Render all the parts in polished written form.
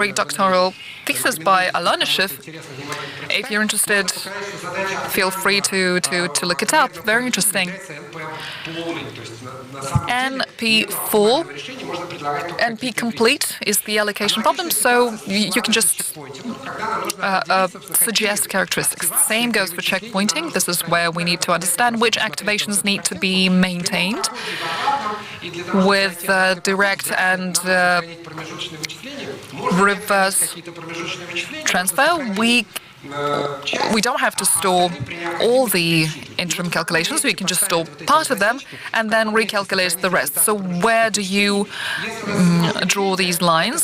great doctoral thesis by Alana Schiff. If you're interested, feel free to look it up. Very interesting. NP4, NP complete is the allocation problem, so you can just suggest characteristics. Same goes for checkpointing. This is where we need to understand which activations need to be maintained. With direct and reverse transfer, we don't have to store all the interim calculations. We can just store part of them and then recalculate the rest. So where do you draw these lines?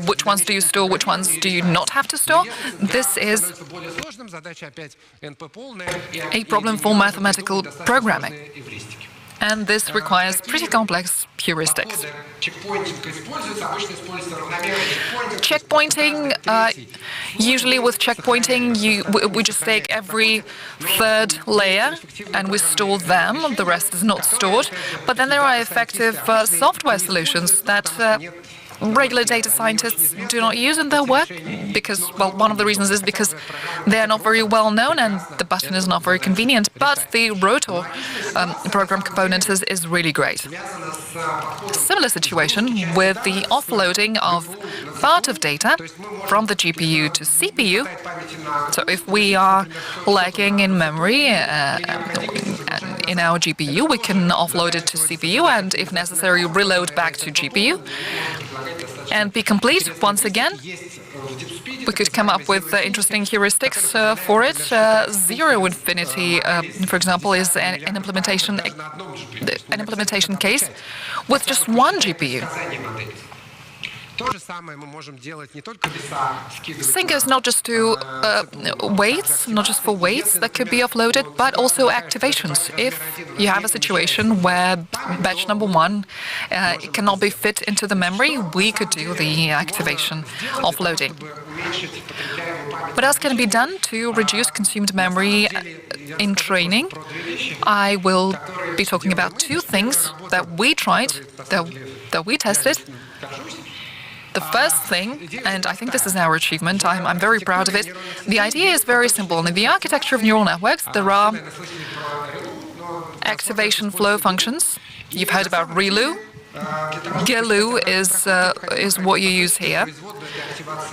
Which ones do you store? Which ones do you not have to store? This is a problem for mathematical programming. And this requires pretty complex heuristics. Checkpointing, usually with checkpointing, we just take every third layer and we store them. The rest is not stored. But then there are effective software solutions that regular data scientists do not use in their work because, well, one of the reasons is because they are not very well known and the button is not very convenient, but the rotor program component is really great. Similar situation with the offloading of part of data from the GPU to CPU. So if we are lacking in memory in our GPU, we can offload it to CPU and, if necessary, reload back to GPU. And be complete, once again, we could come up with interesting heuristics for it. Zero infinity, for example, is an implementation case with just one GPU. Same goes not just to weights, not just for weights that could be offloaded, but also activations. If you have a situation where batch number 1 cannot be fit into the memory, we could do the activation offloading. What else can be done to reduce consumed memory in training? I will be talking about two things that we tried, that we tested. The first thing, and I think this is our achievement, I'm very proud of it, the idea is very simple. In the architecture of neural networks, there are activation flow functions. You've heard about ReLU. GeLU is what you use here.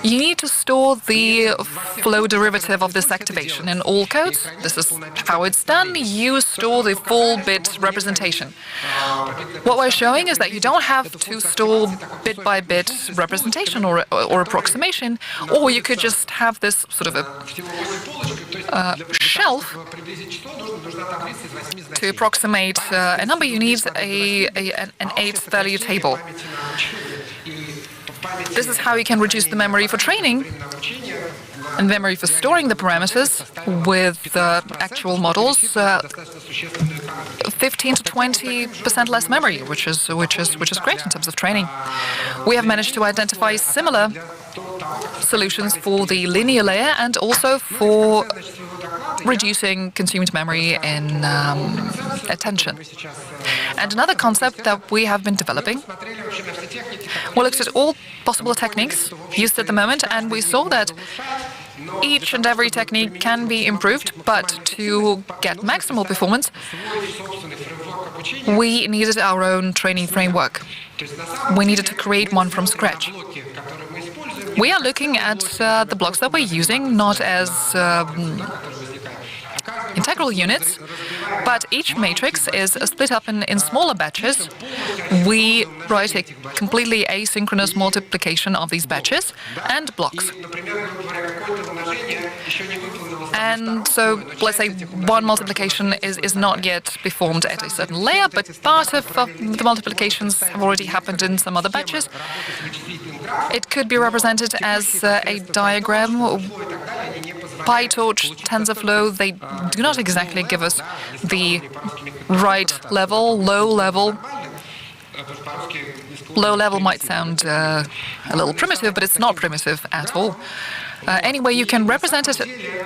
You need to store the flow derivative of this activation in all codes. This is how it's done. You store the full bit representation. What we're showing is that you don't have to store bit-by-bit representation or approximation, or you could just have this sort of a shelf to approximate a number. You need an 8-value table. This is how you can reduce the memory for training and memory for storing the parameters with actual models. 15 to 20% less memory, which is great in terms of training. We have managed to identify similar solutions for the linear layer and also for reducing consumed memory in attention. And another concept that we have been developing, we looked at all possible techniques used at the moment, and we saw that each and every technique can be improved, but to get maximal performance, we needed our own training framework. We needed to create one from scratch. We are looking at the blocks that we're using not as integral units, but each matrix is split up in smaller batches. We write a completely asynchronous multiplication of these batches and blocks. And so, let's say one multiplication is not yet performed at a certain layer, but part of the multiplications have already happened in some other batches. It could be represented as a diagram. PyTorch, TensorFlow, they do not exactly give us the right level, low level. Low level might sound a little primitive, but it's not primitive at all. Anyway, you can represent it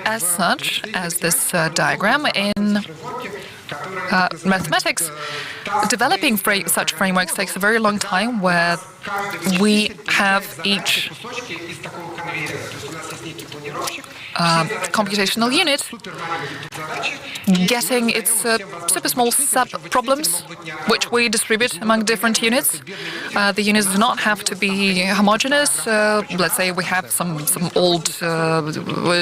as such, as this diagram, in mathematics, developing such frameworks takes a very long time, where we have each computational unit getting its super small sub-problems, which we distribute among different units. The units do not have to be homogeneous. Let's say we have some old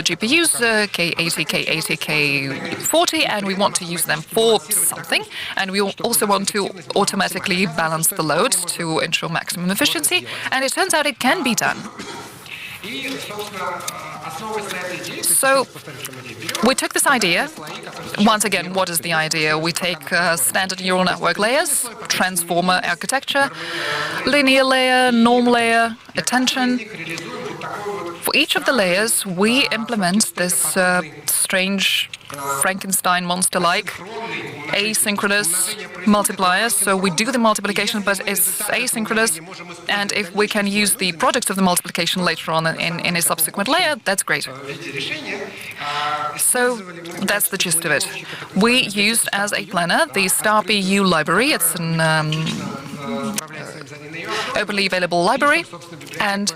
GPUs, K80, K80, K40, and we want to use them for something. And we also want to automatically balance the load to ensure maximum efficiency. And it turns out it can be done. So we took this idea. Once again, what is the idea? We take standard neural network layers, transformer architecture, linear layer, norm layer, attention. For each of the layers, we implement this strange Frankenstein monster-like asynchronous multipliers. So we do the multiplication, but it's asynchronous. And if we can use the products of the multiplication later on in a subsequent layer, that's great. So that's the gist of it. We used as a planner the StarPU library. It's an openly available library. And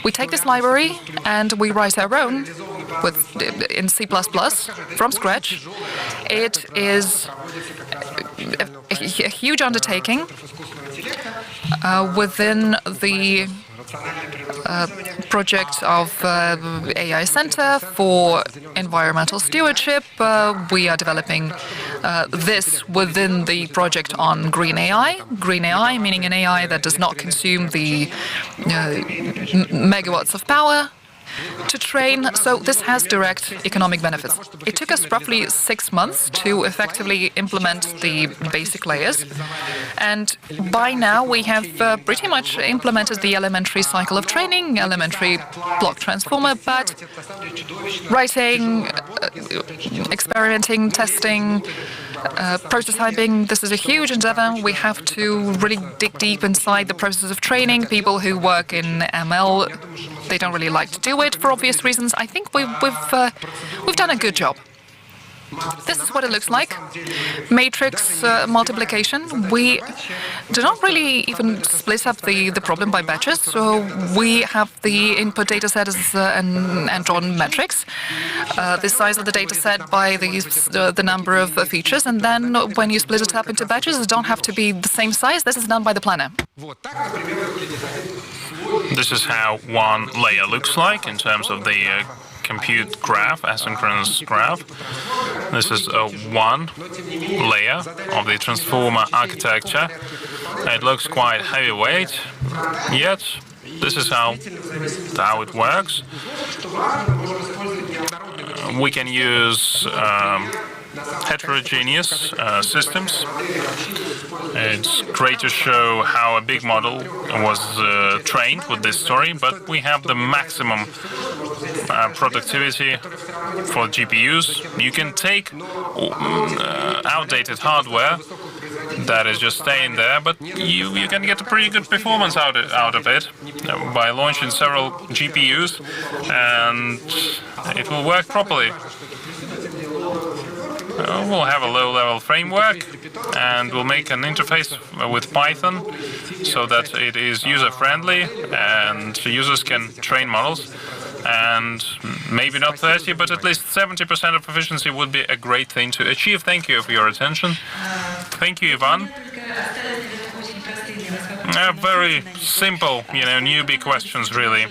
we take this library and we write our own in C++ from scratch. It is a huge undertaking within the project of AI Center for Environmental Stewardship. We are developing this within the project on green AI. Green AI meaning an AI that does not consume the megawatts of power to train, so this has direct economic benefits. It took us roughly 6 months to effectively implement the basic layers, and by now we have pretty much implemented the elementary cycle of training, elementary block transformer, but writing, experimenting, testing, prototyping, this is a huge endeavor. We have to really dig deep inside the process of training. People who work in ML, they don't really like to do it for obvious reasons. I think we've done a good job. This is what it looks like. Matrix multiplication. We do not really even split up the problem by batches. So we have the input data set as and drawn metrics, the size of the data set by the number of features. And then when you split it up into batches, it don't have to be the same size. This is done by the planner. This is how one layer looks like in terms of the compute graph, asynchronous graph. This is one layer of the transformer architecture. It looks quite heavyweight, yet this is how it works. We can use heterogeneous systems. It's great to show how a big model was trained with this story, but we have the maximum productivity for GPUs. You can take outdated hardware that is just staying there, but you can get a pretty good performance out of it by launching several GPUs, and it will work properly. We'll have a low-level framework, and we'll make an interface with Python so that it is user-friendly and users can train models. And maybe not 30, but at least 70% of efficiency would be a great thing to achieve. Thank you for your attention. Thank you, Ivan. Very simple, newbie questions, really.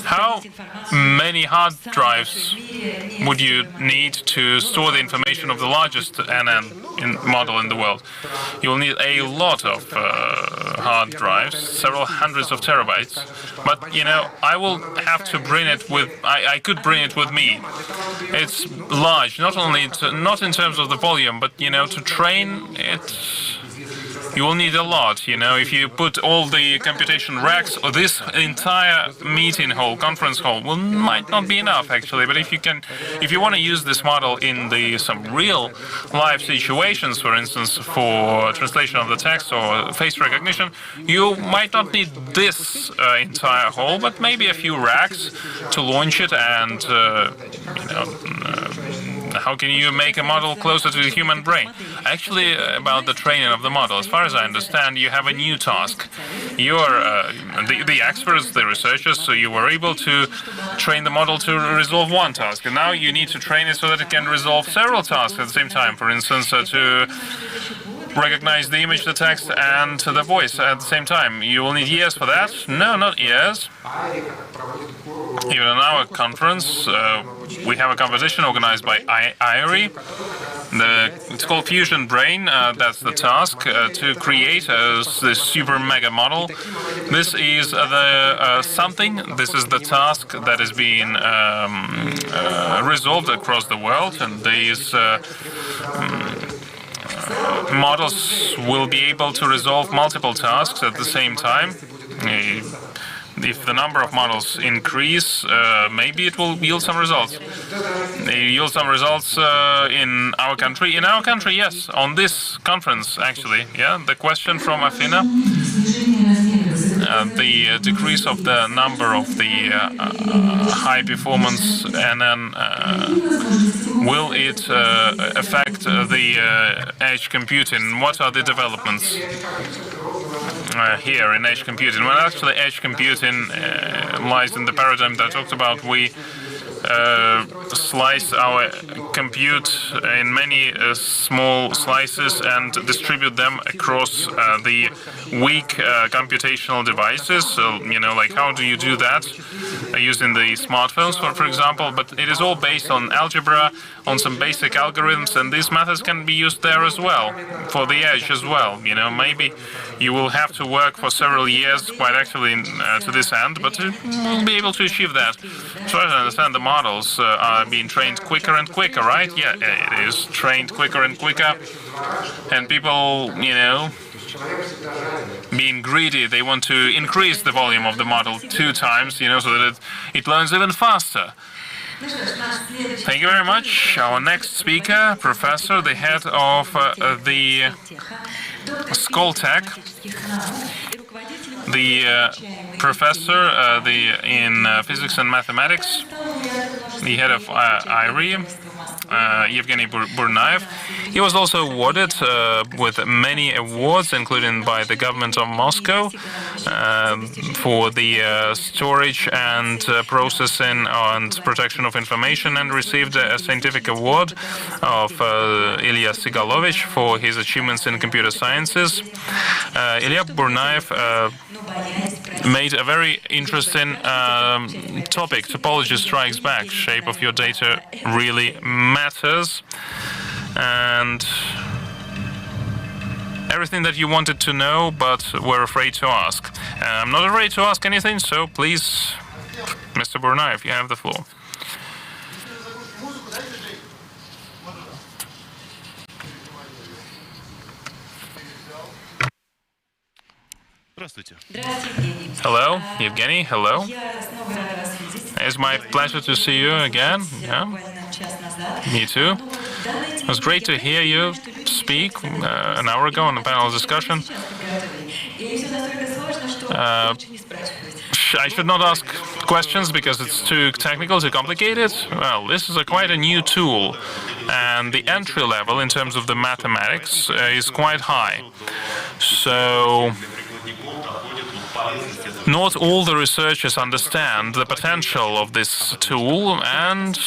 How many hard drives would you need to store the information of the largest NN model in the world? You'll need a lot of hard drives, several hundreds of terabytes. But, I will have to bring it with... I could bring it with me. It's large, not in terms of the volume, but, to train it... You will need a lot, if you put all the computation racks, or this entire meeting hall, conference hall, might not be enough actually. But if you want to use this model in some real life situations, for instance, for translation of the text or face recognition, you might not need this entire hall, but maybe a few racks to launch it and how can you make a model closer to the human brain? Actually, about the training of the model, as far as I understand, you have a new task. You're the experts, the researchers, so you were able to train the model to resolve one task, and now you need to train it so that it can resolve several tasks at the same time. For instance, to recognize the image, the text, and the voice at the same time. You will need years for that? No, not years. Even in our conference, we have a competition organized by AIJ. It's called Fusion Brain. That's the task, to create this super mega model. This is this is the task that is being resolved across the world, and these models will be able to resolve multiple tasks at the same time. If the number of models increase, maybe it will yield some results. Yield some results in our country. In our country, yes. On this conference, actually, yeah. The question from Athena, the decrease of the number of the high performance, and then will it affect the edge computing? What are the developments here in edge computing? Well, actually, edge computing lies in the paradigm that I talked about. We slice our compute in many small slices and distribute them across the weak computational devices. So, like how do you do that? Using the smartphones, for example, but it is all based on algebra, on some basic algorithms, and these methods can be used there as well, for the edge as well. Maybe you will have to work for several years, quite actually, to this end, but we'll be able to achieve that. So as I understand, the models are being trained quicker and quicker, right? Yeah, it is trained quicker and quicker, and people, being greedy, they want to increase the volume of the model 2 times, so that it learns even faster. Thank you very much. Our next speaker, professor, the head of the Skoltech, the professor in physics and mathematics, the head of AIJ, Evgeny Burnaev. He was also awarded with many awards, including by the government of Moscow, for the storage and processing and protection of information, and received a scientific award of Ilya Sigalovich for his achievements in computer sciences. Ilya Burnaev made a very interesting topic. Topology strikes back. Shape of your data really matters, and everything that you wanted to know but were afraid to ask. I'm not afraid to ask anything, so please, Mr. Burnaev, you have the floor. Hello, Evgeny. Hello. It's my pleasure to see you again. Yeah. Me too. It was great to hear you speak an hour ago in a panel discussion. I should not ask questions because it's too technical, too complicated. Well, this is quite a new tool, and the entry level in terms of the mathematics is quite high. So not all the researchers understand the potential of this tool, and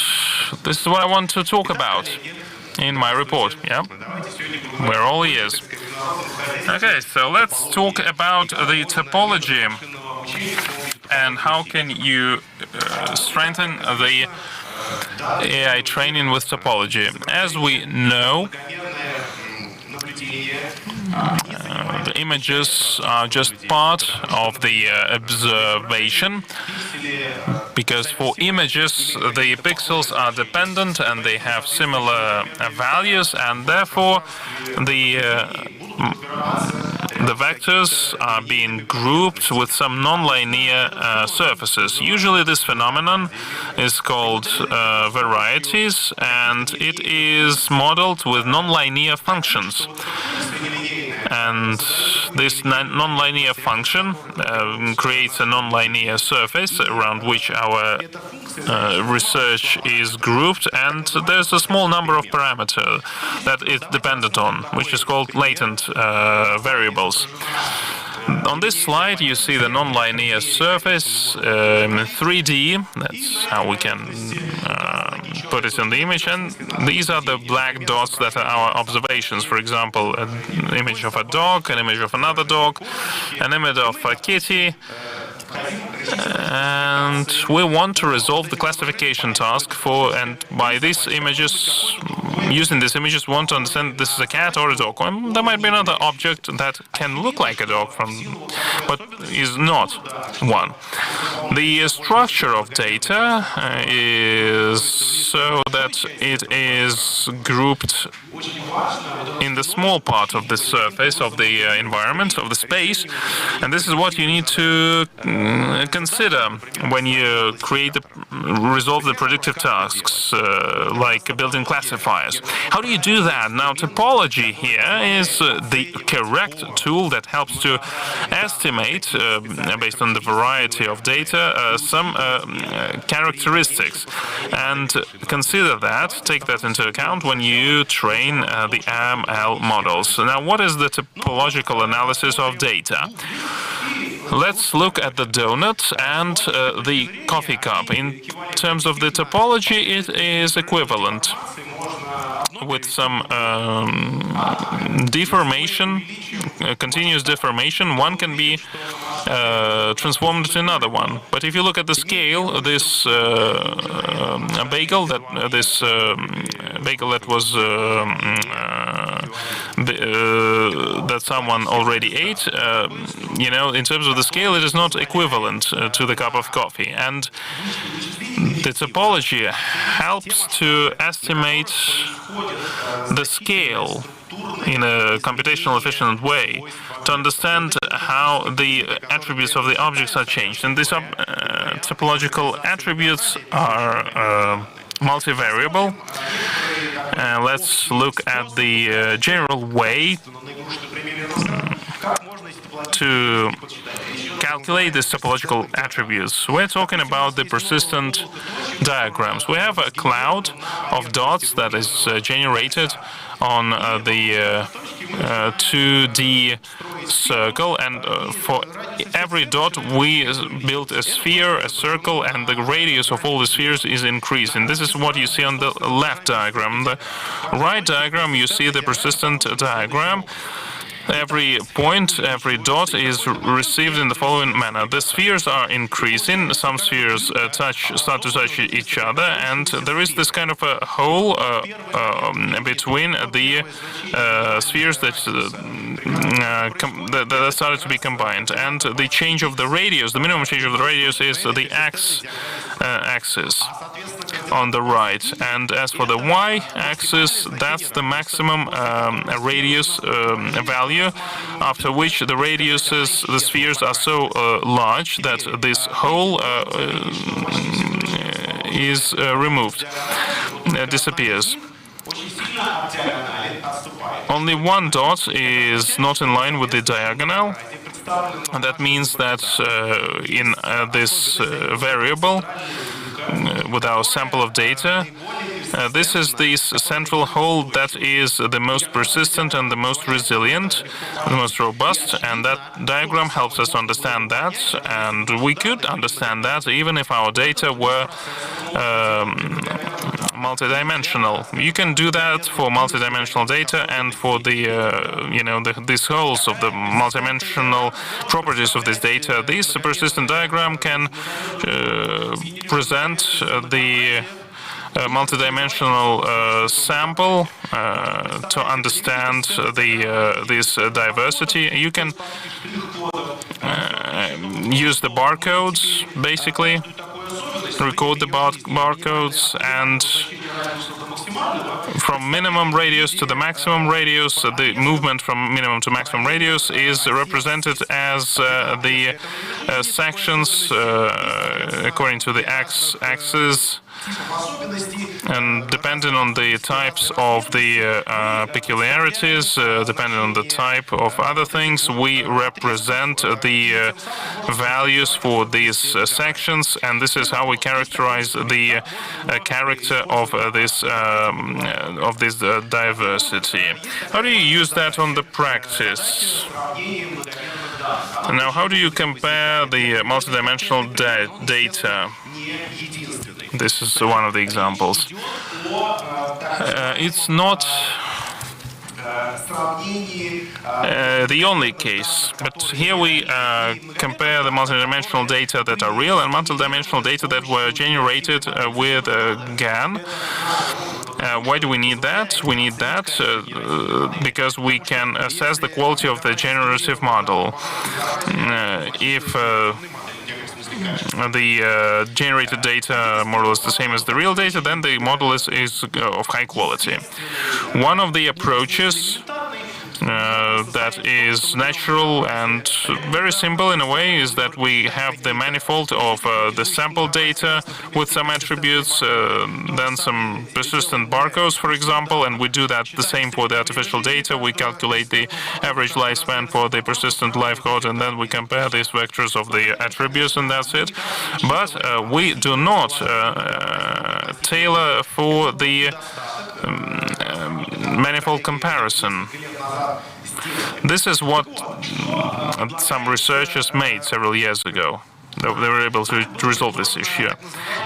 this is what I want to talk about in my report. Yeah, we're all ears. Okay, so let's talk about the topology and how can you strengthen the AI training with topology. As we know, the images are just part of the observation, because for images the pixels are dependent and they have similar values, and therefore the vectors are being grouped with some non-linear surfaces. Usually this phenomenon is called varieties, and it is modeled with non-linear functions. And this non-linear function creates a non-linear surface around which our research is grouped, and there's a small number of parameters that it's dependent on, which is called latent variables. On this slide, you see the non-linear surface 3D. That's how we can put it in the image. And these are the black dots that are our observations. For example, an image of a dog, an image of another dog, an image of a kitty. And we want to resolve the classification task and by these images, using these images, we want to understand this is a cat or a dog. Well, there might be another object that can look like a dog, but is not one. The structure of data is so that it is grouped in the small part of the surface of the environment, of the space, and this is what you need to consider when you resolve the predictive tasks, like building classifiers. How do you do that? Now, topology here is the correct tool that helps to estimate, based on the variety of data, some characteristics, and consider that, take that into account when you train the ML models. Now, what is the topological analysis of data? Let's look at the donut and the coffee cup. In terms of the topology, it is equivalent. With some deformation, continuous deformation, one can be transformed into another one. But if you look at the scale, this bagel that was that someone already ate, in terms of the scale, it is not equivalent to the cup of coffee. And the topology helps to estimate the scale in a computational efficient way to understand how the attributes of the objects are changed. And these topological attributes are multivariable. Let's look at the general way to calculate these topological attributes. We're talking about the persistent diagrams. We have a cloud of dots that is generated on the 2D circle, and for every dot we build a sphere, a circle, and the radius of all the spheres is increasing. This is what you see on the left diagram. The right diagram, you see the persistent diagram. Every point, every dot is received in the following manner. The spheres are increasing, some spheres start to touch each other, and there is this kind of a hole between the spheres that started to be combined. And the change of the radius, the minimum change of the radius, is the x-axis on the right. And as for the y-axis, that's the maximum radius value, after which the radiuses, the spheres are so large that this hole is removed, disappears. Only one dot is not in line with the diagonal, and that means that in this variable, with our sample of data, this is the central hole that is the most persistent and the most resilient, the most robust, and that diagram helps us understand that, and we could understand that even if our data were multidimensional. You can do that for multidimensional data and for the these holes of the multidimensional properties of this data. This persistent diagram can present the multidimensional sample to understand this diversity. You can use the barcodes, basically, record the barcodes, and from minimum radius to the maximum radius, the movement from minimum to maximum radius is represented as the sections according to the x-axis And depending on the types of the peculiarities, depending on the type of other things, we represent the values for these sections, and this is how we characterize the character of this diversity. How do you use that on the practice? Now, how do you compare the multidimensional data? This is one of the examples. It's not the only case, but here we compare the multidimensional data that are real and multidimensional data that were generated with GAN. Why do we need that? We need that because we can assess the quality of the generative model. If the generated data more or less the same as the real data, then the model is of high quality. One of the approaches that is natural and very simple in a way is that we have the manifold of the sample data with some attributes, then some persistent barcodes, for example, and we do that the same for the artificial data. We calculate the average lifespan for the persistent life code, and then we compare these vectors of the attributes, and that's it. But we do not tailor for the manifold comparison. This is what some researchers made several years ago. They were able to resolve this issue.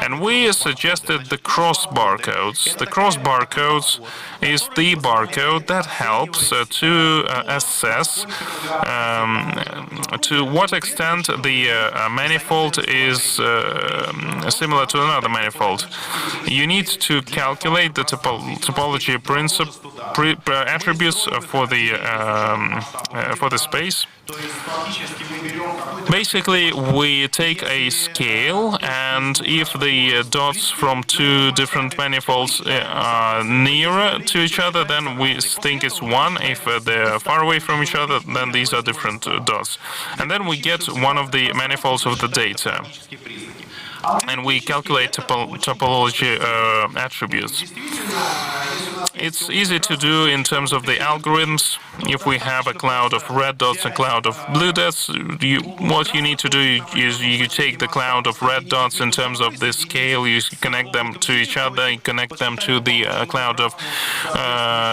And we suggested the cross barcodes. The cross barcodes is the barcode that helps to assess to what extent the manifold is similar to another manifold. You need to calculate the topology attributes for the space. Basically, we take a scale, and if the dots from two different manifolds are nearer to each other, then we think it's one. If they're far away from each other, then these are different dots. And then we get one of the manifolds of the data, and we calculate topology attributes. It's easy to do in terms of the algorithms. If we have a cloud of red dots and a cloud of blue dots, what you need to do is you take the cloud of red dots in terms of the scale, you connect them to each other, you connect them to the cloud of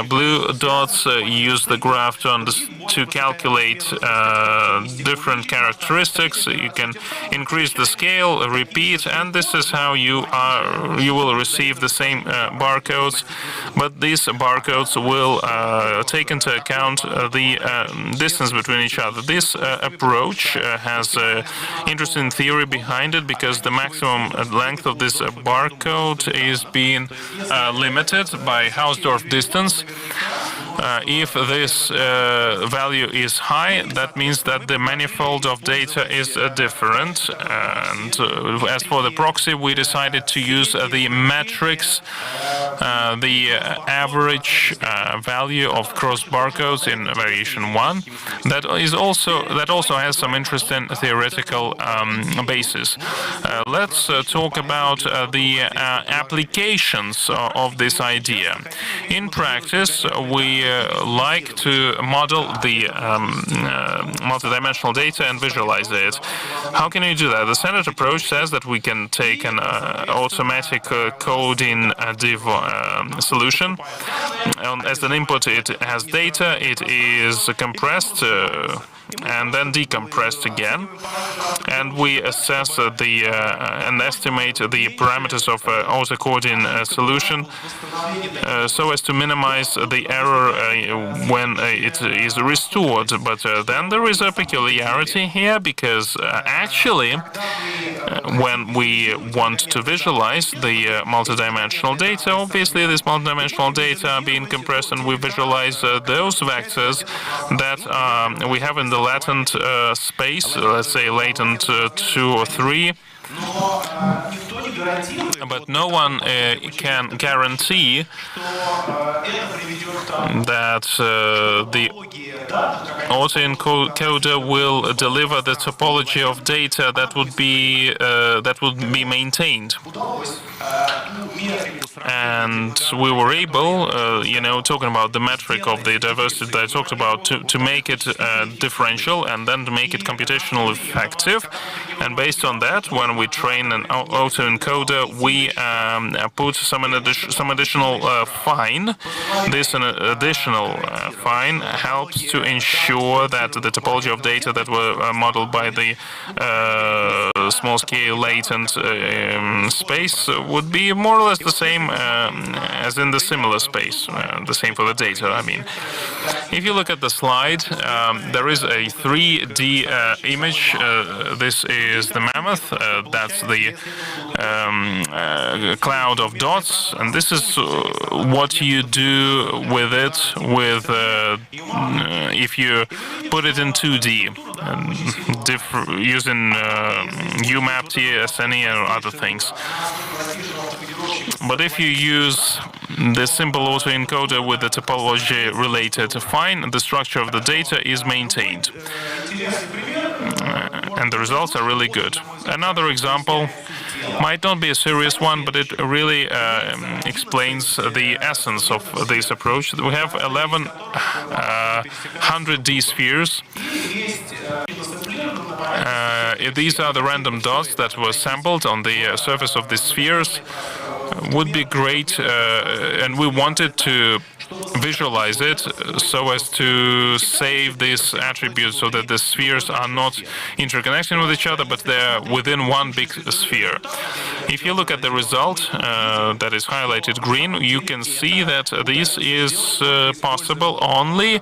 blue dots, you use the graph to calculate different characteristics. You can increase the scale, repeat, and this is how you will receive the same barcodes, but these barcodes will take into account the distance between each other. This approach has interesting theory behind it, because the maximum length of this barcode is being limited by Hausdorff distance. If this value is high, that means that the manifold of data is different. And as for the proxy, we decided to use the matrix, the average value of cross barcodes in variation 1. That also has some interesting theoretical basis. Let's talk about the applications of this idea. In practice, we like to model the multidimensional data and visualize it. How can you do that? The standard approach says that we can take an automatic coding solution. As an input, it has data, it is compressed and then decompressed again, and we assess and estimate the parameters of auto-coding solution so as to minimize the error when it is restored. But then there is a peculiarity here, because actually when we want to visualize the multidimensional data, obviously this multidimensional data are being compressed, and we visualize those vectors that we have in the latent space, let's say latent 2 or 3. But no one can guarantee that the autoencoder will deliver the topology of data that would be maintained. And we were able, talking about the metric of the diversity that I talked about, to make it differential and then to make it computationally effective. And based on that, when we train an autoencoder, we put some additional fine. This additional fine helps to ensure that the topology of data that were modeled by the small-scale latent space would be more or less the same as in the similar space, the same for the data, I mean. If you look at the slide, there is a 3D image. This is the mammoth, that's the cloud of dots, and this is what you do with it if you put it in 2D, using UMAP, TSNE, or other things. But if you use the simple autoencoder with the topology-related fine, the structure of the data is maintained. And the results are really good. Another example might not be a serious one, but it really explains the essence of this approach. We have 1100 D-spheres. These are the random dots that were sampled on the surface of the spheres. Would be great, and we wanted to visualize it so as to save these attributes so that the spheres are not interconnecting with each other, but they're within one big sphere. If you look at the result that is highlighted green, you can see that this is possible only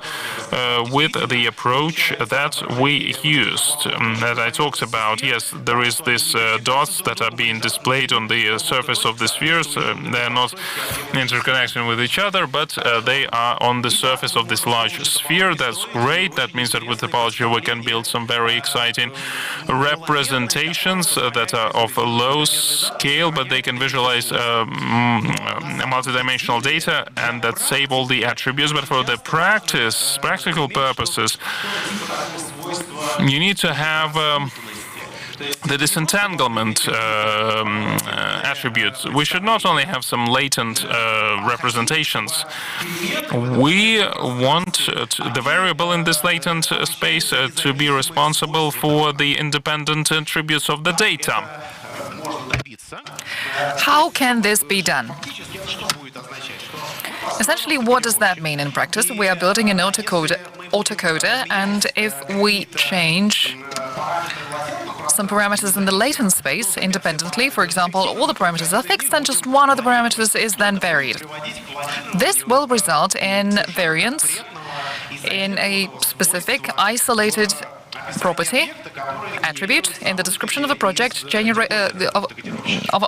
with the approach that we used, that I talked about. Yes, there is this dots that are being displayed on the surface of the spheres. They're not interconnecting with each other, but they are on the surface of this large sphere. That's great. That means that with topology we can build some very exciting representations that are of a low scale, but they can visualize multidimensional data and that save all the attributes. But for the practical purposes, you need to have the disentanglement attributes. We should not only have some latent representations. We want the variable in this latent space to be responsible for the independent attributes of the data. How can this be done? Essentially, what does that mean in practice? We are building an autocoder, and if we change some parameters in the latent space independently, for example, all the parameters are fixed and just one of the parameters is then varied. This will result in variance in a specific isolated property attribute in the description of the project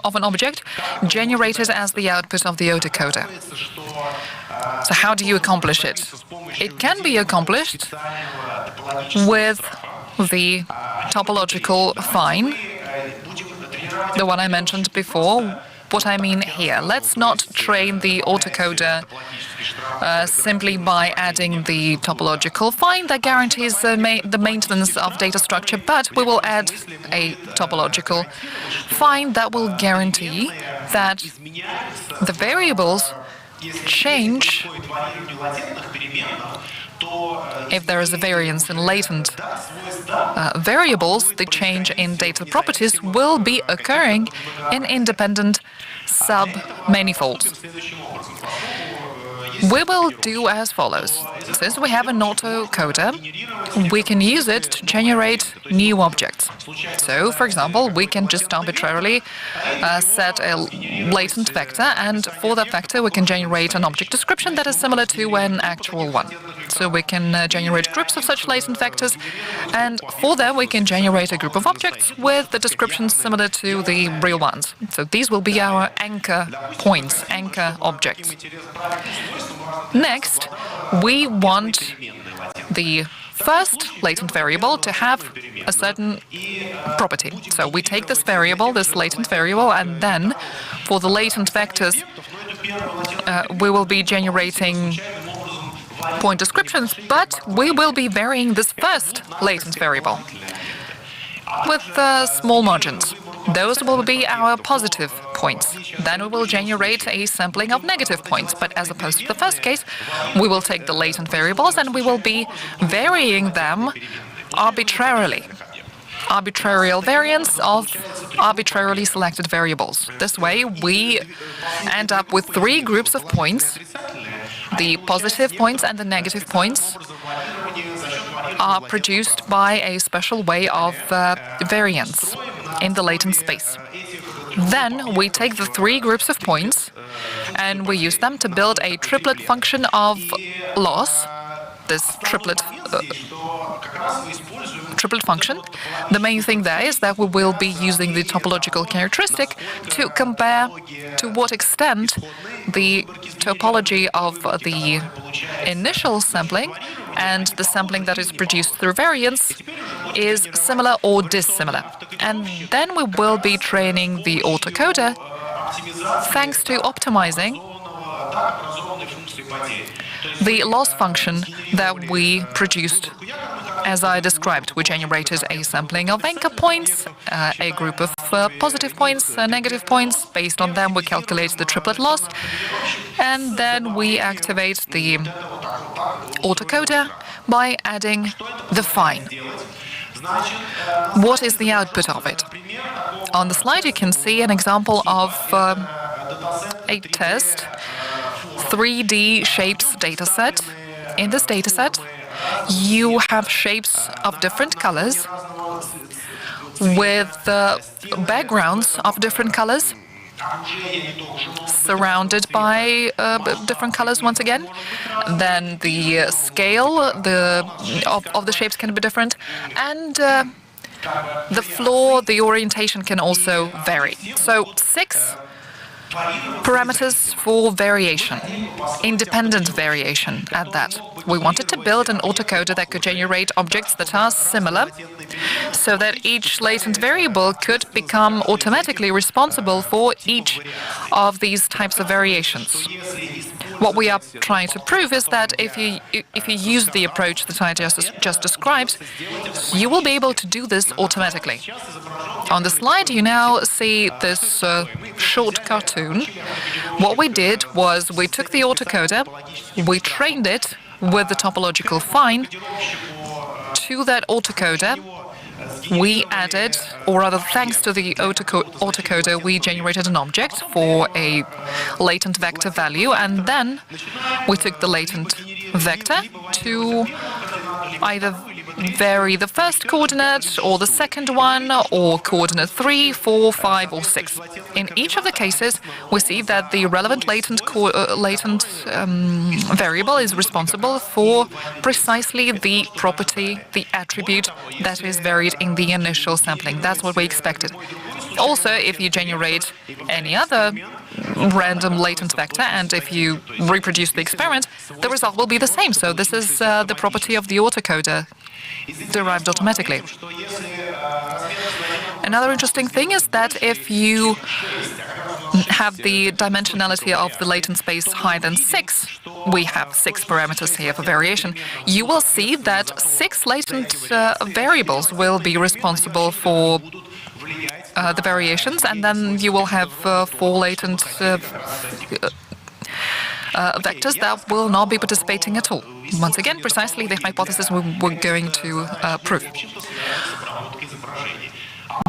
of an object generated as the output of the autocoder. So how do you accomplish it? It can be accomplished with the topological fine, the one I mentioned before. What I mean here, let's not train the autocoder simply by adding the topological fine that guarantees the maintenance of data structure, but we will add a topological fine that will guarantee that the variables change. If there is a variance in latent variables, the change in data properties will be occurring in independent sub-manifolds. We will do as follows. Since we have an autocoder, we can use it to generate new objects. So, for example, we can just arbitrarily set a latent vector, and for that vector we can generate an object description that is similar to an actual one. So we can generate groups of such latent vectors, and for that we can generate a group of objects with the descriptions similar to the real ones. So these will be our anchor points, anchor objects. Next, we want the first latent variable to have a certain property. So we take this variable, this latent variable, and then for the latent vectors, we will be generating point descriptions, but we will be varying this first latent variable with small margins. Those will be our positive points. Then we will generate a sampling of negative points. But as opposed to the first case, we will take the latent variables and we will be varying them arbitrarily. Arbitrarial variance of arbitrarily selected variables. This way, we end up with three groups of points. The positive points and the negative points are produced by a special way of variance in the latent space. Then we take the three groups of points and we use them to build a triplet function of loss, this triplet function. The main thing there is that we will be using the topological characteristic to compare to what extent the topology of the initial sampling and the sampling that is produced through variance is similar or dissimilar. And then we will be training the autocoder thanks to optimizing the loss function that we produced. As I described, we generated a sampling of anchor points, a group of positive points, negative points. Based on them, we calculate the triplet loss, and then we activate the autocoder by adding the fine. What is the output of it? On the slide, you can see an example of a test 3D shapes dataset. In this dataset, you have shapes of different colors with backgrounds of different colors, surrounded by different colors once again. Then the scale of the shapes can be different, and the floor, the orientation can also vary. So 6 parameters for variation, independent variation at that. We wanted to build an autocoder that could generate objects that are similar, so that each latent variable could become automatically responsible for each of these types of variations. What we are trying to prove is that if you use the approach that I just described, you will be able to do this automatically. On the slide, you now see this short cartoon. What we did was we took the autocoder, we trained it with the topological fine. To that autocoder, we added, or rather thanks to the autocoder, we generated an object for a latent vector value, and then we took the latent vector to either vary the first coordinate or the second one, or coordinate 3, 4, 5, or 6. In each of the cases, we see that the relevant latent variable is responsible for precisely the property, the attribute that is varied in the initial sampling. That's what we expected. Also, if you generate any other random latent vector, and if you reproduce the experiment, the result will be the same. So this is the property of the autocoder derived automatically. Another interesting thing is that if you have the dimensionality of the latent space higher than 6, we have 6 parameters here for variation, you will see that 6 latent variables will be responsible for the variations, and then you will have 4 latent vectors that will not be participating at all. Once again, precisely the hypothesis we're going to prove.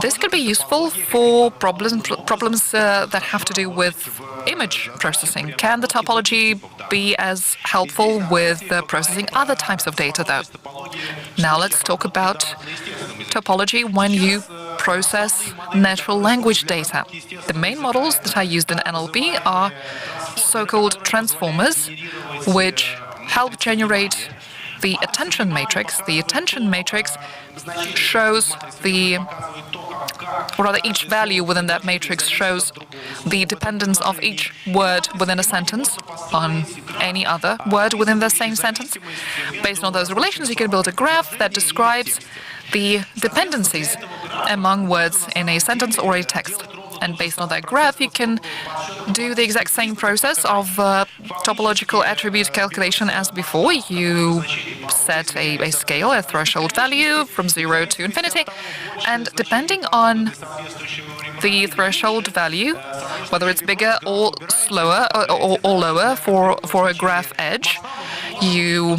This could be useful for problems that have to do with image processing. Can the topology be as helpful with processing other types of data, though? Now let's talk about topology when you process natural language data. The main models that are used in NLP are so-called transformers, which help generate the attention matrix. The attention matrix shows the or rather each value within that matrix shows the dependence of each word within a sentence on any other word within the same sentence. Based on those relations, you can build a graph that describes the dependencies among words in a sentence or a text. And based on that graph, you can do the exact same process of topological attribute calculation as before. You set a scale, a threshold value from 0 to infinity, and depending on the threshold value, whether it's bigger or slower or lower for a graph edge, you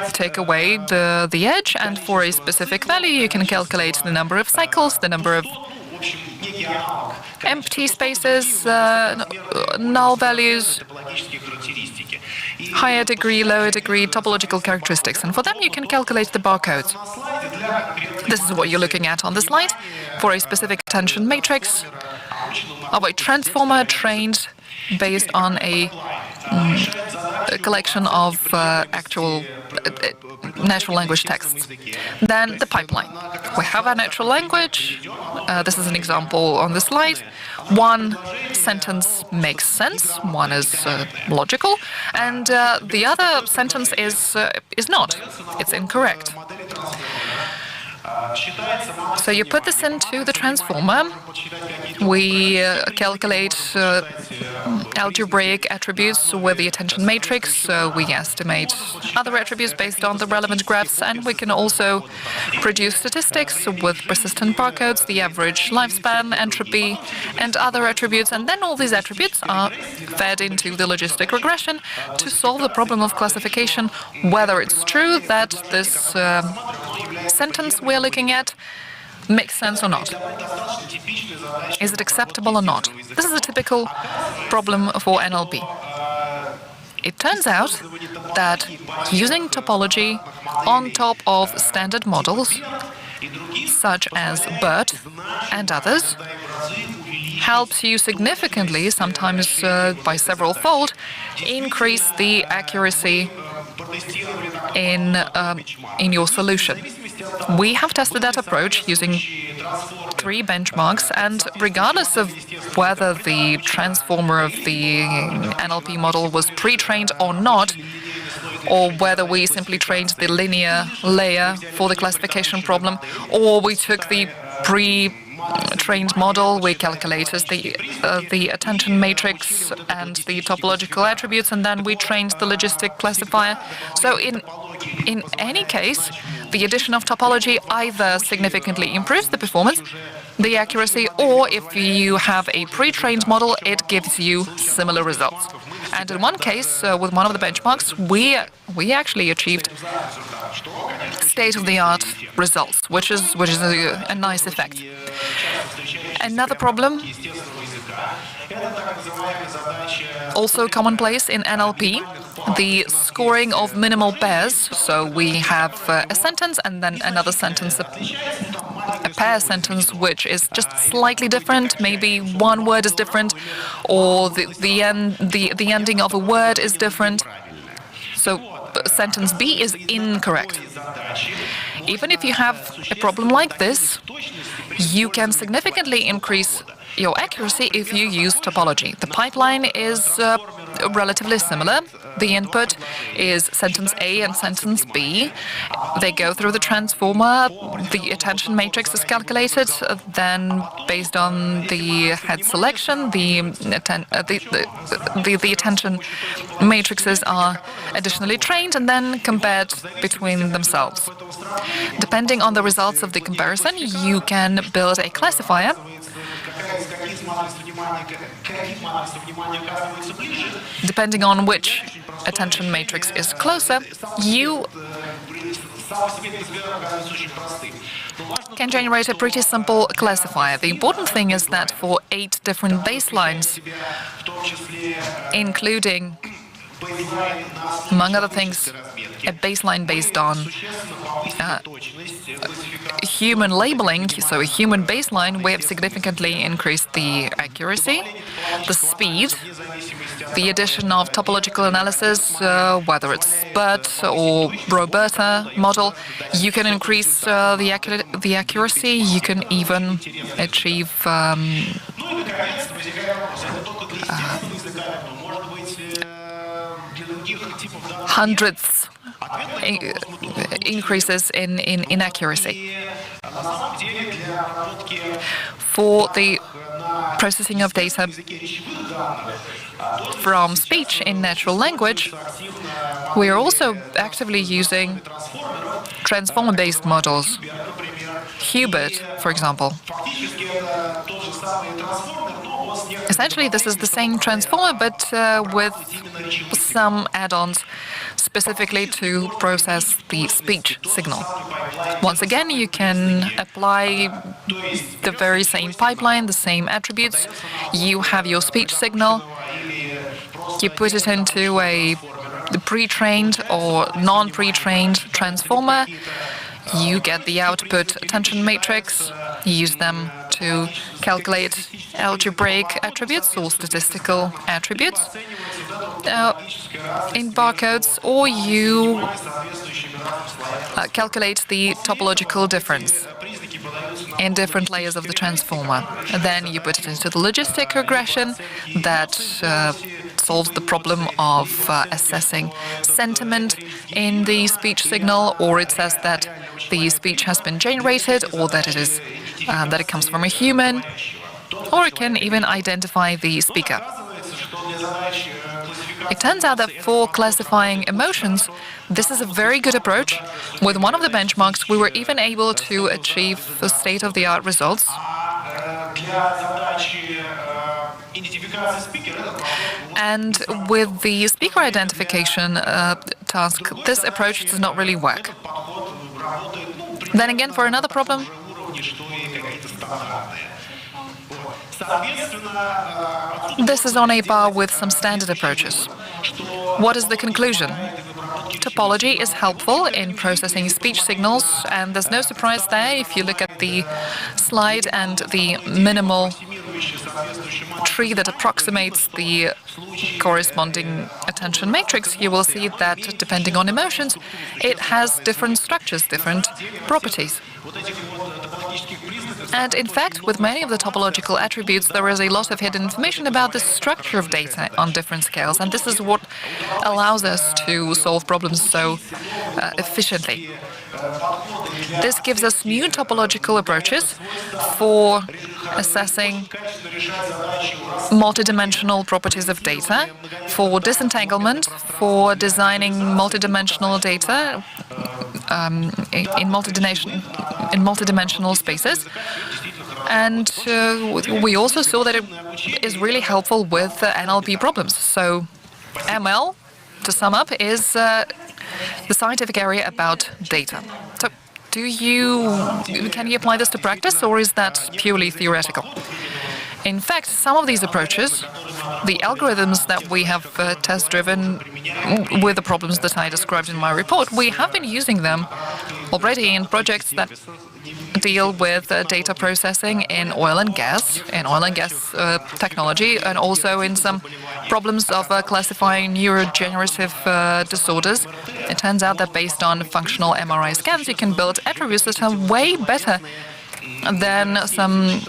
take away the edge, and for a specific value, you can calculate the number of cycles, the number of empty spaces, null values, higher degree, lower degree, topological characteristics. And for them, you can calculate the barcodes. This is what you're looking at on the slide for a specific attention matrix of a transformer trained based on a collection of actual natural language texts. Then the pipeline. We have a natural language. This is an example on the slide. One sentence makes sense, one is logical, and the other sentence is not. It's incorrect. So you put this into the transformer. We calculate algebraic attributes with the attention matrix. We estimate other attributes based on the relevant graphs, and we can also produce statistics with persistent barcodes, the average lifespan, entropy, and other attributes. And then all these attributes are fed into the logistic regression to solve the problem of classification, whether it's true that this sentence we're looking at makes sense or not. Is it acceptable or not? This is a typical problem for NLP. It turns out that using topology on top of standard models, such as BERT and others, helps you significantly, sometimes by several-fold, increase the accuracy in your solution. We have tested that approach using 3 benchmarks, and regardless of whether the transformer of the NLP model was pre-trained or not, or whether we simply trained the linear layer for the classification problem, or we took the pre-trained model, we calculated the attention matrix and the topological attributes, and then we trained the logistic classifier. So in any case, the addition of topology either significantly improves the performance, the accuracy, or if you have a pre-trained model, it gives you similar results. And in one case, with one of the benchmarks, we actually achieved state-of-the-art results, which is a nice effect. Another problem, also commonplace in NLP, the scoring of minimal pairs. So we have a sentence and then another sentence, a pair sentence, which is just slightly different. Maybe one word is different, or the ending of a word is different. So sentence B is incorrect. Even if you have a problem like this, you can significantly increase your accuracy if you use topology. The pipeline is relatively similar. The input is sentence A and sentence B. They go through the transformer. The attention matrix is calculated. Then, based on the head selection, the attention matrices are additionally trained and then compared between themselves. Depending on the results of the comparison, you can build a classifier depending on which attention matrix is closer. You can generate a pretty simple classifier. The important thing is that for 8 different baselines, including Among other things, a baseline based on human labeling, so a human baseline, we have significantly increased the accuracy, the speed, the addition of topological analysis, whether it's Sber or Roberta model. You can increase the accuracy. You can even achieve hundreds increases in accuracy. For the processing of data from speech in natural language, we are also actively using transformer-based models. Hubert, for example. Essentially, this is the same transformer, but with some add-ons specifically to process the speech signal. Once again, you can apply the very same pipeline, the same attributes. You have your speech signal. You put it into a pre-trained or non-pre-trained transformer. You get the output attention matrix. You use them to calculate algebraic attributes or statistical attributes in barcodes, or you calculate the topological difference in different layers of the transformer. And then you put it into the logistic regression that solves the problem of assessing sentiment in the speech signal, or it says that the speech has been generated, or that it is that it comes from a human, or it can even identify the speaker. It turns out that for classifying emotions, this is a very good approach. With one of the benchmarks, we were even able to achieve state-of-the-art results. And with the speaker identification task, this approach does not really work. Then again, for another problem, this is on a par with some standard approaches. What is the conclusion? Topology is helpful in processing speech signals, and there's no surprise there. If you look at the slide and the minimal tree that approximates the corresponding attention matrix, you will see that depending on emotions, it has different structures, different properties. And in fact, with many of the topological attributes, there is a lot of hidden information about the structure of data on different scales, and this is what allows us to solve problems so efficiently. This gives us new topological approaches for assessing multidimensional properties of data, for disentanglement, for designing multidimensional data in multidimensional spaces. And we also saw that it is really helpful with NLP problems. So ML, to sum up, is the scientific area about data. So can you apply this to practice, or is that purely theoretical? In fact, some of these approaches, the algorithms that we have test-driven with the problems that I described in my report, we have been using them already in projects that deal with data processing in oil and gas technology, and also in some problems of classifying neurodegenerative disorders. It turns out that based on functional MRI scans, you can build attributes that are way better than some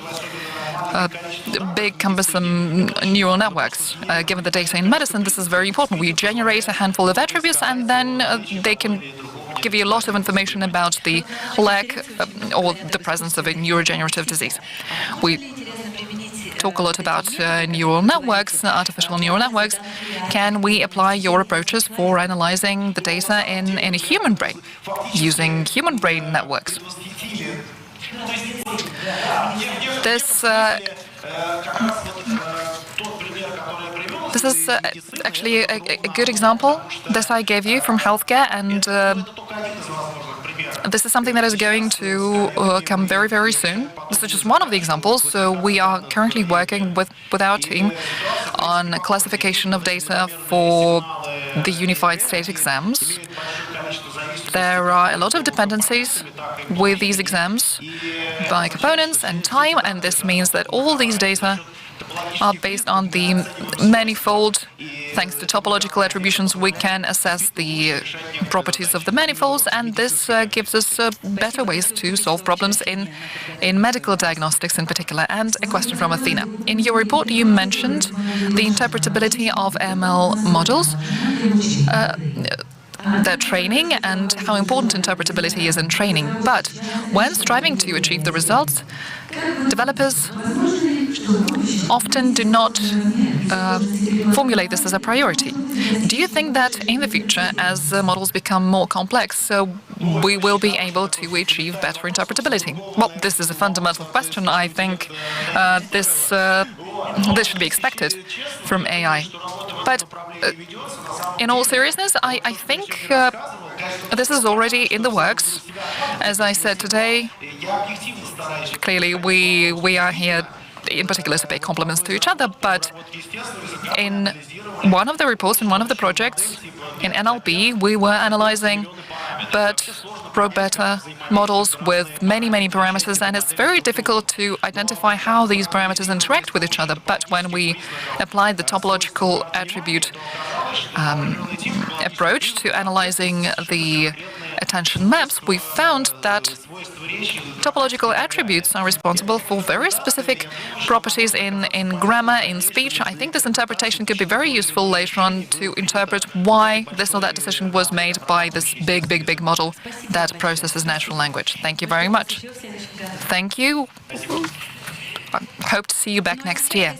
big, cumbersome neural networks. Given the data in medicine, this is very important. We generate a handful of attributes, and then they can give you a lot of information about the lack or the presence of a neurodegenerative disease. We talk a lot about neural networks, artificial neural networks. Can we apply your approaches for analyzing the data in a human brain using human brain networks? This is actually a good example that I gave you from healthcare, and this is something that is going to come very, very soon. This is just one of the examples. So we are currently working with our team on classification of data for the unified state exams. There are a lot of dependencies with these exams by components and time, and this means that all these data are based on the manifold. Thanks to topological attributions, we can assess the properties of the manifolds, and this gives us better ways to solve problems in medical diagnostics in particular. And a question from Athena. In your report, you mentioned the interpretability of ML models, their training, and how important interpretability is in training. But when striving to achieve the results, developers often do not formulate this as a priority. Do you think that in the future, as models become more complex, we will be able to achieve better interpretability? Well, this is a fundamental question. I think this should be expected from AI. But in all seriousness, I think this is already in the works. As I said today, clearly we are here in particular to pay compliments to each other, but in one of the reports, in one of the projects in NLP, we were analyzing beta models with many parameters, and it's very difficult to identify how these parameters interact with each other. But when we applied the topological attribute approach to analyzing the attention maps, we found that topological attributes are responsible for very specific properties in grammar, in speech. I think this interpretation could be very useful later on to interpret why this or that decision was made by this big model that processes natural language. Thank you very much. Thank you. I hope to see you back next year.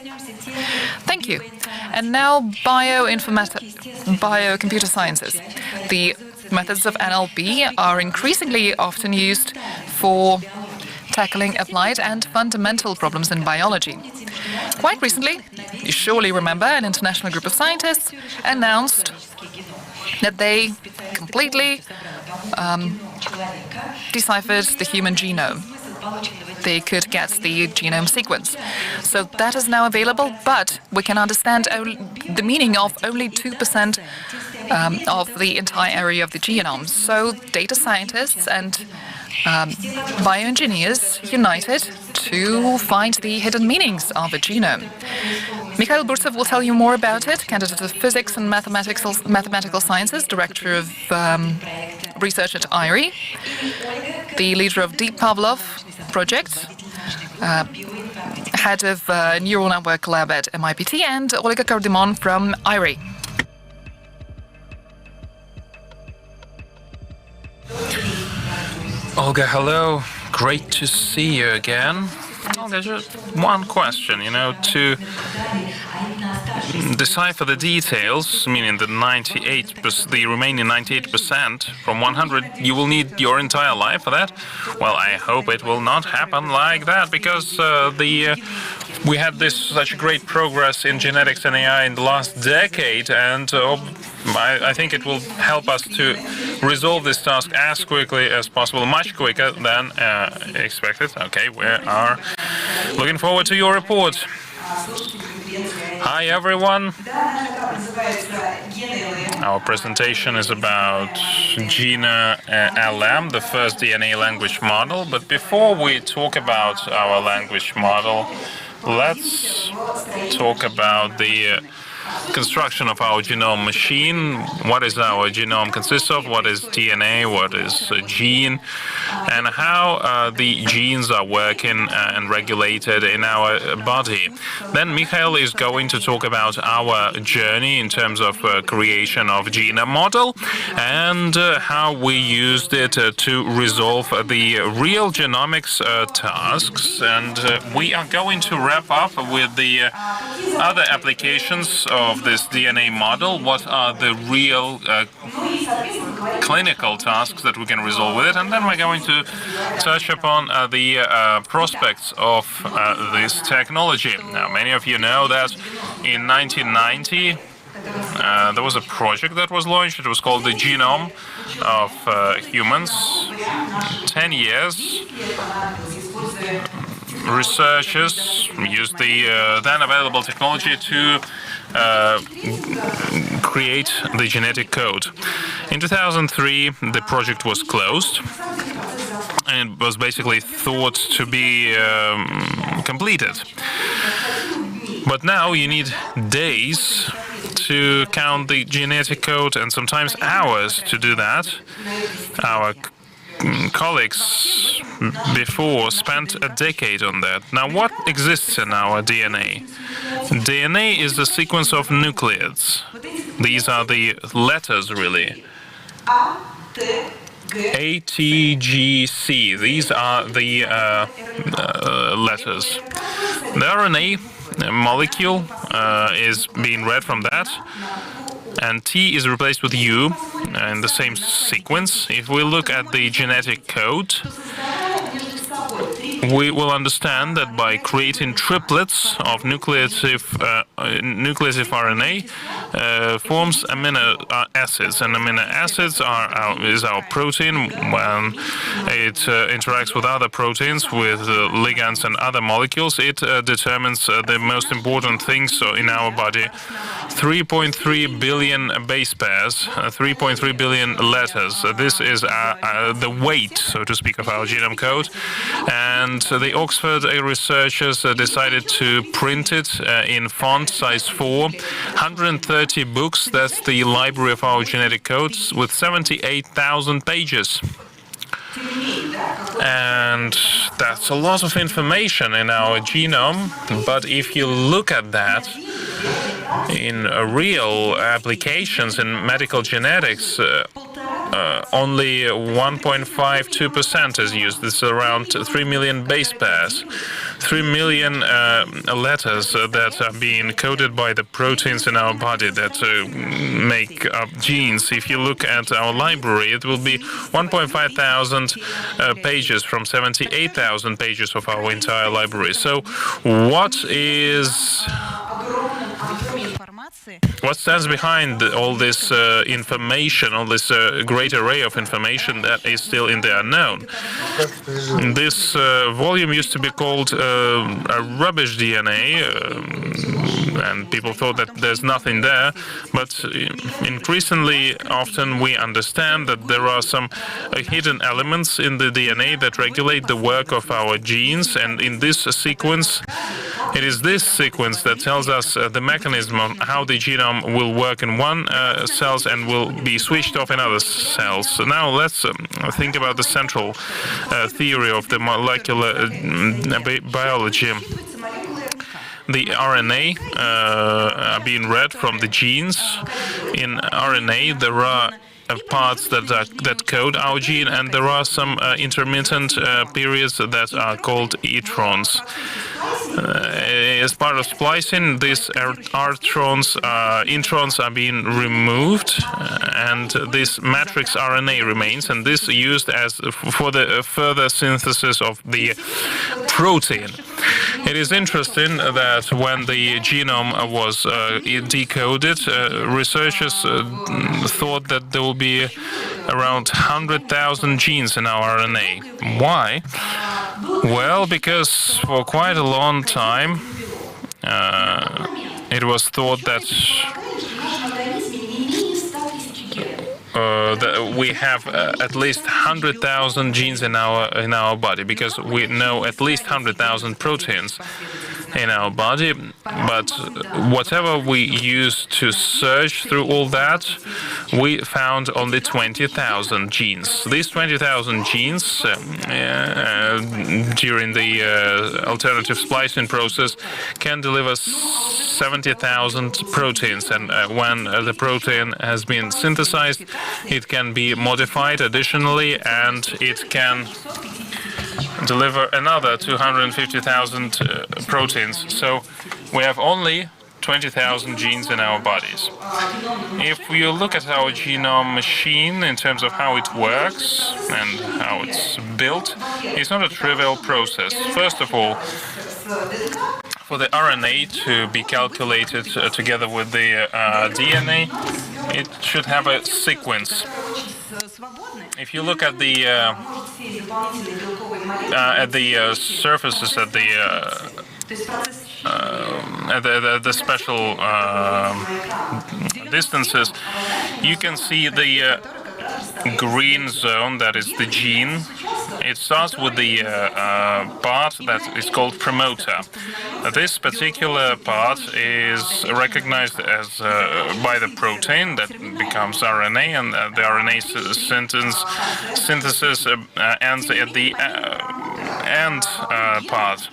Thank you. And now biocomputer sciences. The methods of NLP are increasingly often used for tackling applied and fundamental problems in biology. Quite recently, you surely remember, an international group of scientists announced that they completely deciphered the human genome. They could get the genome sequence. So that is now available, but we can understand the meaning of only 2% of the entire area of the genome. So data scientists and bioengineers united to find the hidden meanings of a genome. Mikhail Burtsev will tell you more about it, candidate of physics and mathematical sciences, director of research at AIJ, the leader of Deep Pavlov project, head of neural network lab at MIPT, and Olga Kardimon from AIJ. Olga, hello. Great to see you again. Olga, just one question, to decipher the details, meaning the remaining 98% from 100, you will need your entire life for that? Well, I hope it will not happen like that, because we had such a great progress in genetics and AI in the last decade, and I think it will help us to resolve this task as quickly as possible, much quicker than expected. Okay, we are looking forward to your report. Hi, everyone. Our presentation is about GINA LM, the first DNA language model. But before we talk about our language model, let's talk about the construction of our genome machine. What is our genome consists of? What is DNA? What is a gene? And how the genes are working and regulated in our body. Then Mikhail is going to talk about our journey in terms of creation of GINA model and how we used it to resolve the real genomics tasks. And we are going to wrap up with the other applications of this DNA model. What are the real clinical tasks that we can resolve with it? And then we're going to touch upon the prospects of this technology. Now, many of you know that in 1990, there was a project that was launched. It was called the Genome of Humans. 10 years. researchers used the then available technology to create the genetic code. In 2003, the project was closed, and it was basically thought to be completed. But now you need days to count the genetic code and sometimes hours to do that. Our colleagues before spent a decade on that. Now, what exists in our DNA? DNA is a sequence of nucleids. These are the letters, really. A, T, G, C. These are the letters. The RNA molecule is being read from that, and T is replaced with U in the same sequence. If we look at the genetic code, we will understand that by creating triplets of nucleative RNA forms amino acids, and amino acids is our protein. When it interacts with other proteins, with ligands and other molecules, it determines the most important things in our body. 3.3 billion base pairs, 3.3 billion letters. This is the weight, so to speak, of our genome code. And the Oxford researchers decided to print it in font size 4, 130 books. That's the library of our genetic codes with 78,000 pages. And that's a lot of information in our genome. But if you look at that in real applications in medical genetics, only 1.52% is used. This is around 3 million base pairs, 3 million letters that are being coded by the proteins in our body that make up genes. If you look at our library, it will be 1.5 thousand pages from 78,000 pages of our entire library. So what stands behind all this information, all this great array of information that is still in the unknown? This volume used to be called a rubbish DNA, and people thought that there's nothing there. But increasingly often we understand that there are some hidden elements in the DNA that regulate the work of our genes, and in this sequence, it is this sequence that tells us the mechanism of how the genome will work in one cells and will be switched off in other cells. So now let's think about the central theory of the molecular biology. The RNA are being read from the genes. In RNA, there are parts that code our gene, and there are some intermittent periods that are called introns. As part of splicing, these introns are being removed, and this matrix RNA remains, and this is used for the further synthesis of the protein. It is interesting that when the genome was decoded, researchers thought that there will be around 100,000 genes in our RNA. Why? Well, because for quite a long time it was thought that we have at least 100,000 genes in our body, because we know at least 100,000 proteins in our body. But whatever we used to search through all that, we found only 20,000 genes. These 20,000 genes during the alternative splicing process can deliver 70,000 proteins, and when the protein has been synthesized, it can be modified additionally, and it can deliver another 250,000 proteins. So we have only 20,000 genes in our bodies. If you look at our genome machine in terms of how it works and how it's built, it's not a trivial process. First of all, for the RNA to be calculated together with the DNA, it should have a sequence. If you look at the at the surfaces, at the special distances, you can see the green zone, that is the gene. It starts with the part that is called promoter. This particular part is recognized as by the protein that becomes RNA, and the RNA synthesis ends at the end part.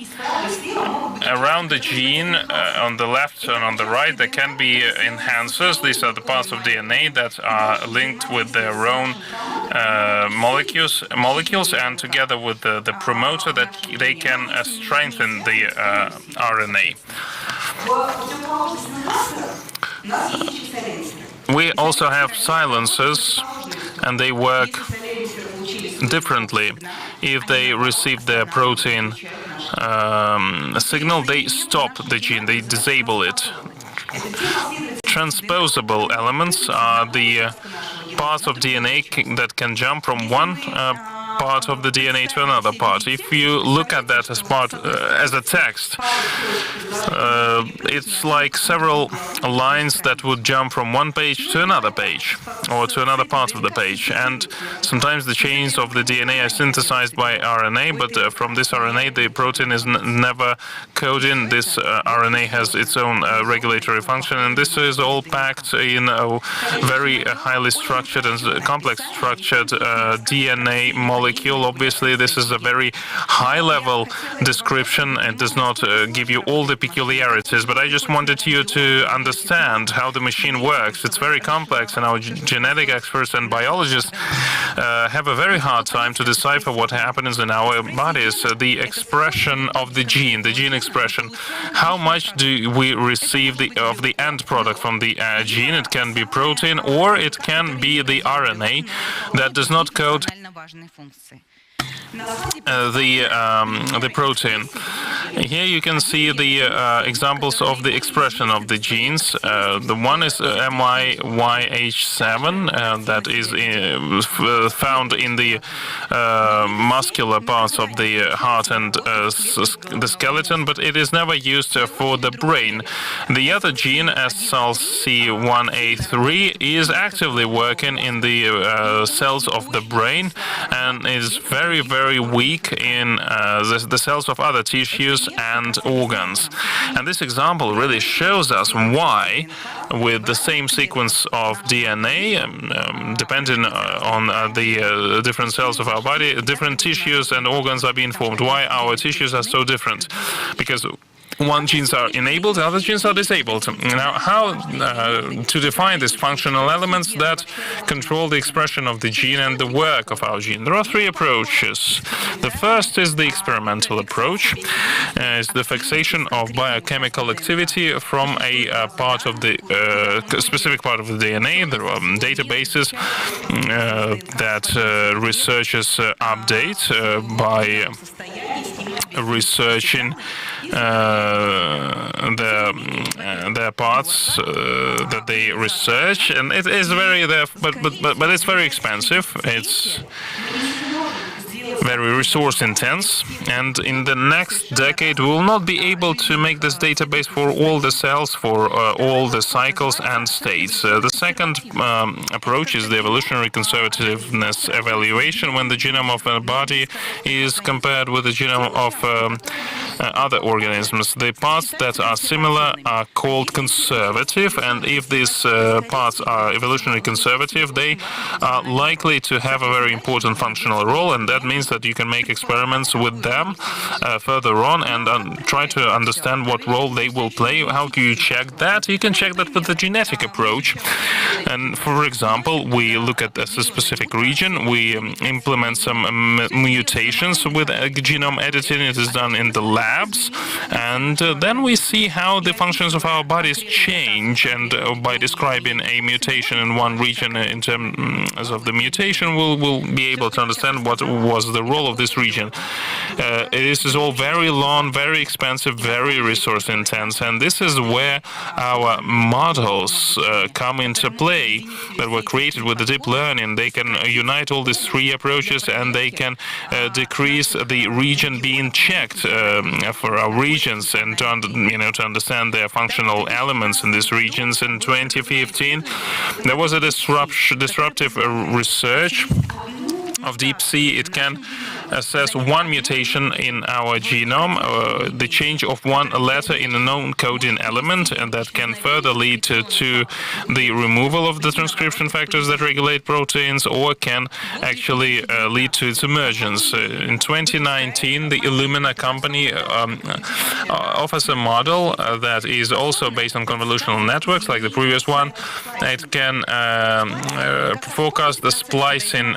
Around the gene, on the left and on the right, there can be enhancers. These are the parts of DNA that are linked with their own molecules, and together with the promoter, that they can strengthen the RNA. We also have silencers, and they work differently. If they receive their protein signal, they stop the gene, they disable it. Transposable elements are the parts of DNA that can jump from one part of the DNA to another part. If you look at that as a text, it's like several lines that would jump from one page to another page, or to another part of the page. And sometimes the chains of the DNA are synthesized by RNA, but from this RNA the protein is never coding. This RNA has its own regulatory function, and this is all packed in a very highly structured and complex structured DNA molecule. Obviously, this is a very high-level description. It does not give you all the peculiarities, but I just wanted you to understand how the machine works. It's very complex, and our genetic experts and biologists have a very hard time to decipher what happens in our bodies. The expression of the gene expression. How much do we receive of the end product from the gene? It can be protein, or it can be the RNA that does not code the protein. Here you can see the examples of the expression of the genes. The one is MYH7, that is found in the muscular parts of the heart and the skeleton, but it is never used for the brain. The other gene, SLC1A3, is actively working in the cells of the brain, and is very, very weak in the cells of other tissues and organs. And this example really shows us why, with the same sequence of DNA, depending on the different cells of our body, different tissues and organs are being formed. Why our tissues are so different? Because one genes are enabled, other genes are disabled. Now, how to define these functional elements that control the expression of the gene and the work of our gene? There are three approaches. The first is the experimental approach. It's the fixation of biochemical activity from a part of the specific part of the DNA. There are databases that researchers update by researching their parts that they research, and it is very but it's very expensive. It's very resource intense, and in the next decade we will not be able to make this database for all the cells, for all the cycles and states. The second approach is the evolutionary conservativeness evaluation, when the genome of a body is compared with the genome of other organisms. The parts that are similar are called conservative, and if these parts are evolutionarily conservative, they are likely to have a very important functional role, and that means that you can make experiments with them further on and try to understand what role they will play. How do you check that? You can check that with the genetic approach. And for example, we look at a specific region, we implement some mutations with genome editing. It is done in the labs, and then we see how the functions of our bodies change, and by describing a mutation in one region in terms of the mutation, we'll be able to understand what was the the role of this region. This is all very long, very expensive, very resource intense, and this is where our models come into play that were created with the deep learning. They can unite all these three approaches, and they can decrease the region being checked for our regions, and to understand their functional elements in these regions. In 2015, there was a disruptive research of DeepSea. It can assess one mutation in our genome, the change of one letter in a known coding element, and that can further lead to the removal of the transcription factors that regulate proteins, or can actually lead to its emergence. In 2019, the Illumina company offers a model that is also based on convolutional networks like the previous one. It can forecast the splicing.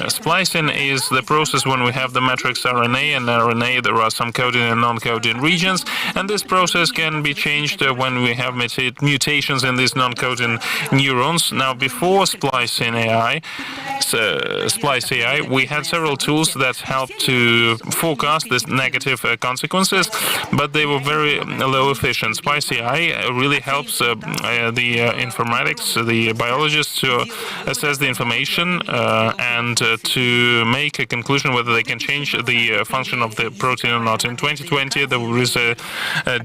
Splicing is the process when we have the matrix RNA, and RNA there are some coding and non-coding regions, and this process can be changed when we have mutations in these non-coding neurons. Now, before Splice AI, we had several tools that helped to forecast these negative consequences, but they were very low efficient. Splice AI really helps the informatics, the biologists, to assess the information and to make a conclusion whether they can change the function of the protein or not. In 2020, there was a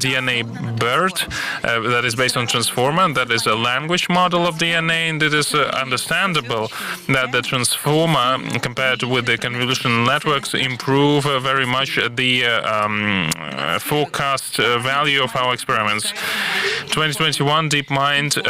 DNA BERT that is based on transformer. That is a language model of DNA, and it is understandable that the transformer, compared with the convolutional networks, improve very much the forecast value of our experiments. 2021, DeepMind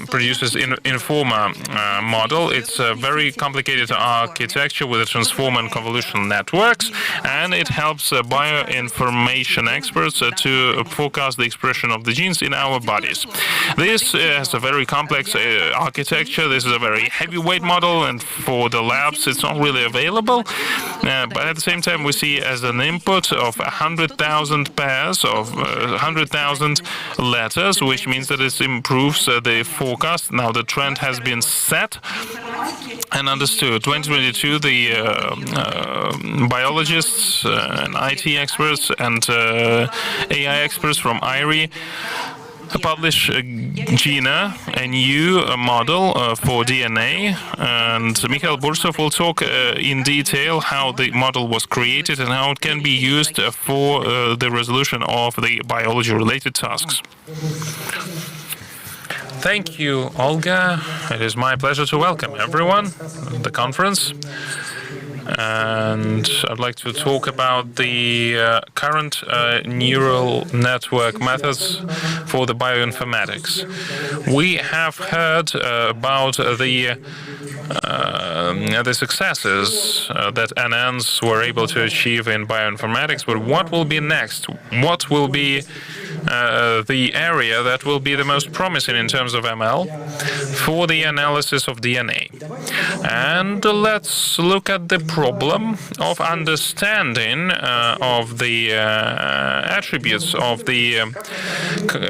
produces Informa model. It's a very complicated architecture with a transformer and convolutional networks, and it helps bioinformation experts to forecast the expression of the genes in our bodies. This has a very complex architecture. This is a very heavyweight model, and for the labs it's not really available. But at the same time, we see as an input of 100,000 pairs of 100,000 letters, which means that it improves the forecast. Now the trend has been set and understood. 2022, the biologists and IT experts and AI experts from AIJ publish GINA, a new model for DNA, and Mikhail Bursov will talk in detail how the model was created and how it can be used for the resolution of the biology-related tasks. Thank you, Olga. It is my pleasure to welcome everyone at the conference. And I'd like to talk about the current neural network methods for the bioinformatics. We have heard about the successes that NNs were able to achieve in bioinformatics, but what will be next? What will be the area that will be the most promising in terms of ML for the analysis of DNA? And let's look at the problem of understanding of the attributes of the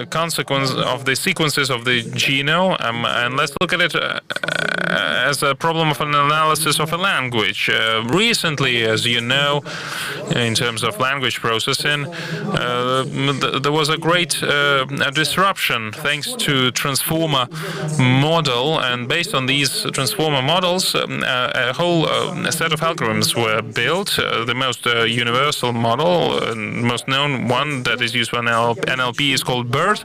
consequence of the sequences of the genome, and let's look at it as a problem of an analysis of a language. Recently, as you know, in terms of language processing, there was a great disruption thanks to transformer model, and based on these transformer models, a whole set of algorithms were built. The most universal model, most known one that is used for NLP is called BERT.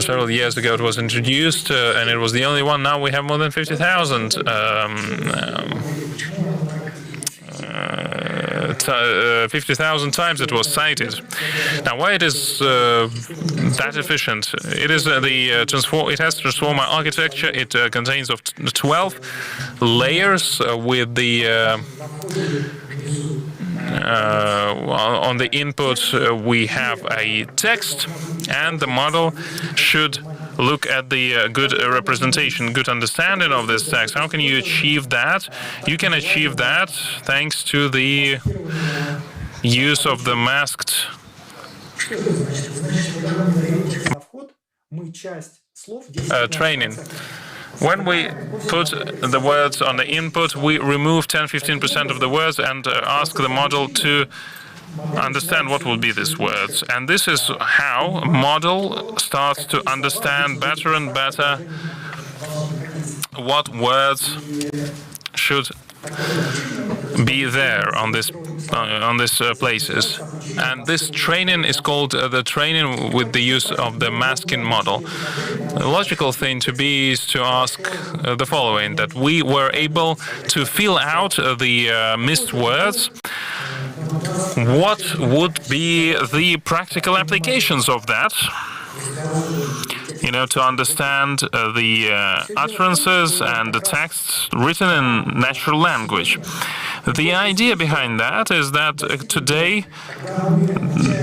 Several years ago it was introduced, and it was the only one. Now we have more than 50,000 50,000 times it was cited. Now, why it is that efficient? It is it has transformer architecture. It contains of 12 layers with the on the input we have a text, and the model should look at the good representation, good understanding of this text. How can you achieve that? You can achieve that thanks to the use of the masked training. When we put the words on the input, we remove 10-15% of the words and ask the model to understand what will be these words. And this is how model starts to understand better and better what words should be there on these places. And this training is called the training with the use of the masking model. The logical thing to be is to ask the following, that we were able to fill out the missed words. What would be the practical applications of that? To understand the utterances and the texts written in natural language. The idea behind that is that today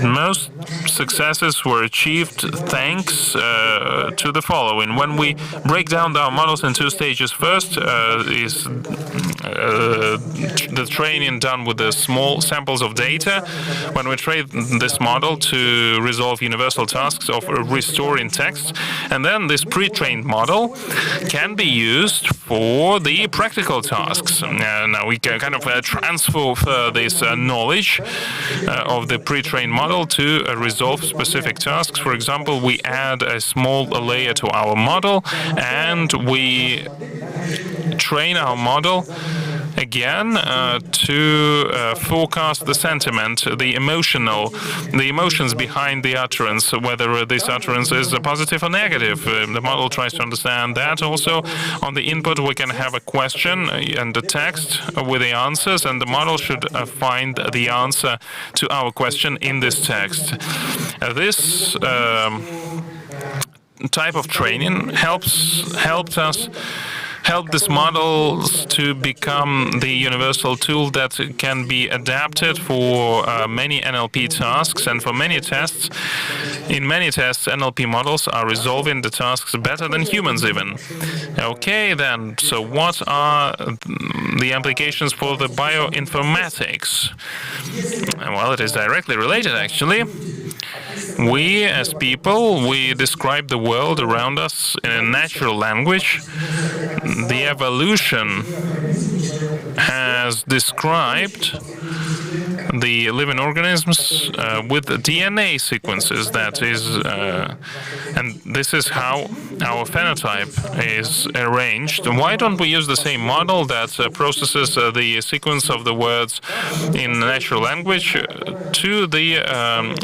most successes were achieved thanks to the following. When we break down our models in two stages, first is the training done with the small samples of data, when we train this model to resolve universal tasks of restoring text. And then this pre-trained model can be used for the practical tasks. Now we can kind of transfer this knowledge of the pre-trained model to resolve specific tasks. For example, we add a small layer to our model and we train our model again to forecast the sentiment, the emotions behind the utterance, whether this utterance is positive or negative. The model tries to understand that. Also, on the input, we can have a question and the text with the answers, and the model should find the answer to our question in this text. This type of training helped these models to become the universal tool that can be adapted for many NLP tasks and for many tests. In many tests, NLP models are resolving the tasks better than humans even. Okay, then, so what are the implications for the bioinformatics? Well, it is directly related, actually. We, as people, we describe the world around us in a natural language. The evolution has described the living organisms with DNA sequences. That is, and this is how our phenotype is arranged. Why don't we use the same model that processes the sequence of the words in natural language to the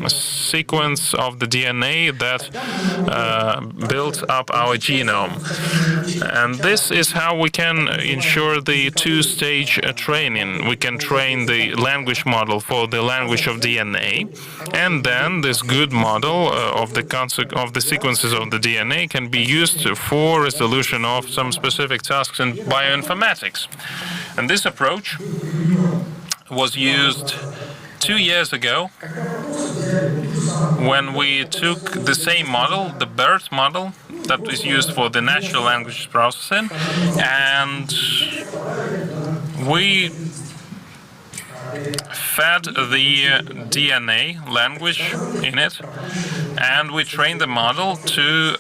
sequence of the DNA that built up our genome? And this is how we can ensure the two-stage training. We can train the language model for the language of DNA, and then this good model of the sequences of the DNA can be used for resolution of some specific tasks in bioinformatics. And this approach was used 2 years ago when we took the same model, the BERT model, that is used for the natural language processing, and we fed the DNA language in it, and we trained the model to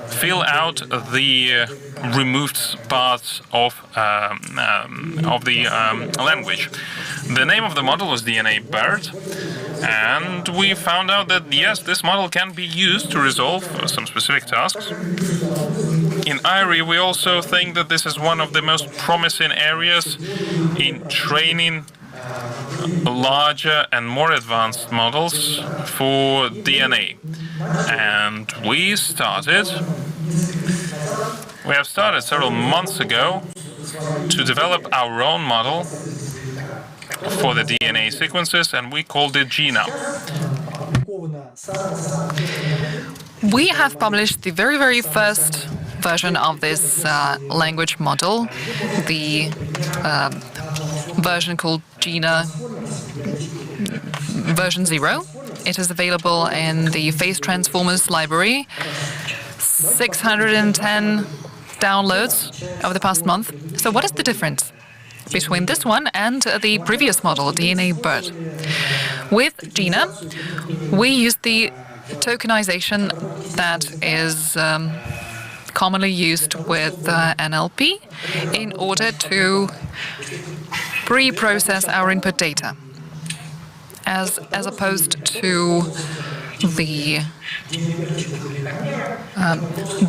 fill out the removed parts of the language. The name of the model was DNA BERT, and we found out that yes, this model can be used to resolve some specific tasks. In IRI, we also think that this is one of the most promising areas in training larger and more advanced models for DNA. And we have started several months ago to develop our own model for the DNA sequences, and we called it GINA. We have published the very, very first version of this language model, the version called GINA version 0. It is available in the Phase Transformers library. 610 downloads over the past month. So what is the difference between this one and the previous model, DNA BERT? With GINA, we use the tokenization that is commonly used with NLP in order to pre-process our input data, as opposed to the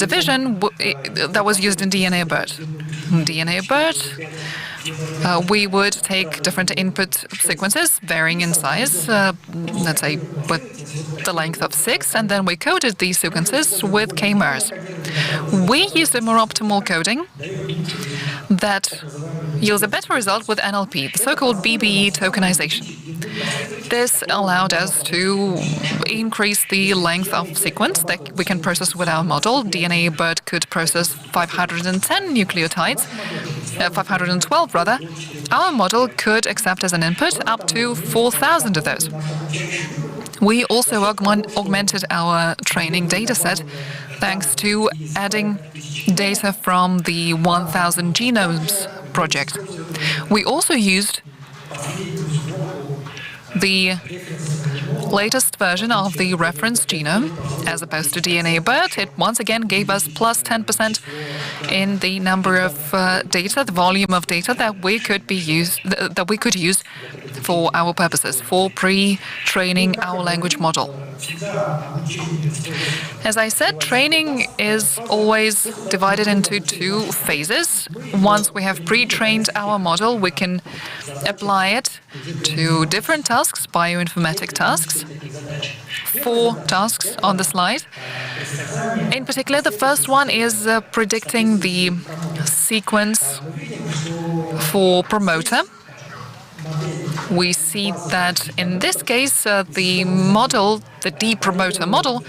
division that was used in DNA-BERT. DNA-BERT, we would take different input sequences varying in size, let's say with the length of 6, and then we coded these sequences with k-mers. We used a more optimal coding that yields a better result with NLP, the so-called BBE tokenization. This allowed us to increase the length of sequence that we can process with our model. DNA-BERT could process 510 nucleotides, 512 rather. Our model could accept as an input up to 4,000 of those. We also augmented our training dataset thanks to adding data from the 1,000 Genomes project. We also used the latest version of the reference genome, as opposed to DNA-BERT. It once again gave us plus 10% in the number of data, the volume of data that we could use for our purposes, for pre-training our language model. As I said, training is always divided into two phases. Once we have pre-trained our model, we can apply it to different tasks, bioinformatic tasks. 4 tasks on the slide. In particular, the first one is predicting the sequence for promoter. We see that in this case, the model, the D-promoter model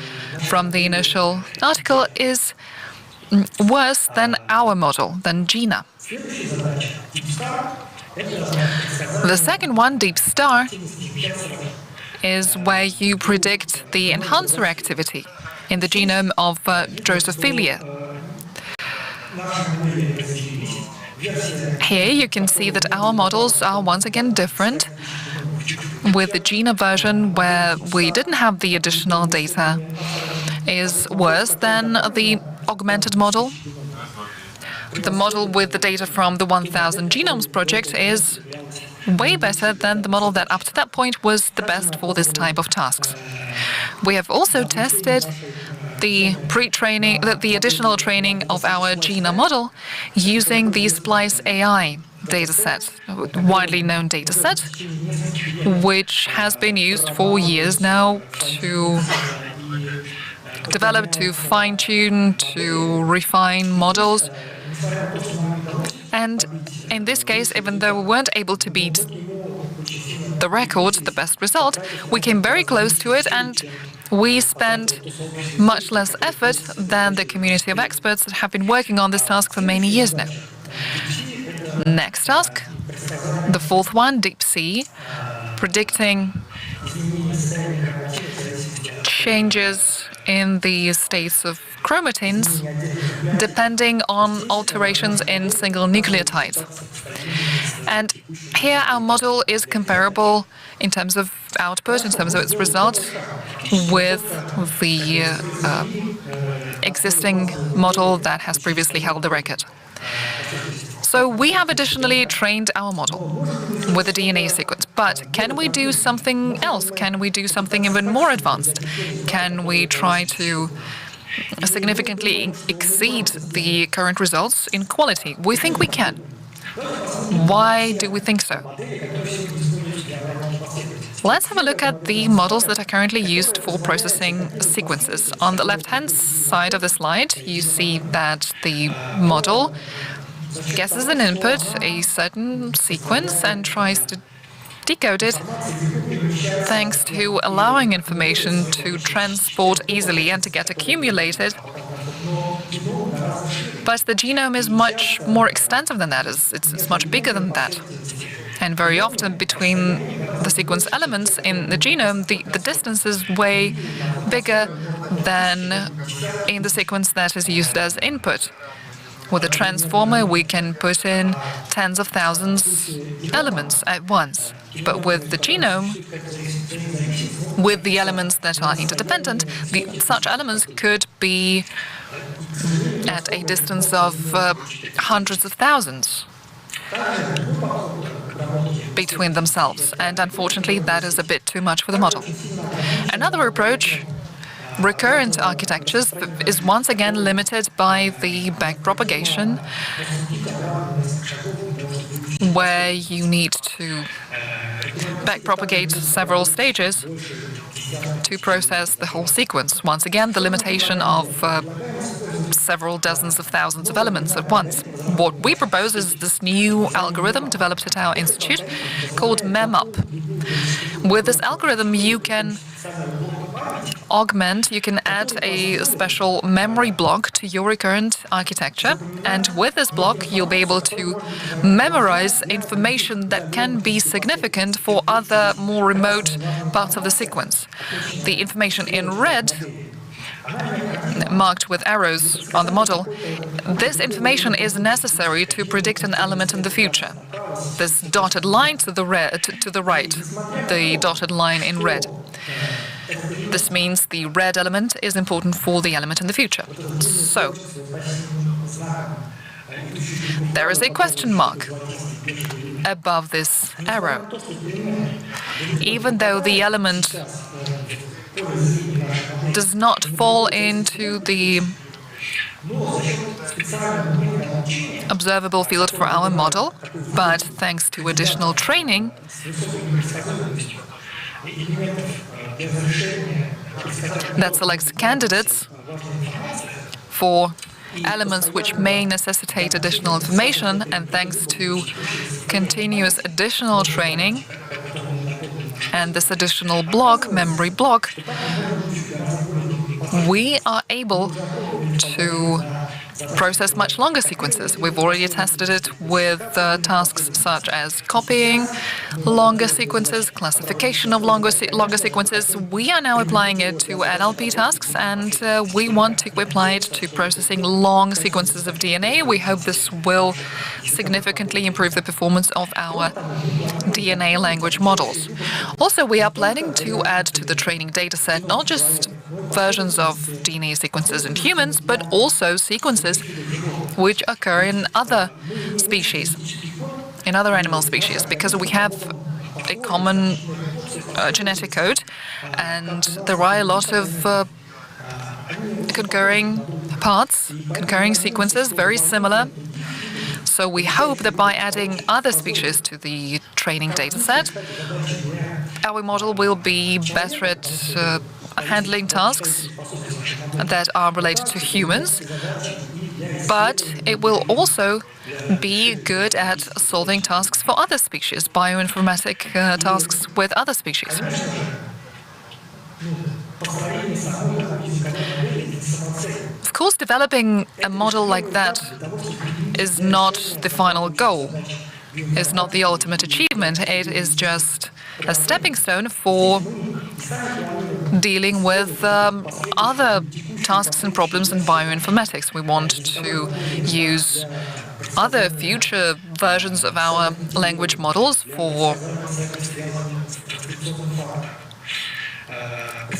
from the initial article is worse than our model, than GINA. The second one, Deep Star, is where you predict the enhancer activity in the genome of Drosophila. Here you can see that our models are once again different, with the GINA version where we didn't have the additional data is worse than the augmented model. The model with the data from the 1,000 Genomes project is way better than the model that up to that point was the best for this type of tasks. We have also tested the pre-training, the additional training of our GINA model using the Splice AI dataset, a widely known dataset, which has been used for years now to develop, to fine-tune, to refine models. And in this case, even though we weren't able to beat the record, the best result, we came very close to it, and we spent much less effort than the community of experts that have been working on this task for many years now. Next task, the fourth one, Deep Sea, predicting changes in the states of chromatins depending on alterations in single nucleotides. And here our model is comparable in terms of output, in terms of its results, with the existing model that has previously held the record. So we have additionally trained our model with a DNA sequence. But can we do something else? Can we do something even more advanced? Can we try to significantly exceed the current results in quality? We think we can. Why do we think so? Let's have a look at the models that are currently used for processing sequences. On the left-hand side of the slide, you see that the model guesses an input, a certain sequence, and tries to decode it thanks to allowing information to transport easily and to get accumulated. But the genome is much more extensive than that. It's much bigger than that. And very often between the sequence elements in the genome, the distance is way bigger than in the sequence that is used as input. With a transformer, we can put in tens of thousands elements at once. But with the genome, with the elements that are interdependent, such elements could be at a distance of hundreds of thousands between themselves. And unfortunately, that is a bit too much for the model. Another approach, recurrent architectures, is once again limited by the backpropagation, where you need to backpropagate several stages to process the whole sequence. Once again, the limitation of several dozens of thousands of elements at once. What we propose is this new algorithm developed at our institute called MEMUP. With this algorithm, you can add a special memory block to your recurrent architecture, and with this block you'll be able to memorize information that can be significant for other more remote parts of the sequence. The information in red, marked with arrows on the model, this information is necessary to predict an element in the future. This dotted line to the right, the dotted line in red. This means the red element is important for the element in the future. So, there is a question mark above this arrow. Even though the element does not fall into the observable field for our model, but thanks to additional training, that selects candidates for elements which may necessitate additional information, and thanks to continuous additional training and this additional block, memory block, we are able to process much longer sequences. We've already tested it with tasks such as copying longer sequences, classification of longer sequences. We are now applying it to NLP tasks, and we want to apply it to processing long sequences of DNA. We hope this will significantly improve the performance of our DNA language models. Also, we are planning to add to the training dataset not just versions of DNA sequences in humans, but also sequences which occur in other species, in other animal species, because we have a common genetic code, and there are a lot of concurring parts, concurring sequences, very similar. So we hope that by adding other species to the training dataset, our model will be better at handling tasks that are related to humans, but it will also be good at solving tasks for other species, bioinformatic tasks with other species. Of course, developing a model like that is not the final goal, is not the ultimate achievement. It is just a stepping stone for dealing with other tasks and problems in bioinformatics. We want to use other future versions of our language models for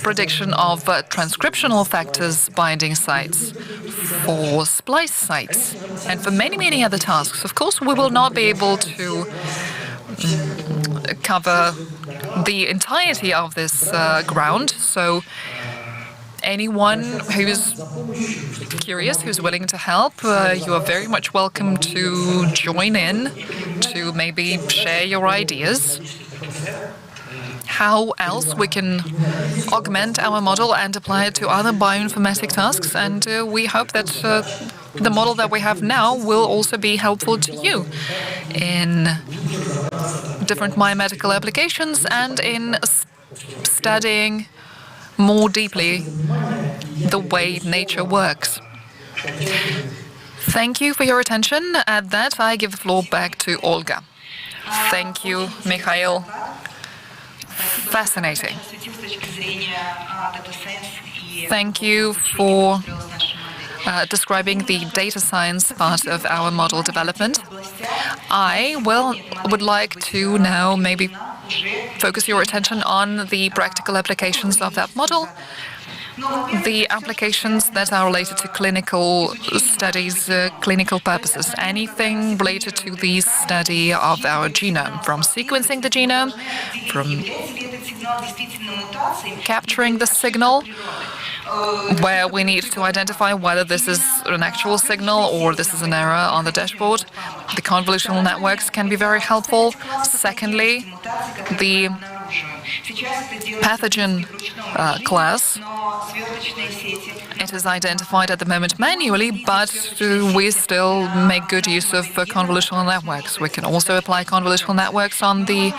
prediction of transcriptional factors binding sites, for splice sites, and for many, many other tasks. Of course, we will not be able to cover the entirety of this ground, so anyone who's curious, who's willing to help, you are very much welcome to join in, to maybe share your ideas. How else we can augment our model and apply it to other bioinformatic tasks, and we hope that the model that we have now will also be helpful to you in different biomedical applications and in studying more deeply the way nature works. Thank you for your attention. At that, I give the floor back to Olga. Thank you, Mikhail. Fascinating. Thank you for describing the data science part of our model development. I would like to now maybe focus your attention on the practical applications of that model. the applications that are related to clinical studies, clinical purposes, anything related to the study of our genome, from sequencing the genome, from capturing the signal, where we need to identify whether this is an actual signal or this is an error on the dashboard. The convolutional networks can be very helpful. Secondly, the pathogen class. It is identified at the moment manually, but we still make good use of convolutional networks. We can also apply convolutional networks on the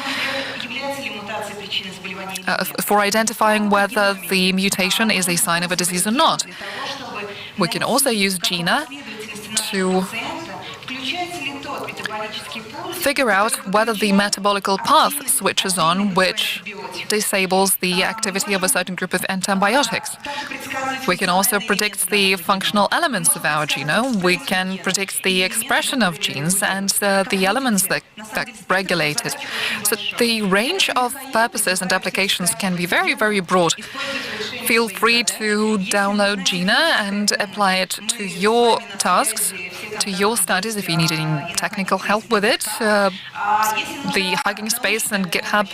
for identifying whether the mutation is a sign of a disease or not. We can also use GINA to figure out whether the metabolical path switches on, which disables the activity of a certain group of antibiotics. We can also predict the functional elements of our genome. We can predict the expression of genes and the elements that regulate it. So the range of purposes and applications can be very, very broad. Feel free to download GINA and apply it to your tasks, to your studies if you need any technical help with it. The Hugging Space and GitHub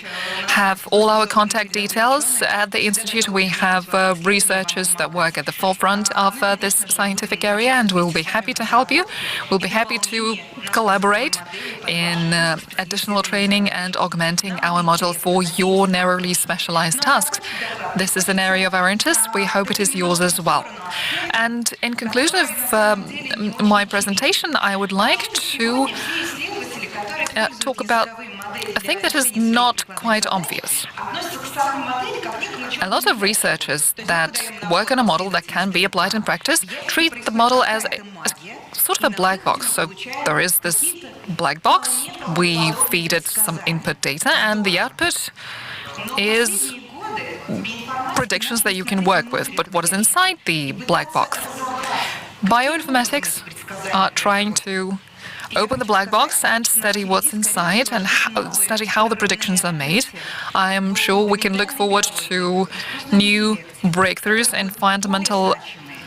have all our contact details. At the Institute, we have researchers that work at the forefront of this scientific area, and we'll be happy to help you. We'll be happy to collaborate in additional training and augmenting our model for your narrowly specialized tasks. This is an area of our interest. We hope it is yours as well. And in conclusion of my presentation, I would like to talk about a thing that is not quite obvious. A lot of researchers that work on a model that can be applied in practice treat the model as sort of a black box. So there is this black box, we feed it some input data, and the output is predictions that you can work with. But what is inside the black box? Bioinformatics are trying to open the black box and study what's inside and study how the predictions are made. I am sure we can look forward to new breakthroughs in fundamental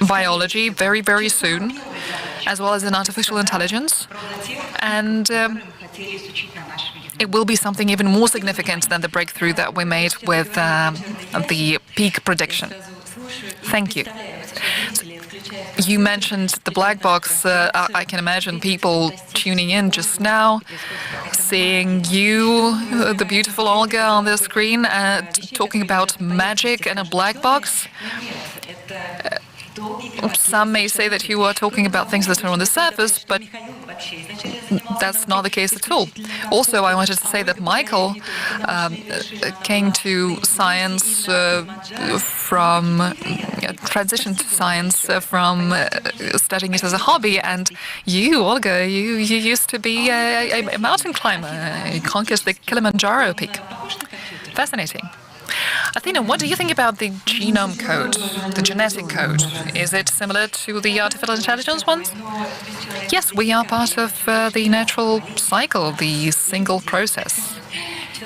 biology very, very soon, as well as in artificial intelligence. And it will be something even more significant than the breakthrough that we made with the peak prediction. Thank you. You mentioned the black box. I can imagine people tuning in just now, seeing you, the beautiful Olga, on the screen, talking about magic and a black box. Some may say that you are talking about things that are on the surface, but that's not the case at all. Also, I wanted to say that Michael came to science transitioned to science from studying it as a hobby, and you, Olga, you used to be a mountain climber. You conquered the Kilimanjaro peak. Fascinating. Athena, what do you think about the genome code, the genetic code? Is it similar to the artificial intelligence ones? Yes, we are part of the natural cycle, the single process.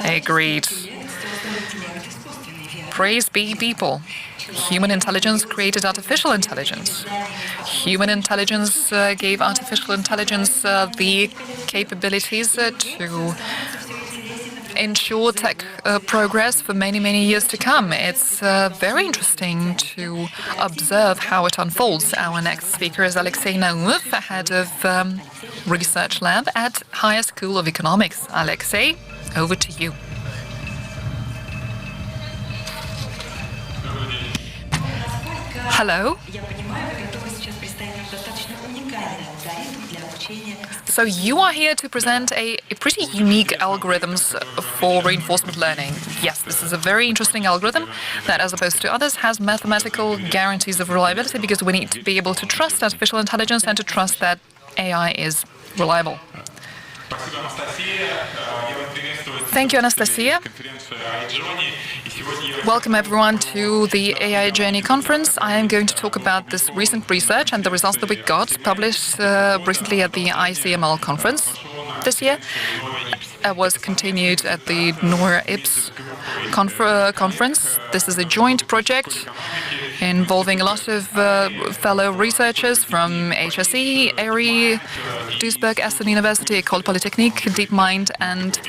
Agreed. Praise be people. Human intelligence created artificial intelligence. Human intelligence gave artificial intelligence the capabilities to ensure tech progress for many, many years to come. It's very interesting to observe how it unfolds. Our next speaker is Alexei Naumov, head of research lab at Higher School of Economics. Alexei, over to you. Hello. So you are here to present a pretty unique algorithms for reinforcement learning. Yes, this is a very interesting algorithm that, as opposed to others, has mathematical guarantees of reliability, because we need to be able to trust artificial intelligence and to trust that AI is reliable. Thank you, Anastasia. Welcome everyone to the AIJ conference. I am going to talk about this recent research and the results that we got published recently at the ICML conference this year. was continued at the NORA-IPS conference. This is a joint project involving a lot of fellow researchers from HSE, AIJ, Duisburg, Essen University, École Polytechnique, DeepMind, and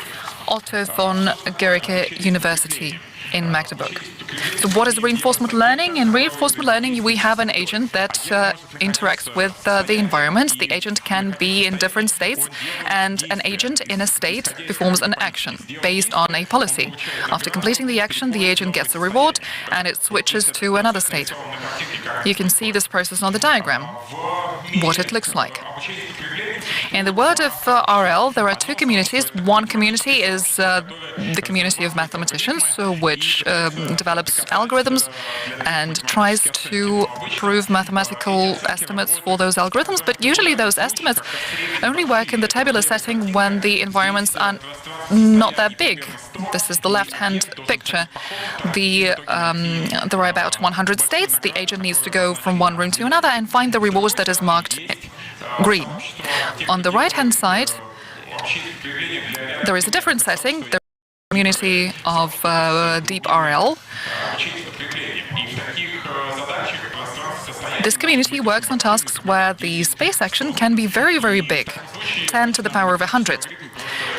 Otto von Guericke University in Magdeburg. So what is reinforcement learning? In reinforcement learning, we have an agent that interacts with the environment. The agent can be in different states, and an agent in a state performs an action based on a policy. After completing the action, the agent gets a reward, and it switches to another state. You can see this process on the diagram, what it looks like. In the world of RL, there are two communities. One community is the community of mathematicians, which develops algorithms and tries to prove mathematical estimates for those algorithms. But usually those estimates only work in the tabular setting when the environments are not that big. This is the left-hand picture. There are about 100 states. The agent needs to go from one room to another and find the reward that is marked green. On the right-hand side, there is a different setting, the community of Deep RL. This community works on tasks where the space action can be very, very big, 10 to the power of 100.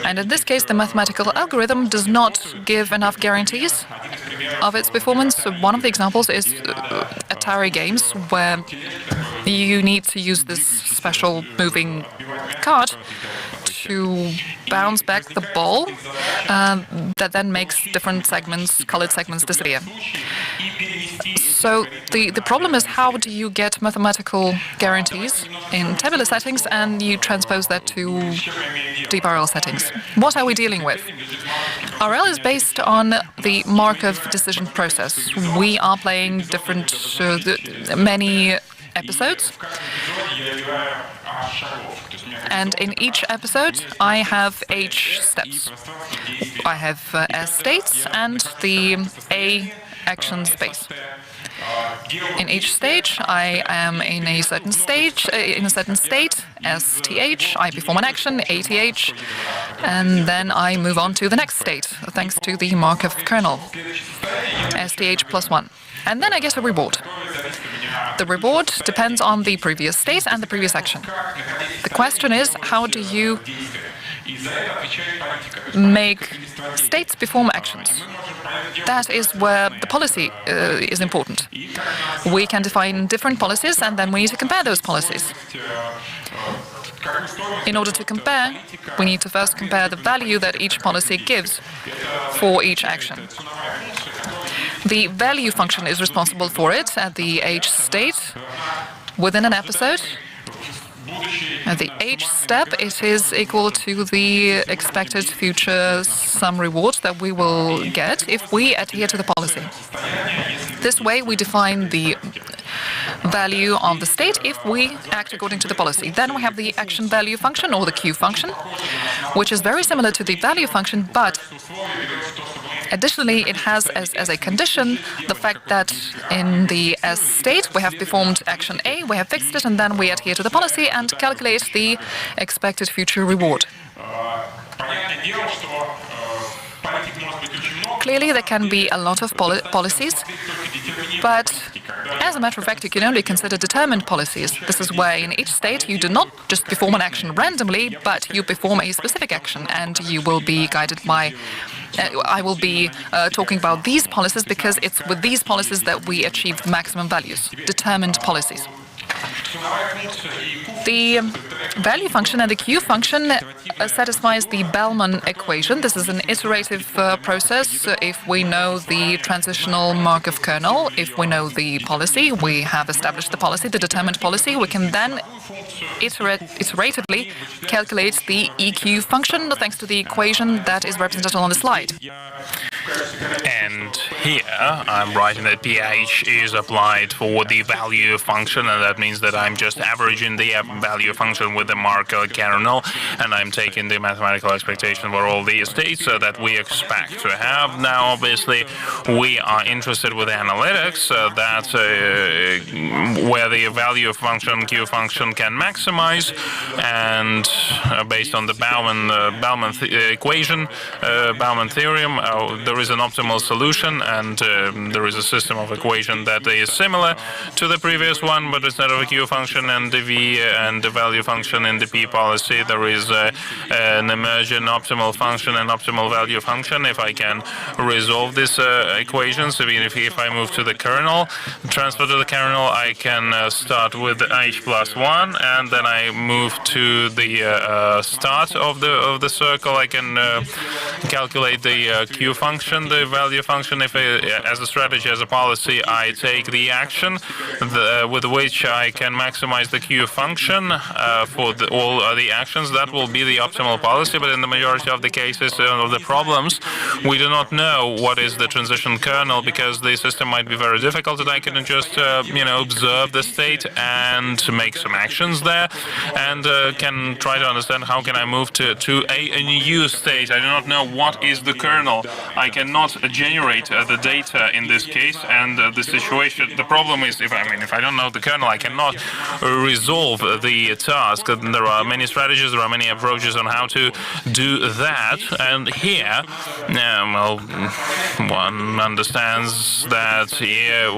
And in this case, the mathematical algorithm does not give enough guarantees of its performance. So one of the examples is Atari games, where you need to use this special moving card to bounce back the ball that then makes different segments, colored segments, disappear. So the problem is, how do you get mathematical guarantees in tabular settings and you transpose that to deep RL settings? What are we dealing with? RL is based on the Markov decision process. We are playing many episodes, and in each episode I have H steps. I have S states and the A action space. In each stage, I am in a certain state, STH, I perform an action, ATH, and then I move on to the next state, thanks to the Markov kernel, STH plus 1. And then I get a reward. The reward depends on the previous state and the previous action. The question is, how do you make states perform actions? That is where the policy is important. We can define different policies, and then we need to compare those policies. In order to compare, we need to first compare the value that each policy gives for each action. The value function is responsible for it at the H state within an episode. At the H step, it is equal to the expected future sum reward that we will get if we adhere to the policy. This way, we define the value of the state if we act according to the policy. Then we have the action value function, or the Q function, which is very similar to the value function, but additionally, it has as a condition the fact that in the S state we have performed action A, we have fixed it, and then we adhere to the policy and calculate the expected future reward. Clearly, there can be a lot of policies, but as a matter of fact, you can only consider determined policies. This is where in each state you do not just perform an action randomly, but you perform a specific action, and you will be guided by I will be talking about these policies because it's with these policies that we achieve maximum values, determined policies. The value function and the Q function satisfies the Bellman equation. This is an iterative process. If we know the transitional Markov kernel, if we know the policy, we have established the policy, the determined policy, we can then iteratively calculate the EQ function thanks to the equation that is represented on the slide. And here I'm writing that pH is applied for the value function, and that means that I'm just averaging the value function with the Markov kernel, and I'm taking the mathematical expectation for all the states that we expect to have. Now, obviously, we are interested with analytics that where the value function, Q function, can maximize, and based on the Bauman equation, Bauman theorem, there is an optimal solution, and there is a system of equation that is similar to the previous one, but instead of a Q function and the V and the value function in the P policy, there is an emergent optimal function and optimal value function. If I can resolve these equations, if I move to the kernel, transfer to the kernel, I can start with H plus 1, and then I move to the start of the circle. I can calculate the Q function, the value function. If as a strategy, as a policy, I take the action with which I can maximize the Q function for all the actions, that will be the optimal policy. But in the majority of the cases of the problems, we do not know what is the transition kernel, because the system might be very difficult, and I can just observe the state and make some actions there, and can try to understand how can I move to a new state. I do not know what is the kernel. I cannot generate the data in this case, and the situation. The problem is if I don't know the kernel, I cannot resolve the task. There are many strategies, there are many approaches on how to do that, and here, one understands that here,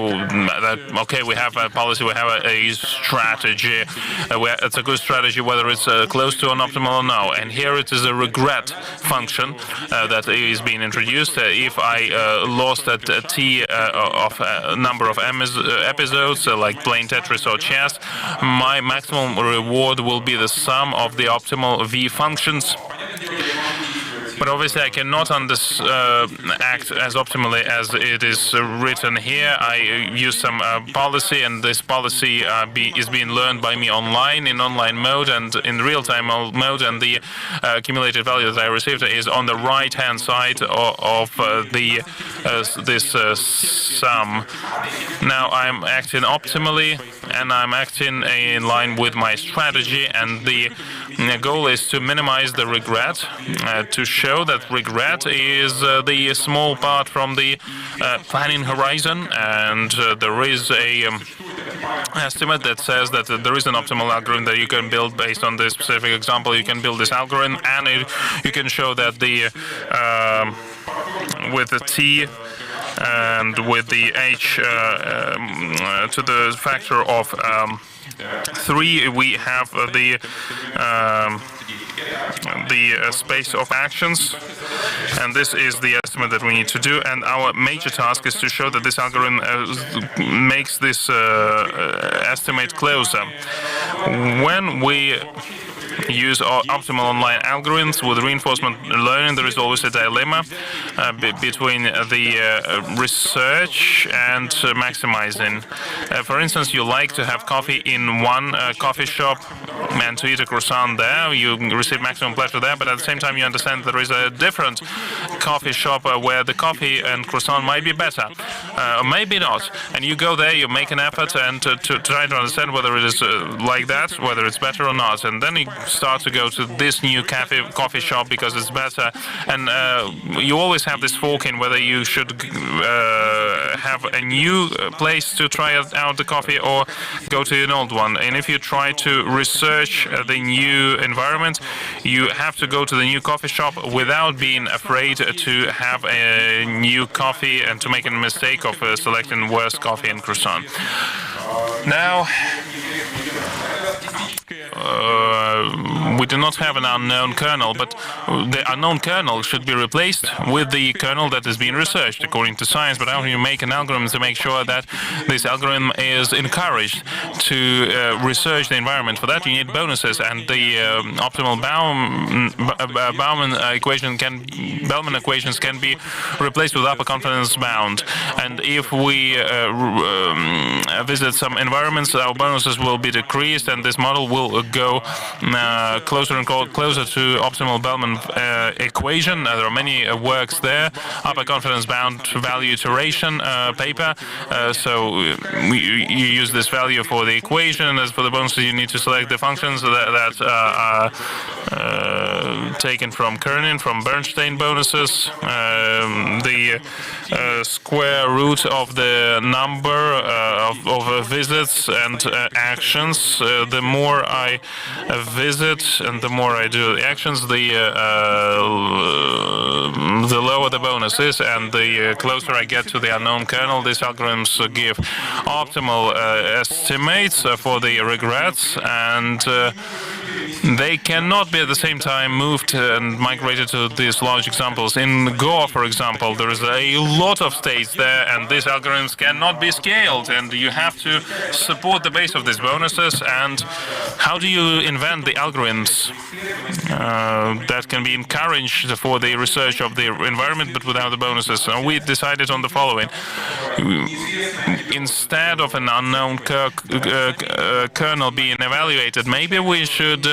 okay, we have a policy, we have a strategy. It's a good strategy whether it's close to an optimal or no. And here it is a regret function that is being introduced. If I lost at t of a number of episodes, like playing Tetris or chess, my maximum reward will be the sum of the optimal V functions. But obviously, I cannot act as optimally as it is written here. I use some policy, and this policy is being learned by me online, in online mode and in real-time mode, and the accumulated value that I received is on the right-hand side of this sum. Now I'm acting optimally, and I'm acting in line with my strategy, and the goal is to minimize the regret, to show that regret is the small part from the planning horizon, and there is a estimate that says that there is an optimal algorithm that you can build based on this specific example. You can build this algorithm, and you can show that the with the t and with the h to the factor of 3, we have the space of actions, and this is the estimate that we need to do. And our major task is to show that this algorithm makes this estimate closer. When we use optimal online algorithms with reinforcement learning, there is always a dilemma between the research and maximizing. For instance, you like to have coffee in one coffee shop and to eat a croissant there. You receive maximum pleasure there, but at the same time you understand there is a different coffee shop where the coffee and croissant might be better, or maybe not. And you go there, you make an effort and to try to understand whether it is like that, whether it's better or not. And then you start to go to this new coffee shop because it's better. And you always have this forking whether you should have a new place to try out the coffee or go to an old one. And if you try to research the new environment, you have to go to the new coffee shop without being afraid to have a new coffee and to make a mistake of selecting worse coffee and croissant. Now, we do not have an unknown kernel, but the unknown kernel should be replaced with the kernel that is being researched according to science. But how do you make an algorithm to make sure that this algorithm is encouraged to research the environment? For that, you need bonuses, and the optimal Bauman equations can be replaced with upper confidence bound. And if we visit some environments, our bonuses will be decreased, and this model will go closer and closer to optimal Bellman equation. There are many works there. Upper confidence bound value iteration paper. So you use this value for the equation. As for the bonuses, you need to select the functions that are taken from Kernin, from Bernstein bonuses. The square root of the number of visits and actions. The more I visit and the more I do the actions, the lower the bonus is, and the closer I get to the unknown kernel. These algorithms give optimal estimates for the regrets, and they cannot be at the same time moved and migrated to these large examples. In Go, for example, there is a lot of states there, and these algorithms cannot be scaled, and you have to support the base of these bonuses. And how do you invent the algorithms that can be encouraged for the research of the environment, but without the bonuses? And we decided on the following. Instead of an unknown kernel being evaluated, maybe we should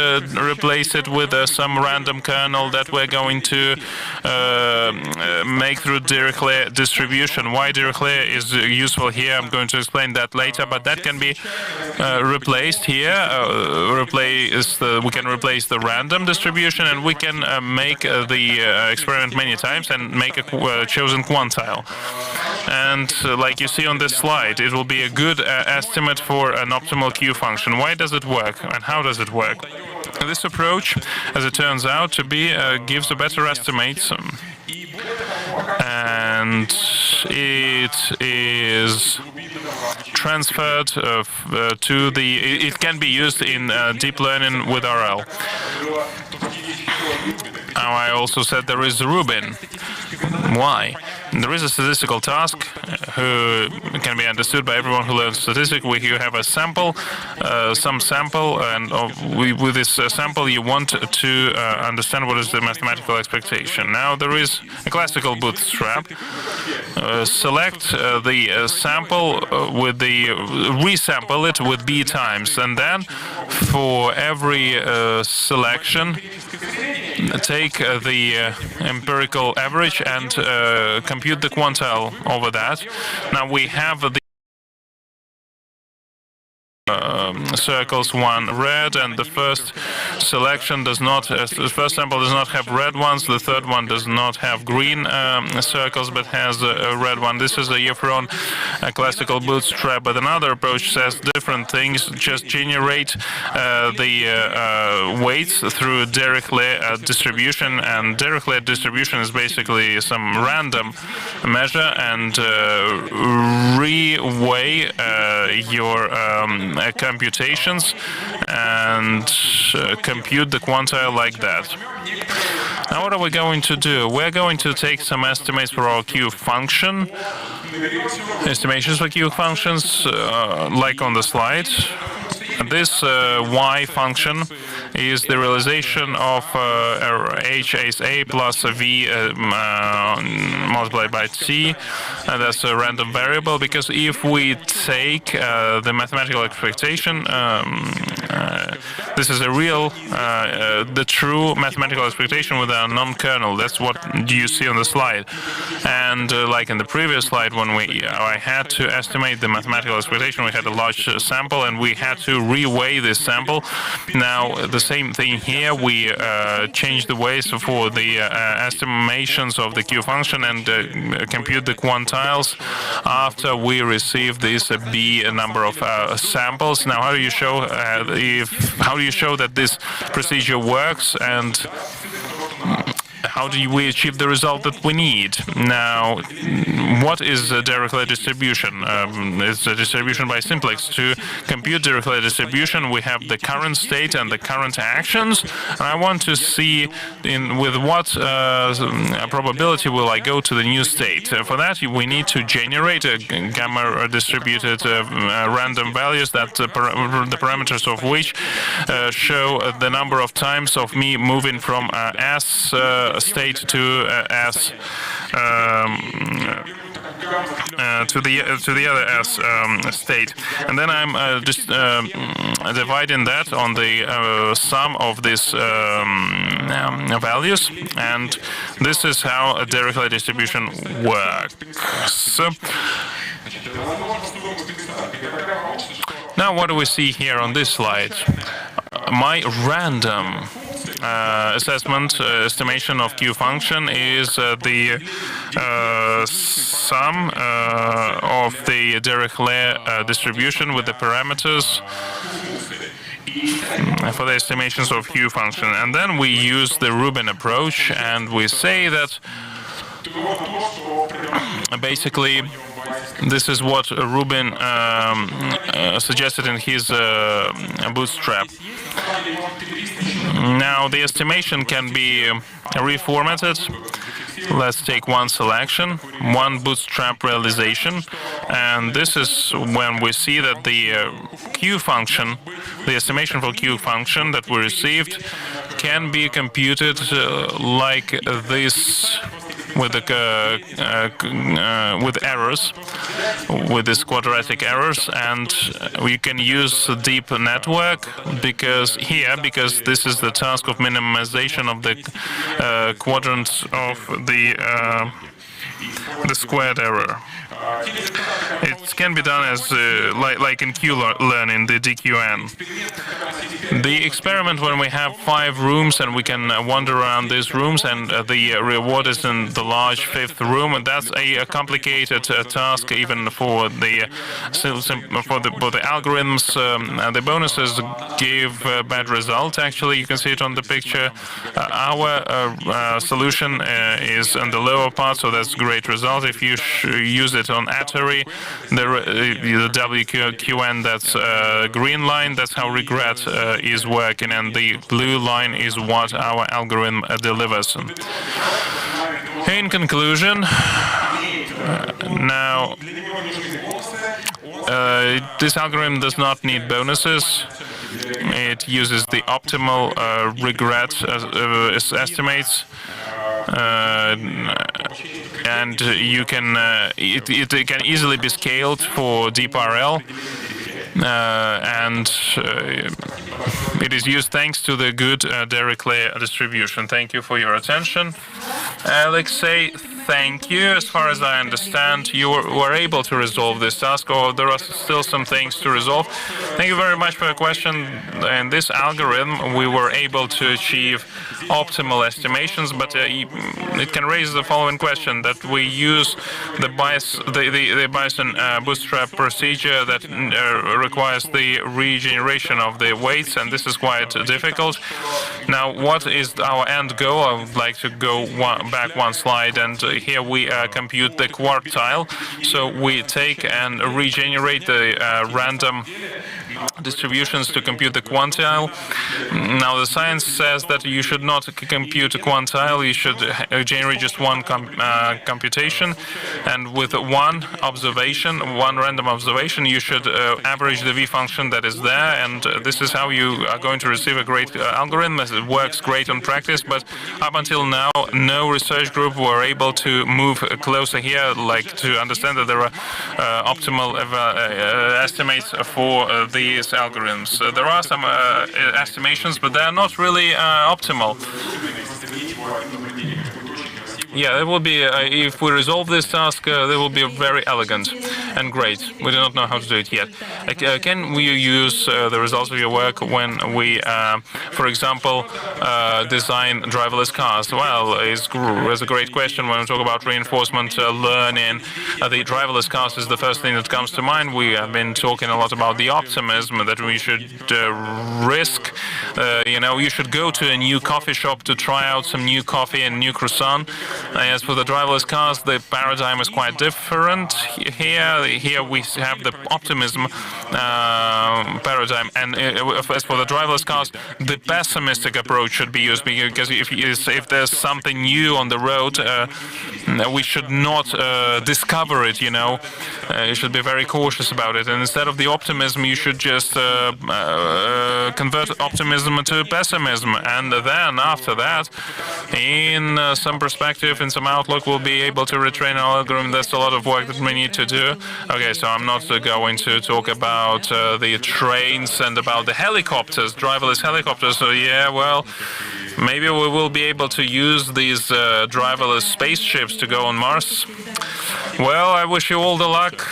replace it with some random kernel that we're going to make through Dirichlet distribution. Why Dirichlet is useful here, I'm going to explain that later, but that can be replaced here. We can replace the random distribution, and we can make the experiment many times and make a chosen quantile. And like you see on this slide, it will be a good estimate for an optimal Q function. Why does it work, and how does it work? This approach, as it turns out to be, gives a better estimate, and it is transferred to the. It can be used in deep learning with RL. Now, I also said there is Rubin. Why? There is a statistical task who can be understood by everyone who learns statistics. You have a sample, some sample, and with this sample you want to understand what is the mathematical expectation. Now there is a classical bootstrap. Select the sample with the resample it with b times, and then for every selection take the empirical average and compute the quantile over that. Now we have the circles, one red, and the first selection does not, the first sample does not have red ones, the third one does not have green circles but has a red one. This is a Yefron classical bootstrap, but another approach says different things. Just generate the weights through Dirichlet distribution, and Dirichlet distribution is basically some random measure, and reweigh your computations and compute the quantile like that. Now what are we going to do? We're going to take some estimates for our Q function, estimations for Q functions, like on the slide. This y function is the realization of h is a plus v multiplied by t. That's a random variable, because if we take the mathematical expectation, this is a real, the true mathematical expectation with a non-kernel. That's what you see on the slide. And like in the previous slide, when I had to estimate the mathematical expectation, we had a large sample and we had to reweigh this sample. Now the same thing here. We change the ways for the estimations of the Q function and compute the quantiles after we receive this b number of samples. Now, how do you show that this procedure works, and how do we achieve the result that we need? Now, what is a Dirichlet distribution? It's a distribution by simplex. To compute Dirichlet distribution, we have the current state and the current actions. And I want to see with what probability will I go to the new state. For that, we need to generate a gamma distributed random values that the parameters of which show the number of times of me moving from S state to S to the other state, and then I'm just dividing that on the sum of these values, and this is how a Dirichlet distribution works. Now, what do we see here on this slide? My random estimation of Q function is the sum of the Dirichlet distribution with the parameters for the estimations of Q function. And then we use the Rubin approach, and we say that basically this is what Rubin suggested in his bootstrap. Now, the estimation can be reformatted. Let's take one selection, one bootstrap realization, and this is when we see that the Q function, the estimation for Q function that we received, can be computed like this, with errors, with these quadratic errors, and we can use a deep network because this is the task of minimization of the quadrants of the squared error. It can be done as like in Q-learning, the DQN. The experiment when we have 5 rooms and we can wander around these rooms, and the reward is in the large 5th room. That's a complicated task even for the algorithms. The bonuses give bad result. Actually, you can see it on the picture. Our solution is in the lower part, so that's a great result. If you use it on Atari, the WQN, that's green line, that's how regret is working, and the blue line is what our algorithm delivers. In conclusion, now this algorithm does not need bonuses. It uses the optimal regret estimates. And you can it can easily be scaled for DeepRL, and it is used thanks to the good Dirichlet distribution. Thank you for your attention. Alexei, thank you. As far as I understand, you were able to resolve this task, or there are still some things to resolve. Thank you very much for your question. In this algorithm, we were able to achieve optimal estimations, but it can raise the following question: that we use the Bayesian bootstrap procedure that requires the regeneration of the weights, and this is quite difficult. Now, what is our end goal? I would like to go back one slide, and here we compute the quartile. So we take and regenerate the random distributions to compute the quantile. Now, the science says that you should not compute a quantile, you should generate just one computation, and with one random observation, you should average the V function that is there, and this is how you are going to receive a great algorithm. It works great on practice, but up until now, no research group were able to move closer here, like to understand that there are optimal estimates for these algorithms. There are some estimations, but they are not really optimal. Yeah, it will be, if we resolve this task, they will be very elegant and great. We do not know how to do it yet. Can we use the results of your work when we, for example, design driverless cars? Well, it's a great question when we talk about reinforcement learning. The driverless cars is the first thing that comes to mind. We have been talking a lot about the optimism that we should risk. You should go to a new coffee shop to try out some new coffee and new croissant. As for the driverless cars, the paradigm is quite different. Here we have the optimism paradigm, and as for the driverless cars, the pessimistic approach should be used, because if there's something new on the road, we should not discover it. You should be very cautious about it, and instead of the optimism, you should just convert optimism to pessimism, and then after that, in some perspective, in some outlook, we'll be able to retrain our algorithm. That's a lot of work that we need to do. Okay, so I'm not going to talk about the trains and about the helicopters, driverless helicopters. So yeah, well, maybe we will be able to use these driverless spaceships to go on Mars. Well, I wish you all the luck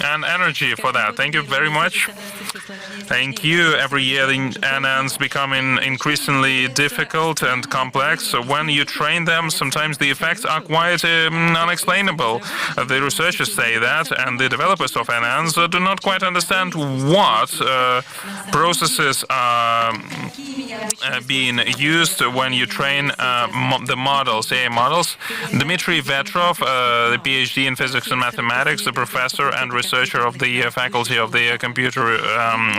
and energy for that. Thank you very much. Thank you. Every year the NNs becoming increasingly difficult and complex. So when you train them, sometimes the effects are quite unexplainable. The researchers say that, and the developers of NNs do not quite understand what processes are being used when you train the models, AI models. Dmitry Vetrov, the PhD in physics and mathematics, the professor and researcher of the faculty of the computer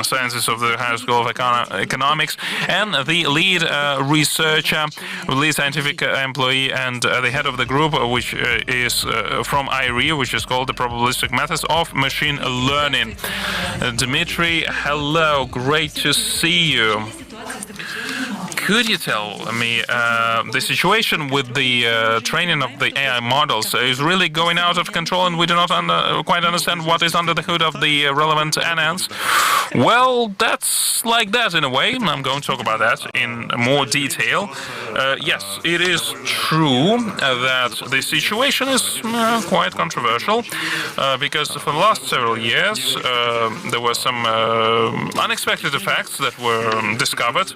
sciences of the Higher School of Economics, and the lead researcher, lead scientific employee, and the head of the group, which is from AIJ, which is called the Probabilistic Methods of Machine Learning. Dmitry, hello, great to see you. Could you tell me the situation with the training of the AI models is really going out of control, and we do not quite understand what is under the hood of the relevant NNs? Well, that's like that in a way. I'm going to talk about that in more detail. Yes, it is true that the situation is quite controversial because for the last several years there were some unexpected effects that were discovered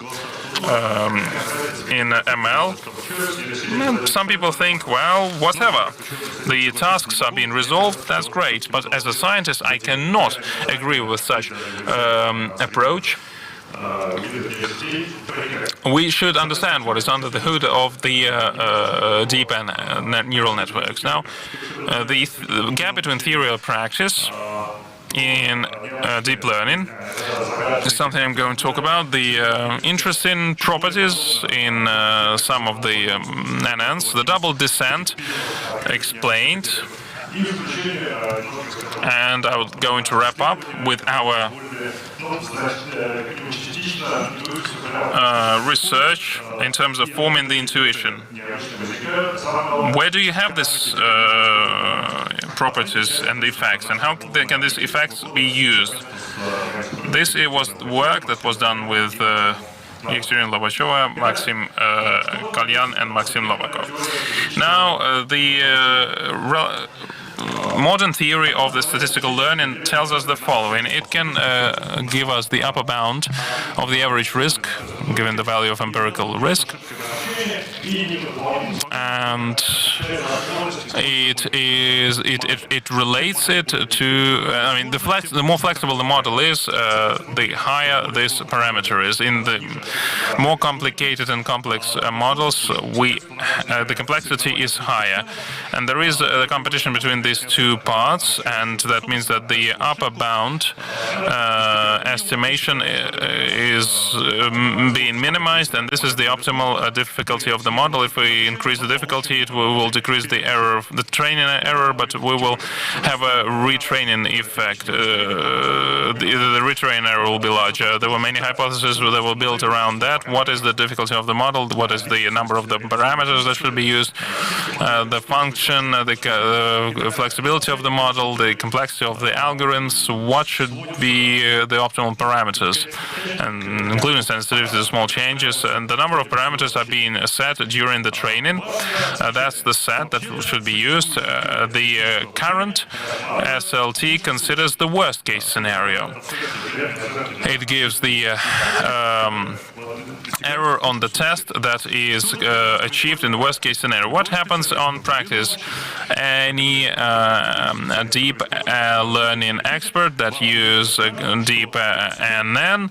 in ML. Some people think, well, whatever. The tasks are being resolved, that's great. But as a scientist, I cannot agree with such approach. We should understand what is under the hood of the deep neural networks. Now, the gap between theory and practice in deep learning is something I'm going to talk about. The interesting properties in some of the NNs, the double descent explained, and I was going to wrap up with our research in terms of forming the intuition. Where do you have this properties and effects, and how can these effects be used? This was work that was done with Yekaterina Lobacheva, Maxim Kalyan, and Maxim Lobakov. Now, the modern theory of the statistical learning tells us the following. It can give us the upper bound of the average risk, given the value of empirical risk, and it relates it to. I mean, the more flexible the model is, the higher this parameter is. In the more complicated and complex models, the complexity is higher, and there is a competition between these two parts, and that means that the upper bound estimation is being minimized, and this is the optimal difficulty of the model. If we increase the difficulty, it will decrease the error, the training error, but we will have a retraining effect. The retraining error will be larger. There were many hypotheses that were built around that. What is the difficulty of the model? What is the number of the parameters that should be used? The function, the flexibility of the model, the complexity of the algorithms, what should be the optimal parameters, and including sensitivity to small changes. And the number of parameters are being set during the training. That's the set that should be used. The current SLT considers the worst case scenario. It gives the error on the test that is achieved in the worst case scenario. What happens on practice? Any deep learning expert that use deep NN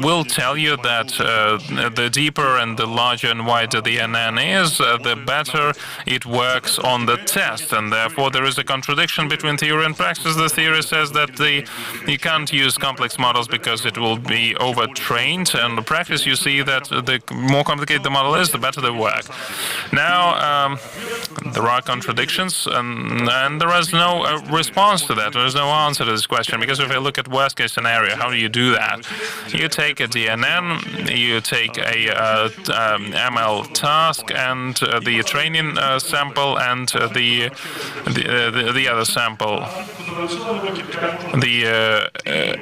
will tell you that the deeper and the larger and wider the NN is, the better it works on the test, and therefore there is a contradiction between theory and practice. The theory says that you can't use complex models because it will be overtrained, and on the practice, you see that the more complicated the model is, the better they work. Now, there are contradictions, and there is no response to that. There is no answer to this question, because if you look at worst-case scenario, how do you do that? You take a DNN, you take a ML task, and the training sample, and the other sample. The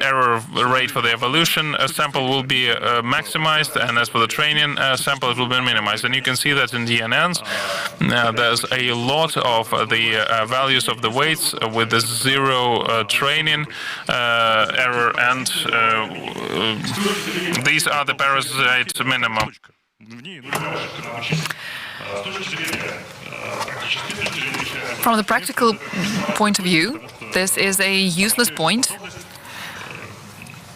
error rate for the evolution sample will be maximized, and as for the training sample, it will be minimized. And you can see that in DNNs, there's a lot of the values of the weights with the zero training error, and these are the parasite minimum. From the practical point of view, this is a useless point,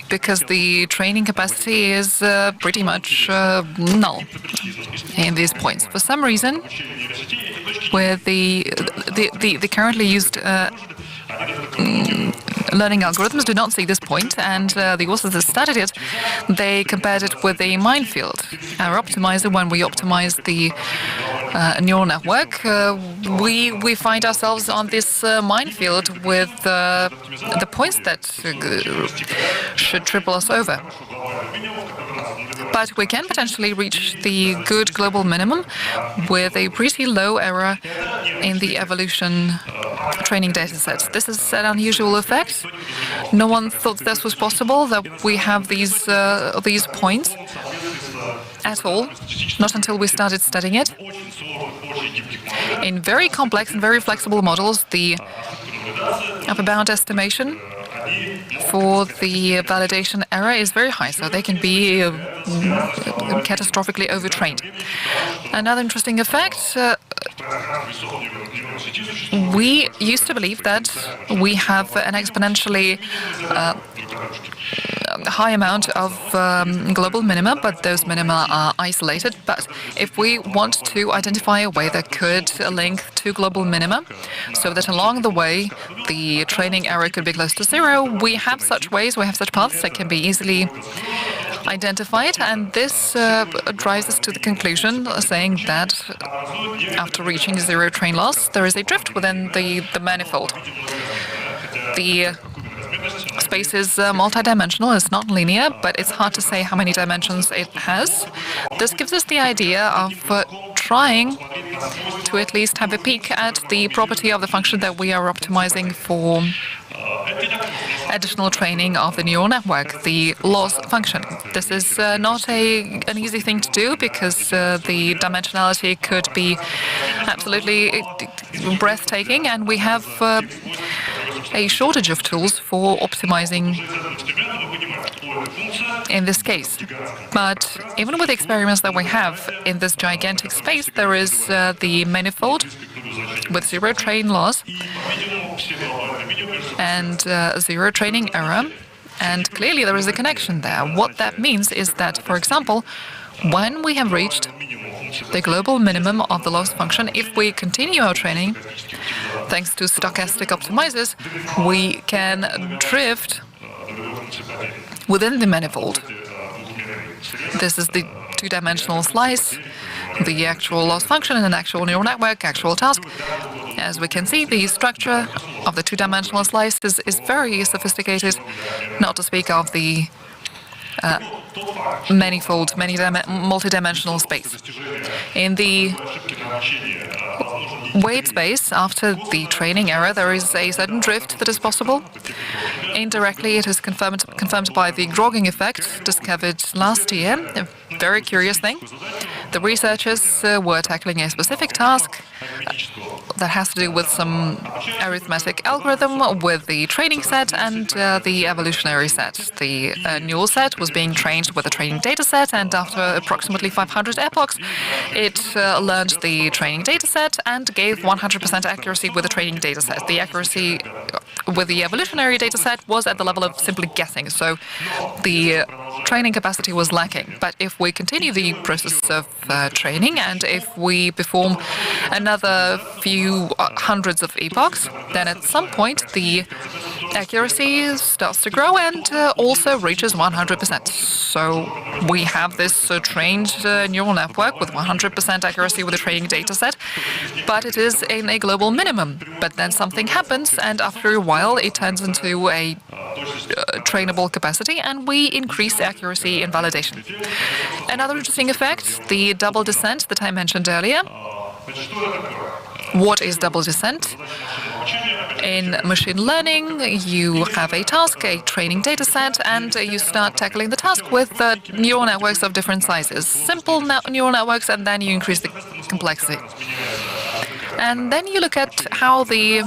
because the training capacity is pretty much null in these points. For some reason, where the currently used learning algorithms do not see this point, and the authors that studied it, they compared it with a minefield. Our optimizer, when we optimize the neural network, we find ourselves on this minefield with the points that should triple us over. But we can potentially reach the good global minimum with a pretty low error in the evolution training datasets. This is an unusual effect. No one thought this was possible, that we have these points at all, not until we started studying it. In very complex and very flexible models, the upper bound estimation for the validation error is very high, so they can be catastrophically overtrained. Another interesting effect, we used to believe that we have an exponentially high amount of global minima, but those minima are isolated. But if we want to identify a way that could link two global minima, so that along the way the training error could be close to zero, we have such ways, we have such paths that can be easily identified, and this drives us to the conclusion saying that after reaching zero train loss, there is a drift within the manifold. The space is multidimensional, it's not linear, but it's hard to say how many dimensions it has. This gives us the idea of trying to at least have a peek at the property of the function that we are optimizing for additional training of the neural network, the loss function. This is not an easy thing to do, because the dimensionality could be absolutely breathtaking, and we have a shortage of tools for optimizing in this case. But even with the experiments that we have in this gigantic space, there is the manifold with zero train loss and zero training error, and clearly there is a connection there. What that means is that, for example, when we have reached the global minimum of the loss function, if we continue our training, thanks to stochastic optimizers, we can drift within the manifold. This is the two-dimensional slice, the actual loss function in an actual neural network, actual task. As we can see, the structure of the two-dimensional slice is very sophisticated, not to speak of the manifold, multi-dimensional space. In the weight space, after the training error, there is a certain drift that is possible. Indirectly, it is confirmed by the Grogging effect discovered last year, a very curious thing. The researchers were tackling a specific task that has to do with some arithmetic algorithm with the training set and the evolutionary set. The neural set was being trained with a training data set, and after approximately 500 epochs, it learned the training data set and gave 100% accuracy with the training data set. The accuracy with the evolutionary data set was at the level of simply guessing, so the training capacity was lacking. But if we continue the process of training, and if we perform another few hundreds of epochs, then at some point the accuracy starts to grow and also reaches 100%. So we have this trained neural network with 100% accuracy with a training data set, but it is in a global minimum. But then something happens, and after a while it turns into a trainable capacity, and we increase accuracy in validation. Another interesting effect, the double descent that I mentioned earlier. What is double descent? In machine learning, you have a task, a training data set, and you start tackling the task with neural networks of different sizes. Simple neural networks, and then you increase the complexity. And then you look at how the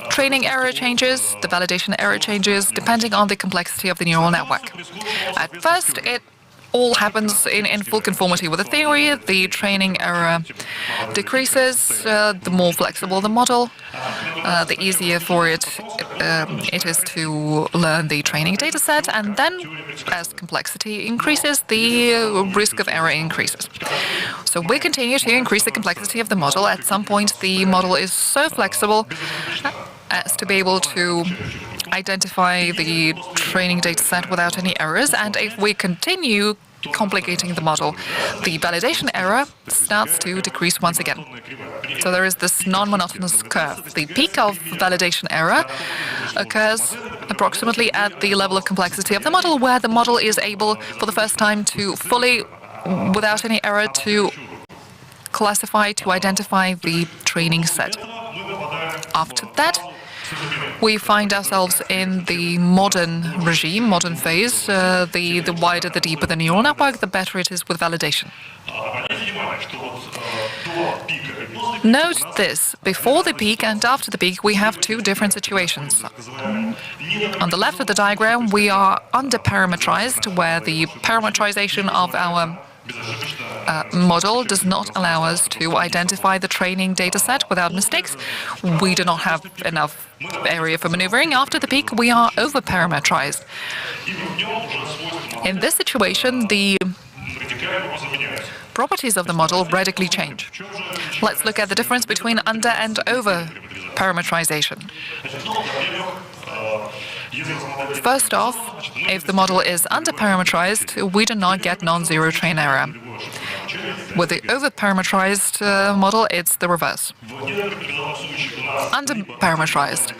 training error changes, the validation error changes, depending on the complexity of the neural network. At first, it all happens in full conformity with the theory. The training error decreases, the more flexible the model, the easier for it is to learn the training data set, and then as complexity increases, the risk of error increases. So we continue to increase the complexity of the model. At some point, the model is so flexible as to be able to identify the training data set without any errors, and if we continue complicating the model, the validation error starts to decrease once again. So there is this non-monotonous curve. The peak of validation error occurs approximately at the level of complexity of the model, where the model is able for the first time to fully, without any error, to classify, to identify the training set. After that, we find ourselves in the modern regime, modern phase. The wider, the deeper the neural network, the better it is with validation. Note this, before the peak and after the peak, we have two different situations. On the left of the diagram, we are under-parametrized, where the parametrization of our model does not allow us to identify the training data set without mistakes. We do not have enough area for maneuvering. After the peak, we are over-parametrized. In this situation, the properties of the model radically change. Let's look at the difference between under and over parametrization. First off, if the model is under-parametrized, we do not get non-zero train error. With the over-parametrized model, it's the reverse. Under-parametrized,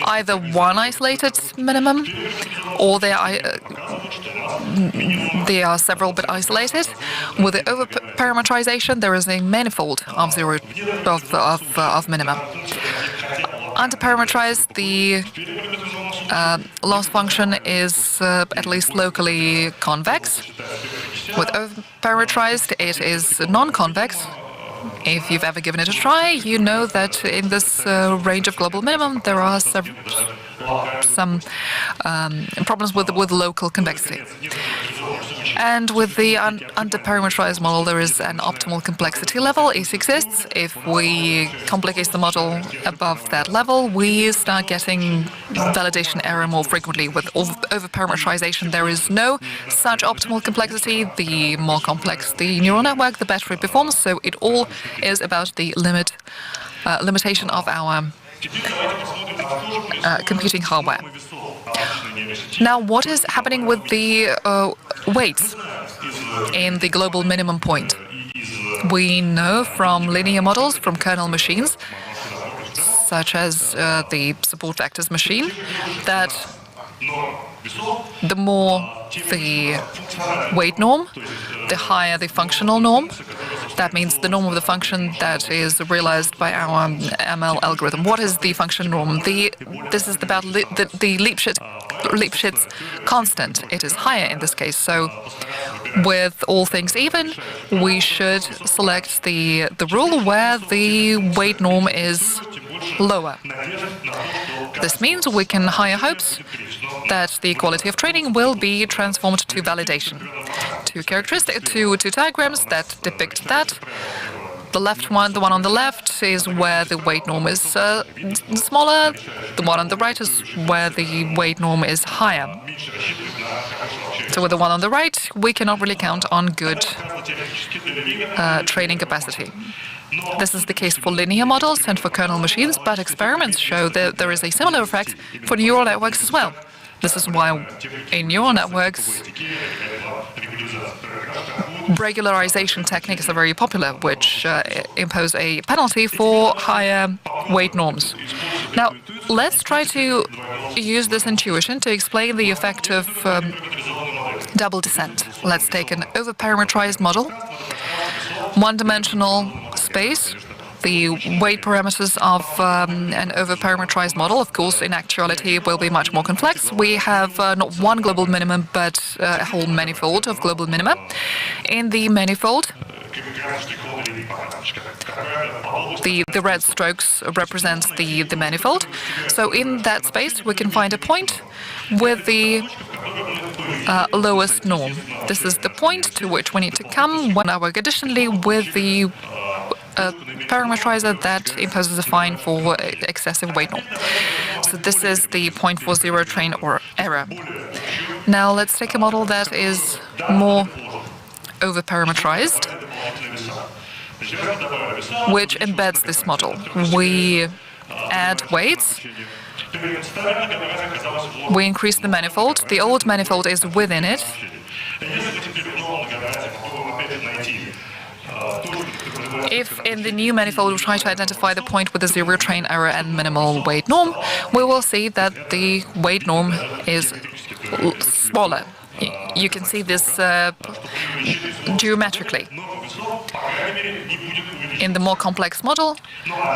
either one isolated minimum, or they are several but isolated. With the over-parametrization, there is a manifold of zero of minimum. Under-parametrized, the loss function is at least locally convex. With over-parametrized, it is non-convex. If you've ever given it a try, you know that in this range of global minimum, there are some problems with local convexity. And with the under-parametrized model, there is an optimal complexity level. It exists. If we complicate the model above that level, we start getting validation error more frequently. With over-parametrization, there is no such optimal complexity. The more complex the neural network, the better it performs. So it all is about the limitation of our computing hardware. Now, what is happening with the weights in the global minimum point? We know from linear models, from kernel machines, such as the support vectors machine, that the more the weight norm, the higher the functional norm. That means the norm of the function that is realized by our ML algorithm. What is the function norm? This is about the Lipschitz constant. It is higher in this case. So with all things even, we should select the rule where the weight norm is lower. This means we can higher hopes that the quality of training will be transformed to validation. Two diagrams that depict that. The left one, the one on the left, is where the weight norm is smaller. The one on the right is where the weight norm is higher. So with the one on the right, we cannot really count on good training capacity. This is the case for linear models and for kernel machines, but experiments show that there is a similar effect for neural networks as well. This is why in neural networks, regularization techniques are very popular, which impose a penalty for higher weight norms. Now, let's try to use this intuition to explain the effect of double descent. Let's take an overparametrized model, one-dimensional space. The weight parameters of an overparametrized model, of course, in actuality will be much more complex. We have not one global minimum, but a whole manifold of global minima. In the manifold, the red strokes represent the manifold. So in that space, we can find a point with the lowest norm. This is the point to which we need to come when I work additionally with the parameterizer that imposes a fine for excessive weight norm. So this is the point for zero train or error. Now let's take a model that is more overparameterized, which embeds this model. We add weights. We increase the manifold. The old manifold is within it. If in the new manifold we try to identify the point with the zero train error and minimal weight norm, we will see that the weight norm is smaller. You can see this geometrically. In the more complex model,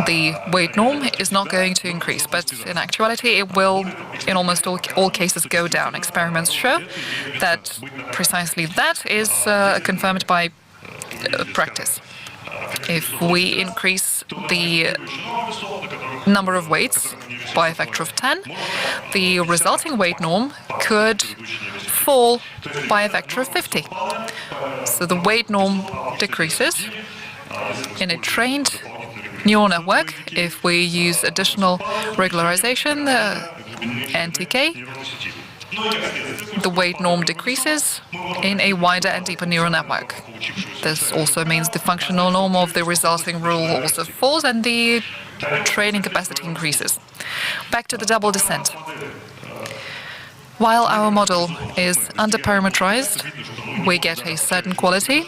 the weight norm is not going to increase, but in actuality it will, in almost all cases, go down. Experiments show that precisely that is confirmed by practice. If we increase the number of weights by a factor of 10, the resulting weight norm could fall by a factor of 50. So the weight norm decreases. In a trained neural network, if we use additional regularization, NTK, the weight norm decreases in a wider and deeper neural network. This also means the functional norm of the resulting rule also falls and the training capacity increases. Back to the double descent. While our model is underparameterized, we get a certain quality.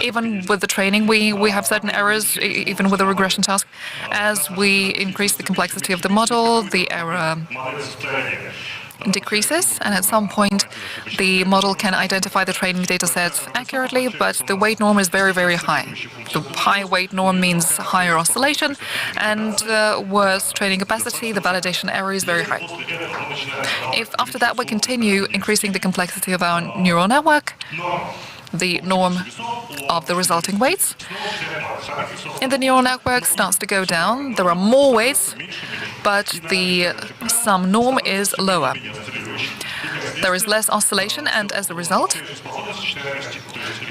Even with the training, we have certain errors, even with a regression task. As we increase the complexity of the model, the error decreases, and at some point the model can identify the training data set accurately, but the weight norm is very, very high. The high weight norm means higher oscillation, and worse training capacity, the validation error is very high. If after that we continue increasing the complexity of our neural network, the norm of the resulting weights in the neural network starts to go down. There are more weights, but the sum norm is lower. There is less oscillation, and as a result,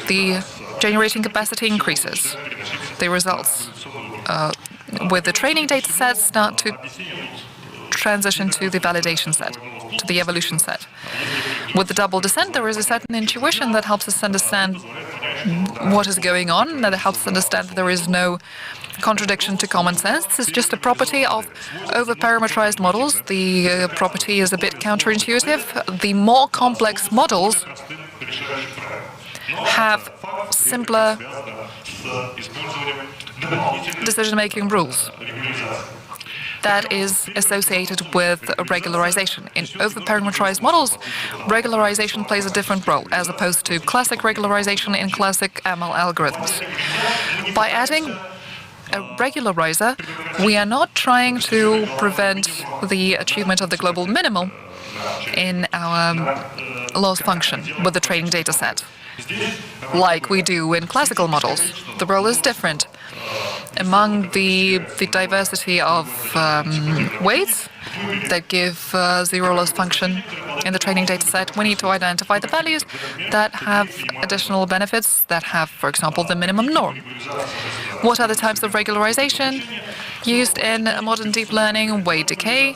the generating capacity increases. The results with the training data sets start to transition to the validation set, to the evolution set. With the double descent, there is a certain intuition that helps us understand what is going on, that helps us understand that there is no contradiction to common sense. This is just a property of overparameterized models. The property is a bit counterintuitive. The more complex models have simpler decision-making rules. That is associated with regularization. In overparameterized models, regularization plays a different role, as opposed to classic regularization in classic ML algorithms. By adding a regularizer, we are not trying to prevent the achievement of the global minimum in our loss function with the training data set, like we do in classical models. The role is different. Among the diversity of weights that give zero loss function in the training data set, we need to identify the values that have additional benefits, that have, for example, the minimum norm. What are the types of regularization used in modern deep learning? Weight decay,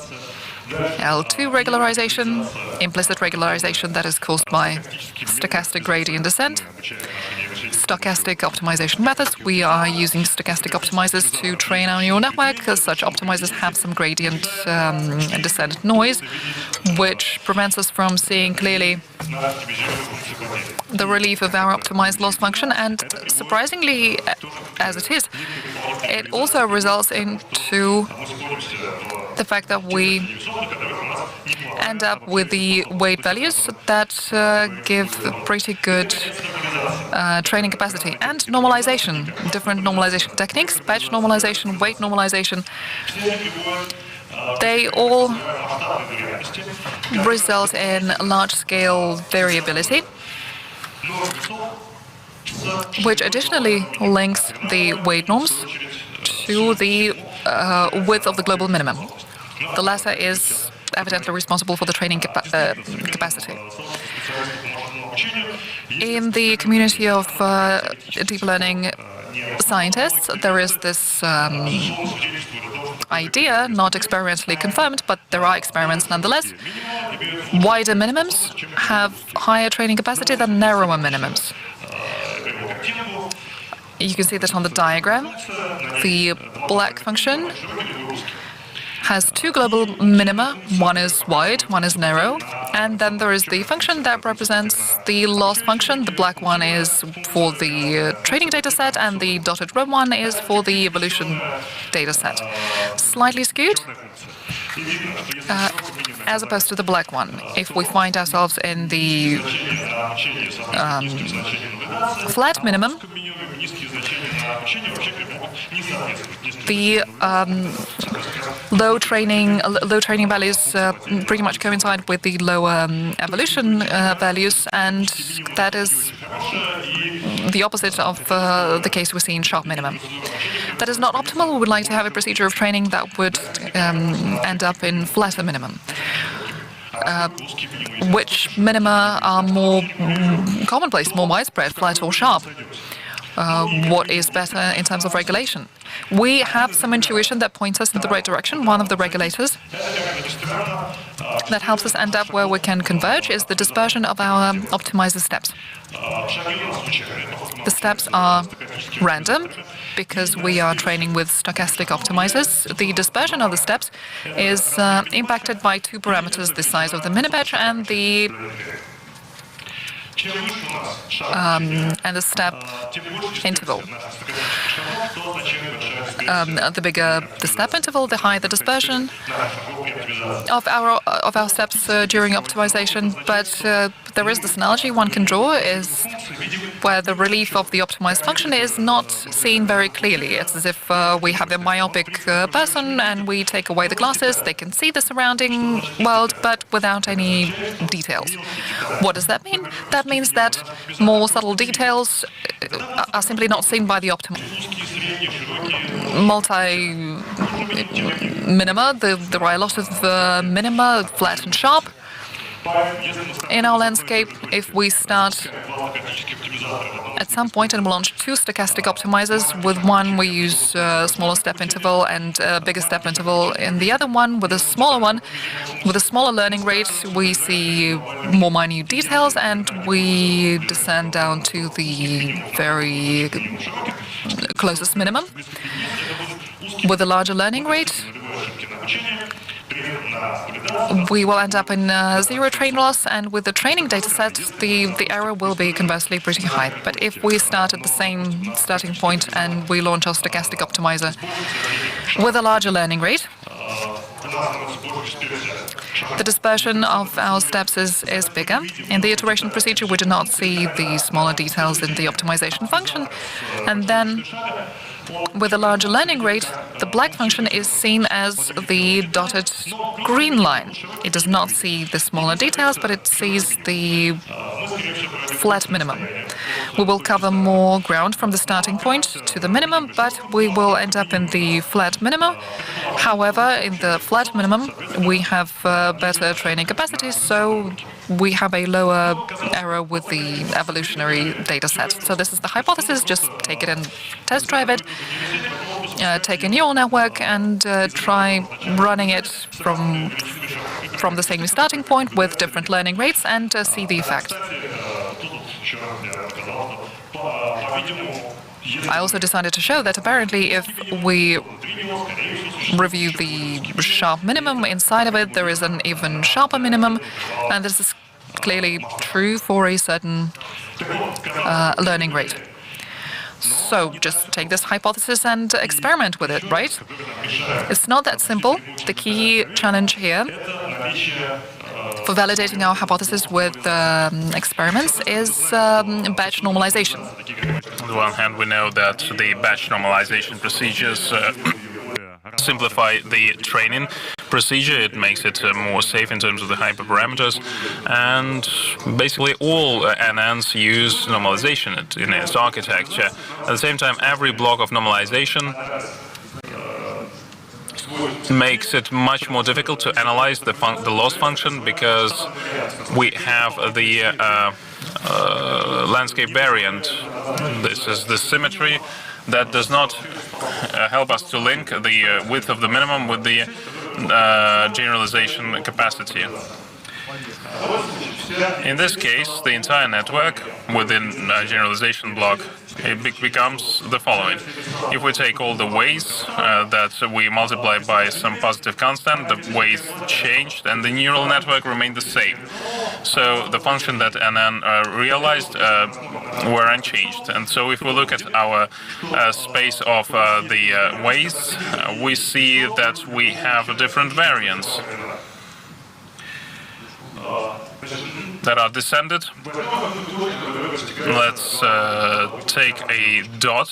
L2 regularization, implicit regularization that is caused by stochastic gradient descent. Stochastic optimization methods. We are using stochastic optimizers to train our neural network, because such optimizers have some gradient descent noise, which prevents us from seeing clearly the relief of our optimized loss function. And surprisingly, as it is, it also results into the fact that we end up with the weight values that give pretty good training capacity. And normalization, different normalization techniques, batch normalization, weight normalization, they all result in large-scale variability, which additionally links the weight norms to the width of the global minimum. The latter is evidently responsible for the training capacity. In the community of deep learning scientists, there is this idea, not experimentally confirmed, but there are experiments nonetheless. Wider minimums have higher training capacity than narrower minimums. You can see that on the diagram. The black function has two global minima. One is wide, one is narrow. And then there is the function that represents the loss function. The black one is for the training data set, and the dotted red one is for the evolution data set. Slightly skewed, as opposed to the black one. If we find ourselves in the flat minimum, the low training values pretty much coincide with the lower evolution values, and that is the opposite of the case we see in sharp minimum. That is not optimal. We would like to have a procedure of training that would end up in flatter minimum. Which minima are more commonplace, more widespread, flat or sharp? What is better in terms of regulation? We have some intuition that points us in the right direction. One of the regulators that helps us end up where we can converge is the dispersion of our optimizer steps. The steps are random because we are training with stochastic optimizers. The dispersion of the steps is impacted by two parameters: the size of the mini-batch and the step interval. The bigger the step interval, the higher the dispersion of our steps during optimization. But there is this analogy one can draw, is where the relief of the optimized function is not seen very clearly. It's as if we have a myopic person and we take away the glasses. They can see the surrounding world, but without any details. What does that mean? That means that more subtle details are simply not seen by the optimal multi-minima. There are a lot of minima, flat and sharp. In our landscape, if we start at some point and we launch two stochastic optimizers, with one we use a smaller step interval and a bigger step interval, in the other one, with a smaller learning rate, we see more minute details and we descend down to the very closest minimum. With a larger learning rate, we will end up in zero train loss, and with the training data set, the error will be conversely pretty high. But if we start at the same starting point and we launch our stochastic optimizer with a larger learning rate, the dispersion of our steps is bigger. In the iteration procedure, we do not see the smaller details in the optimization function, and then with a larger learning rate, the black function is seen as the dotted green line. It does not see the smaller details, but it sees the flat minimum. We will cover more ground from the starting point to the minimum, but we will end up in the flat minimum. However, in the flat minimum, we have better training capacity, so we have a lower error with the evolutionary data set. So this is the hypothesis. Just take it and test drive it. Take a neural network and try running it from from the same starting point with different learning rates and see the effect. I also decided to show that apparently if we review the sharp minimum, inside of it there is an even sharper minimum, and this is clearly true for a certain learning rate. So just take this hypothesis and experiment with it, right? It's not that simple. The key challenge here for validating our hypothesis with experiments is batch normalization. On the one hand, we know that the batch normalization procedures simplify the training procedure. It makes it more safe in terms of the hyperparameters, and basically all NNs use normalization in its architecture. At the same time, every block of normalization makes it much more difficult to analyze the loss function, because we have the landscape variant. This is the symmetry that does not help us to link the width of the minimum with the generalization capacity. In this case, the entire network within a generalization block becomes the following. If we take all the ways that we multiply by some positive constant, the ways changed and the neural network remained the same. So the function that NN realized were unchanged. And so if we look at our space of the ways, we see that we have different variants that are descended. Let's take a dot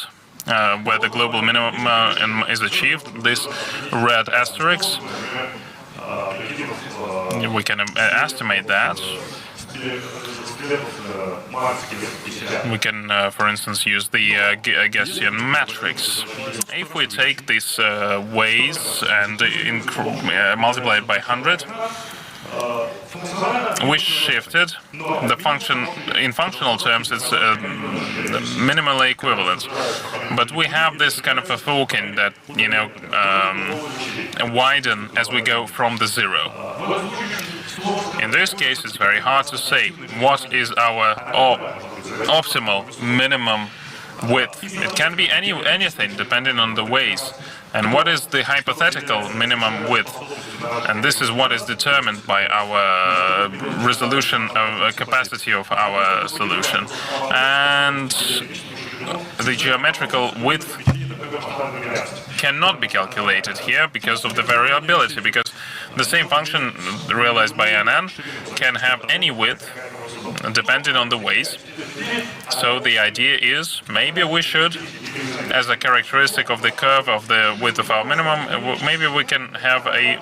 where the global minimum is achieved, this red asterisk. We can estimate that. We can, for instance, use the Gaussian matrix. If we take these ways and multiply it by 100, we shifted the function. In functional terms, it's minimally equivalent, but we have this kind of a forking that widen as we go from the zero. In this case, it's very hard to say what is our optimal minimum width. It can be anything depending on the ways. And what is the hypothetical minimum width? And this is what is determined by our resolution capacity of our solution. And the geometrical width cannot be calculated here because of the variability, because the same function realized by NN can have any width depending on the ways. So the idea is maybe we should, as a characteristic of the curve of the width of our minimum, maybe we can have a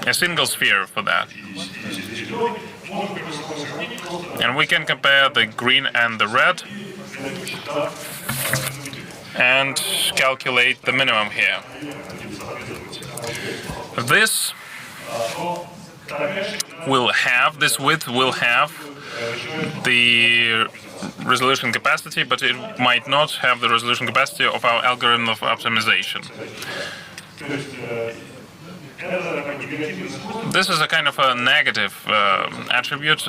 single sphere for that. And we can compare the green and the red and calculate the minimum here. This width will have the resolution capacity, but it might not have the resolution capacity of our algorithm of optimization. This is a kind of a negative attribute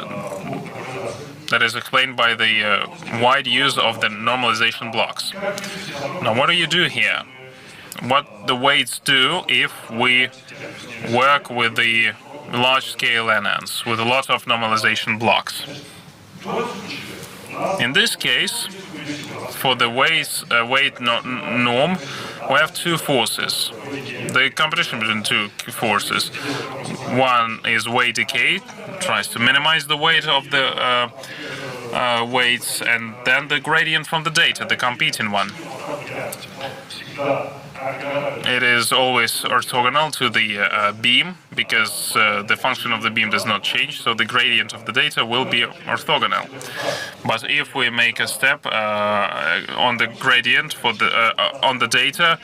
that is explained by the wide use of the normalization blocks. Now, what do you do here? What the weights do if we work with the large-scale NNs, with a lot of normalization blocks? In this case, for the weight norm, we have two forces. The competition between two forces. One is weight decay, tries to minimize the weight of the weights, and then the gradient from the data, the competing one. It is always orthogonal to the beam, because the function of the beam does not change, so the gradient of the data will be orthogonal. But if we make a step on the gradient for the on the data,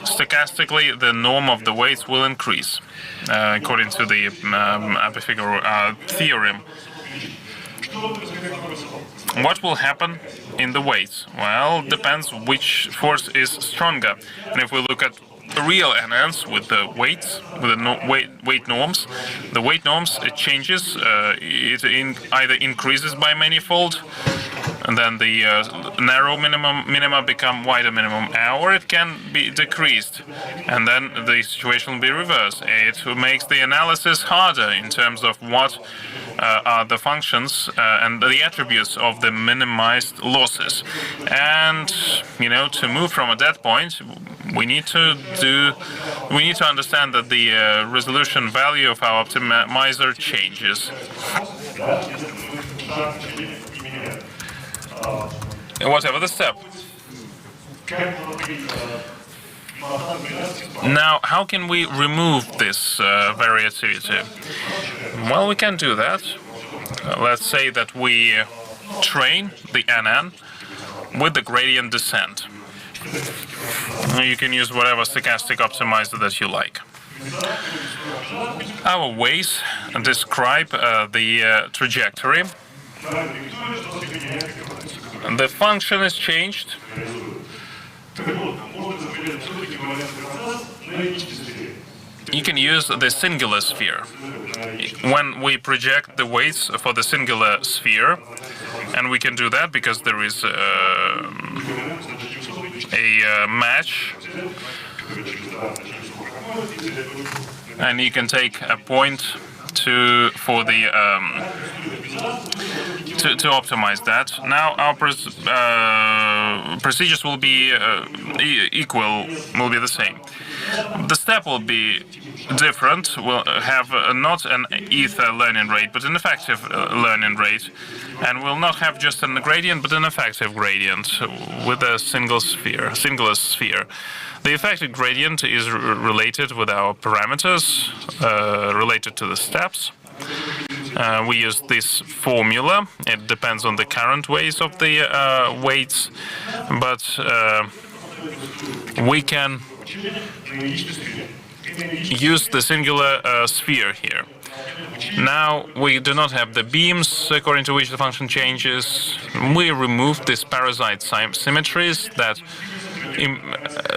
stochastically the norm of the weights will increase, according to the Pythagorean theorem. What will happen in the weights? Well, depends which force is stronger. And if we look at real NNs with the weights, with the weight norms. The weight norms, it changes. It either increases by manifold, and then the narrow minima become wider minimum, or it can be decreased, and then the situation will be reversed. It makes the analysis harder in terms of what are the functions and the attributes of the minimized losses. And to move from a dead point, we need to understand that the resolution value of our optimizer changes. Whatever the step. Now, how can we remove this variativity? Well, we can do that. Let's say that we train the NN with the gradient descent. You can use whatever stochastic optimizer that you like. Our ways describe the trajectory. The function is changed. You can use the singular sphere. When we project the weights for the singular sphere, and we can do that because there is a match, and you can take a point to optimize that. Now our procedures will be equal, will be the same. The step will be different. We'll have not an ether learning rate, but an effective learning rate, and we'll not have just a gradient, but an effective gradient with a singular sphere. The effective gradient is related with our parameters related to the steps. We use this formula. It depends on the current ways of the weights, but we can use the singular sphere here. Now we do not have the beams according to which the function changes. We remove these parasite symmetries that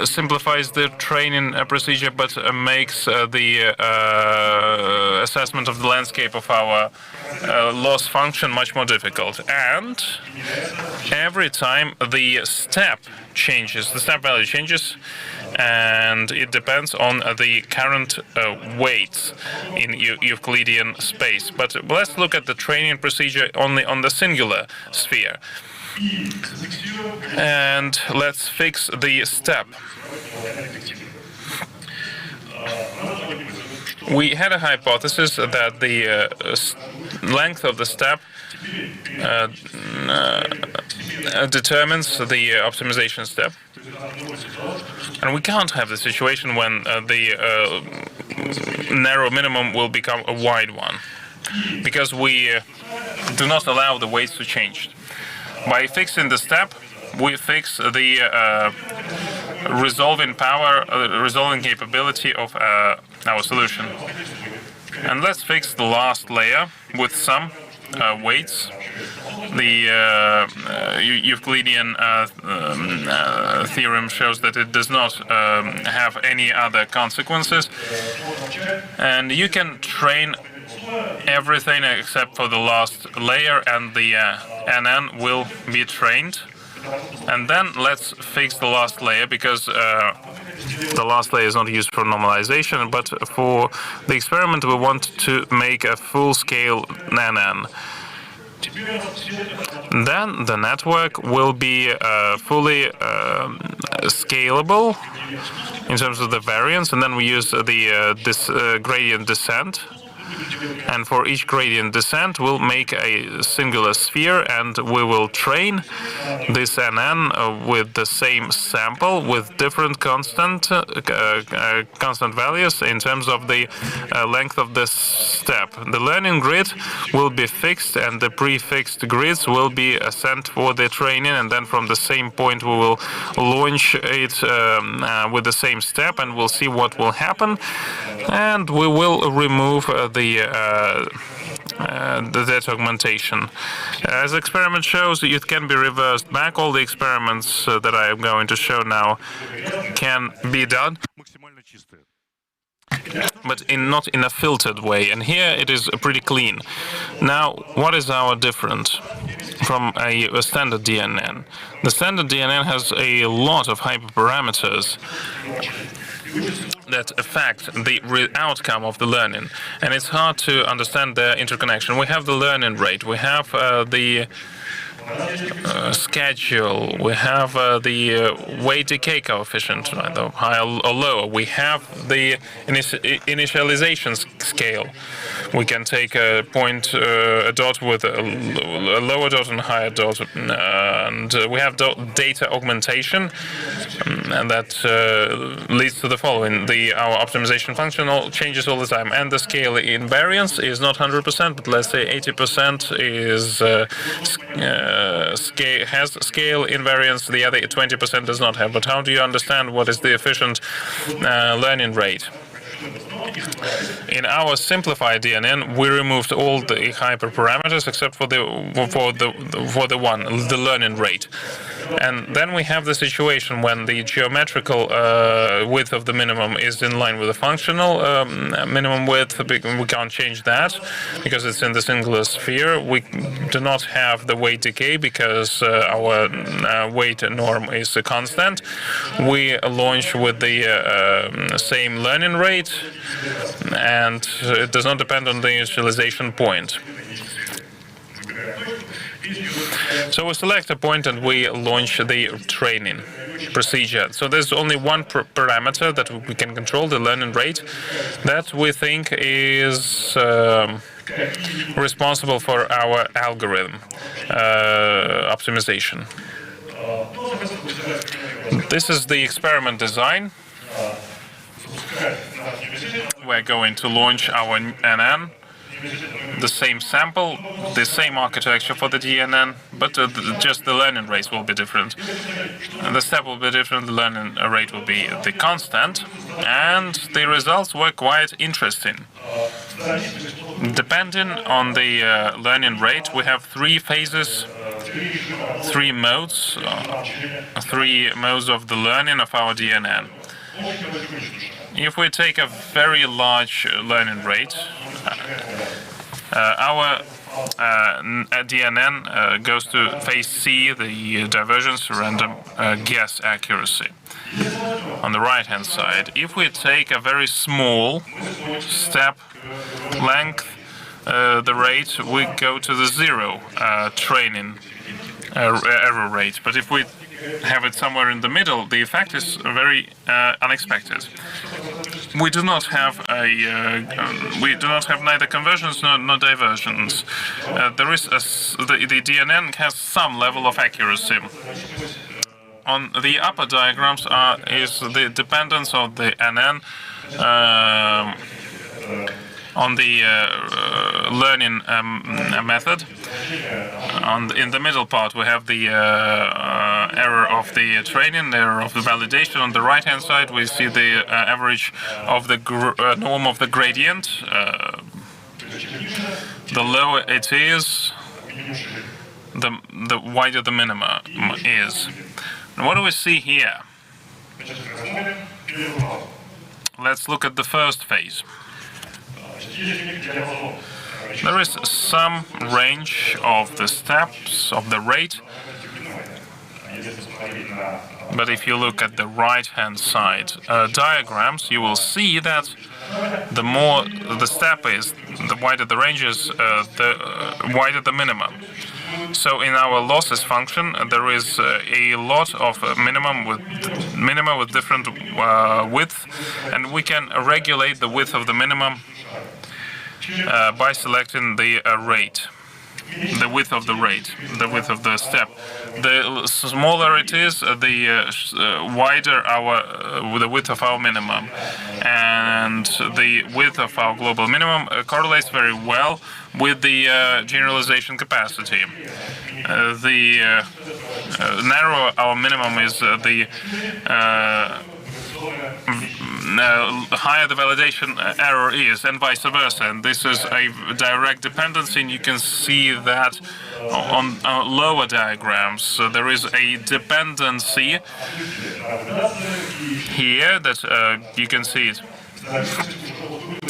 simplifies the training procedure, but makes the assessment of the landscape of our loss function much more difficult. And every time the step changes, the step value changes, and it depends on the current weights in Euclidean space. But let's look at the training procedure only on the singular sphere. And let's fix the step. We had a hypothesis that the length of the step determines the optimization step. And we can't have the situation when the narrow minimum will become a wide one, because we do not allow the weights to change. By fixing the step, we fix the resolving power, resolving capability of our solution. And let's fix the last layer with some weights. The Euclidean theorem shows that it does not have any other consequences. And you can train everything except for the last layer, and the NN will be trained. And then let's fix the last layer, because the last layer is not used for normalization, but for the experiment we want to make a full-scale NN. Then the network will be fully scalable in terms of the variance, and then we use the gradient descent. And for each gradient descent, we'll make a singular sphere, and we will train this NN with the same sample with different constant values in terms of the length of this step. The learning grid will be fixed, and the prefixed grids will be sent for the training, and then from the same point we will launch it with the same step, and we'll see what will happen, and we will remove the the data augmentation. As the experiment shows, it can be reversed back. All the experiments that I am going to show now can be done, but not in a filtered way. And here it is pretty clean. Now, what is our difference from a standard DNN? The standard DNN has a lot of hyperparameters that affect the outcome of the learning, and it's hard to understand their interconnection. We have the learning rate, we have the schedule, we have the weight decay coefficient, either higher or lower. We have the initialization scale. We can take a point, a dot with a lower dot and a higher dot, and we have data augmentation, and that leads to the following: our optimization function changes all the time, and the scale invariance is not 100%, but let's say 80% is has scale invariance. The other 20% does not have. But how do you understand what is the efficient learning rate? In our simplified DNN, we removed all the hyperparameters except for the learning rate. And then we have the situation when the geometrical width of the minimum is in line with the functional minimum width. We can't change that because it's in the singular sphere. We do not have the weight decay because our weight norm is a constant. We launch with the same learning rate, and it does not depend on the initialization point. So we select a point and we launch the training procedure. So there's only one parameter that we can control, the learning rate, that we think is responsible for our algorithm optimization. This is the experiment design. We're going to launch our NN, the same sample, the same architecture for the DNN, but just the learning rates will be different. The step will be different, the learning rate will be the constant, and the results were quite interesting. Depending on the learning rate, we have three phases, three modes of the learning of our DNN. If we take a very large learning rate, our DNN goes to phase C, the divergence random guess accuracy. On the right-hand side, if we take a very small step length, the rate, we go to the zero training error rate. But if we have it somewhere in the middle, the effect is very unexpected. We do not have neither conversions nor diversions. The DNN has some level of accuracy. On the upper diagrams is the dependence of the NN on the learning method. In the middle part, we have the error of the training, the error of the validation. On the right-hand side, we see the average of the norm of the gradient. The lower it is, the wider the minima is. And what do we see here? Let's look at the first phase. There is some range of the steps of the rate, but if you look at the right-hand side diagrams, you will see that the more the step is, the wider the range is, the wider the minimum. So in our losses function, there is a lot of minima with different width, and we can regulate the width of the minimum by selecting the rate, the width of the rate, the width of the step. The smaller it is, the wider the width of our minimum, and the width of our global minimum correlates very well with the generalization capacity. The narrower our minimum is, the higher the validation error is, and vice versa. And this is a direct dependency, and you can see that on lower diagrams. So there is a dependency here that you can see it.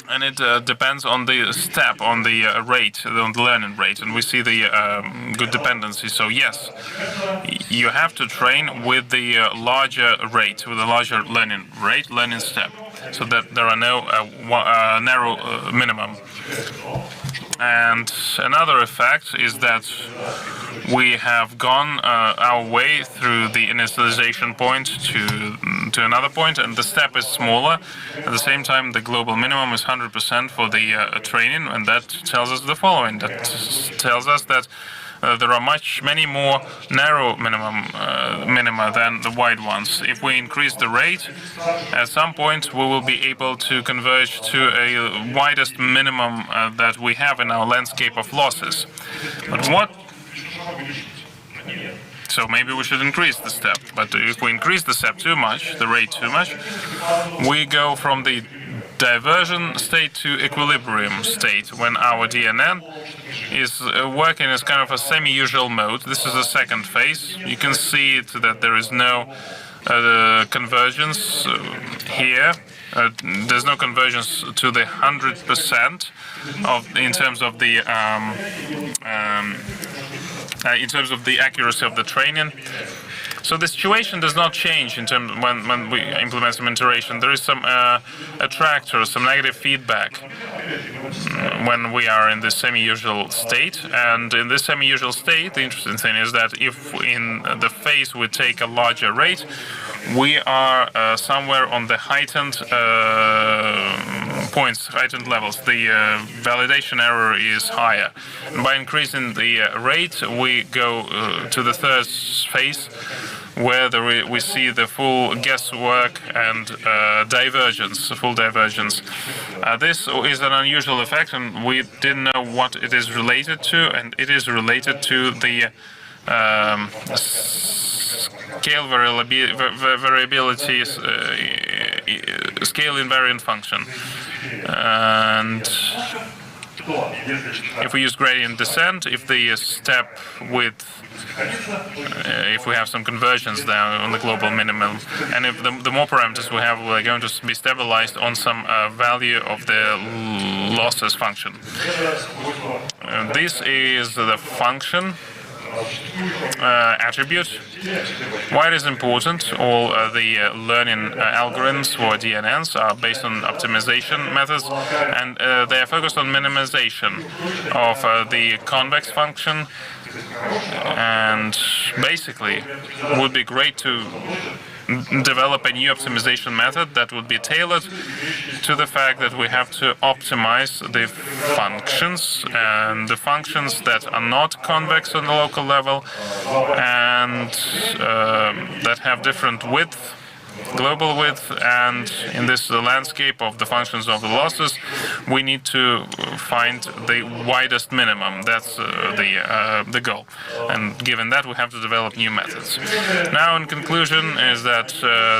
And it depends on the step, on the rate, on the learning rate, and we see the good dependency. So yes, you have to train with the larger rate, with a larger learning rate, learning step, so that there are no narrow minimum. And another effect is that we have gone our way through the initialization point to another point, and the step is smaller. At the same time, the global minimum is 100% for the training, and that tells us the following. That tells us that there are many more narrow minima than the wide ones. If we increase the rate, at some point we will be able to converge to a widest minimum that we have in our landscape of losses. But so maybe we should increase the step. But if we increase the step too much, the rate too much, we go from the diversion state to equilibrium state when our DNN is working as kind of a semi-usual mode. This is the second phase. You can see it that there is no convergence here. There's no convergence to the 100% in terms of the accuracy of the training. So the situation does not change in terms when we implement some iteration. There is some attractor, some negative feedback when we are in this semi-usual state. And in this semi-usual state, the interesting thing is that if in the phase we take a larger rate, we are somewhere on the heightened points, heightened levels. The validation error is higher. And by increasing the rate, we go to the third phase, where we see the full guesswork and divergence, full divergence. This is an unusual effect, and we didn't know what it is related to, and it is related to the scale variability, scale invariant function. And if we use gradient descent, if the step width, if we have some conversions there on the global minimum, and if the more parameters we have, we're going to be stabilized on some value of the losses function. This is the function attribute. Why it is important? All the learning algorithms for DNNs are based on optimization methods, and they are focused on minimization of the convex function. And basically, it would be great to develop a new optimization method that would be tailored to the fact that we have to optimize the functions, and the functions that are not convex on the local level and that have different width, global width, and in this landscape of the functions of the losses, we need to find the widest minimum. That's the goal. And given that, we have to develop new methods. Now, in conclusion, is that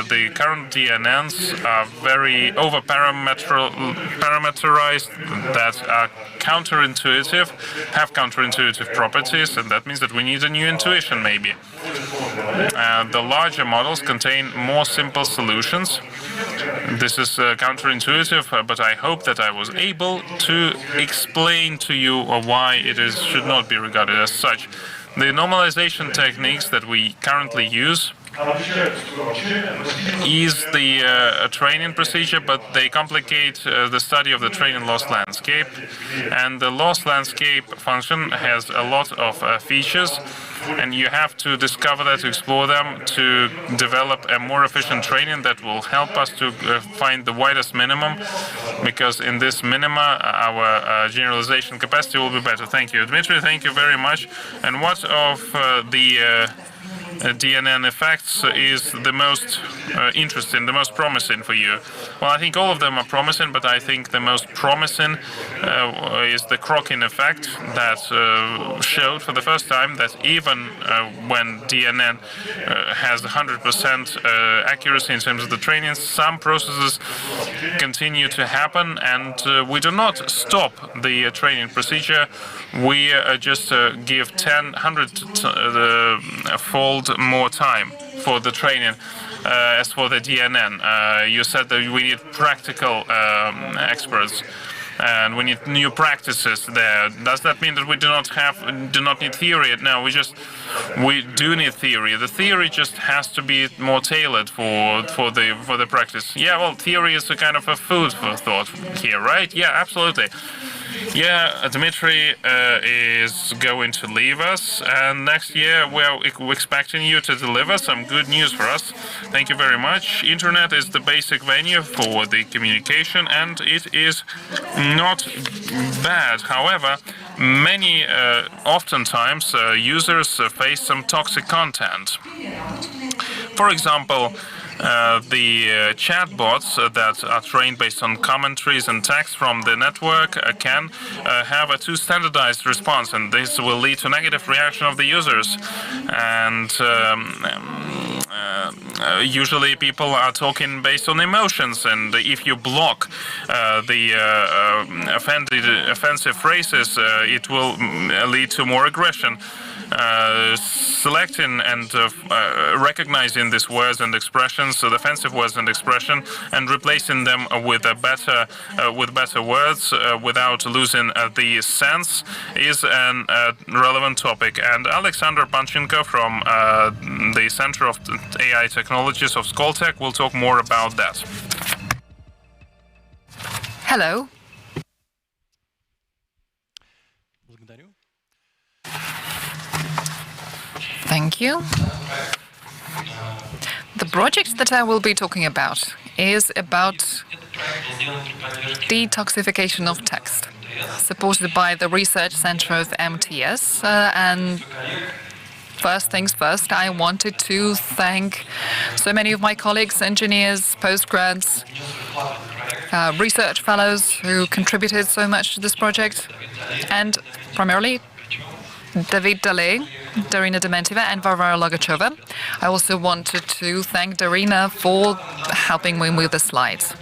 the current DNNs are very over-parameterized, that are counterintuitive, have counterintuitive properties, and that means that we need a new intuition, maybe. The larger models contain more simple solutions. This is counterintuitive, but I hope that I was able to explain to you why it should not be regarded as such. The normalization techniques that we currently use is the training procedure, but they complicate the study of the training loss landscape. And the loss landscape function has a lot of features, and you have to discover that, to explore them, to develop a more efficient training that will help us to find the widest minimum, because in this minima, our generalization capacity will be better. Thank you, Dmitry. Thank you very much. And what of the DNN effects is the most interesting, the most promising for you? Well, I think all of them are promising, but I think the most promising is the Crokin effect that showed for the first time that even when DNN has 100% accuracy in terms of the training, some processes continue to happen, and we do not stop the training procedure. We just give 100-fold more time for the training. As for the DNN, you said that we need practical experts and we need new practices there. Does that mean that we do not need theory? No, we do need theory. The theory just has to be more tailored for the practice. Yeah, well, theory is a kind of a food for thought here, right? Yeah, absolutely. Yeah, Dmitry is going to leave us, and next year we're expecting you to deliver some good news for us. Thank you very much. Internet is the basic venue for the communication, and it is not bad. However, many oftentimes users face some toxic content. For example, the chatbots that are trained based on commentaries and text from the network can have a too standardized response, and this will lead to negative reaction of the users. And usually people are talking based on emotions, and if you block the offensive phrases, it will lead to more aggression. Selecting and recognizing these words and expressions, so defensive words and expression, and replacing them with better words without losing the sense is a relevant topic. And Alexander Panchenko from the Center of AI Technologies of Skoltech will talk more about that. Hello. Thank you. The project that I will be talking about is about detoxification of text, supported by the research center of MTS. And first things first, I wanted to thank so many of my colleagues, engineers, postgrads, research fellows who contributed so much to this project, and primarily David Daley, Darina Dementeva, and Varvara Logachova. I also wanted to thank Darina for helping me with the slides.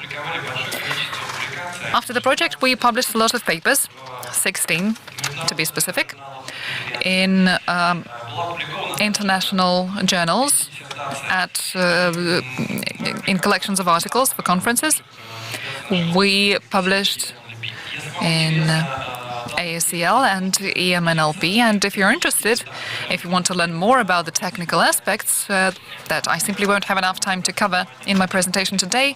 After the project, we published a lot of papers, 16 to be specific, in international journals, in collections of articles for conferences. We published in ASCL and EMNLP, and if you're interested, if you want to learn more about the technical aspects that I simply won't have enough time to cover in my presentation today,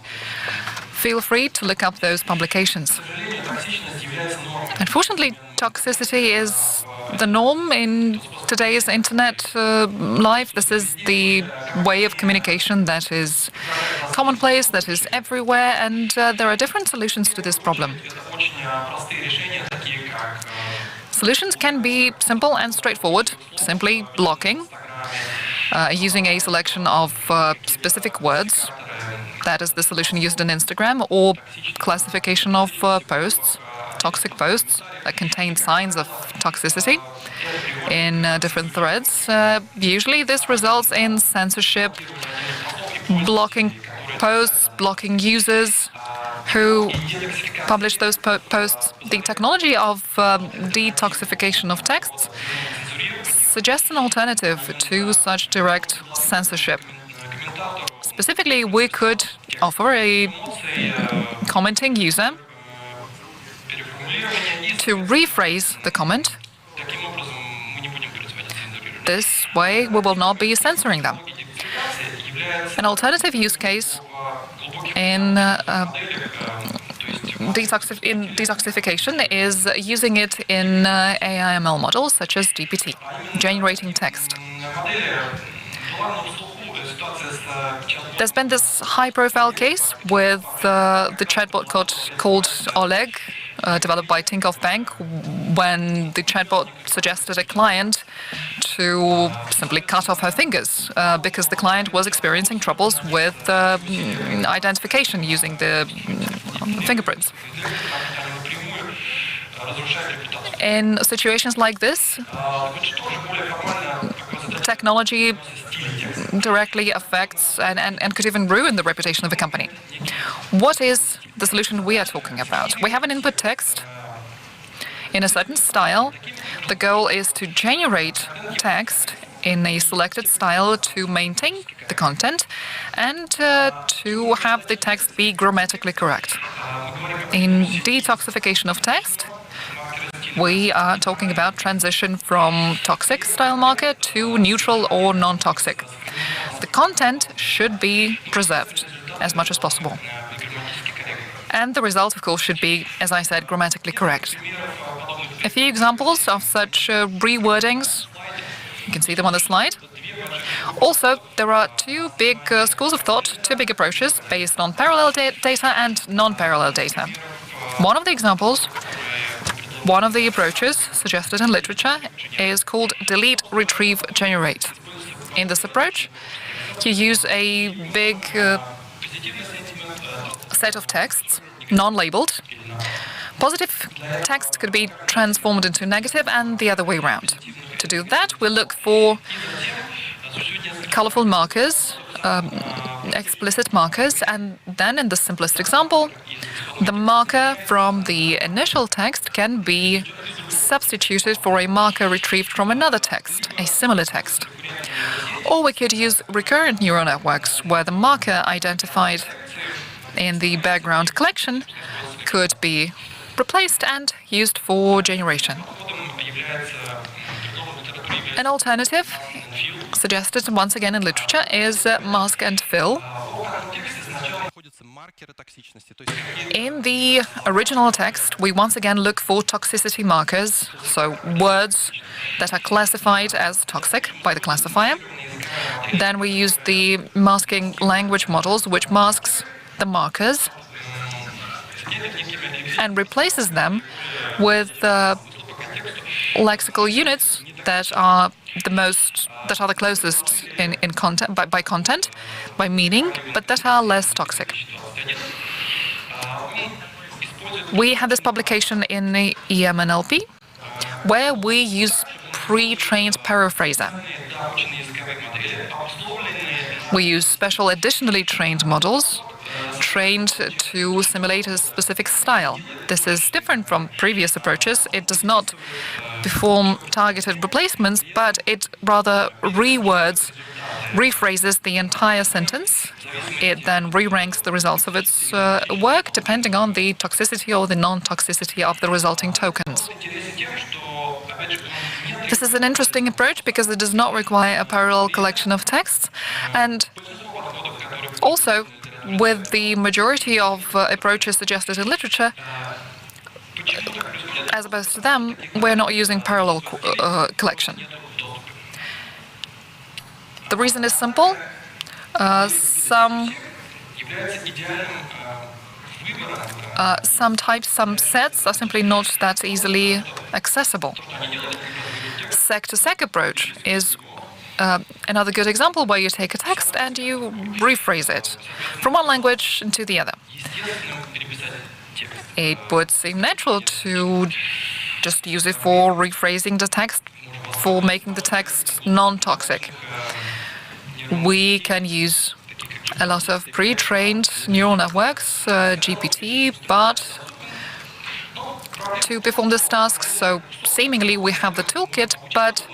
feel free to look up those publications. Unfortunately, toxicity is the norm in today's internet life. This is the way of communication that is commonplace, that is everywhere, and there are different solutions to this problem. Solutions can be simple and straightforward, simply blocking, using a selection of specific words. That is the solution used in Instagram, or classification of posts, toxic posts that contain signs of toxicity in different threads. Usually this results in censorship, blocking posts, blocking users who publish those posts. The technology of detoxification of texts suggests an alternative to such direct censorship. Specifically, we could offer a commenting user to rephrase the comment. This way, we will not be censoring them. An alternative use case in detoxification is using it in AI/ML models such as GPT, generating text. There's been this high-profile case with the chatbot called Oleg, developed by Tinkoff Bank, when the chatbot suggested a client to simply cut off her fingers because the client was experiencing troubles with identification using the fingerprints. In situations like this, technology directly affects and could even ruin the reputation of a company. What is the solution we are talking about? We have an input text in a certain style. The goal is to generate text in a selected style to maintain the content and to have the text be grammatically correct. In detoxification of text, we are talking about transition from toxic style marker to neutral or non-toxic. The content should be preserved as much as possible. And the result, of course, should be, as I said, grammatically correct. A few examples of such rewordings. You can see them on the slide. Also, there are two big schools of thought, two big approaches based on parallel data and non-parallel data. One of the approaches suggested in literature is called delete, retrieve, generate. In this approach, you use a big set of texts, non-labeled. Positive text could be transformed into negative and the other way around. To do that, we look for colorful markers, explicit markers, and then in the simplest example, the marker from the initial text can be substituted for a marker retrieved from another text, a similar text. Or we could use recurrent neural networks, where the marker identified in the background collection could be replaced and used for generation. An alternative suggested once again in literature is mask and fill. In the original text, we once again look for toxicity markers, so words that are classified as toxic by the classifier. Then we use the masking language models, which masks the markers and replaces them with lexical units that are the closest in content by content, by meaning, but that are less toxic. We had this publication in the EMNLP, where we use pre-trained paraphraser. We use special additionally trained models trained to simulate a specific style. This is different from previous approaches. It does not perform targeted replacements, but it rather rephrases the entire sentence. It then re-ranks the results of its work depending on the toxicity or the non-toxicity of the resulting tokens. This is an interesting approach because it does not require a parallel collection of texts, and also with the majority of approaches suggested in literature, as opposed to them, we're not using parallel collection. The reason is simple. Some types, some sets are simply not that easily accessible. Sec-to-sec approach is another good example where you take a text and you rephrase it from one language into the other. It would seem natural to just use it for rephrasing the text, for making the text non-toxic. We can use a lot of pre-trained neural networks, GPT, but to perform this task, so seemingly we have the toolkit, but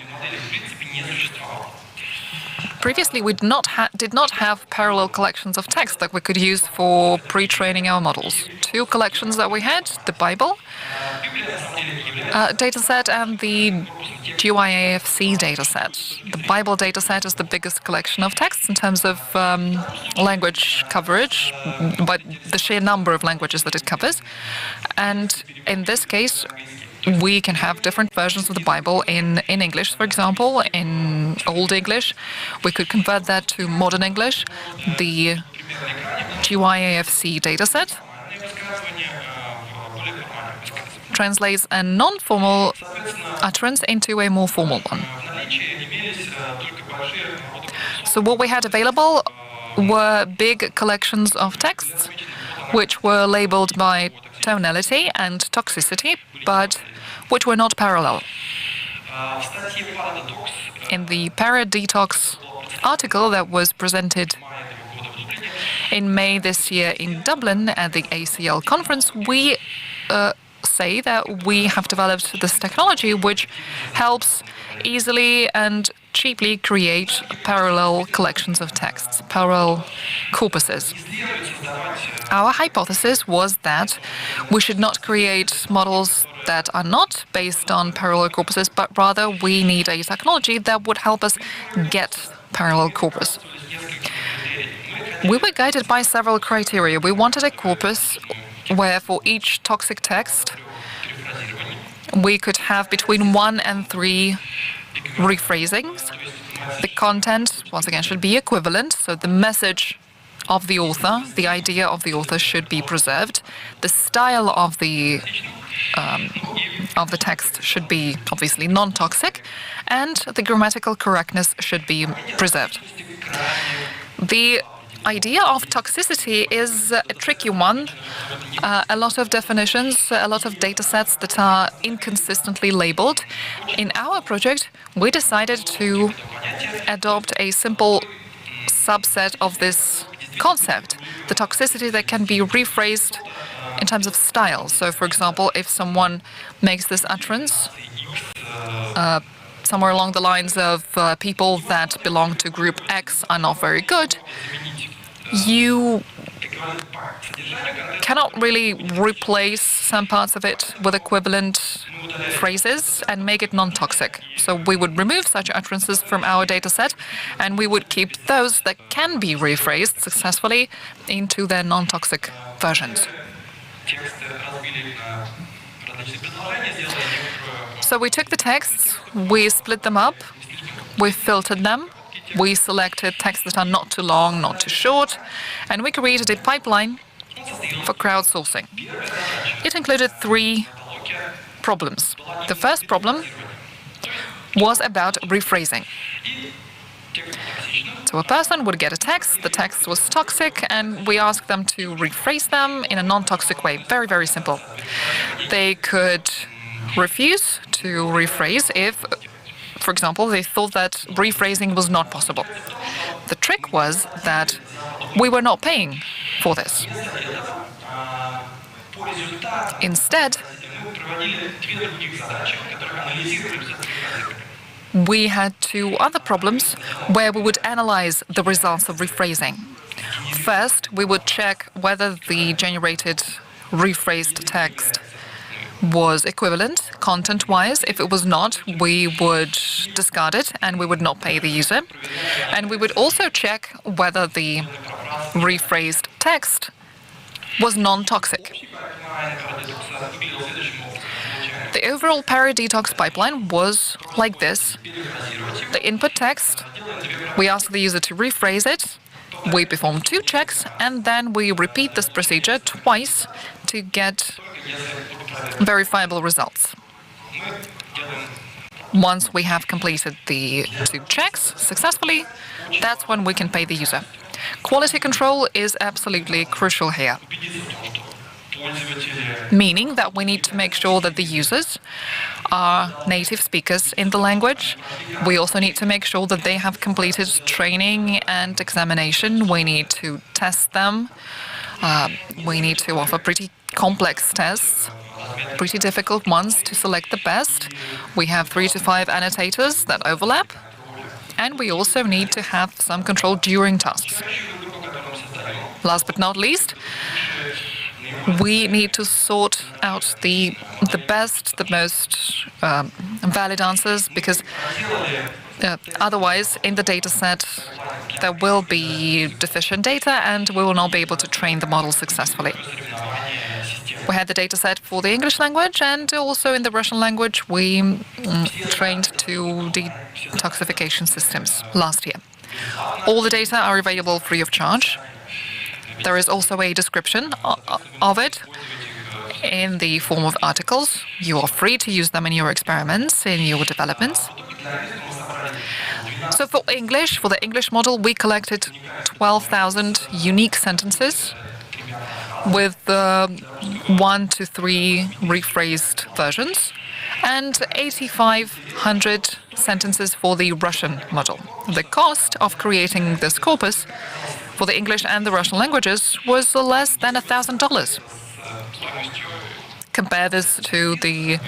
previously we did not have parallel collections of text that we could use for pre-training our models. Two collections that we had, the Bible dataset and the GYAFC dataset. The Bible dataset is the biggest collection of texts in terms of language coverage, but the sheer number of languages that it covers. And in this case, we can have different versions of the Bible in English, for example, in Old English. We could convert that to modern English. The GYAFC dataset translates a non-formal utterance into a more formal one. So what we had available were big collections of texts, which were labeled by tonality and toxicity, but which were not parallel. In the Para-Detox article that was presented in May this year in Dublin at the ACL conference, we say that we have developed this technology which helps easily and cheaply create parallel collections of texts, parallel corpuses. Our hypothesis was that we should not create models that are not based on parallel corpuses, but rather we need a technology that would help us get parallel corpus. We were guided by several criteria. We wanted a corpus where for each toxic text we could have between 1 and 3 rephrasings. The content, once again, should be equivalent, so the message of the author, the idea of the author should be preserved. The style of the text should be obviously non-toxic, and the grammatical correctness should be preserved. The idea of toxicity is a tricky one. A lot of definitions, a lot of data sets that are inconsistently labeled. In our project, we decided to adopt a simple subset of this concept, the toxicity that can be rephrased in terms of style. So, for example, if someone makes this utterance somewhere along the lines of people that belong to group X are not very good, you cannot really replace some parts of it with equivalent phrases and make it non-toxic. So we would remove such utterances from our data set, and we would keep those that can be rephrased successfully into their non-toxic versions. So we took the texts, we split them up, we filtered them, we selected texts that are not too long, not too short, and we created a pipeline for crowdsourcing. It included 3 problems. The first problem was about rephrasing. So a person would get a text, the text was toxic, and we asked them to rephrase them in a non-toxic way. Very, very simple. They could refuse to rephrase if, for example, they thought that rephrasing was not possible. The trick was that we were not paying for this. Instead, we had 2 other problems where we would analyze the results of rephrasing. First, we would check whether the generated rephrased text was equivalent content-wise. If it was not, we would discard it and we would not pay the user. And we would also check whether the rephrased text was non-toxic. The overall Para-Detox pipeline was like this. The input text, we ask the user to rephrase it, we perform 2 checks, and then we repeat this procedure twice to get verifiable results. Once we have completed the 2 checks successfully, that's when we can pay the user. Quality control is absolutely crucial here, meaning that we need to make sure that the users are native speakers in the language. We also need to make sure that they have completed training and examination. We need to test them. We need to offer pretty complex tests, pretty difficult ones to select the best. We have 3 to 5 annotators that overlap, and we also need to have some control during tasks. Last but not least, we need to sort out the best, the most valid answers, because otherwise in the data set there will be deficient data and we will not be able to train the model successfully. We had the data set for the English language, and also in the Russian language we trained 2 detoxification systems last year. All the data are available free of charge. There is also a description of it in the form of articles. You are free to use them in your experiments, in your developments. So for the English model, we collected 12,000 unique sentences with 1 to 3 rephrased versions, and 8,500 sentences for the Russian model. The cost of creating this corpus for the English and the Russian languages was less than $1,000. Compare this to the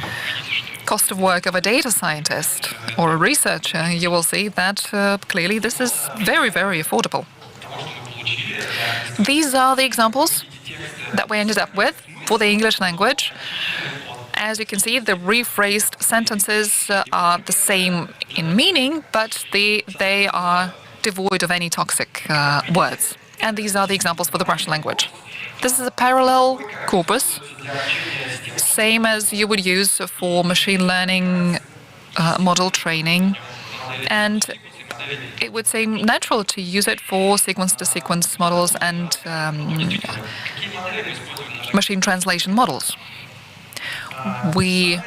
cost of work of a data scientist or a researcher, you will see that clearly this is very, very affordable. These are the examples that we ended up with for the English language. As you can see, the rephrased sentences are the same in meaning, but they are devoid of any toxic words. And these are the examples for the Russian language. This is a parallel corpus, same as you would use for machine learning model training, and it would seem natural to use it for sequence-to-sequence models and machine translation models. We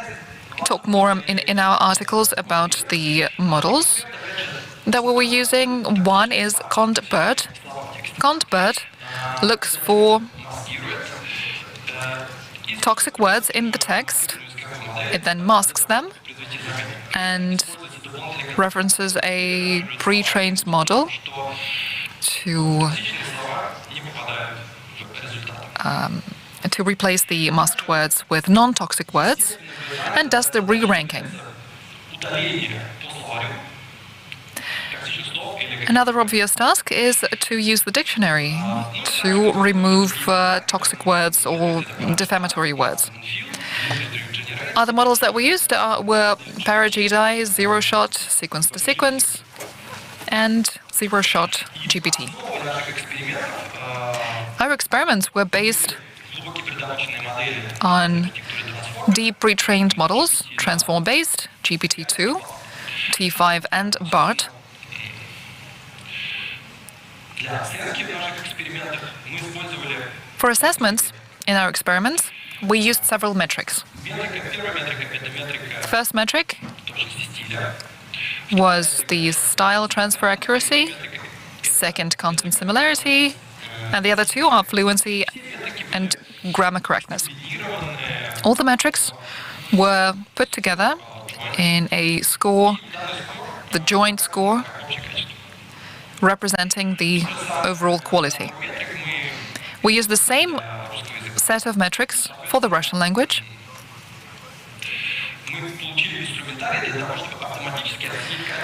talk more in our articles about the models that we were using. One is CondBERT. CondBERT looks for toxic words in the text. It then masks them and references a pre-trained model to replace the masked words with non-toxic words, and does the re-ranking. Another obvious task is to use the dictionary to remove toxic words or defamatory words. Other models that we used were ParaGDI, zero-shot, sequence-to-sequence, and zero-shot GPT. Our experiments were based on deep pre-trained models, transform-based, GPT-2, T5, and BART. For assessments in our experiments, we used several metrics. The first metric was the style transfer accuracy, second, content similarity, and the other two are fluency and grammar correctness. All the metrics were put together in a score, the joint score, representing the overall quality. We used the same set of metrics for the Russian language.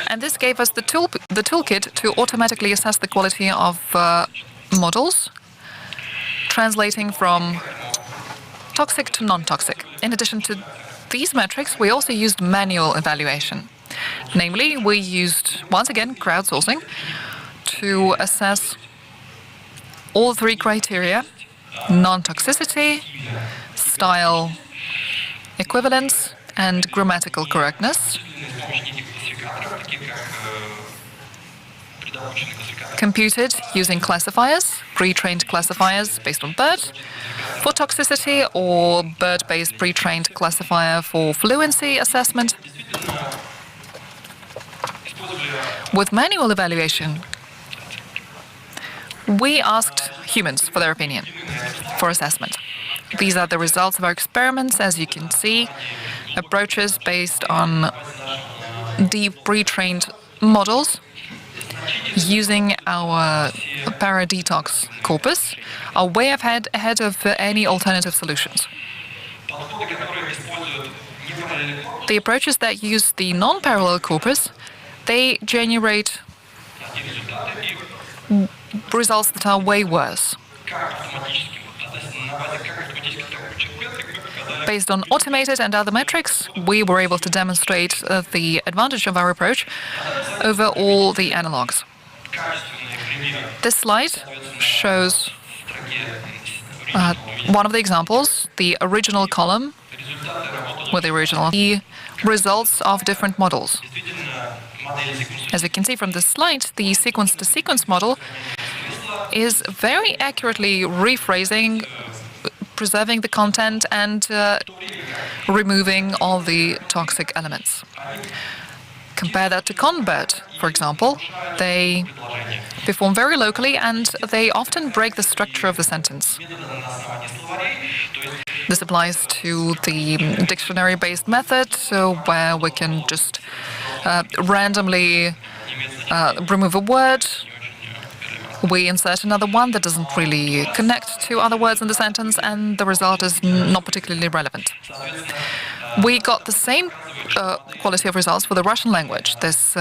And this gave us the toolkit to automatically assess the quality of models, translating from toxic to non-toxic. In addition to these metrics, we also used manual evaluation. Namely, we used, once again, crowdsourcing to assess all three criteria: non-toxicity, style equivalence, and grammatical correctness, computed using classifiers, pre-trained classifiers based on BERT for toxicity, or BERT-based pre-trained classifier for fluency assessment. With manual evaluation, we asked humans for their opinion for assessment. These are the results of our experiments. As you can see, approaches based on deep pre-trained models using our ParaDetox corpus are way ahead of any alternative solutions. The approaches that use the non-parallel corpus, they generate results that are way worse. Based on automated and other metrics, we were able to demonstrate the advantage of our approach over all the analogs. This slide shows one of the examples, the original column with the original results of different models. As you can see from this slide, the sequence-to-sequence model is very accurately rephrasing, preserving the content, and removing all the toxic elements. Compare that to convert, for example. They perform very locally and they often break the structure of the sentence. This applies to the dictionary-based method, where we can just randomly remove a word. We insert another one that doesn't really connect to other words in the sentence, and the result is not particularly relevant. We got the same quality of results for the Russian language. This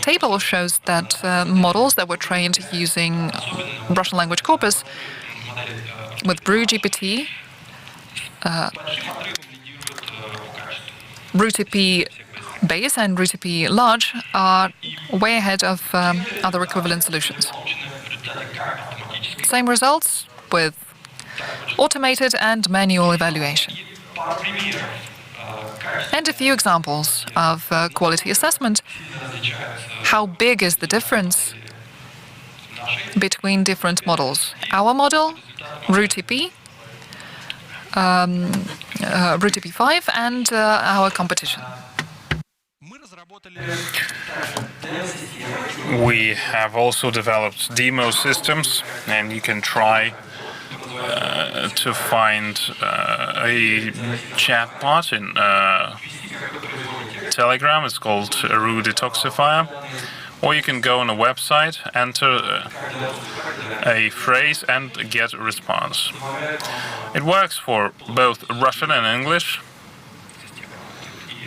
table shows that models that were trained using Russian language corpus with BRU-GPT, BRU-TP base and BRU-TP large are way ahead of other equivalent solutions. Same results with automated and manual evaluation. And a few examples of quality assessment. How big is the difference between different models? Our model, BRU-TP, BRU-TP5, and our competition. We have also developed demo systems, and you can try to find a chatbot in Telegram. It's called RU Detoxifier. Or you can go on a website, enter a phrase, and get a response. It works for both Russian and English.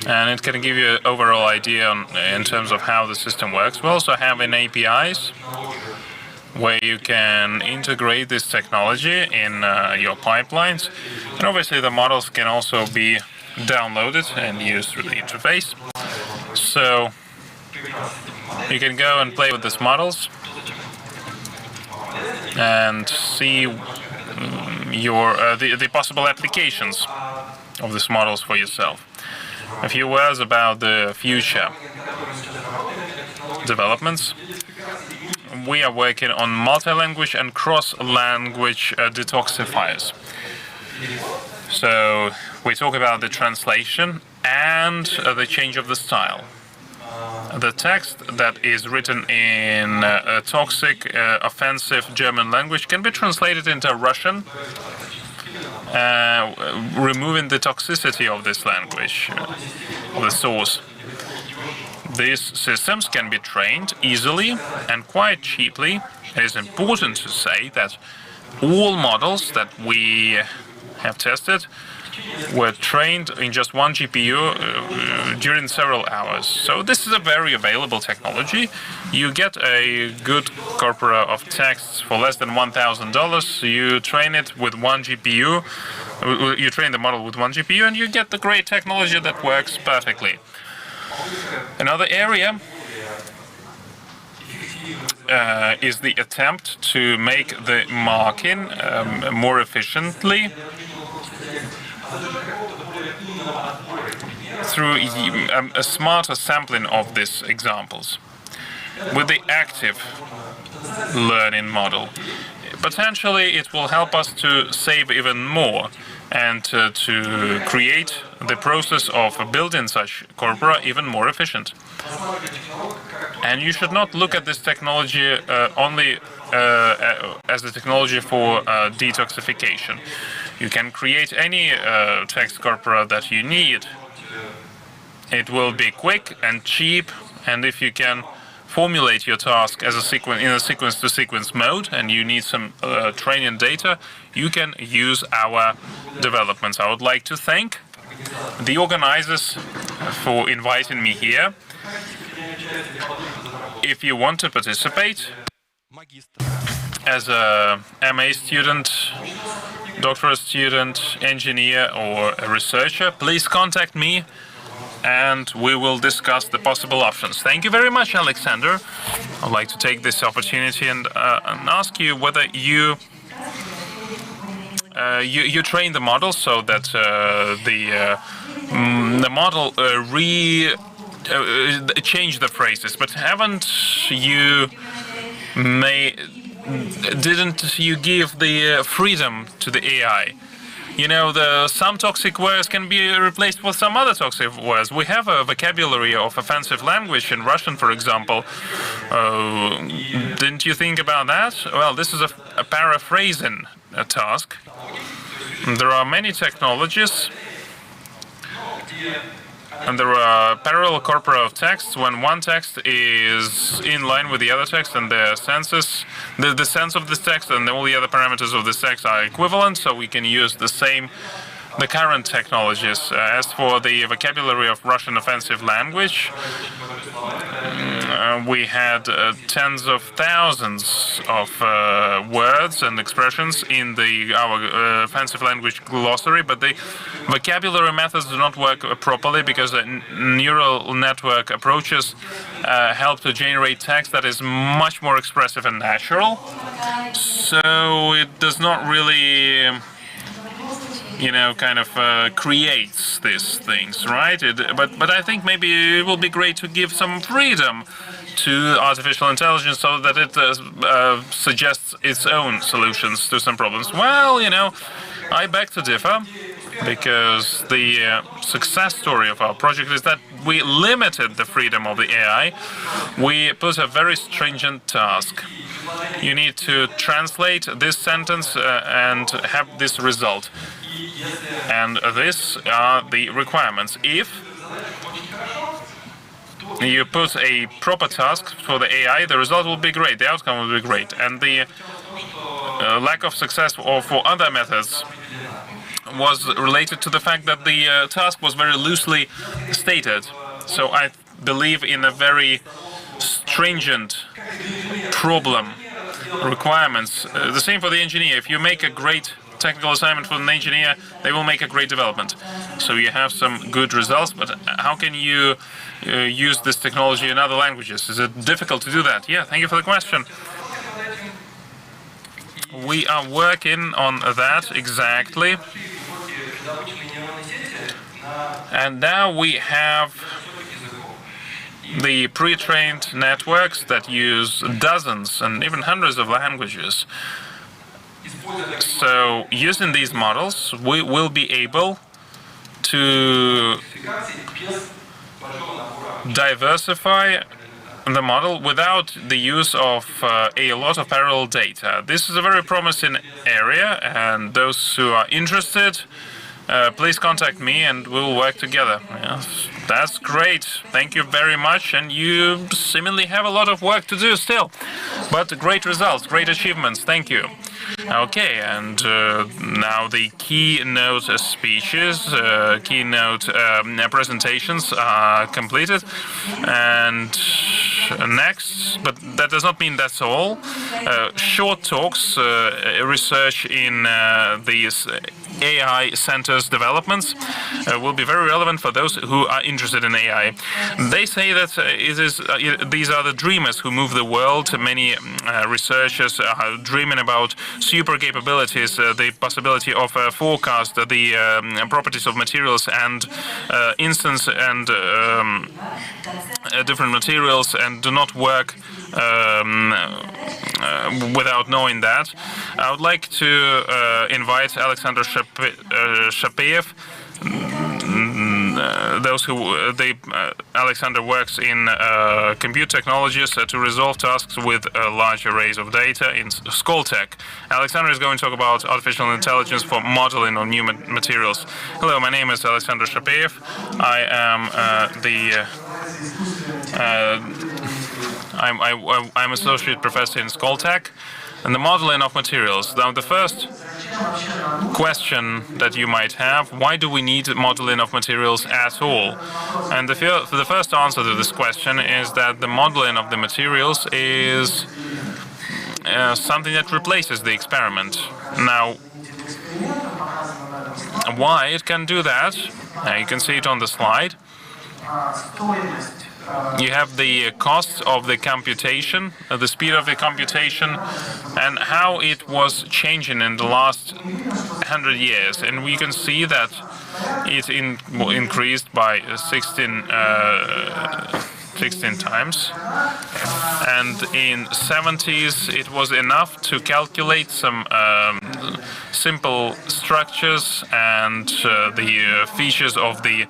And it can give you an overall idea in terms of how the system works. We also have an APIs where you can integrate this technology in your pipelines. And obviously the models can also be downloaded and used through the interface. So you can go and play with these models and see the possible applications of these models for yourself. A few words about the future developments. We are working on multi-language and cross-language detoxifiers. So we talk about the translation and the change of the style. The text that is written in a toxic, offensive German language can be translated into Russian, removing the toxicity of this language, of the source. These systems can be trained easily and quite cheaply. It is important to say that all models that we have tested were trained in just one GPU during several hours. So this is a very available technology. You get a good corpora of texts for less than $1,000. You train it with one GPU. You train the model with one GPU, and you get the great technology that works perfectly. Another area is the attempt to make the marking more efficiently through a smarter sampling of these examples. With the active learning model, potentially it will help us to save even more and to create the process of building such corpora even more efficient. And you should not look at this technology only as a technology for detoxification. You can create any text corpora that you need. It will be quick and cheap, and if you can formulate your task as in a sequence-to-sequence mode, and you need some training data, you can use our developments. I would like to thank the organizers for inviting me here. If you want to participate as a MA student, doctoral student, engineer, or a researcher, please contact me and we will discuss the possible options. Thank you very much, Alexander. I'd like to take this opportunity and ask you whether you train the model so that the model change the phrases, but didn't you give the freedom to the AI some toxic words can be replaced with some other toxic words. We have a vocabulary of offensive language in Russian, for example. Didn't you think about that? Well, this is a paraphrasing task. There are many technologies, and there are parallel corpora of texts when one text is in line with the other text and the sense of this text and all the other parameters of this text are equivalent, so we can use the current technologies. As for the vocabulary of Russian offensive language, we had tens of thousands of words and expressions in our offensive language glossary, but the vocabulary methods do not work properly because the neural network approaches help to generate text that is much more expressive and natural. So it does not really creates these things, right? But I think maybe it will be great to give some freedom to artificial intelligence so that it suggests its own solutions to some problems. Well, I beg to differ, because the success story of our project is that we limited the freedom of the AI. We put a very stringent task. You need to translate this sentence and have this result. And these are the requirements. If you put a proper task for the AI, the result will be great, the outcome will be great. And the lack of success for other methods was related to the fact that the task was very loosely stated. So I believe in a very stringent problem requirements. The same for the engineer. If you make a great technical assignment for an engineer, they will make a great development. So you have some good results, but how can you use this technology in other languages? Is it difficult to do that? Yeah, thank you for the question. We are working on that exactly. And now we have the pre-trained networks that use dozens and even hundreds of languages. So using these models, we will be able to diversify the model without the use of a lot of parallel data. This is a very promising area, and those who are interested, please contact me and we'll work together. Yes, that's great. Thank you very much. And you seemingly have a lot of work to do still. But great results, great achievements. Thank you. Okay, and now the keynote speeches, keynote presentations are completed. And next, but that does not mean that's all, short talks, research in these AI centers developments will be very relevant for those who are interested in AI. They say that these are the dreamers who move the world. Many researchers are dreaming about super capabilities, the possibility of forecast the properties of materials and instance and different materials, and do not work without knowing that. I would like to invite Alexander Shapeyev. Alexander works in computer technologies to resolve tasks with large arrays of data in Skoltech. Alexander is going to talk about artificial intelligence for modeling of new materials. Hello, my name is Alexander Shapeyev. I am I'm associate professor in Skoltech and the modeling of materials. Now, the first question that you might have: why do we need modeling of materials at all? And the first answer to this question is that the modeling of the materials is something that replaces the experiment. Now, why it can do that? You can see it on the slide. You have the cost of the computation, the speed of the computation, and how it was changing in the last 100 years. And we can see that it increased by 16 times. And in 70s, it was enough to calculate some simple structures and the features of the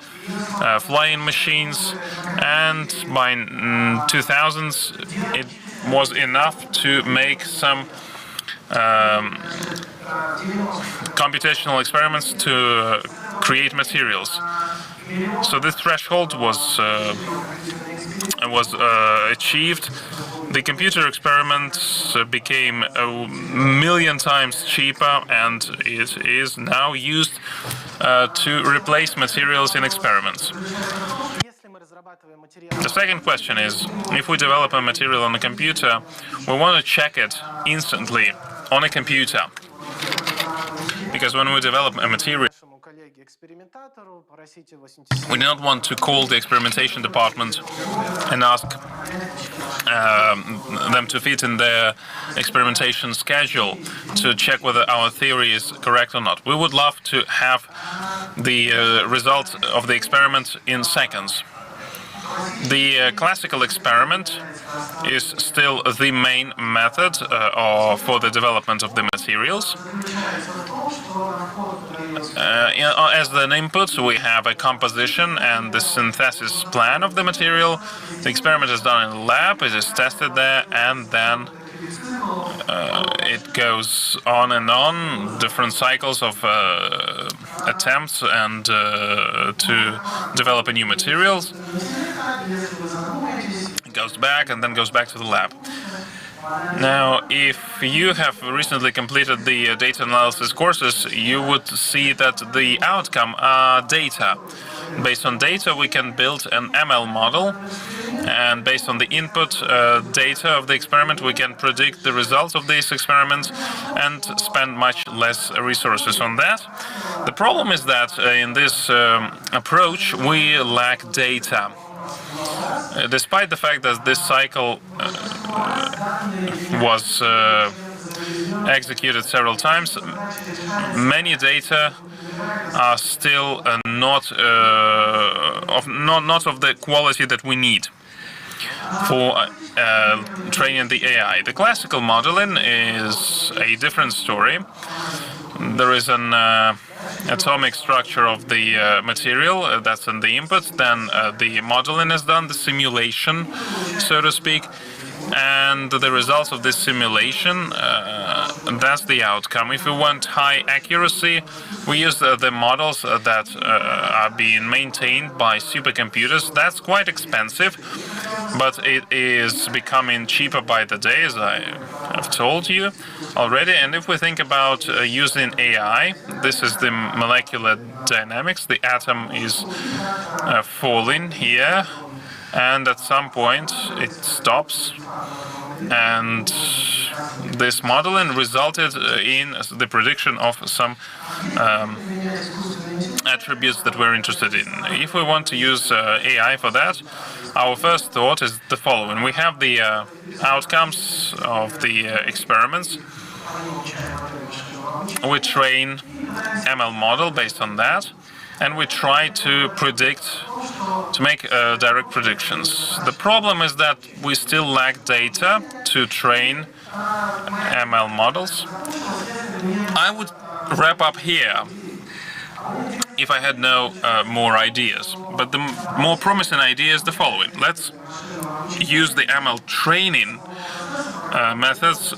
flying machines, and by 2000s it was enough to make some computational experiments to create materials. So this threshold was achieved. The computer experiments became 1,000,000 times cheaper, and it is now used to replace materials in experiments. The second question is, if we develop a material on a computer, we want to check it instantly on a computer. Because when we develop a material, we do not want to call the experimentation department and ask them to fit in their experimentation schedule to check whether our theory is correct or not. We would love to have the result of the experiment in seconds. The classical experiment is still the main method for the development of the materials. As an input, we have a composition and the synthesis plan of the material. The experiment is done in the lab, it is tested there, and then it goes on and on, different cycles of attempts and to develop a new materials. It goes back and then goes back to the lab. Now, if you have recently completed the data analysis courses, you would see that the outcome are data. Based on data, we can build an ML model, and based on the input data of the experiment, we can predict the results of this experiment and spend much less resources on that. The problem is that in this approach, we lack data. Despite the fact that this cycle was executed several times, many data are still not of the quality that we need for training the AI. The classical modeling is a different story. There is an atomic structure of the material that's in the input, then the modeling is done, the simulation, so to speak, and the results of this simulation, that's the outcome. If we want high accuracy, we use the models that are being maintained by supercomputers. That's quite expensive, but it is becoming cheaper by the day, as I have told you already. And if we think about using AI, this is the molecular dynamics. The atom is falling here, and at some point it stops, and this modeling resulted in the prediction of some attributes that we're interested in. If we want to use AI for that, our first thought is the following. We have the outcomes of the experiments. We train ML model based on that, and we try to predict, to make direct predictions. The problem is that we still lack data to train ML models. I would wrap up here if I had no more ideas. But the more promising idea is the following. Let's use the ML training methods.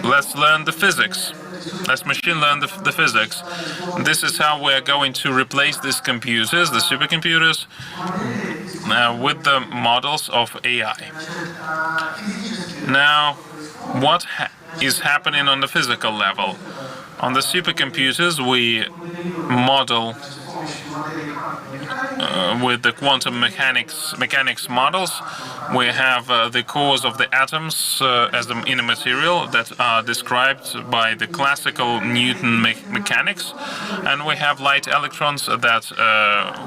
Let's learn the physics. Let's machine learn the physics. This is how we're going to replace these computers, the supercomputers, with the models of AI. Now, what is happening on the physical level? On the supercomputers, we model with the quantum mechanics models. We have the cores of the atoms as in a material that are described by the classical Newton mechanics, and we have light electrons that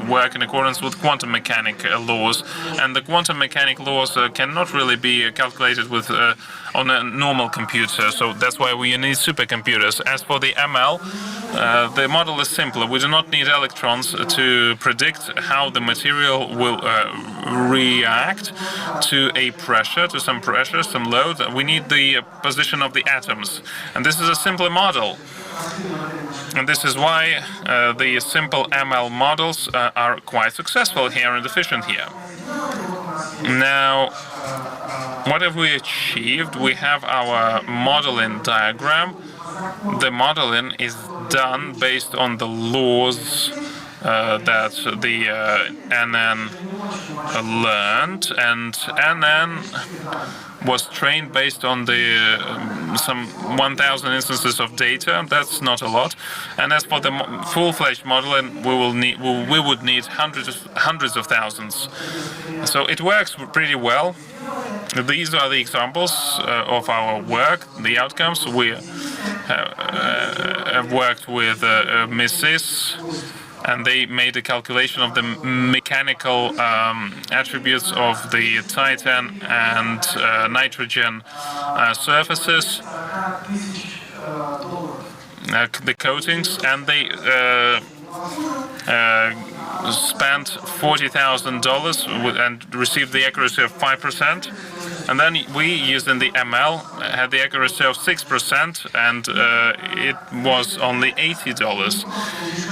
work in accordance with quantum mechanic laws. And the quantum mechanic laws cannot really be calculated with on a normal computer, so that's why we need supercomputers. As for the ML, the model is simpler. We do not need electrons. to predict how the material will react to a pressure, to some pressure, some load. We need the position of the atoms. And this is a simpler model. And this is why the simple ML models are quite successful here and efficient here. Now, what have we achieved? We have our modeling diagram. The modeling is done based on the laws that the NN learned, and NN was trained based on the some 1,000 instances of data. That's not a lot. And as for the full-fledged modeling, we would need hundreds of thousands. So it works pretty well. These are the examples of our work, the outcomes. We have worked with Mrs. and they made a calculation of the mechanical attributes of the titan and nitrogen surfaces, the coatings, and they spent $40,000 and received the accuracy of 5%. And then we, using the ML, had the accuracy of 6%, and it was only $80,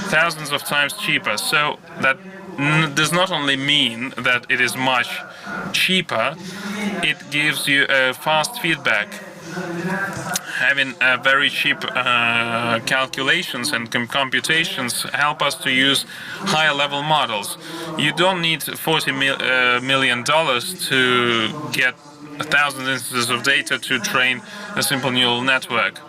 thousands of times cheaper. So that does not only mean that it is much cheaper, it gives you a fast feedback. Having very cheap calculations and computations help us to use higher level models. You don't need $40 million to get 1,000 instances of data to train a simple neural network.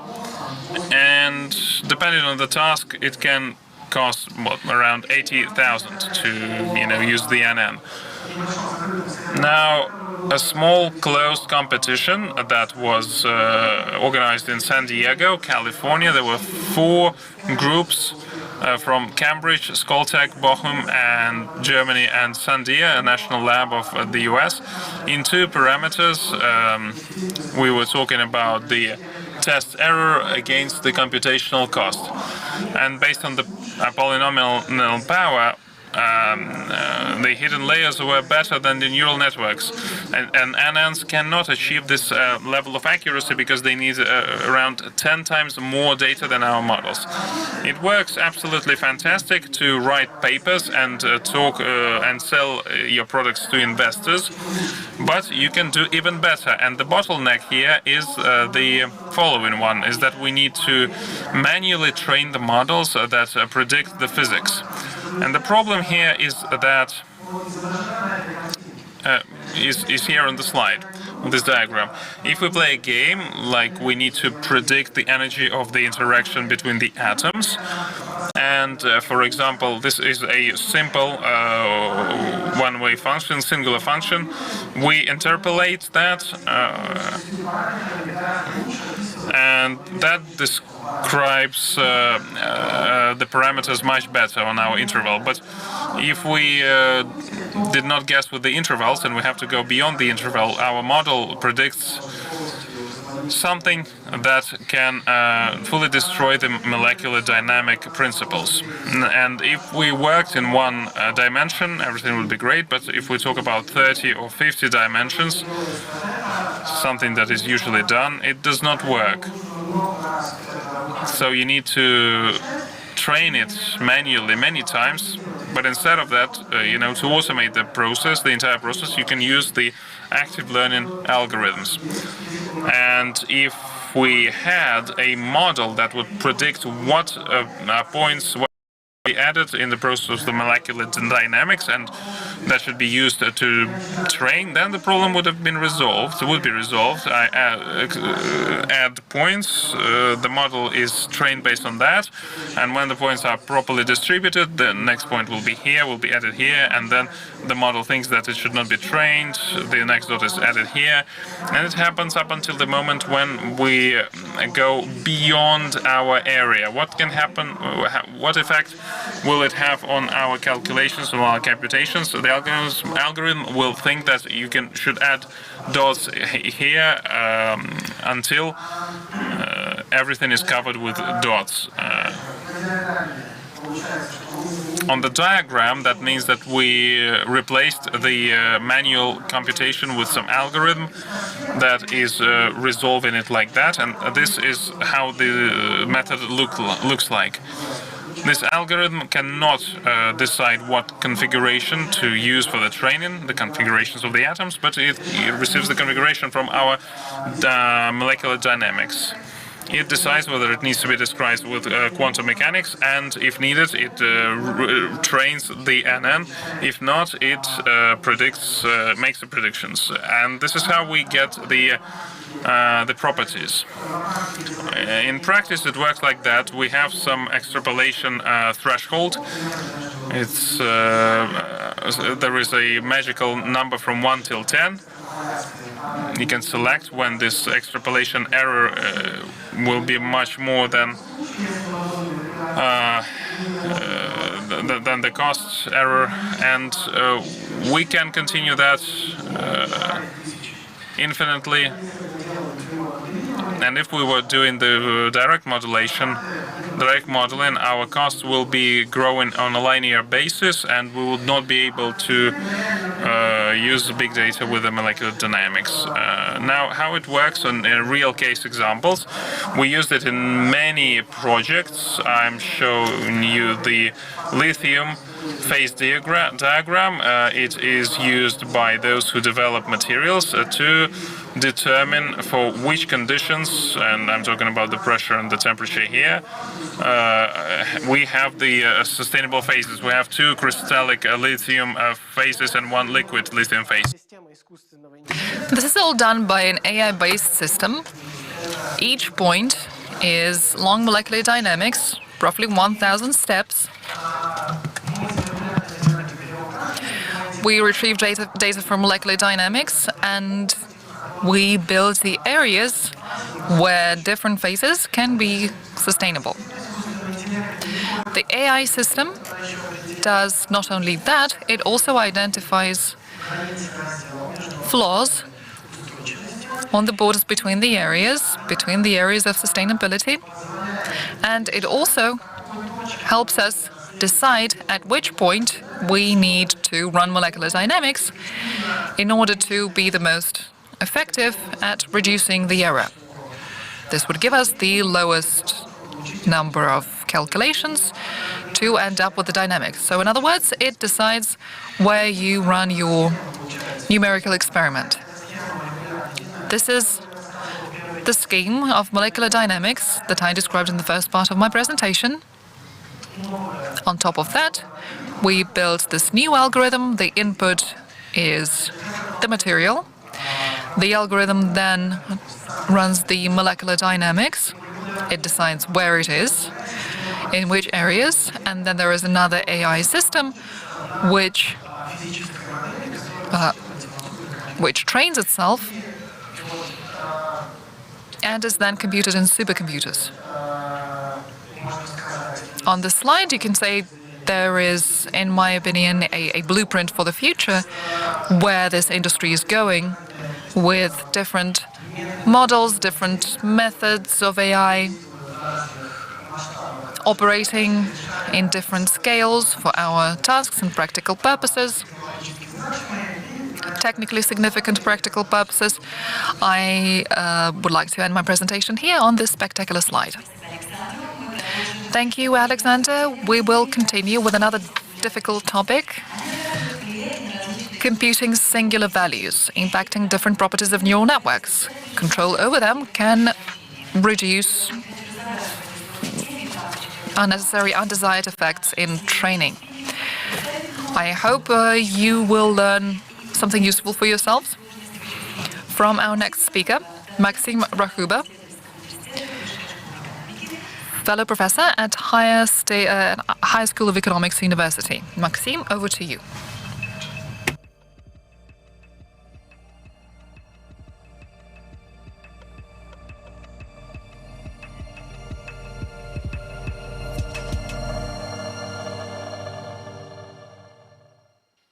And depending on the task, it can cost around 80,000 to use the NN. Now, a small closed competition that was organized in San Diego, California. There were 4 groups from Cambridge, Skoltech, Bochum, and Germany, and Sandia, a national lab of the US. In 2 parameters, we were talking about the test error against the computational cost. And based on the polynomial power, the hidden layers were better than the neural networks, and NNs cannot achieve this level of accuracy because they need around 10 times more data than our models. It works absolutely fantastic to write papers and talk and sell your products to investors, but you can do even better. And the bottleneck here is the following one, is that we need to manually train the models that predict the physics. And the problem here is that is here on the slide, on this diagram. If we play a game, like we need to predict the energy of the interaction between the atoms, and for example, this is a simple one-way function, singular function. We interpolate that, and that describes the parameters much better on our interval. But if we did not guess with the intervals and we have to go beyond the interval, our model predicts something that can fully destroy the molecular dynamic principles. And if we worked in one dimension, everything would be great, but if we talk about 30 or 50 dimensions, something that is usually done, it does not work. So you need to train it manually many times, but instead of that, to automate the process, the entire process, you can use the active learning algorithms. And if we had a model that would predict what points be added in the process of the molecular dynamics, and that should be used to train, then the problem would have been resolved. It would be resolved. I add points. The model is trained based on that, and when the points are properly distributed, the next point will be here, will be added here, and then the model thinks that it should not be trained. The next dot is added here, and it happens up until the moment when we go beyond our area. What can happen? What effect will it have on our calculations, on our computations? The algorithm will think that you should add dots here until everything is covered with dots. On the diagram, that means that we replaced the manual computation with some algorithm that is resolving it like that, and this is how the method looks like. This algorithm cannot decide what configuration to use for the training, the configurations of the atoms, but it receives the configuration from our molecular dynamics. It decides whether it needs to be described with quantum mechanics, and if needed, it trains the NN. If not, it makes the predictions. And this is how we get the properties. In practice, it works like that. We have some extrapolation threshold. It's there is a magical number from 1 till 10. You can select when this extrapolation error will be much more than the cost error, and we can continue that infinitely. And if we were doing the direct modeling, our costs will be growing on a linear basis, and we would not be able to use big data with the molecular dynamics. Now, how it works in real case examples, we used it in many projects. I'm showing you the lithium phase diagram. It is used by those who develop materials to determine for which conditions, and I'm talking about the pressure and the temperature here, we have the sustainable phases. We have 2 crystallic lithium phases and 1 liquid lithium phase. This is all done by an AI-based system. Each point is long molecular dynamics, roughly 1,000 steps. We retrieve data from molecular dynamics, and we build the areas where different phases can be sustainable. The AI system does not only that, it also identifies flaws on the borders between the areas of sustainability, and it also helps us decide at which point we need to run molecular dynamics in order to be the most effective at reducing the error. This would give us the lowest number of calculations to end up with the dynamics. So in other words, it decides where you run your numerical experiment. This is the scheme of molecular dynamics that I described in the first part of my presentation. On top of that, we built this new algorithm. The input is the material. The algorithm then runs the molecular dynamics. It decides where it is, in which areas, and then there is another AI system which trains itself and is then computed in supercomputers. On the slide, you can say there is, in my opinion, a blueprint for the future where this industry is going, with different models, different methods of AI operating in different scales for our tasks and practical purposes, technically significant practical purposes. I would like to end my presentation here on this spectacular slide. Thank you, Alexander. We will continue with another difficult topic: computing singular values, impacting different properties of neural networks. Control over them can reduce unnecessary, undesired effects in training. I hope you will learn something useful for yourselves from our next speaker, Maxim Rakhuba, fellow professor at High School of Economics University. Maxim, over to you.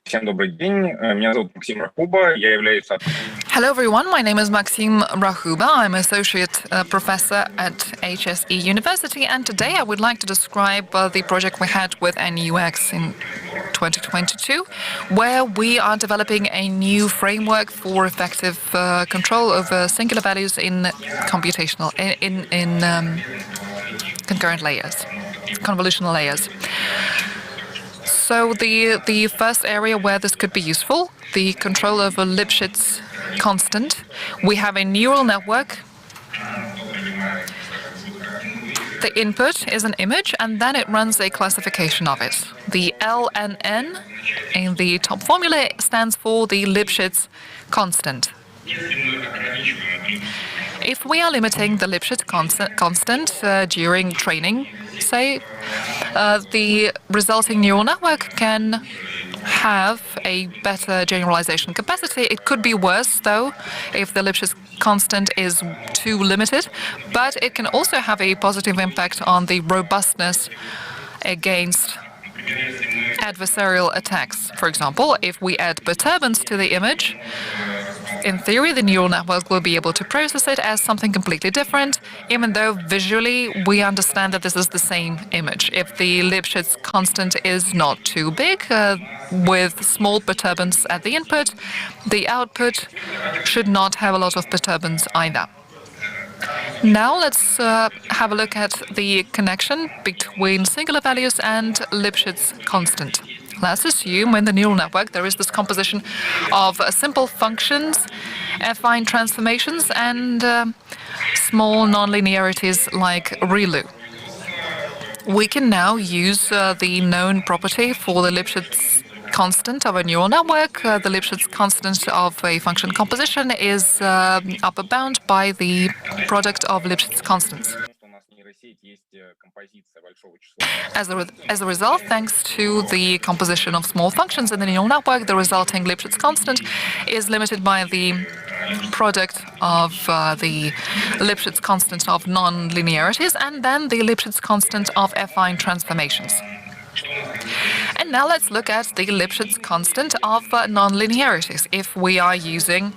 Всем добрый день. Меня зовут Максим Рахуба. Я являюсь Hello everyone, my name is Maxim Rahuba. I'm associate professor at HSE University, and today I would like to describe the project we had with NUX in 2022, where we are developing a new framework for effective control over singular values in computational in concurrent layers, convolutional layers. So the first area where this could be useful, the control over Lipschitz constant. We have a neural network. The input is an image, and then it runs a classification of it. The LNN in the top formula stands for the Lipschitz constant. If we are limiting the Lipschitz constant during training, say, the resulting neural network can have a better generalization capacity. It could be worse, though, if the Lipschitz constant is too limited, but it can also have a positive impact on the robustness against adversarial attacks. For example, if we add perturbance to the image, in theory, the neural network will be able to process it as something completely different, even though visually we understand that this is the same image. If the Lipschitz constant is not too big, with small perturbance at the input, the output should not have a lot of perturbance either. Now let's have a look at the connection between singular values and Lipschitz constant. Let's assume in the neural network there is this composition of simple functions, affine transformations, and small nonlinearities like ReLU. We can now use the known property for the Lipschitz constant of a neural network. The Lipschitz constant of a function composition is upper bound by the product of Lipschitz constants. As a result, thanks to the composition of small functions in the neural network, the resulting Lipschitz constant is limited by the product of the Lipschitz constant of nonlinearities and then the Lipschitz constant of affine transformations. And now let's look at the Lipschitz constant of nonlinearities. If we are using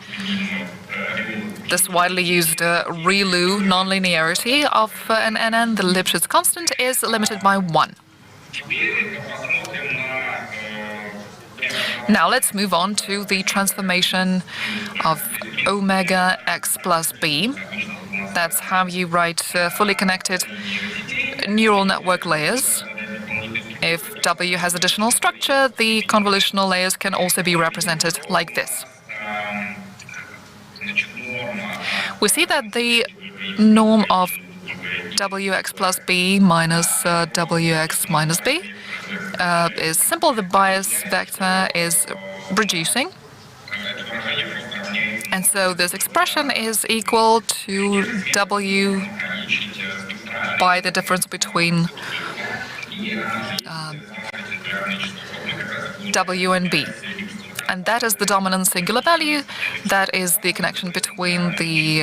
this widely used ReLU nonlinearity of an NN, the Lipschitz constant is limited by 1. Now let's move on to the transformation of omega x plus b. That's how you write fully connected neural network layers. If W has additional structure, the convolutional layers can also be represented like this. We see that the norm of Wx plus b minus Wx minus b is simple. The bias vector is reducing. And so this expression is equal to W by the difference between W and B. And that is the dominant singular value. That is the connection between the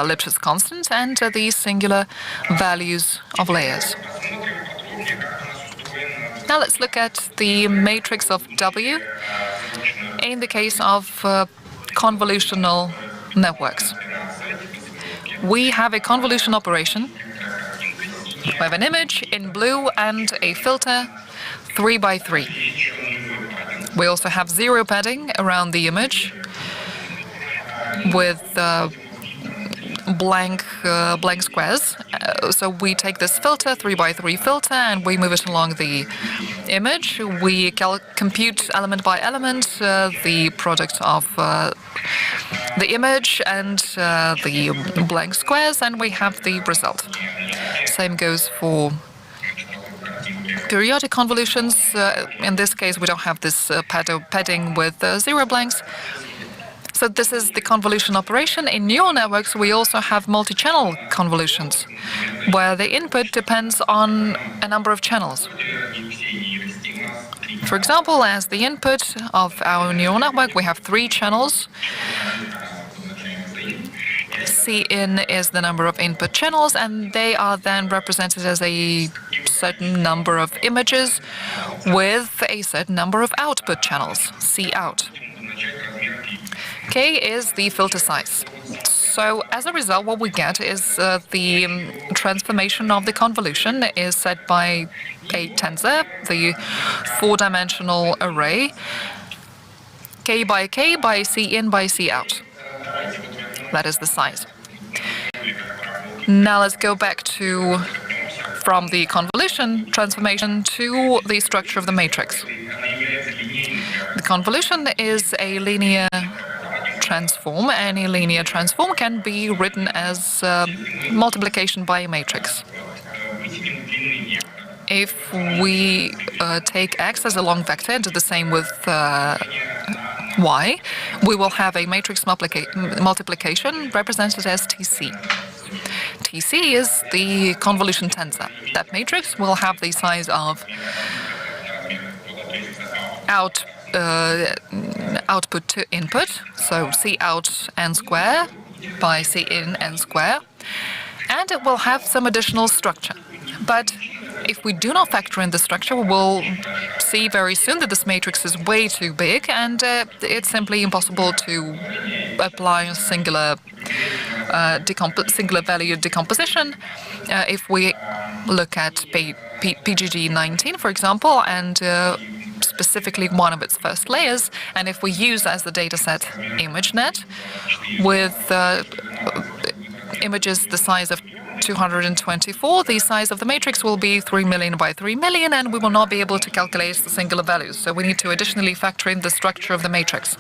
Lipschitz constant and the singular values of layers. Now let's look at the matrix of W in the case of convolutional networks. We have a convolution operation. We have an image in blue and a filter 3 by 3. We also have zero padding around the image with blank squares. So we take this filter, 3 by 3 filter, and we move it along the image. We compute element by element the product of the image and the blank squares, and we have the result. Same goes for periodic convolutions. In this case, we don't have this padding with zero blanks. So this is the convolution operation. In neural networks, we also have multi-channel convolutions, where the input depends on a number of channels. For example, as the input of our neural network, we have 3 channels. Cin is the number of input channels, and they are then represented as a certain number of images with a certain number of output channels, Cout. K is the filter size. So as a result, what we get is the transformation of the convolution is set by a tensor, the four-dimensional array, K by C in by C out. That is the size. Now let's go back from the convolution transformation to the structure of the matrix. The convolution is a linear transform. Any linear transform can be written as multiplication by a matrix. If we take X as a long vector and do the same with Y, we will have a matrix multiplication represented as TC. TC is the convolution tensor. That matrix will have the size of output to input, so C out n square by C in n square, and it will have some additional structure. But if we do not factor in the structure, we will see very soon that this matrix is way too big, and it's simply impossible to apply a singular value decomposition. If we look at PGG 19, for example, and specifically one of its first layers, and if we use as the dataset ImageNet with images the size of 224, the size of the matrix will be 3 million by 3 million, and we will not be able to calculate the singular values. So we need to additionally factor in the structure of the matrix.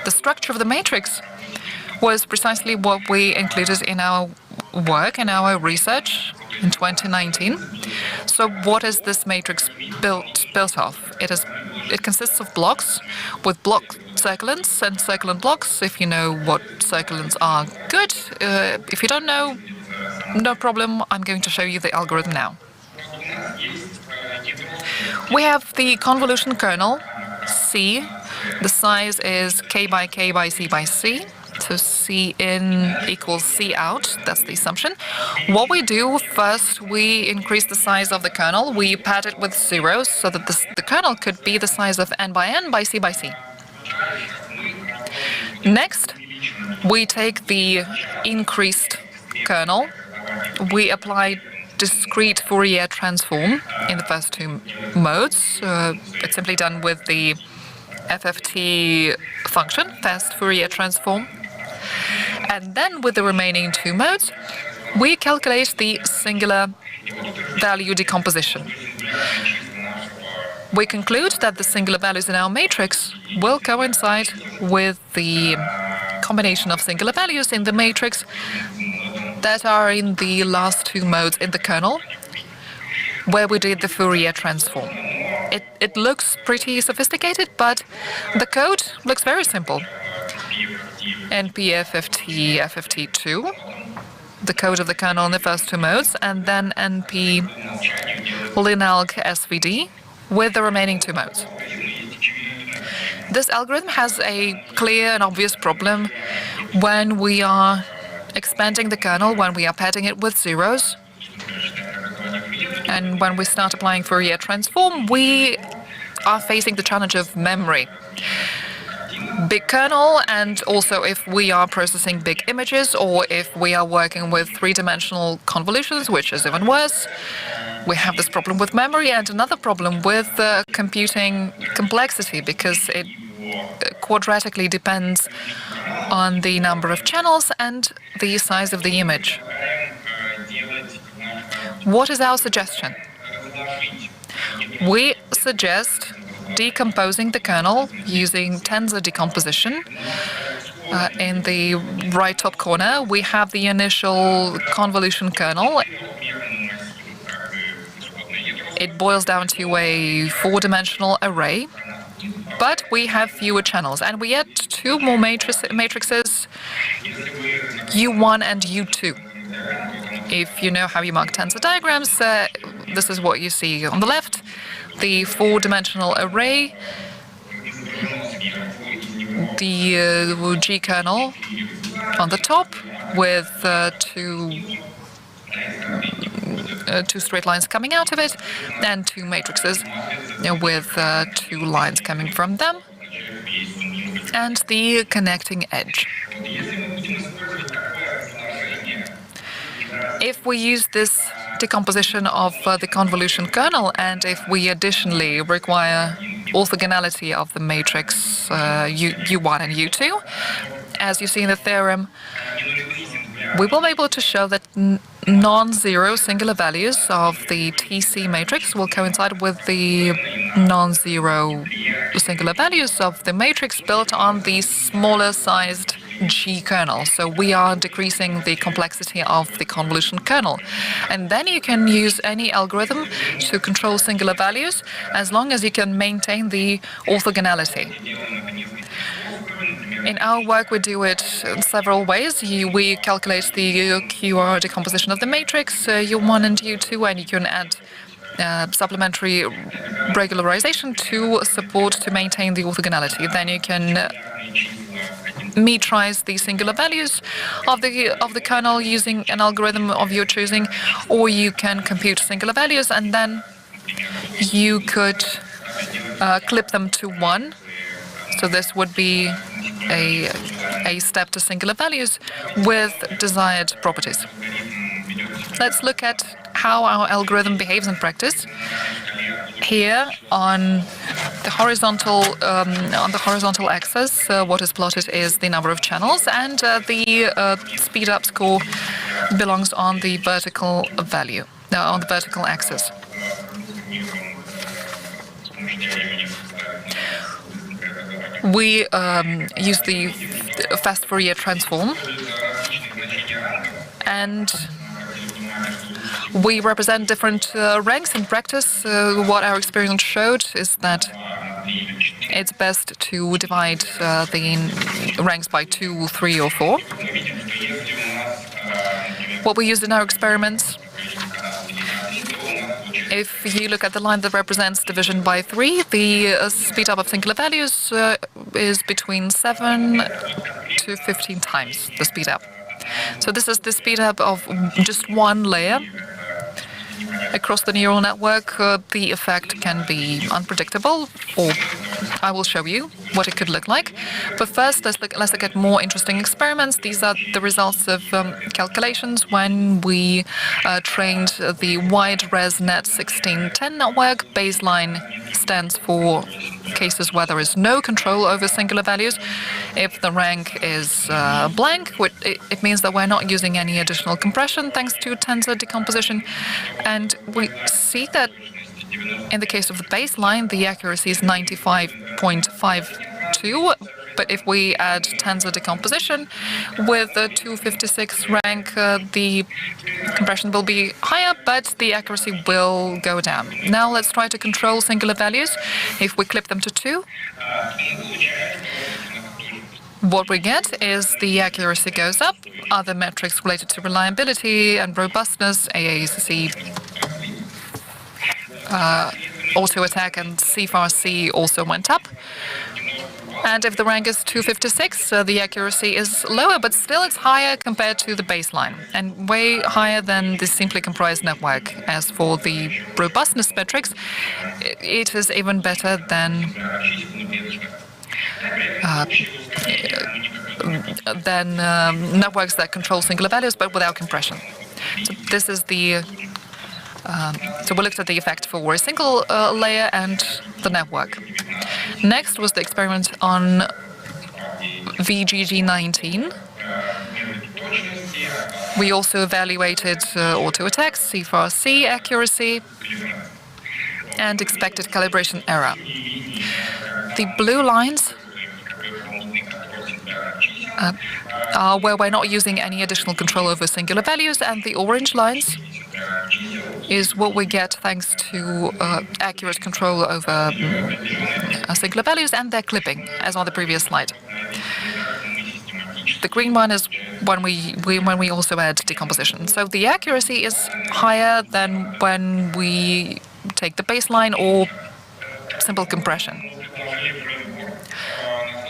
The structure of the matrix was precisely what we included in our work, in our research in 2019. So what is this matrix built of? It consists of blocks with block circlants and circlant blocks. If you know what circlants are, good. If you don't know, no problem. I'm going to show you the algorithm now. We have the convolution kernel, C. The size is K by C by C. So C in equals C out. That's the assumption. What we do first, we increase the size of the kernel. We pad it with zeros so that the kernel could be the size of n by C by C. Next, we take the increased kernel. We apply discrete Fourier transform in the first two modes. It's simply done with the FFT function, fast Fourier transform. And then with the remaining two modes, we calculate the singular value decomposition. We conclude that the singular values in our matrix will coincide with the combination of singular values in the matrix that are in the last two modes in the kernel, where we did the Fourier transform. It looks pretty sophisticated, but the code looks very simple. NP FFT2, the code of the kernel in the first two modes, and then NP linalg SVD with the remaining two modes. This algorithm has a clear and obvious problem when we are expanding the kernel, when we are padding it with zeros, and when we start applying Fourier transform, we are facing the challenge of memory. Big kernel, and also if we are processing big images or if we are working with three-dimensional convolutions, which is even worse, we have this problem with memory and another problem with computing complexity, because it quadratically depends on the number of channels and the size of the image. What is our suggestion? We suggest decomposing the kernel using tensor decomposition. In the right top corner, we have the initial convolution kernel. It boils down to a four-dimensional array, but we have fewer channels, and we add two more matrices, U1 and U2. If you know how you mark tensor diagrams, this is what you see on the left. The four-dimensional array, the G kernel on the top with two straight lines coming out of it, and two matrices with two lines coming from them. and the connecting edge. If we use this decomposition of the convolution kernel, and if we additionally require orthogonality of the matrix U1 and U2, as you see in the theorem, we will be able to show that non-zero singular values of the TC matrix will coincide with the non-zero singular values of the matrix built on the smaller sized G kernel. So we are decreasing the complexity of the convolution kernel. And then you can use any algorithm to control singular values as long as you can maintain the orthogonality. In our work, we do it in several ways. We calculate the QR decomposition of the matrix, U1 and U2, and you can add supplementary regularization to maintain the orthogonality. Then you can metrize the singular values of the kernel using an algorithm of your choosing, or you can compute singular values and then you could clip them to 1. So this would be a step to singular values with desired properties. Let's look at how our algorithm behaves in practice. Here on the horizontal axis, what is plotted is the number of channels, and the speed up score belongs on the vertical value, on the vertical axis. We use the fast Fourier transform, and we represent different ranks in practice. What our experience showed is that it's best to divide the ranks by 2, 3, or 4. What we used in our experiments, if you look at the line that represents division by 3, the speed up of singular values is between 7 to 15 times the speed up. So this is the speed up of just one layer. Across the neural network, the effect can be unpredictable, or I will show you what it could look like. But first, let's look at more interesting experiments. These are the results of calculations when we trained the wide ResNet 1610 network. Baseline stands for cases where there is no control over singular values. If the rank is blank, it means that we're not using any additional compression thanks to tensor decomposition. And we see that in the case of the baseline, the accuracy is 95.52. But if we add tensor decomposition with the 256 rank, the compression will be higher, but the accuracy will go down. Now let's try to control singular values. If we clip them to 2, what we get is the accuracy goes up. Other metrics related to reliability and robustness, AAC, auto attack, and CFRC also went up. And if the rank is 256, the accuracy is lower, but still it's higher compared to the baseline, and way higher than the simply comprised network. As for the robustness metrics, it is even better than networks that control singular values but without compression. So this is the so we looked at the effect for a single layer and the network. Next was the experiment on VGG19. We also evaluated auto attacks, CFRC accuracy, and expected calibration error. The blue lines are where we're not using any additional control over singular values, and the orange lines is what we get thanks to accurate control over singular values and their clipping, as on the previous slide. The green one is when we also add decomposition. So the accuracy is higher than when we take the baseline or simple compression.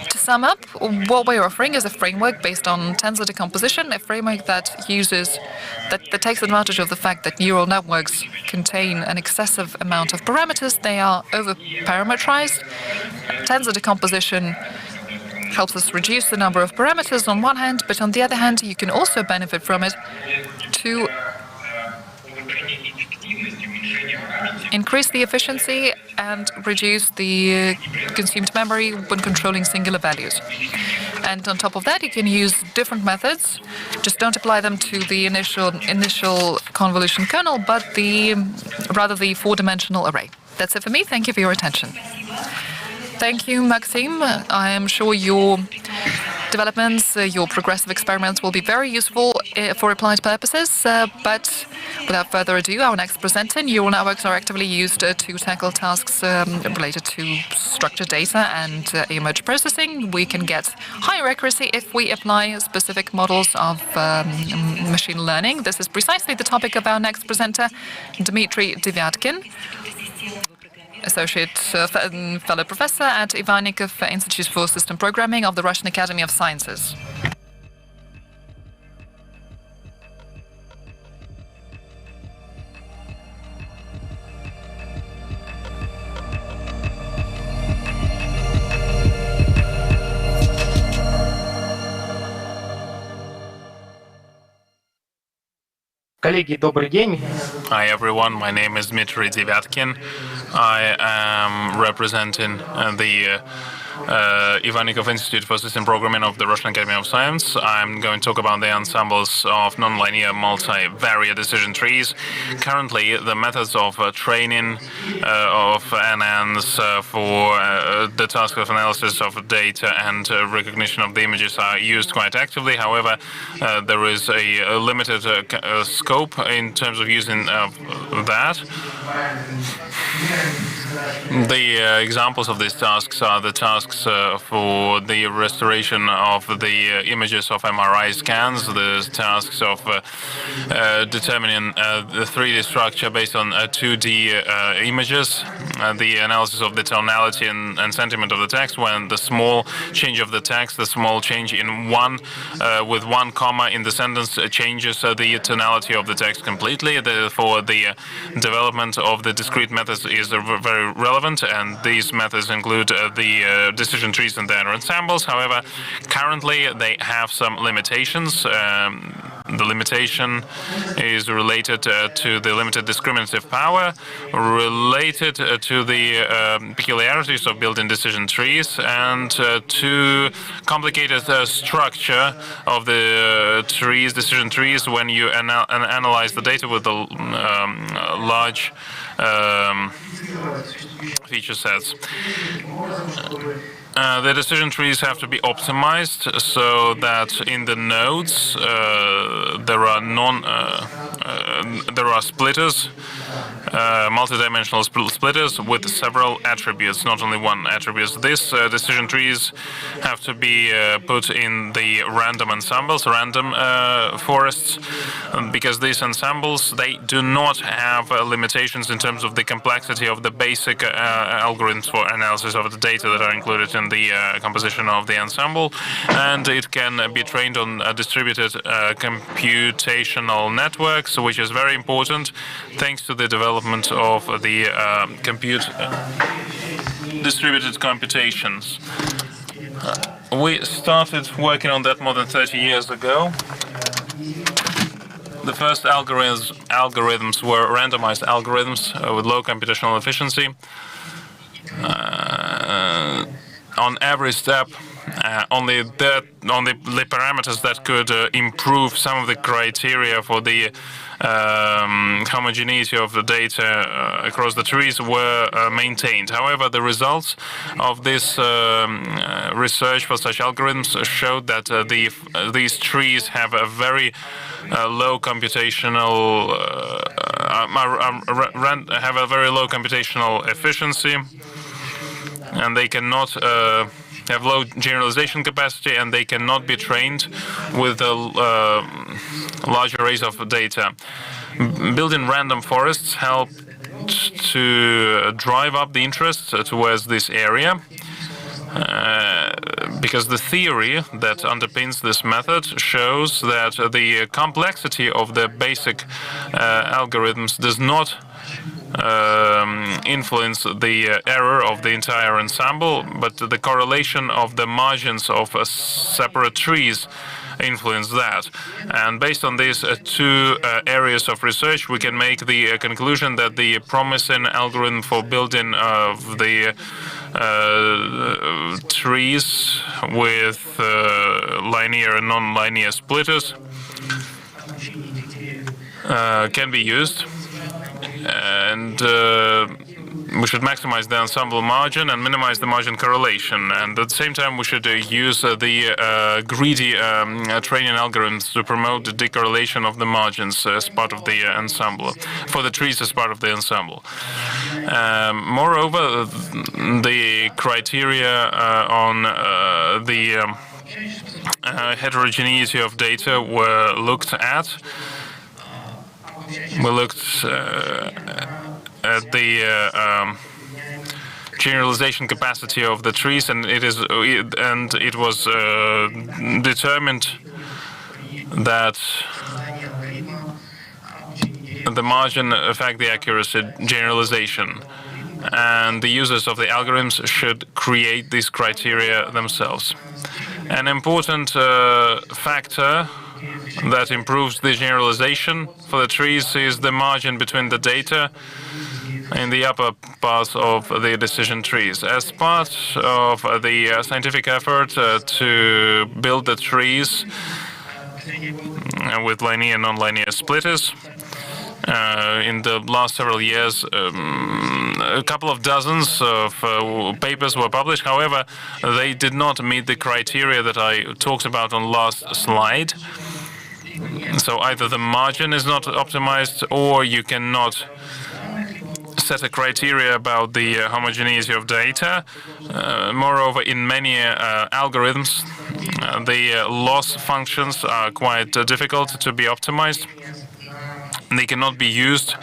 To sum up, what we're offering is a framework based on tensor decomposition, a framework that takes advantage of the fact that neural networks contain an excessive amount of parameters. They are over-parameterized. Tensor decomposition helps us reduce the number of parameters on one hand, but on the other hand, you can also benefit from it to increase the efficiency and reduce the consumed memory when controlling singular values. And on top of that, you can use different methods. Just don't apply them to the initial convolution kernel, but rather the four-dimensional array. That's it for me. Thank you for your attention. Thank you, Maxim. I am sure your developments, your progressive experiments will be very useful for applied purposes. But without further ado, our next presenter, neural networks are actively used to tackle tasks related to structured data and image processing. We can get higher accuracy if we apply specific models of machine learning. This is precisely the topic of our next presenter, Dmitry Devyatkin, Associate Fellow Professor at Ivanikov Institute for System Programming of the Russian Academy of Sciences. Коллеги, добрый день. Hi everyone, my name is Dmitry Devyatkin. I am representing the Ivanikov Institute for System Programming of the Russian Academy of Science. I'm going to talk about the ensembles of nonlinear multivariate decision trees. Currently, the methods of training of NNs for the task of analysis of data and recognition of the images are used quite actively. However, there is a limited scope in terms of using that. The examples of these tasks are the tasks for the restoration of the images of MRI scans, the tasks of determining the 3D structure based on 2D images, the analysis of the tonality and sentiment of the text, when the small change of the text, the small change in with one comma in the sentence changes the tonality of the text completely. Therefore, the development of the discrete methods is very relevant, and these methods include the decision trees and their ensembles. However, currently they have some limitations. The limitation is related to the limited discriminative power, related to the peculiarities of built-in decision trees, and to complicated structure of the decision trees when you analyze the data with the large feature sets. The decision trees have to be optimized so that in the nodes there are splitters, multidimensional splitters with several attributes, not only one attribute. These decision trees have to be put in the random ensembles, random forests, because these ensembles, they do not have limitations in terms of the complexity of the basic algorithms for analysis of the data that are included in the composition of the ensemble, and it can be trained on distributed computational networks, which is very important thanks to the development of the distributed computations. We started working on that more than 30 years ago. The first algorithms were randomized algorithms with low computational efficiency. On every step, only the parameters that could improve some of the criteria for the homogeneity of the data across the trees were maintained. However, the results of this research for such algorithms showed that these trees have a very low computational have a very low computational efficiency, and they cannot have low generalization capacity, and they cannot be trained with large arrays of data. Building random forests help to drive up the interest towards this area, because the theory that underpins this method shows that the complexity of the basic algorithms does not influence the error of the entire ensemble, but the correlation of the margins of separate trees influence that. And based on these two areas of research, we can make the conclusion that the promising algorithm for building of the trees with linear and non-linear splitters can be used, and we should maximize the ensemble margin and minimize the margin correlation. And at the same time, we should use the greedy training algorithms to promote the decorrelation of the margins as part of the ensemble, for the trees as part of the ensemble. Moreover, the criteria on the heterogeneity of data were looked at. We looked at the generalization capacity of the trees, and it was determined that the margin affect the accuracy generalization, and the users of the algorithms should create these criteria themselves. An important factor that improves the generalization for the trees is the margin between the data in the upper parts of the decision trees. As part of the scientific effort to build the trees with linear and non-linear splitters, in the last several years, a couple of dozens of papers were published. However, they did not meet the criteria that I talked about on the last slide. So either the margin is not optimized, or you cannot set a criteria about the homogeneity of data. Moreover, in many algorithms, the loss functions are quite difficult to be optimized. They cannot be used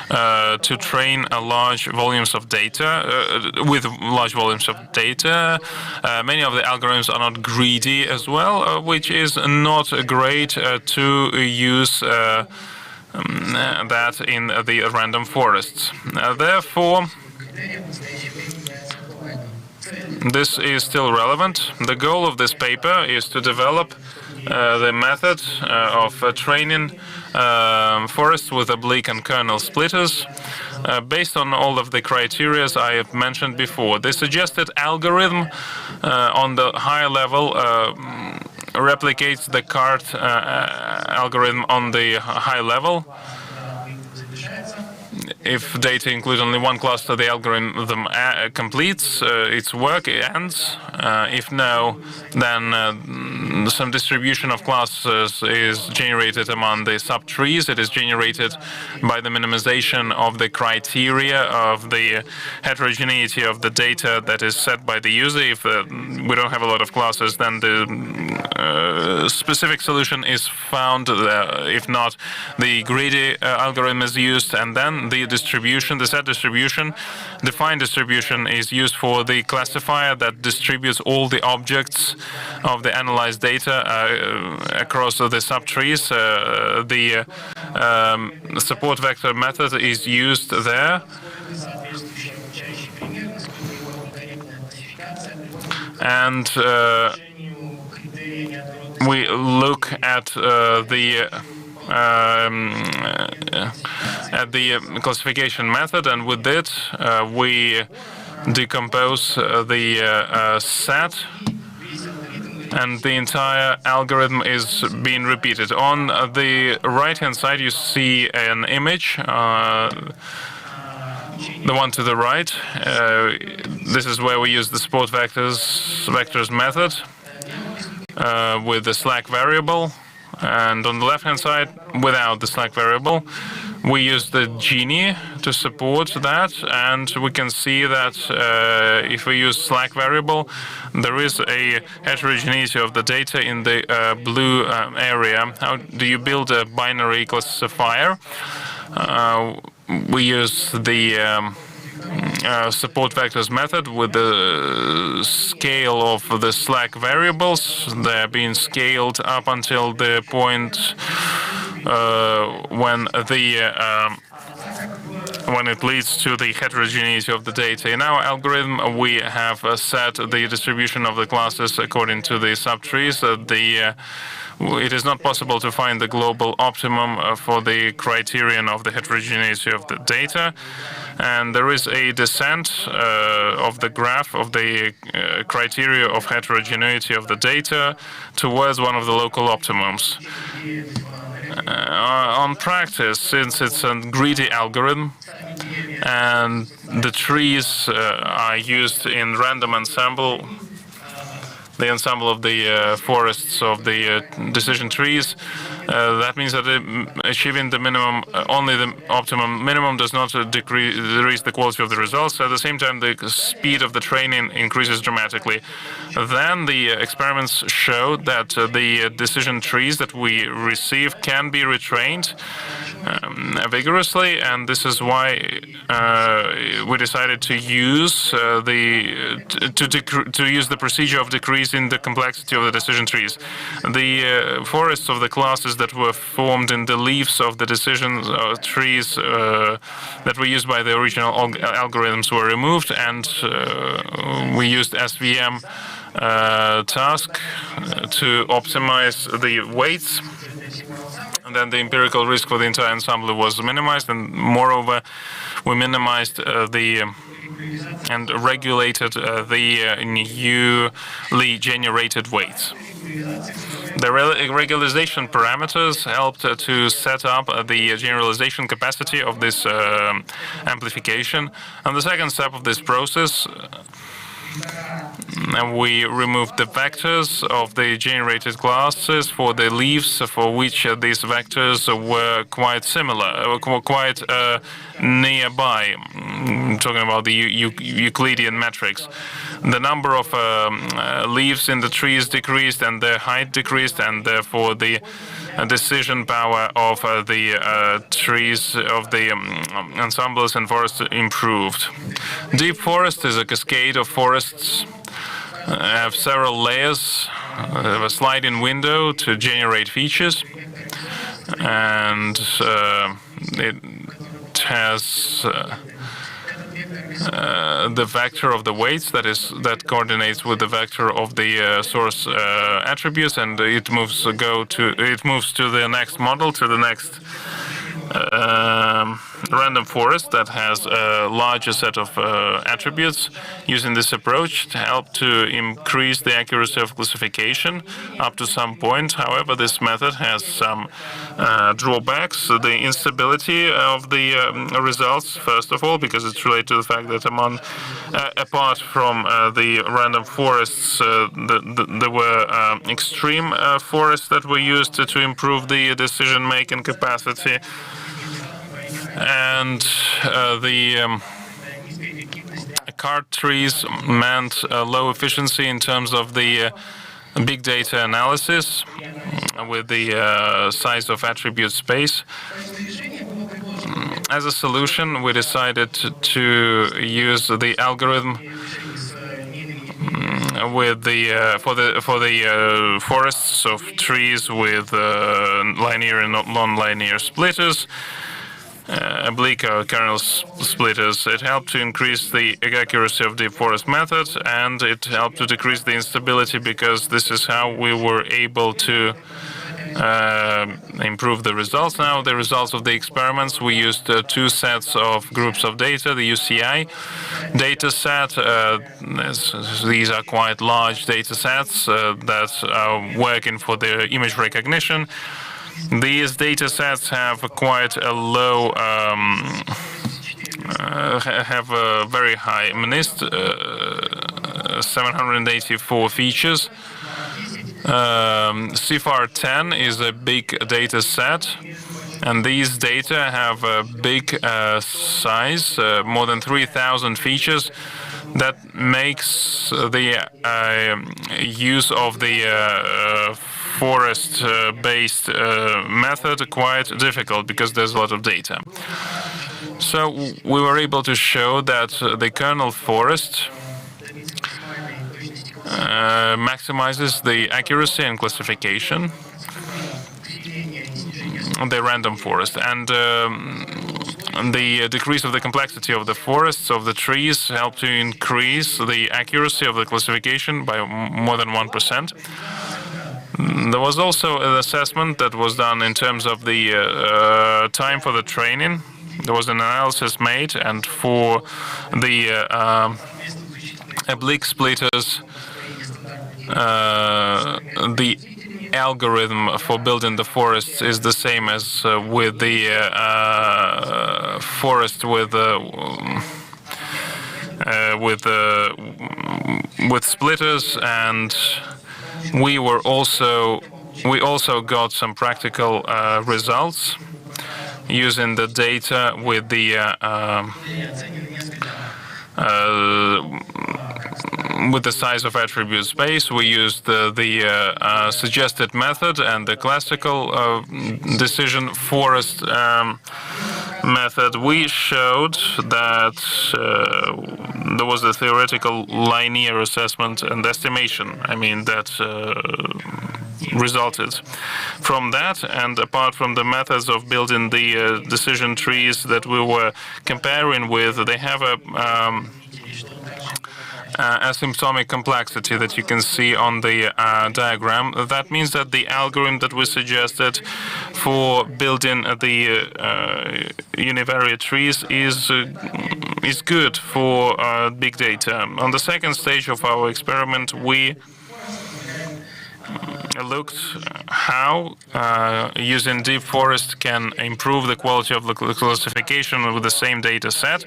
to train large volumes of data with large volumes of data. Many of the algorithms are not greedy as well, which is not great to use that in the random forests. Therefore, this is still relevant. The goal of this paper is to develop the method of training forests with oblique and kernel splitters based on all of the criteria I have mentioned before. The suggested algorithm on the higher level replicates the CART algorithm on the high level. If data include only one cluster, the algorithm completes its work, it ends. If no, then some distribution of classes is generated among the subtrees. It is generated by the minimization of the criteria of the heterogeneity of the data that is set by the user. If we don't have a lot of classes, then the specific solution is found. If not, the greedy algorithm is used, and then the distribution, the set distribution, defined distribution, is used for the classifier that distributes all the objects of the analyzed data across the subtrees. The support vector method is used there. And we look at the classification method, and with it we decompose the set, and the entire algorithm is being repeated. On the right-hand side, you see an image, the one to the right. This is where we use the support vectors method with the slack variable. And on the left-hand side, without the slack variable, we use the Gini to support that, and we can see that if we use slack variable, there is a heterogeneity of the data in the blue area. How do you build a binary classifier? We use the support vectors method with the scale of the slack variables. They're being scaled up until the point when the when it leads to the heterogeneity of the data. In our algorithm, we have set the distribution of the classes according to the subtrees. It is not possible to find the global optimum for the criterion of the heterogeneity of the data. And there is a descent of the graph of the criteria of heterogeneity of the data towards one of the local optimums. On practice, since it's a greedy algorithm and the trees are used in random ensemble, the ensemble of the forests of the decision trees, that means that achieving the minimum, only the optimum minimum, does not decrease the quality of the results. At the same time, the speed of the training increases dramatically. Then the experiments showed that the decision trees that we receive can be retrained vigorously, and this is why we decided to use the procedure of decreasing the complexity of the decision trees. The forests of the classes that were formed in the leaves of the decision trees that were used by the original algorithms were removed, and we used SVM task to optimize the weights. And then the empirical risk for the entire ensemble was minimized, and moreover, we minimized and regulated the newly generated weights. The regularization parameters helped to set up the generalization capacity of this amplification. And the second step of this process, we removed the vectors of the generated classes for the leaves for which these vectors were quite similar, quite nearby. Talking about the Euclidean metrics. The number of leaves in the trees decreased and their height decreased, and therefore the decision power of the trees of the ensembles and forests improved. Deep forest is a cascade of forests. Have several layers, have a sliding window to generate features, and it has the vector of the weights that coordinates with the vector of the source attributes, and it moves to the next model, to the next random forest that has a larger set of attributes. Using this approach to help to increase the accuracy of classification up to some point. However, this method has some drawbacks. The instability of the results, first of all, because it's related to the fact that apart from the random forests, there were extreme forests that were used to improve the decision-making capacity. And the card trees meant low efficiency in terms of the big data analysis with the size of attribute space. As a solution, we decided to use the algorithm with for the forests of trees with linear and non-linear splitters. Oblique kernel splitters. It helped to increase the accuracy of the forest method, and it helped to decrease the instability, because this is how we were able to improve the results. Now, the results of the experiments, we used two sets of groups of data, the UCI data set. These are quite large data sets that are working for the image recognition. These data sets have quite a low, have a very high MNIST, 784 features. CFAR10 is a big data set, and these data have a big size, more than 3,000 features. That makes the use of the forest-based method quite difficult, because there's a lot of data. So we were able to show that the kernel forest maximizes the accuracy and classification of the random forest. And the decrease of the complexity of the forests, of the trees, helped to increase the accuracy of the classification by more than 1%. There was also an assessment that was done in terms of the time for the training. There was an analysis made, and for the oblique splitters, the algorithm for building the forests is the same as with the forest with splitters, and we also got some practical results using the data with the size of attribute space. We used the suggested method and the classical decision forest method. We showed that there was a theoretical linear assessment and estimation, that resulted from that. And apart from the methods of building the decision trees that we were comparing with, they have a asymptotic complexity that you can see on the diagram. That means that the algorithm that we suggested for building the univariate trees is good for big data. On the second stage of our experiment, we looked how using deep forest can improve the quality of the classification with the same data set.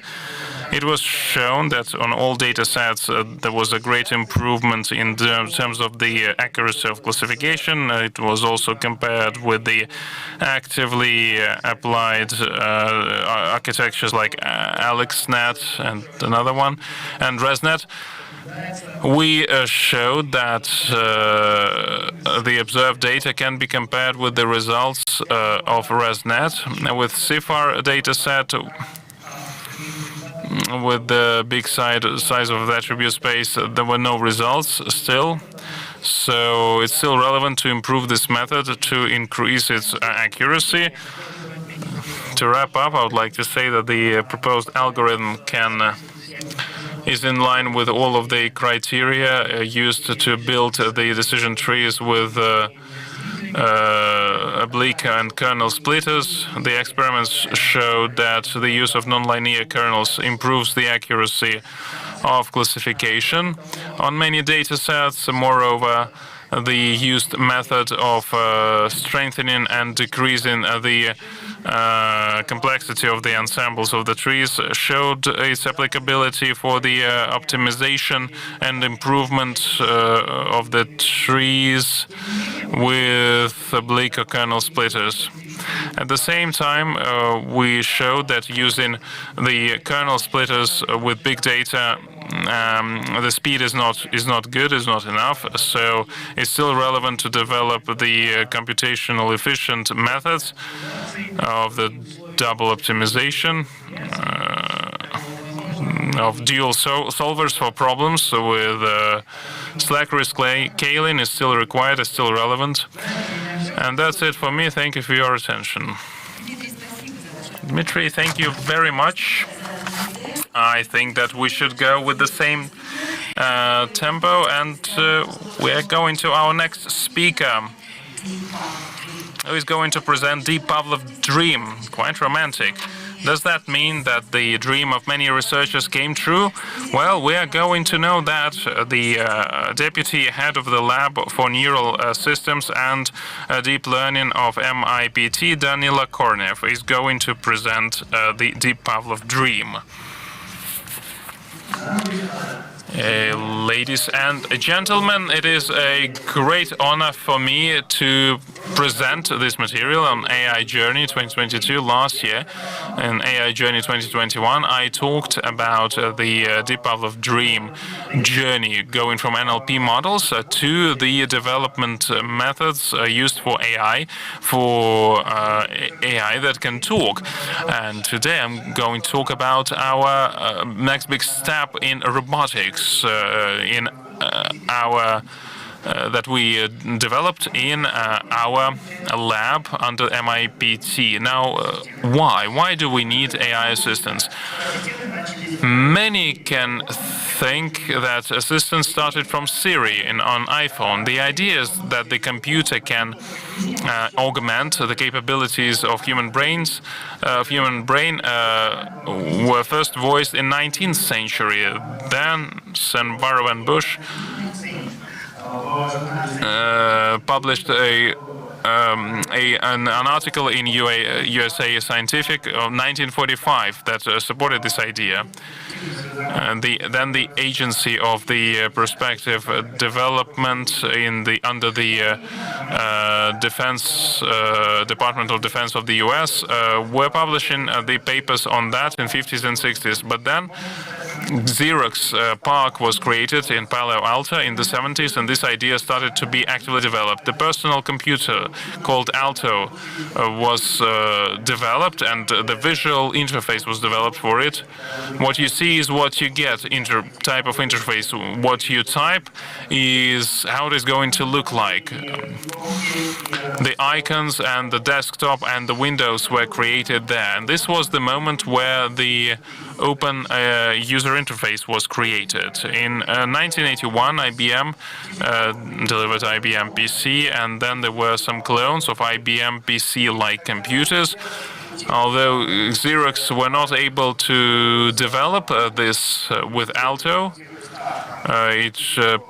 It was shown that on all data sets there was a great improvement in terms of the accuracy of classification. It was also compared with the actively applied architectures like AlexNet and another one, and ResNet. We showed that the observed data can be compared with the results of ResNet. With CIFAR dataset, with the big size of the attribute space, there were no results still. So it's still relevant to improve this method to increase its accuracy. To wrap up, I would like to say that the proposed algorithm is in line with all of the criteria used to build the decision trees with oblique and kernel splitters. The experiments showed that the use of nonlinear kernels improves the accuracy of classification on many data sets. Moreover, the used method of strengthening and decreasing the complexity of the ensembles of the trees showed its applicability for the optimization and improvement of the trees with oblique or kernel splitters. At the same time, we showed that using the kernel splitters with big data, the speed is not good, is not enough. So it's still relevant to develop the computational efficient methods of the double optimization of dual solvers for problems with slack scaling is still required, is still relevant. And that's it for me. Thank you for your attention. Dmitry, thank you very much. I think that we should go with the same tempo, and we are going to our next speaker, who is going to present Deep Pavlov Dream. Quite romantic. Does that mean that the dream of many researchers came true? Well, we are going to know that. The deputy head of the lab for neural systems and deep learning of MIPT, Danila Kornev, is going to present the Deep Pavlov Dream. Ladies and gentlemen, it is a great honor for me to present this material on AI Journey 2022. Last year, in AI Journey 2021, I talked about the Deep Pavlov Dream journey, going from NLP models to the development methods used for AI that can talk. And today I'm going to talk about our next big step in robotics, in our that we developed in our lab under MIPT. Now, why? Why do we need AI assistants? Many can think that assistants started from Siri on iPhone. The idea is that the computer can augment the capabilities of human brain were first voiced in 19th century. Then Sber and Bush published an article in USA Scientific of 1945 that supported this idea. Then the agency of the prospective development under the Defense Department of Defense of the U.S. Were publishing the papers on that in 50s and 60s. But then Xerox PARC was created in Palo Alto in the 70s, and this idea started to be actively developed. The personal computer called Alto was developed, and the visual interface was developed for it. What you see is what you get, type of interface. What you type is how it is going to look like. The icons and the desktop and the windows were created there, and this was the moment where the open user interface was created. In 1981, IBM delivered IBM PC, and then there were some clones of IBM PC-like computers. Although Xerox were not able to develop this with Alto, it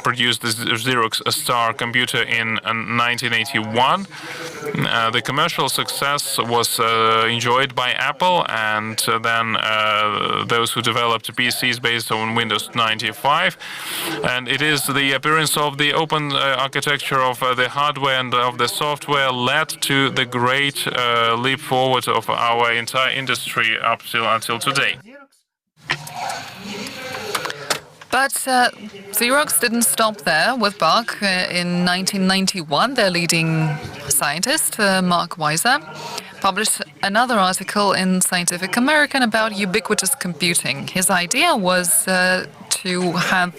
produced the Xerox Star computer in 1981. The commercial success was enjoyed by Apple, and then those who developed PCs based on Windows 95. And it is the appearance of the open architecture of the hardware and of the software led to the great leap forward of our entire industry until today. But Xerox didn't stop there with PARC. In 1991, their leading scientist, Mark Weiser, published another article in Scientific American about ubiquitous computing. His idea was to have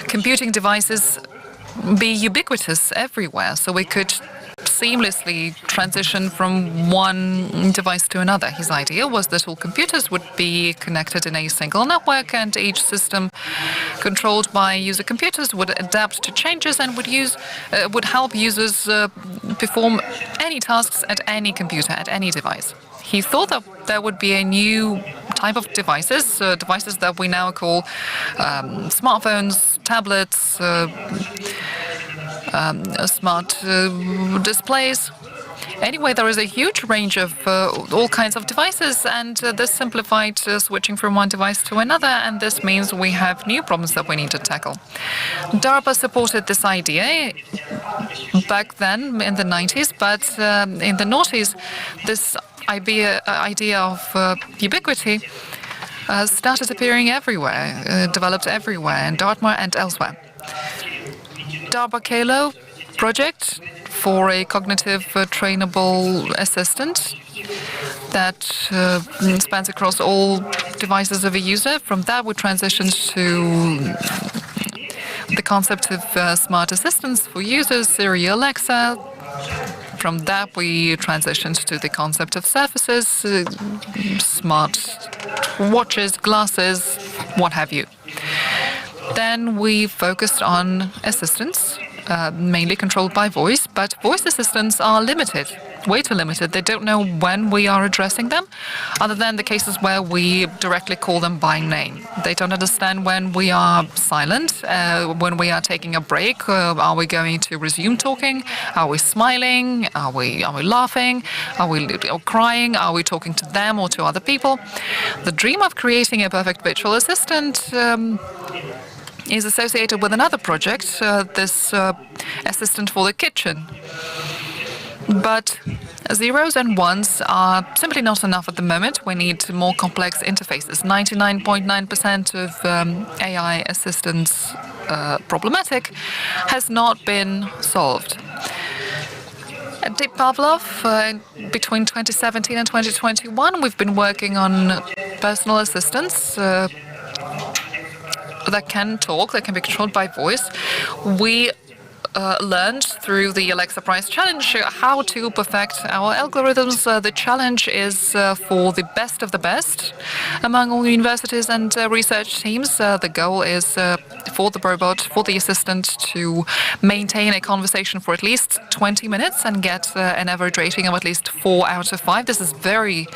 computing devices be ubiquitous everywhere, so we could seamlessly transition from one device to another. His idea was that all computers would be connected in a single network, and each system controlled by user computers would adapt to changes and would help users perform any tasks at any computer, at any device. He thought that there would be a new type of devices, devices that we now call smartphones, tablets, smart displays. Anyway, there is a huge range of all kinds of devices, and this simplified switching from one device to another, and this means we have new problems that we need to tackle. DARPA supported this idea back then in the 90s, but in the noughties, this idea of ubiquity started appearing everywhere, developed everywhere, in Dartmouth and elsewhere. DARPA Kalo project for a cognitive trainable assistant that spans across all devices of a user. From that, we transitioned to the concept of smart assistants for users, Siri, Alexa. From that, we transitioned to the concept of surfaces, smart watches, glasses, what have you. Then we focused on assistants, mainly controlled by voice, but voice assistants are limited, way too limited. They don't know when we are addressing them, other than the cases where we directly call them by name. They don't understand when we are silent, when we are taking a break. Are we going to resume talking? Are we smiling? Are we laughing? Are we crying? Are we talking to them or to other people? The dream of creating a perfect virtual assistant is associated with another project, this assistant for the kitchen. But zeros and ones are simply not enough at the moment. We need more complex interfaces. 99.9% of AI assistants problematic has not been solved. At Deep Pavlov, between 2017 and 2021, we've been working on personal assistants that can talk, that can be controlled by voice. We learned through the Alexa Prize Challenge how to perfect our algorithms. The challenge is for the best of the best among all universities and research teams. The goal is for the robot, for the assistant, to maintain a conversation for at least 20 minutes and get an average rating of at least 4 out of 5. This is very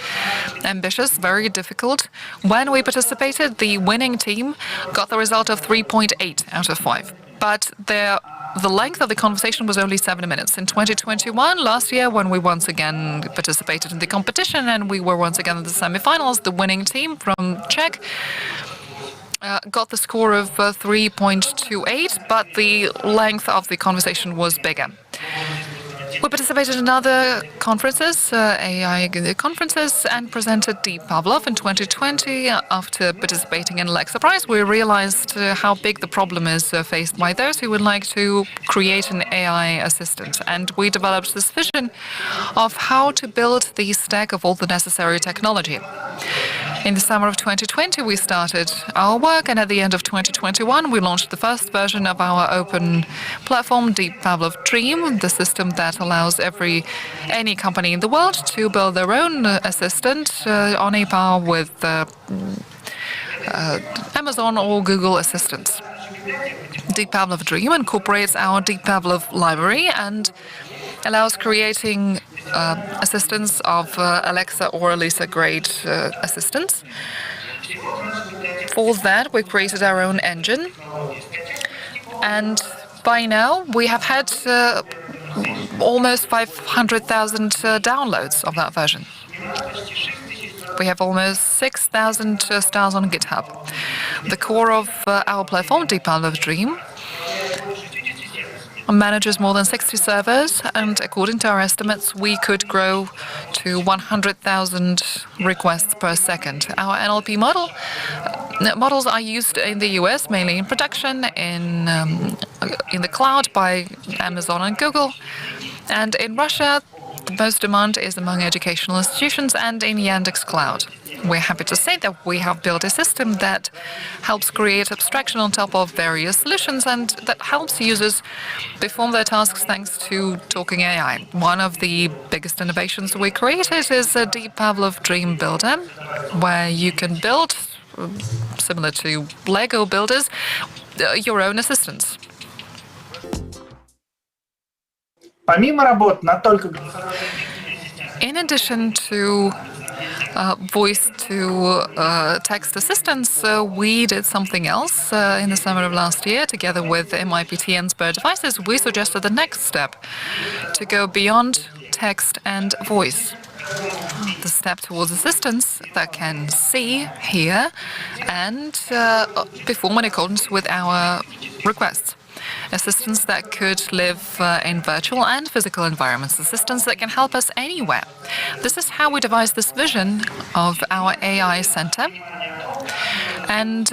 ambitious, very difficult. When we participated, the winning team got the result of 3.8 out of 5. But the length of the conversation was only 7 minutes. In 2021, last year, when we once again participated in the competition and we were once again in the semifinals, the winning team from Czech got the score of 3.28, but the length of the conversation was bigger. We participated in other conferences, AI conferences, and presented Deep Pavlov in 2020. After participating in Alexa Prize, we realized how big the problem is faced by those who would like to create an AI assistant. And we developed this vision of how to build the stack of all the necessary technology. In the summer of 2020, we started our work, and at the end of 2021, we launched the first version of our open platform, Deep Pavlov Dream, the system that allows any company in the world to build their own assistant on a par with Amazon or Google assistants. Deep Pavlov Dream incorporates our Deep Pavlov library and allows creating assistants of Alexa or Lisa grade assistants. For that, we created our own engine, and by now we have had almost 500,000 downloads of that version. We have almost 6,000 stars on GitHub. The core of our platform, Deep Pavlov Dream, manages more than 60 servers, and according to our estimates, we could grow to 100,000 requests per second. Our NLP models are used in the US, mainly in production, in the cloud by Amazon and Google, and in Russia, the most demand is among educational institutions and in Yandex Cloud. We're happy to say that we have built a system that helps create abstraction on top of various solutions and that helps users perform their tasks thanks to talking AI. One of the biggest innovations we created is a Deep Pavlov Dream Builder, where you can build, similar to Lego builders, your own assistants. In addition to voice-to-text assistants, we did something else in the summer of last year. Together with MIPT and Sber devices, we suggested the next step to go beyond text and voice. The step towards assistants that can see, hear, and perform in accordance with our requests. Assistants that could live in virtual and physical environments, assistants that can help us anywhere. This is how we devised this vision of our AI center. And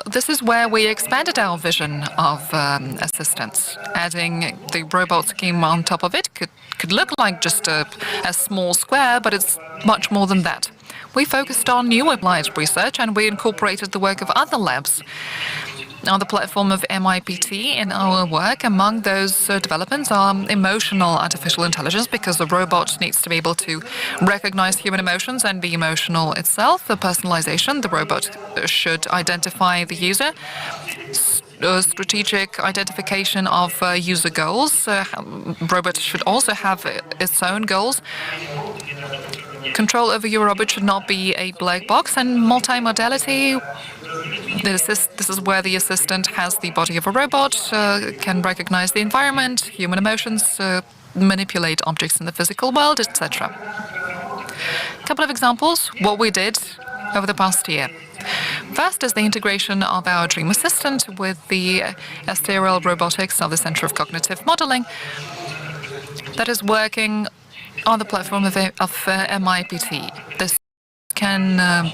this is where we expanded our vision of assistants. Adding the robot scheme on top of it could look like just a small square, but it's much more than that. We focused on new applied research, and we incorporated the work of other labs on the platform of MIPT in our work. Among those developments are emotional artificial intelligence, because the robot needs to be able to recognize human emotions and be emotional itself. The personalization, the robot should identify the user. Strategic identification of user goals. Robot should also have its own goals. Control over your robot should not be a black box, and multimodality. This is where the assistant has the body of a robot, can recognize the environment, human emotions, manipulate objects in the physical world, etc. A couple of examples, what we did over the past year. First is the integration of our Dream Assistant with the STRL robotics of the Center of Cognitive Modeling that is working on the platform of MIPT. This can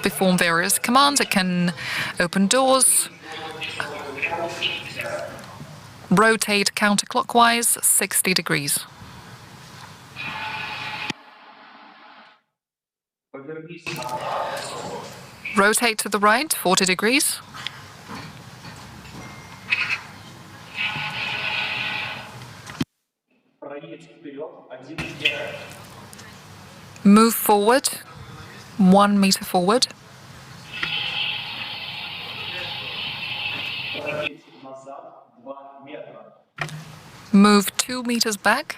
perform various commands. It can open doors, rotate counterclockwise 60 degrees. Rotate to the right 40 degrees. Move forward 1 meter forward. Move 2 meters back.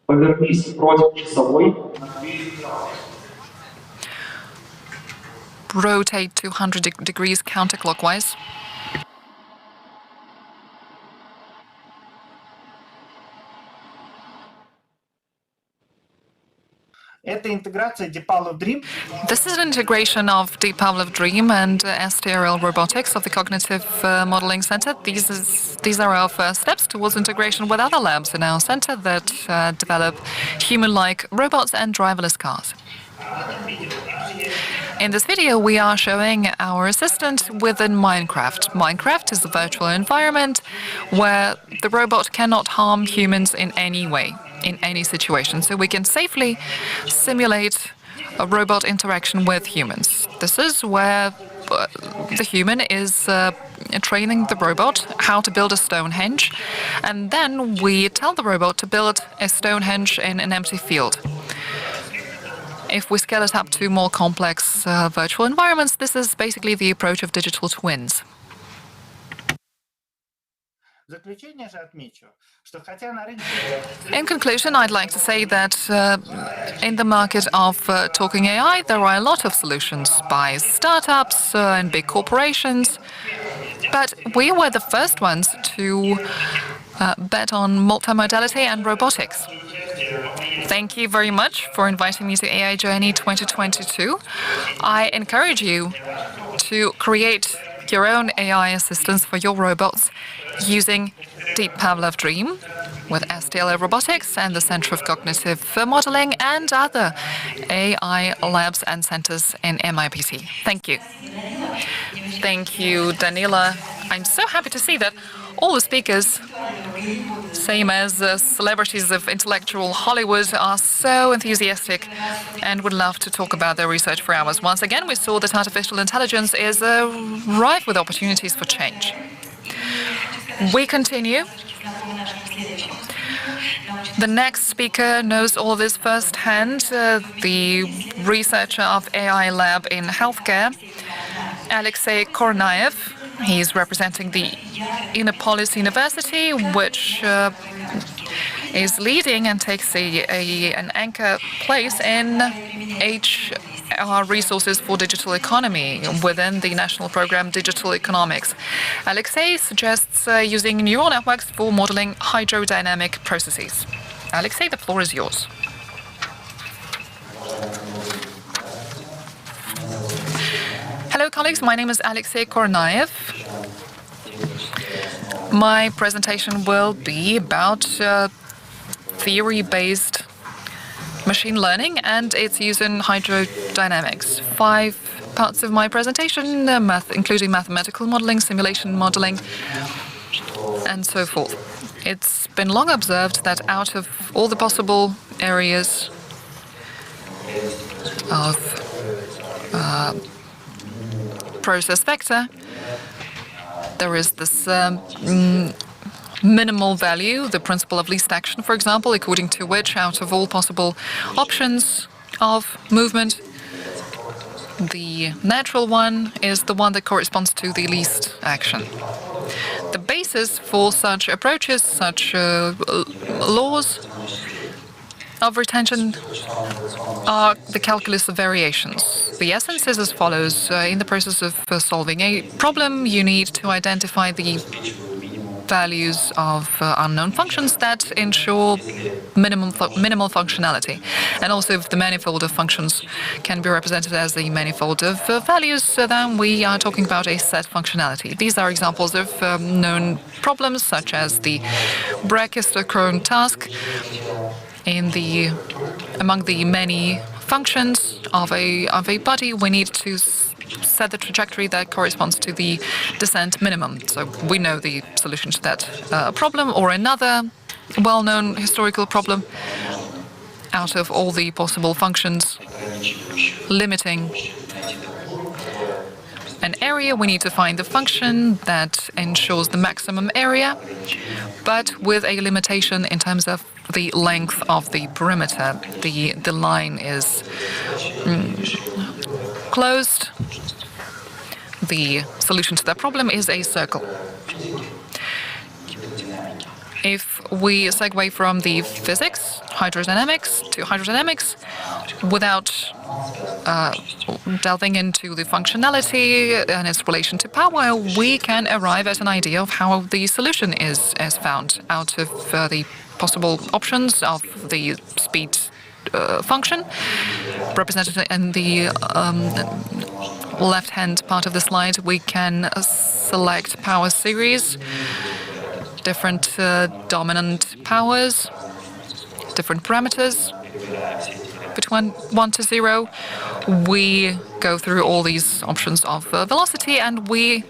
Повернись против часовой на 200 градусов. Rotate 200 degrees counterclockwise. Это интеграция Deep Pavlov Dream. This is an integration of Deep Pavlov Dream and STRL Robotics of the Cognitive Modeling Center. These are our first steps towards integration with other labs in our center that develop human-like robots and driverless cars. In this video, we are showing our assistant within Minecraft. Minecraft is a virtual environment where the robot cannot harm humans in any way, in any situation. So we can safely simulate a robot interaction with humans. This is where the human is training the robot how to build a Stonehenge, and then we tell the robot to build a Stonehenge in an empty field. If we scale it up to more complex virtual environments, this is basically the approach of digital twins. In conclusion, I'd like to say that in the market of talking AI, there are a lot of solutions by startups and big corporations, but we were the first ones to bet on multimodality and robotics. Thank you very much for inviting me to AI Journey 2022. I encourage you to create your own AI assistants for your robots using Deep Pavlov Dream with STL Robotics and the Center of Cognitive Modeling and other AI labs and centers in MIPT. Thank you. Thank you, Danila. I'm so happy to see that all the speakers, same as celebrities of intellectual Hollywood, are so enthusiastic and would love to talk about their research for hours. Once again, we saw that artificial intelligence is rife with opportunities for change. We continue. The next speaker knows all this firsthand, the researcher of AI lab in healthcare, Alexei Kornaev. He's representing the Innopolis University, which is leading and takes an anchor place in HR resources for digital economy within the national program Digital Economics. Alexei suggests using neural networks for modeling hydrodynamic processes. Alexei, the floor is yours. Hello, colleagues. My name is Alexei Kornaev. My presentation will be about theory-based machine learning and its use in hydrodynamics. 5 parts of my presentation, including mathematical modeling, simulation modeling, and so forth. It's been long observed that out of all the possible areas of process vector, there is this minimal value, the principle of least action, for example, according to which out of all possible options of movement, the natural one is the one that corresponds to the least action. The basis for such approaches, such laws of retention, are the calculus of variations. The essence is as follows. In the process of solving a problem, you need to identify the values of unknown functions that ensure minimal functionality. And also, if the manifold of functions can be represented as the manifold of values, then we are talking about a set functionality. These are examples of known problems, such as the Brachistochrone task, among the many functions of a body, we need to set the trajectory that corresponds to the descent minimum. So we know the solution to that problem, or another well-known historical problem. Out of all the possible functions limiting an area, we need to find the function that ensures the maximum area, but with a limitation in terms of the length of the perimeter. The line is closed. The solution to that problem is a circle. If we segue from the physics, hydrodynamics, to hydrodynamics, without delving into the functionality and its relation to power, we can arrive at an idea of how the solution is found out of the possible options of the speed function, represented in the left-hand part of the slide. We can select power series, different dominant powers, different parameters between 1 to 0. We go through all these options of velocity, and we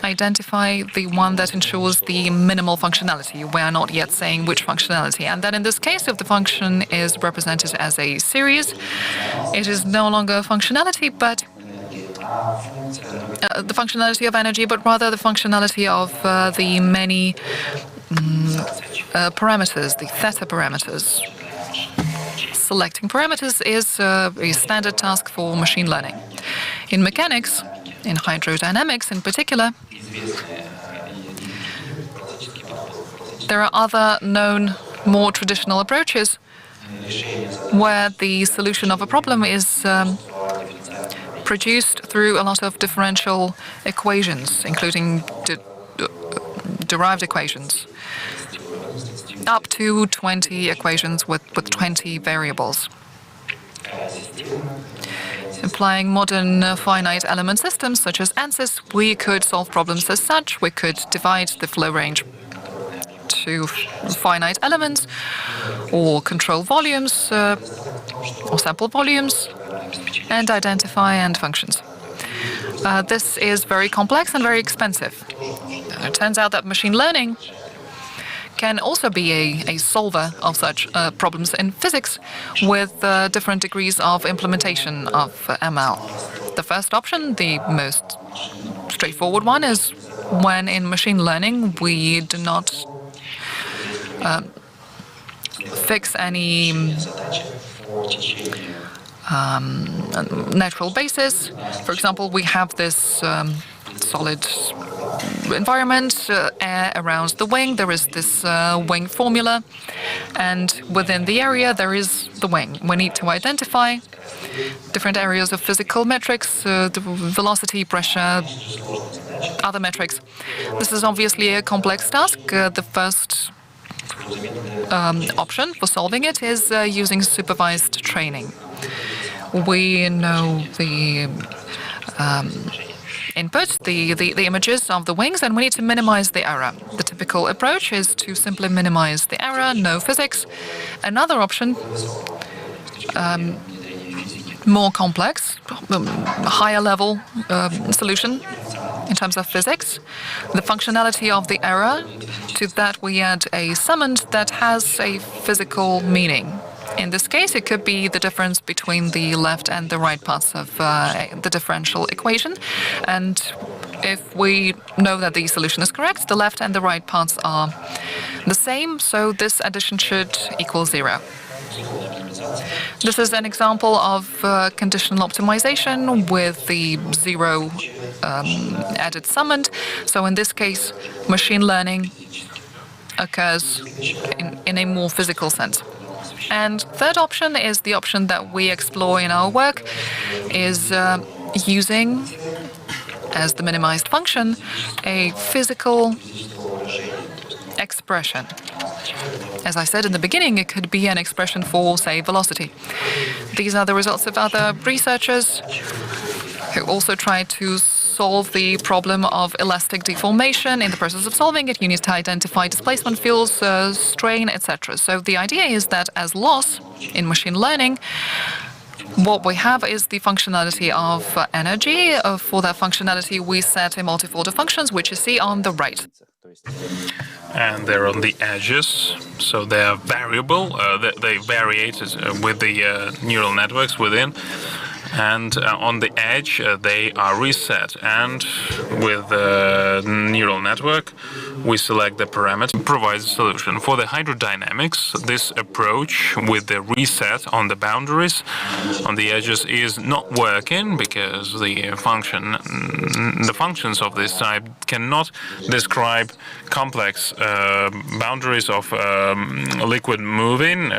identify the one that ensures the minimal functionality. We are not yet saying which functionality. And then in this case, if the function is represented as a series, it is no longer functionality, but the functionality of energy, but rather the functionality of the many parameters, the theta parameters. Selecting parameters is a standard task for machine learning. In mechanics, in hydrodynamics in particular, there are other known, more traditional approaches where the solution of a problem is produced through a lot of differential equations, including derived equations, up to 20 equations with 20 variables. Applying modern finite element systems such as ANSYS, we could solve problems as such. We could divide the flow range to finite elements, or control volumes, or sample volumes, and identify end functions. This is very complex and very expensive. It turns out that machine learning can also be a solver of such problems in physics, with different degrees of implementation of ML. The first option, the most straightforward one, is when in machine learning we do not fix any natural basis. For example, we have this solid environment, air around the wing. There is this wing formula, and within the area there is the wing. We need to identify different areas of physical metrics, the velocity, pressure, other metrics. This is obviously a complex task. The first option for solving it is using supervised training. We know the input, the images of the wings, and we need to minimize the error. The typical approach is to simply minimize the error, no physics. Another option, more complex, higher level solution in terms of physics. The functionality of the error, to that we add a summand that has a physical meaning. In this case, it could be the difference between the left and the right parts of the differential equation. And if we know that the solution is correct, the left and the right parts are the same, so this addition should equal 0. This is an example of conditional optimization with the 0 added summand. So in this case, machine learning occurs in a more physical sense. And third option is the option that we explore in our work, is using as the minimized function a physical expression. As I said in the beginning, it could be an expression for, say, velocity. These are the results of other researchers who also tried to solve the problem of elastic deformation. In the process of solving it, you need to identify displacement fields, strain, etc. So the idea is that as loss in machine learning, What we have is the functionality of energy. For that functionality, we set a multifold of functions, which you see on the right. And they're on the edges, so they are variable. They variated with the neural networks within. And on the edge, they are reset. And with the neural network, we select the parameter, provides a solution. For the hydrodynamics, this approach with the reset on the boundaries, on the edges, is not working because the functions of this type cannot describe complex boundaries of liquid moving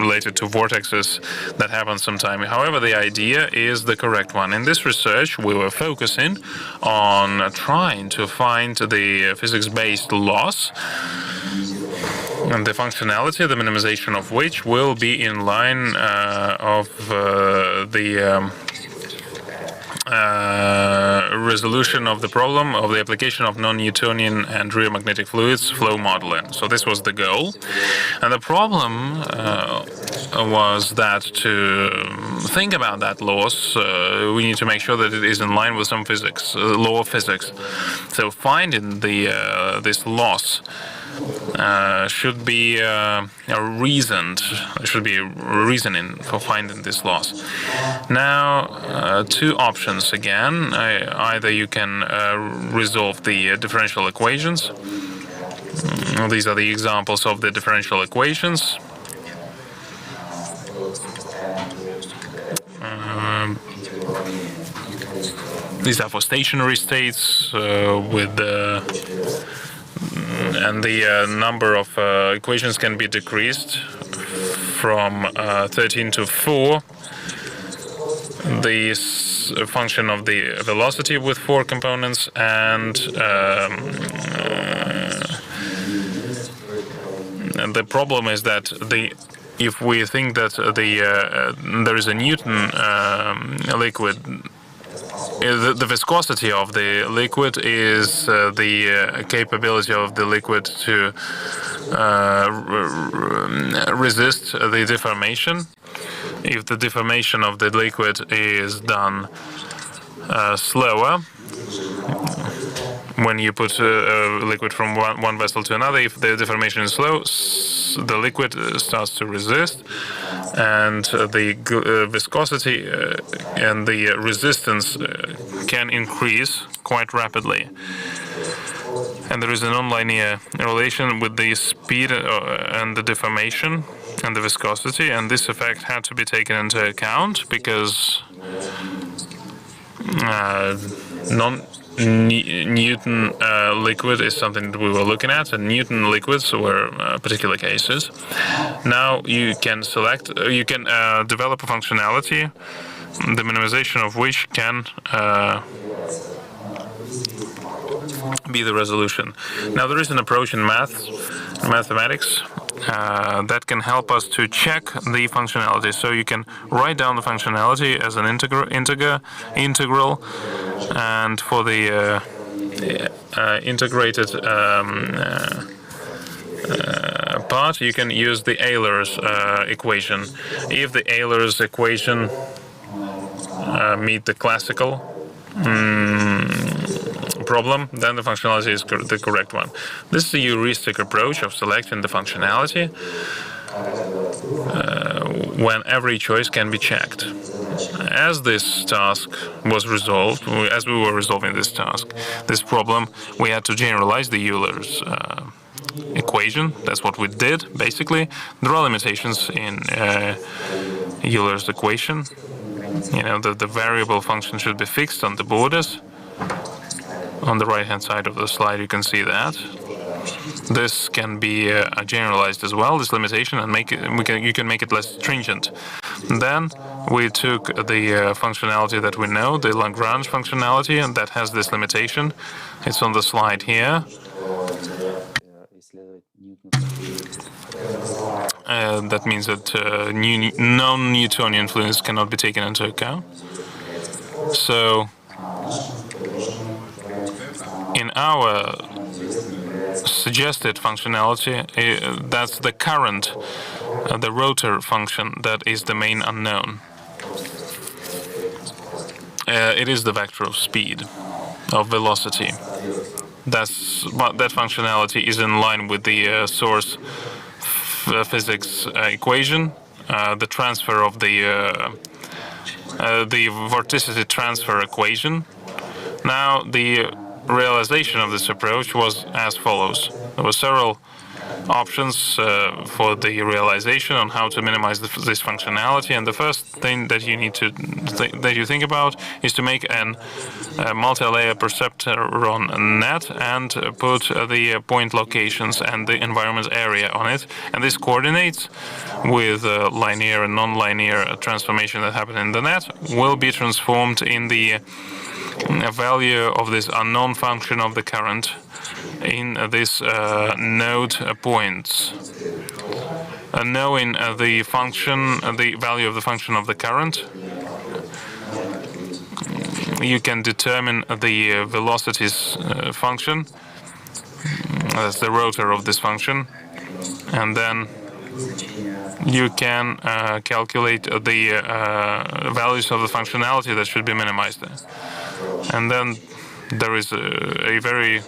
related to vortexes that happen sometime. However, the idea is the correct one. In this research, we were focusing on trying to find the physics-based loss and the functionality, the minimization of which will be in line of the resolution of the problem of the application of non-Newtonian and real magnetic fluids flow modeling. So this was the goal. And the problem was that to think about that loss, we need to make sure that it is in line with some physics, law of physics. So finding this loss should be reasoned. There should be reasoning for finding this loss. Now, two options again. Either you can resolve the differential equations. These are the examples of the differential equations. These are for stationary states with and the number of equations can be decreased from 13 to 4. The function of the velocity with 4 components, and the problem is that if we think that there is a Newton liquid, the viscosity of the liquid is the capability of the liquid to resist the deformation. If the deformation of the liquid is done slower, when you put a liquid from one vessel to another, if the deformation is slow, the liquid starts to resist, and the viscosity and the resistance can increase quite rapidly. And there is a nonlinear relation with the speed and the deformation and the viscosity, and this effect had to be taken into account because Newton liquid is something that we were looking at, and Newton liquids were particular cases. Now you can develop a functionality, the minimization of which can be the resolution. Now there is an approach in mathematics that can help us to check the functionality. So you can write down the functionality as an integral, and for the integrated part, you can use the Euler's equation. If the Euler's equation meet the classical problem, then the functionality is the correct one. This is a heuristic approach of selecting the functionality when every choice can be checked. As this task was resolved, as we were resolving this problem, we had to generalize the Euler's equation. That's what we did, basically. There are limitations in Euler's equation. You know, the variable function should be fixed on the borders. On the right-hand side of the slide, you can see that. This can be generalized as well, this limitation, and you can make it less stringent. Then we took the functionality that we know, the Lagrange functionality, and that has this limitation. It's on the slide here. That means that non-Newtonian fluids cannot be taken into account. So in our suggested functionality, that's the current, the rotor function, that is the main unknown. it is the vector of speed, of velocity. That functionality is in line with the source physics equation, the transfer of the vorticity transfer equation. Now, the realization of this approach was as follows. There were several options for the realization on how to minimize this functionality, and the first thing that you need to think about is to make a multi-layer perceptron net and put the point locations and the environment area on it, and this coordinates with linear and non-linear transformation that happen in the net will be transformed in the value of this unknown function of the current in this node points. Knowing the function, the value of the function of the current, you can determine the velocities function. That's the rotor of this function, and then you can calculate the values of the functionality that should be minimized. And then there is a very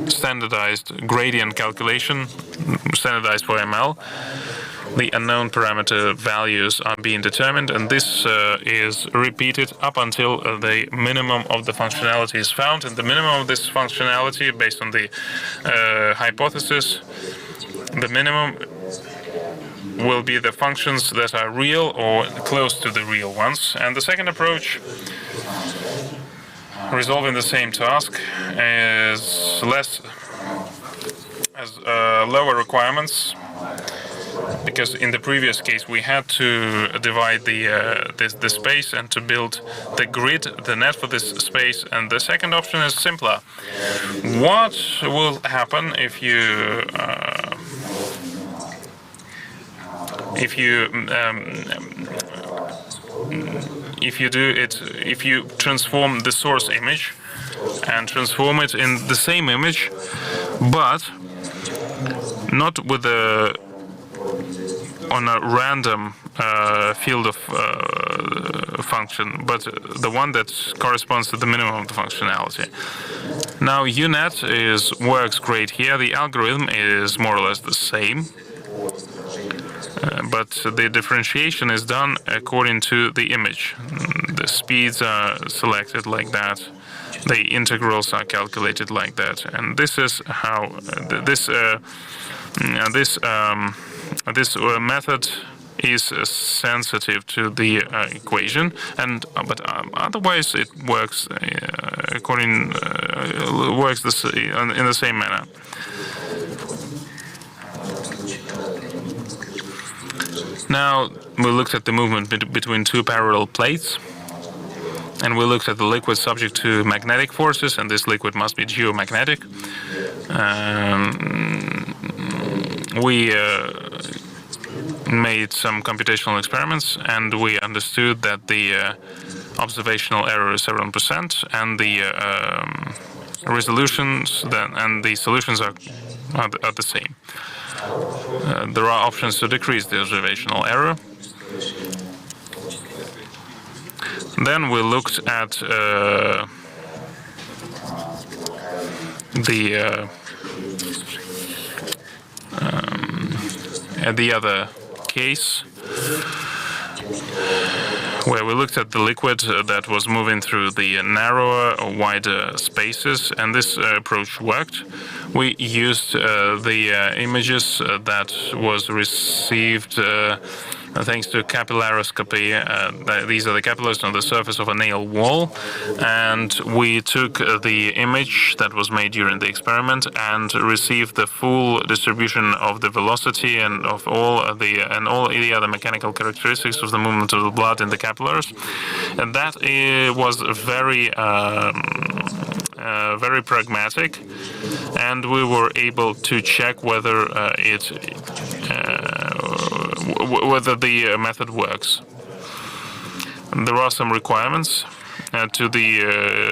standardized gradient calculation, standardized for ML. The unknown parameter values are being determined, and this is repeated up until the minimum of the functionality is found. And the minimum of this functionality, based on the hypothesis, the minimum will be the functions that are real or close to the real ones. And the second approach, resolving the same task, is lower requirements, because in the previous case we had to divide the space and to build the grid, the net for this space. And the second option is simpler. What will happen if you if you transform the source image and transform it in the same image, but not with on a random field of function, but the one that corresponds to the minimum of the functionality. Now, UNet works great here. The algorithm is more or less the same. But the differentiation is done according to the image. The speeds are selected like that. The integrals are calculated like that. And this is how this method is sensitive to the equation, and but otherwise it works in the same manner. Now, we looked at the movement between two parallel plates, and we looked at the liquid subject to magnetic forces, and this liquid must be geomagnetic. We made some computational experiments, and we understood that the observational error is 7%, and the resolutions and the solutions are the same. There are options to decrease the observational error. Then we looked at the other case, where we looked at the liquid that was moving through the narrower or wider spaces, and this approach worked. We used the images that was received thanks to capillaroscopy. These are the capillaries on the surface of a nail wall, and we took the image that was made during the experiment and received the full distribution of the velocity and of all the other mechanical characteristics of the movement of the blood in the capillaries, and that was very very pragmatic, and we were able to check whether whether the method works. There are some requirements to the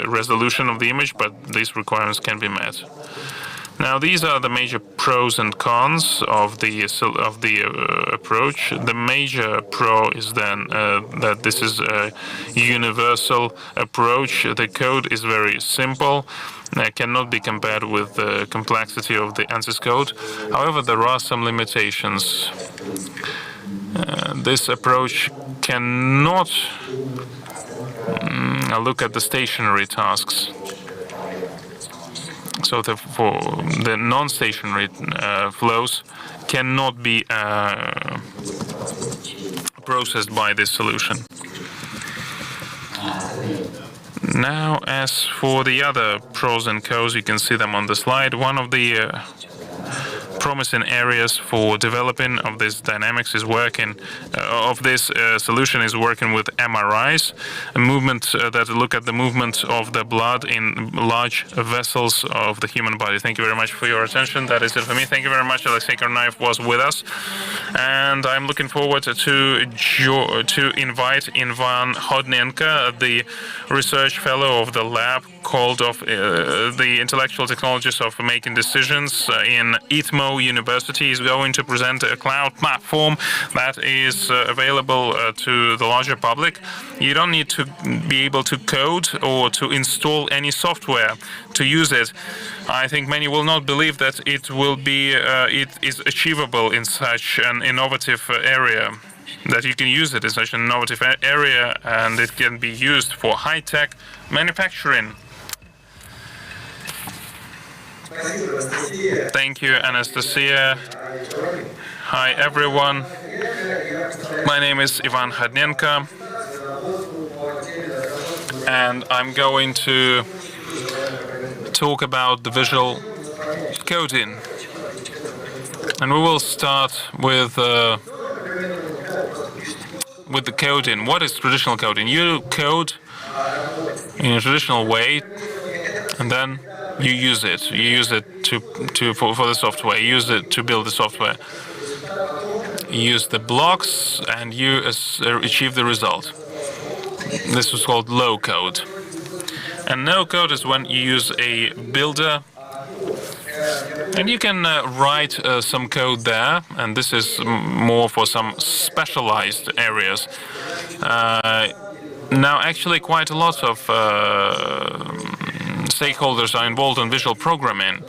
resolution of the image, but these requirements can be met. Now, these are the major pros and cons of the approach. The major pro is then that this is a universal approach. The code is very simple. Cannot be compared with the complexity of the ANSYS code. However, there are some limitations. This approach cannot look at the stationary tasks. So for the non-stationary flows cannot be processed by this solution. Now, as for the other pros and cons, you can see them on the slide. One of the promising areas for developing of this dynamics is working of this solution is working with MRIs, a movement that look at the movement of the blood in large vessels of the human body. Thank you very much for your attention. That is it for me. Thank you very much. Alexei Karnaev was with us, and I'm looking forward to invite Ivan Hodnenko, the research fellow of the lab called of the intellectual technologies of making decisions in ITMO University, is going to present a cloud platform that is available to the larger public. You don't need to be able to code or to install any software to use it. I think many will not believe that it will be it is achievable in such an innovative area, that you can use it in such an innovative area, and it can be used for high-tech manufacturing. Thank you, Anastasia. Hi, everyone. My name is Ivan Hodnenko, and I'm going to talk about the visual coding. And we will start with the coding. What is traditional coding? You code in a traditional way, and then you use it. You use it for the software. You use it to build the software. You use the blocks, and you achieve the result. This is called low code. And no code is when you use a builder, and you can write some code there, and this is more for some specialized areas. Now, actually, quite a lot of stakeholders are involved in visual programming.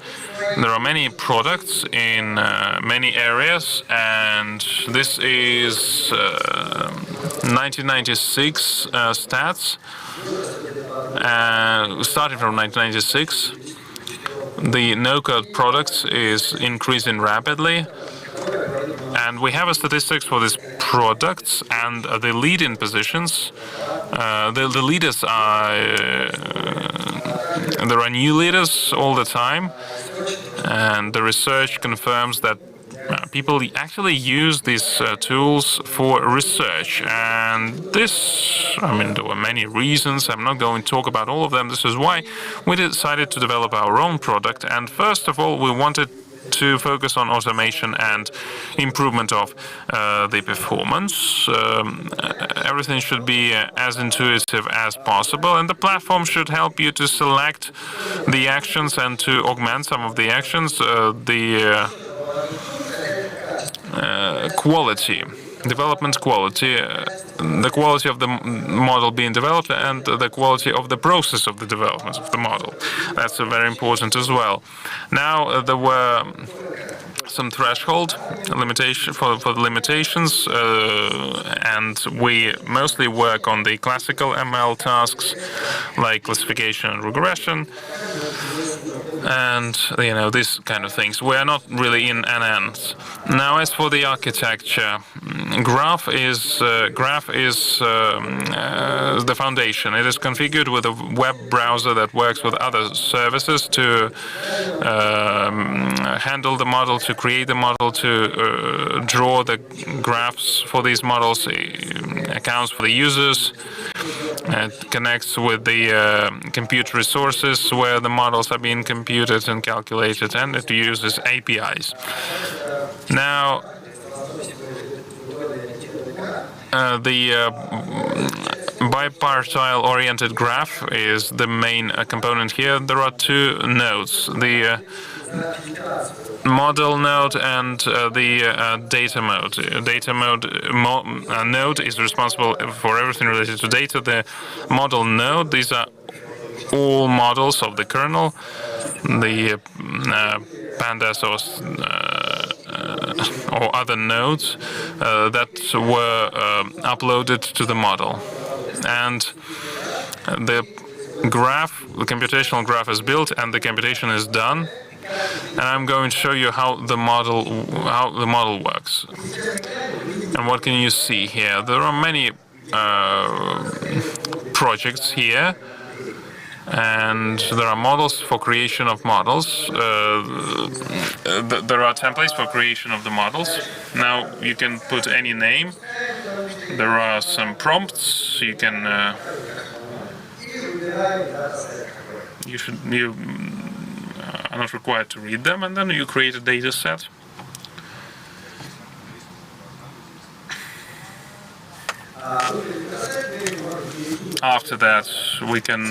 There are many products in many areas, and this is 1996 stats. Starting from 1996, the no-code products is increasing rapidly, and we have a statistics for these products, and the leading positions, the leaders are there are new leaders all the time, and the research confirms that people actually use these tools for research. And this, I mean, there were many reasons. I'm not going to talk about all of them. This is why we decided to develop our own product. And first of all, we wanted to focus on automation and improvement of the performance. Everything should be as intuitive as possible, and the platform should help you to select the actions and to augment some of the actions. Quality, development quality, the quality of the model being developed, and the quality of the process of the development of the model. That's very important as well. Now, there were some threshold limitation for the limitations, and we mostly work on the classical ML tasks like classification and regression, and these kind of things. We are not really in NNs. Now, as for the architecture, graph is the foundation. It is configured with a web browser that works with other services to handle the model, to create the model, to draw the graphs for these models, accounts for the users. It connects with the compute resources where the models are being computed and calculated, and it uses APIs. Now, bipartile-oriented graph is the main component here. There are two nodes, the model node and the data mode. Data mode node is responsible for everything related to data. The model node, these are all models of the kernel, the pandas or other nodes that were uploaded to the model. And the graph, the computational graph is built and the computation is done. And I'm going to show you how the model works. And what can you see here? There are many projects here, and there are models for creation of models. There are templates for creation of the models. Now you can put any name. There are some prompts. You can you are not required to read them, and then you create a data set. After that, we can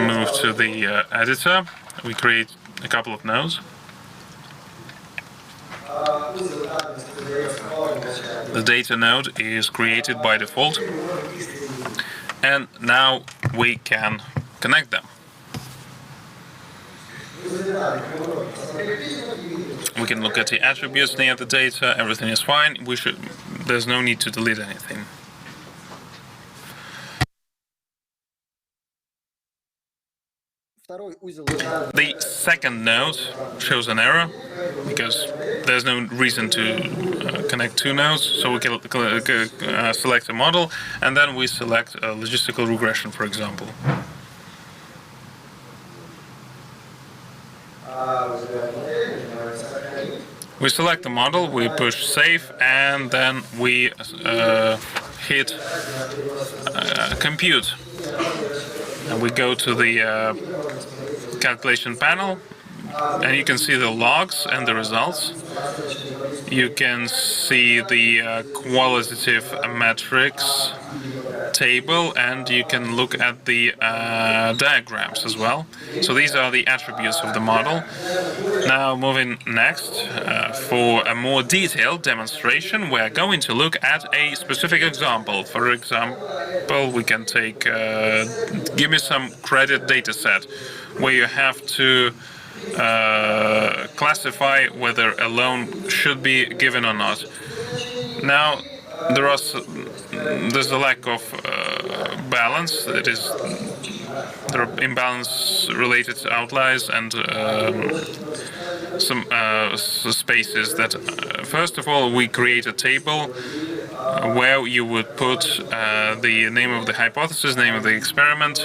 move to the editor. We create a couple of nodes. The data node is created by default, and now we can connect them. We can look at the attributes near the data. Everything is fine. There's no need to delete anything. The second node shows an error because there's no reason to connect two nodes. So we can select a model, and then we select a logistical regression, for example. We select the model, we push save, and then we hit compute. And we go to the calculation panel, and you can see the logs and the results. You can see the qualitative metrics table, and you can look at the diagrams as well. So these are the attributes of the model. Now moving next, for a more detailed demonstration, we're going to look at a specific example. For example, we can take give me some credit data set, where you have to classify whether a loan should be given or not. Now, there's a lack of balance. There are imbalance-related outliers and some spaces that. First of all, we create a table where you would put the name of the hypothesis, name of the experiment,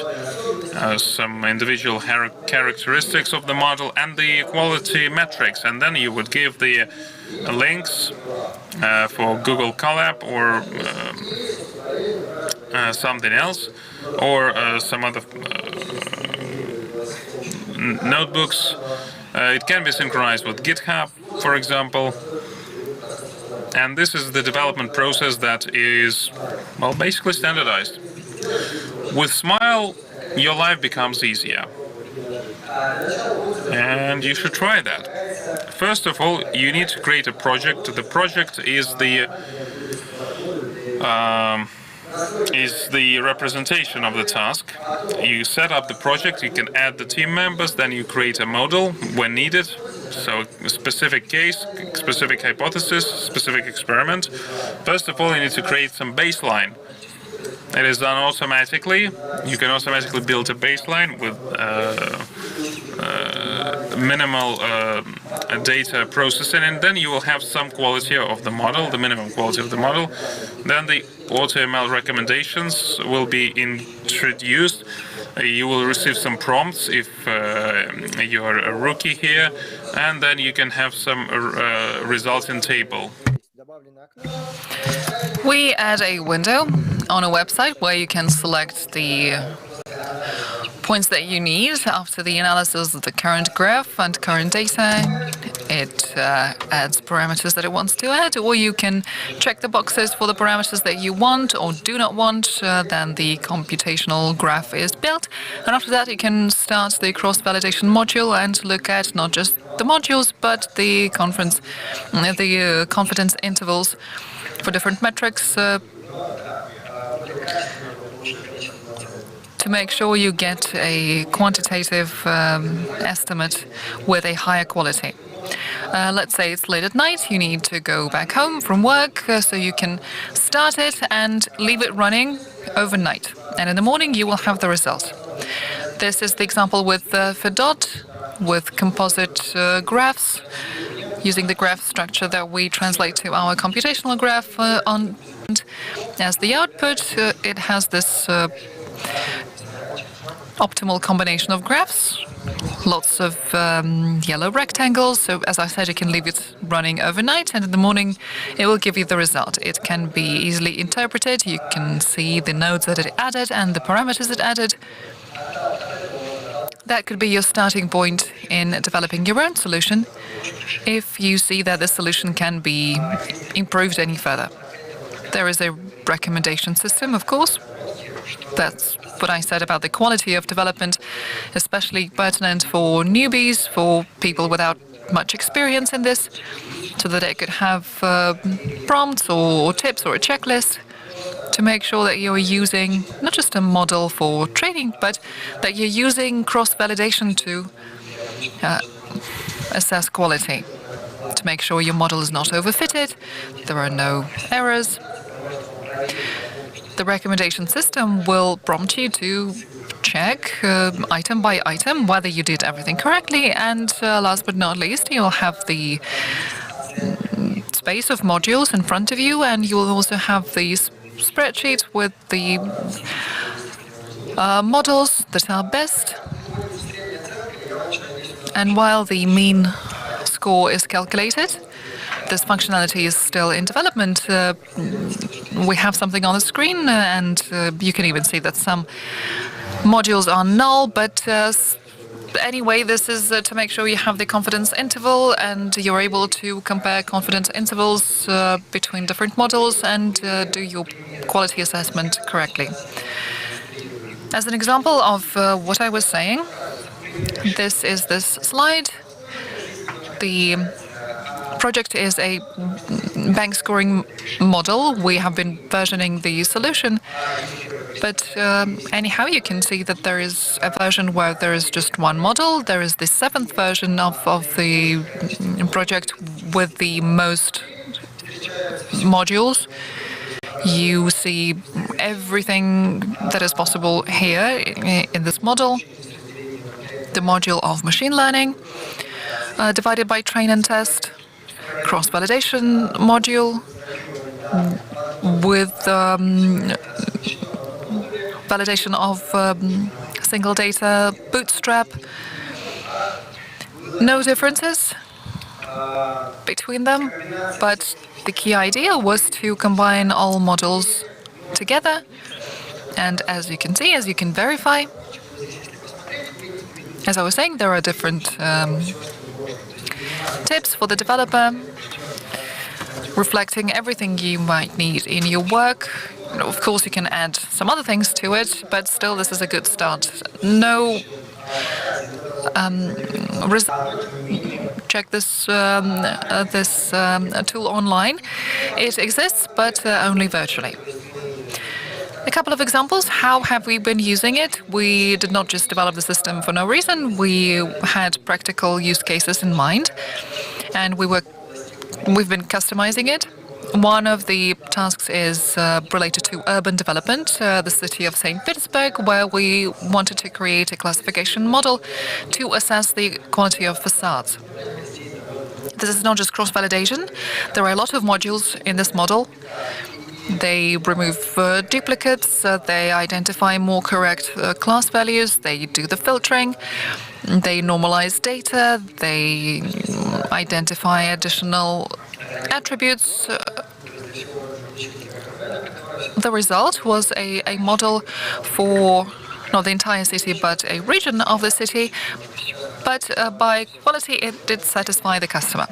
some individual characteristics of the model, and the quality metrics. And then you would give the links for Google Colab or something else, or some other notebooks. It can be synchronized with GitHub, for example. And this is the development process that is, well, basically standardized. With Smile, your life becomes easier. And you should try that. First of all, you need to create a project. The project is the representation of the task. You set up the project, you can add the team members, then you create a model when needed. So a specific case, specific hypothesis, specific experiment. First of all, you need to create some baseline. It is done automatically. You can automatically build a baseline with minimal data processing, and then you will have some quality of the model, the minimum quality of the model. Then the AutoML recommendations will be introduced. You will receive some prompts if you are a rookie here, and then you can have some results in table. We add a window on a website where you can select the points that you need after the analysis of the current graph and current data. it adds parameters that it wants to add, or you can check the boxes for the parameters that you want or do not want. Then the computational graph is built, and after that you can start the cross-validation module and look at not just the modules but the confidence intervals for different metrics to make sure you get a quantitative estimate with a higher quality. Let's say it's late at night, you need to go back home from work, so you can start it and leave it running overnight. And in the morning, you will have the result. This is the example with FDOT, with composite graphs, using the graph structure that we translate to our computational graph on. As the output, it has this optimal combination of graphs, lots of yellow rectangles. So as I said, you can leave it running overnight, and in the morning it will give you the result. It can be easily interpreted. You can see the nodes that it added and the parameters it added. That could be your starting point in developing your own solution if you see that the solution can be improved any further. There is a recommendation system, of course. That's what I said about the quality of development, especially pertinent for newbies, for people without much experience in this, so that they could have prompts or tips or a checklist to make sure that you're using not just a model for training, but that you're using cross-validation to assess quality, to make sure your model is not overfitted, there are no errors. The recommendation system will prompt you to check item by item whether you did everything correctly, and last but not least, you'll have the space of modules in front of you, and you'll also have the spreadsheet with the models that are best. And while the mean score is calculated, this functionality is still in development. We have something on the screen, and you can even see that some modules are null, but anyway, this is to make sure you have the confidence interval and you're able to compare confidence intervals between different models and do your quality assessment correctly. As an example of what I was saying, this is this slide. The project is a bank scoring model. We have been versioning the solution, but anyhow, you can see that there is a version where there is just one model. There is the 7th version of the project with the most modules. You see everything that is possible here in this model. The module of machine learning, divided by train and test, cross-validation module with validation of single data, bootstrap. No differences between them, but the key idea was to combine all modules together. And as you can see, as you can verify, as I was saying, there are different tips for the developer, reflecting everything you might need in your work. Of course, you can add some other things to it, but still, this is a good start. No check this tool online. It exists, but only virtually. A couple of examples. How have we been using it? We did not just develop the system for no reason. We had practical use cases in mind, and we've been customizing it. One of the tasks is related to urban development, the city of St. Petersburg, where we wanted to create a classification model to assess the quality of facades. This is not just cross-validation. There are a lot of modules in this model. They remove duplicates, they identify more correct class values, they do the filtering, they normalize data, they identify additional attributes. The result was a model for not the entire city, but a region of the city. But by quality, it did satisfy the customer.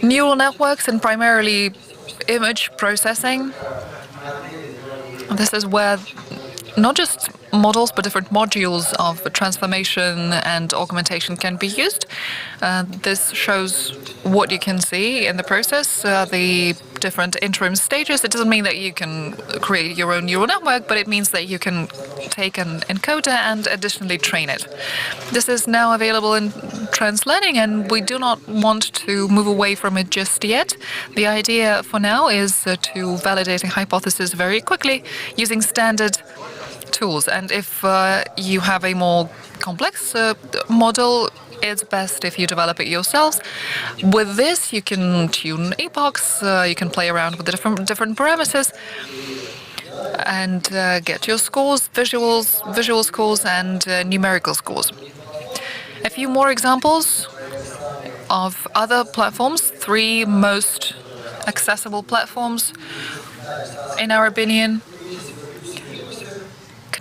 Neural networks and primarily image processing. This is where not just models, but different modules of transformation and augmentation can be used. This shows what you can see in the process, the different interim stages. It doesn't mean that you can create your own neural network, but it means that you can take an encoder and additionally train it. This is now available in translearning, and we do not want to move away from it just yet. The idea for now is to validate a hypothesis very quickly using standard tools. And if you have a more complex model, it's best if you develop it yourselves. With this, you can tune epochs, you can play around with the different parameters, and get your scores, visual scores, and numerical scores. A few more examples of other platforms, 3 most accessible platforms, in our opinion: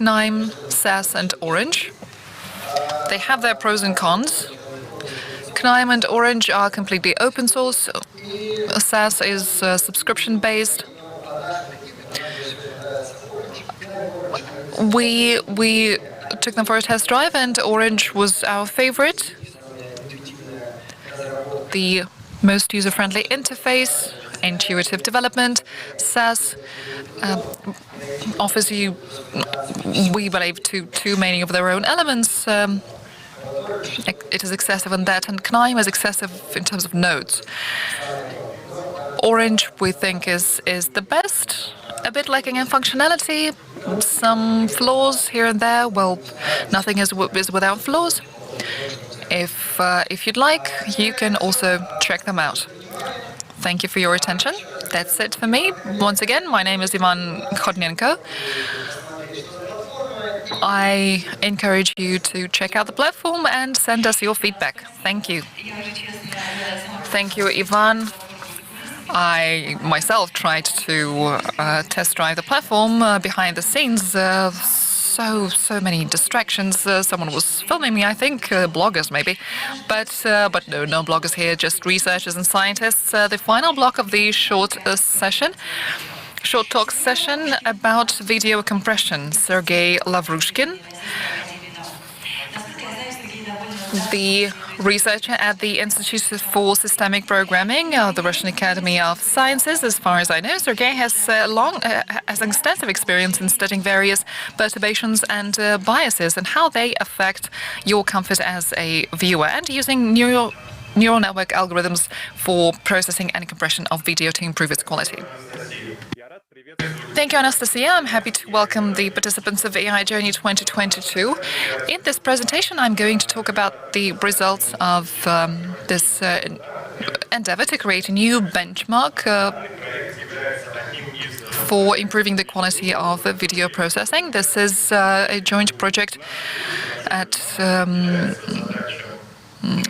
KNIME, SAS, and Orange. They have their pros and cons. KNIME and Orange are completely open source. SAS is subscription-based. We took them for a test drive, and Orange was our favorite. The most user-friendly interface, intuitive development. SAS offers you, we believe, too many of their own elements. It is excessive in that, and KNIME is excessive in terms of nodes. Orange, we think, is the best, a bit lacking in functionality, some flaws here and there. Well, nothing is without flaws. If you'd like, you can also check them out. Thank you for your attention. That's it for me. Once again, my name is Ivan Khodnenko. I encourage you to check out the platform and send us your feedback. Thank you. Thank you, Ivan. I myself tried to test drive the platform behind the scenes. So many distractions. Someone was filming me, I think, bloggers maybe, but no bloggers here, just researchers and scientists. The final block of the short talk session about video compression. Sergei Lavrushkin, the researcher at the Institute for Systemic Programming of the Russian Academy of Sciences. As far as I know, Sergei has extensive experience in studying various perturbations and biases and how they affect your comfort as a viewer, and using neural network algorithms for processing and compression of video to improve its quality. Thank you, Anastasia. I'm happy to welcome the participants of AI Journey 2022. In this presentation, I'm going to talk about the results of this endeavor to create a new benchmark for improving the quality of video processing. This is a joint project at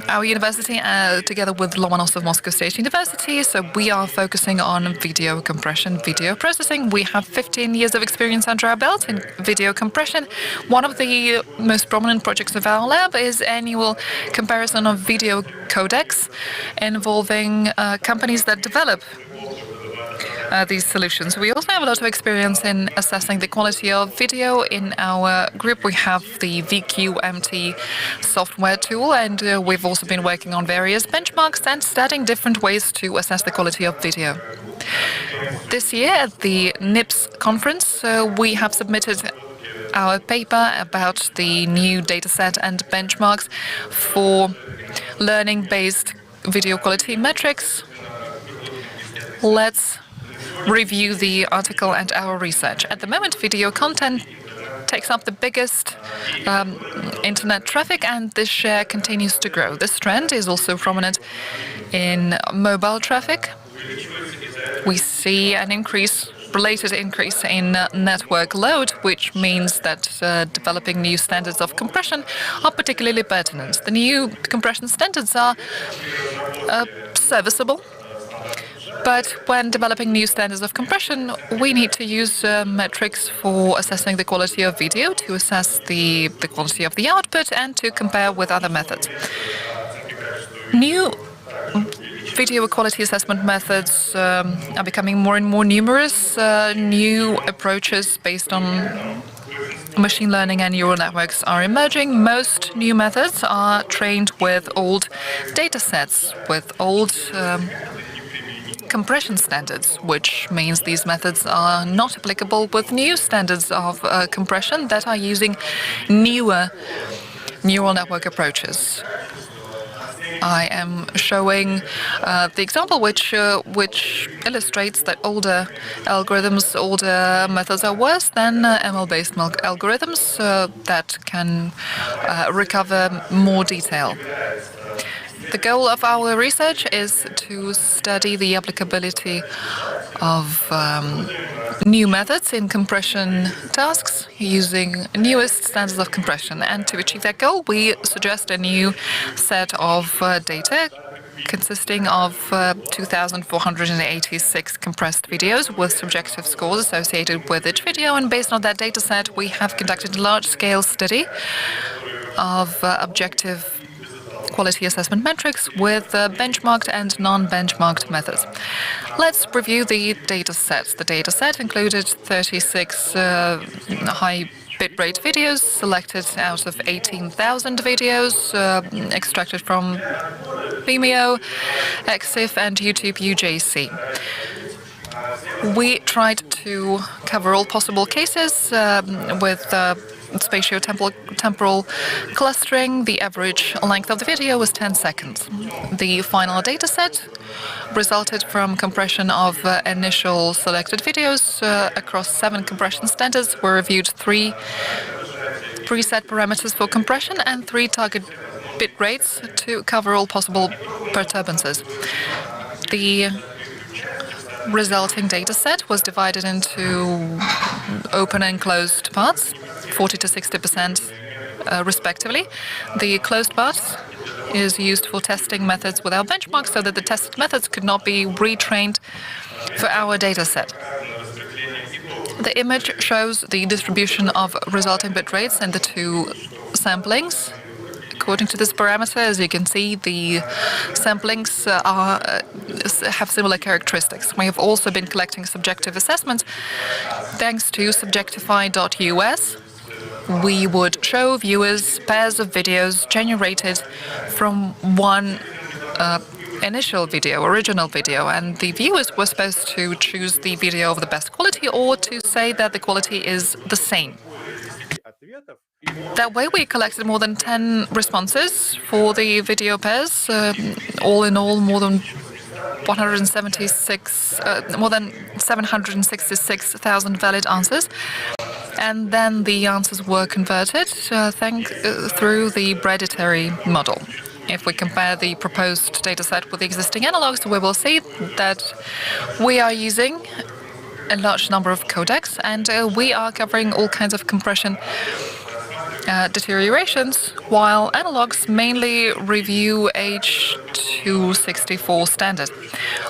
our university, together with Lomonosov Moscow State University. So we are focusing on video compression, video processing. We have 15 years of experience under our belt in video compression. One of the most prominent projects of our lab is annual comparison of video codecs involving companies that develop these solutions. We also have a lot of experience in assessing the quality of video. In our group, we have the VQMT software tool, and we've also been working on various benchmarks and studying different ways to assess the quality of video. This year at the NIPS conference, we have submitted our paper about the new dataset and benchmarks for learning-based video quality metrics. Let's review the article and our research. At the moment, video content takes up the biggest internet traffic, and this share continues to grow. This trend is also prominent in mobile traffic. We see an related increase in network load, which means that developing new standards of compression are particularly pertinent. The new compression standards are serviceable. But when developing new standards of compression, we need to use metrics for assessing the quality of video, to assess the quality of the output, and to compare with other methods. New video quality assessment methods are becoming more and more numerous. New approaches based on machine learning and neural networks are emerging. Most new methods are trained with old data sets, with old compression standards, which means these methods are not applicable with new standards of compression that are using newer neural network approaches. I am showing the example which illustrates that older algorithms, older methods are worse than ML-based algorithms that can recover more detail. The goal of our research is to study the applicability of new methods in compression tasks using newest standards of compression. And to achieve that goal, we suggest a new set of data consisting of 2,486 compressed videos with subjective scores associated with each video. And based on that data set, we have conducted a large-scale study of objective quality assessment metrics with benchmarked and non-benchmarked methods. Let's review the data sets. The data set included 36 high bitrate videos selected out of 18,000 videos extracted from Vimeo, EXIF, and YouTube UJC. We tried to cover all possible cases with spatio-temporal clustering. The average length of the video was 10 seconds. The final dataset resulted from compression of initial selected videos across 7 compression standards. We reviewed 3 preset parameters for compression and 3 target bit rates to cover all possible perturbances. The resulting dataset was divided into open and closed parts, 40 to 60% respectively. The closed part is used for testing methods without benchmarks so that the tested methods could not be retrained for our dataset. The image shows the distribution of resulting bit rates in the 2 samplings. According to this parameter, as you can see, the samplings have similar characteristics. We have also been collecting subjective assessments. Thanks to subjectify.us, we would show viewers pairs of videos generated from one initial video, original video, and the viewers were supposed to choose the video of the best quality or to say that the quality is the same. That way, we collected more than 10 responses for the video pairs. All in all, more than 766,000 valid answers. And then the answers were converted through the predatory model. If we compare the proposed dataset with the existing analogs, we will see that we are using a large number of codecs, and we are covering all kinds of compression deteriorations, while analogs mainly review H.264 standard.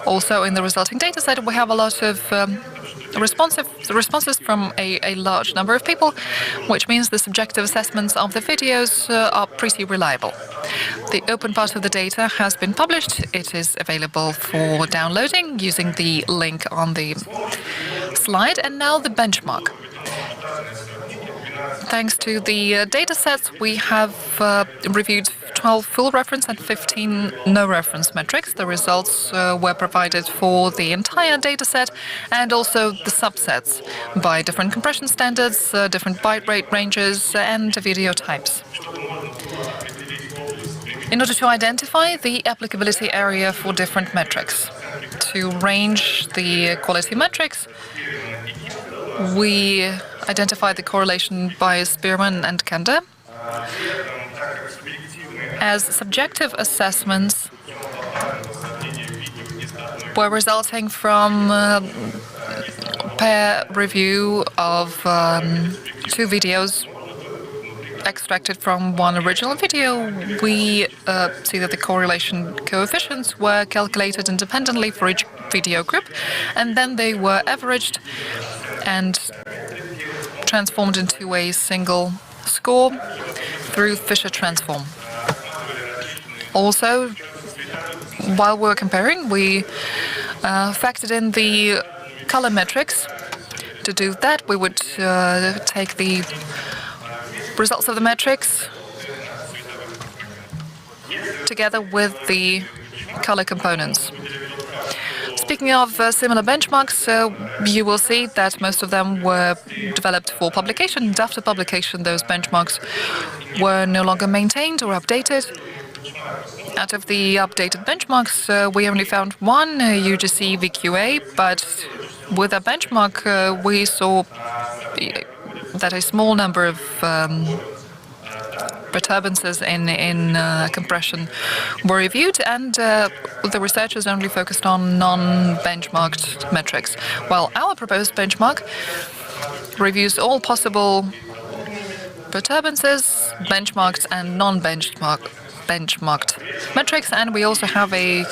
Also, in the resulting dataset, we have a lot of responses from a large number of people, which means the subjective assessments of the videos are pretty reliable. The open part of the data has been published. It is available for downloading using the link on the slide. And now the benchmark. Thanks to the datasets, we have reviewed 12 full reference and 15 no reference metrics. The results were provided for the entire dataset and also the subsets by different compression standards, different bitrate ranges, and video types. In order to identify the applicability area for different metrics, to range the quality metrics, we identified the correlation by Spearman and Kender as subjective assessments were resulting from pair review of 2 videos extracted from one original video, we see that the correlation coefficients were calculated independently for each video group, and then they were averaged and transformed into a single score through Fisher transform. Also, while we were comparing, we factored in the color metrics. To do that, we would take the results of the metrics together with the color components. Speaking of similar benchmarks, you will see that most of them were developed for publication, and after publication those benchmarks were no longer maintained or updated. Out of the updated benchmarks, we only found one UGC VQA, but with a benchmark we saw that a small number of perturbances in compression were reviewed, and the researchers only focused on non-benchmarked metrics, while our proposed benchmark reviews all possible perturbances, benchmarked and non-benchmarked metrics, and we also have a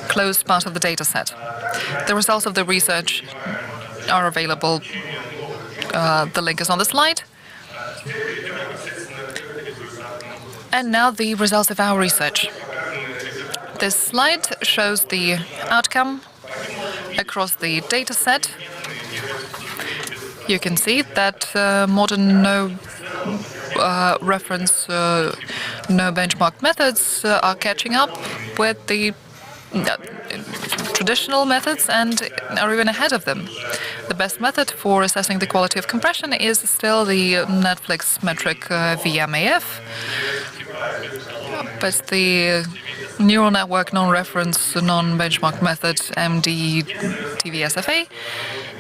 closed part of the data set. The results of the research are available. The link is on the slide. And now the results of our research. This slide shows the outcome across the data set. You can see that modern no reference, no benchmark methods are catching up with the traditional methods and are even ahead of them. The best method for assessing the quality of compression is still the Netflix metric VMAF, but the neural network non-reference, non-benchmark method MD-TVSFA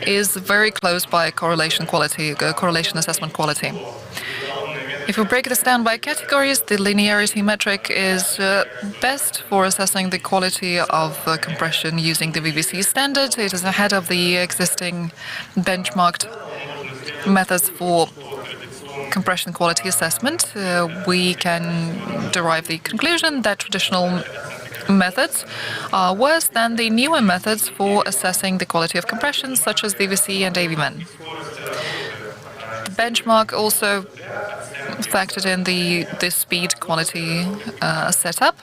is very close by correlation assessment quality. If we break this down by categories, the linearity metric is best for assessing the quality of compression using the VVC standard. It is ahead of the existing benchmarked methods for compression quality assessment. We can derive the conclusion that traditional methods are worse than the newer methods for assessing the quality of compression, such as VVC and AVMen. The benchmark also factored in the speed quality setup.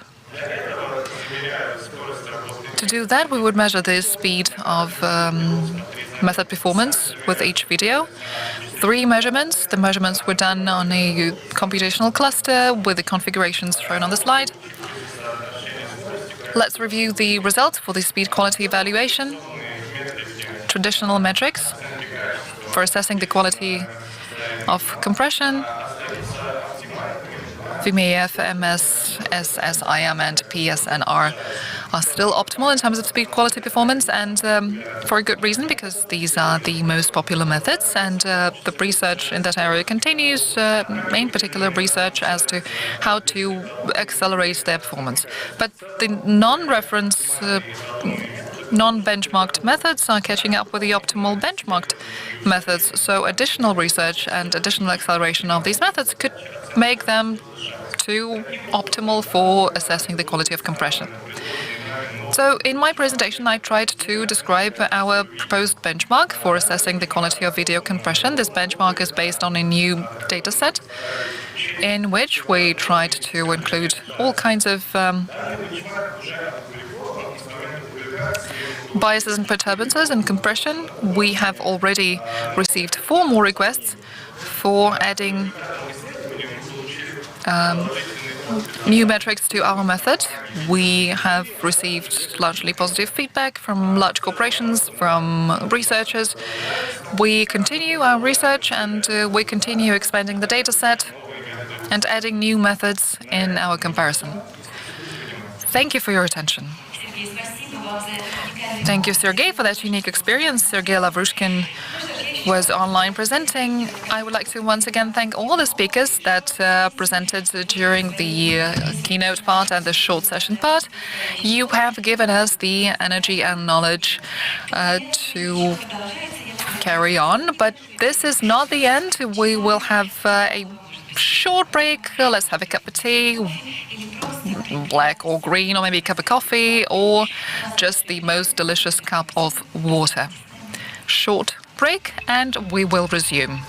To do that, we would measure the speed of method performance with each video. 3 measurements. The measurements were done on a computational cluster with the configurations shown on the slide. Let's review the results for the speed quality evaluation. Traditional metrics for assessing the quality of compression. VMAF, MS, SSIM, and PSNR are still optimal in terms of speed quality performance, and for a good reason, because these are the most popular methods, and the research in that area continues, in particular research as to how to accelerate their performance. But the non-reference, non-benchmarked methods are catching up with the optimal benchmarked methods, so additional research and additional acceleration of these methods could make them too optimal for assessing the quality of compression. So in my presentation, I tried to describe our proposed benchmark for assessing the quality of video compression. This benchmark is based on a new dataset in which we tried to include all kinds of biases and perturbances in compression. We have already received 4 more requests for adding new metrics to our method. We have received largely positive feedback from large corporations, from researchers. We continue our research and we continue expanding the data set and adding new methods in our comparison. Thank you for your attention. Thank you, Sergey, for that unique experience. Sergey Lavrushkin was online presenting. I would like to once again thank all the speakers that presented during the keynote part and the short session part. You have given us the energy and knowledge to carry on, but this is not the end. We will have a short break. Let's have a cup of tea, black or green, or maybe a cup of coffee, or just the most delicious cup of water. Short break, and we will resume.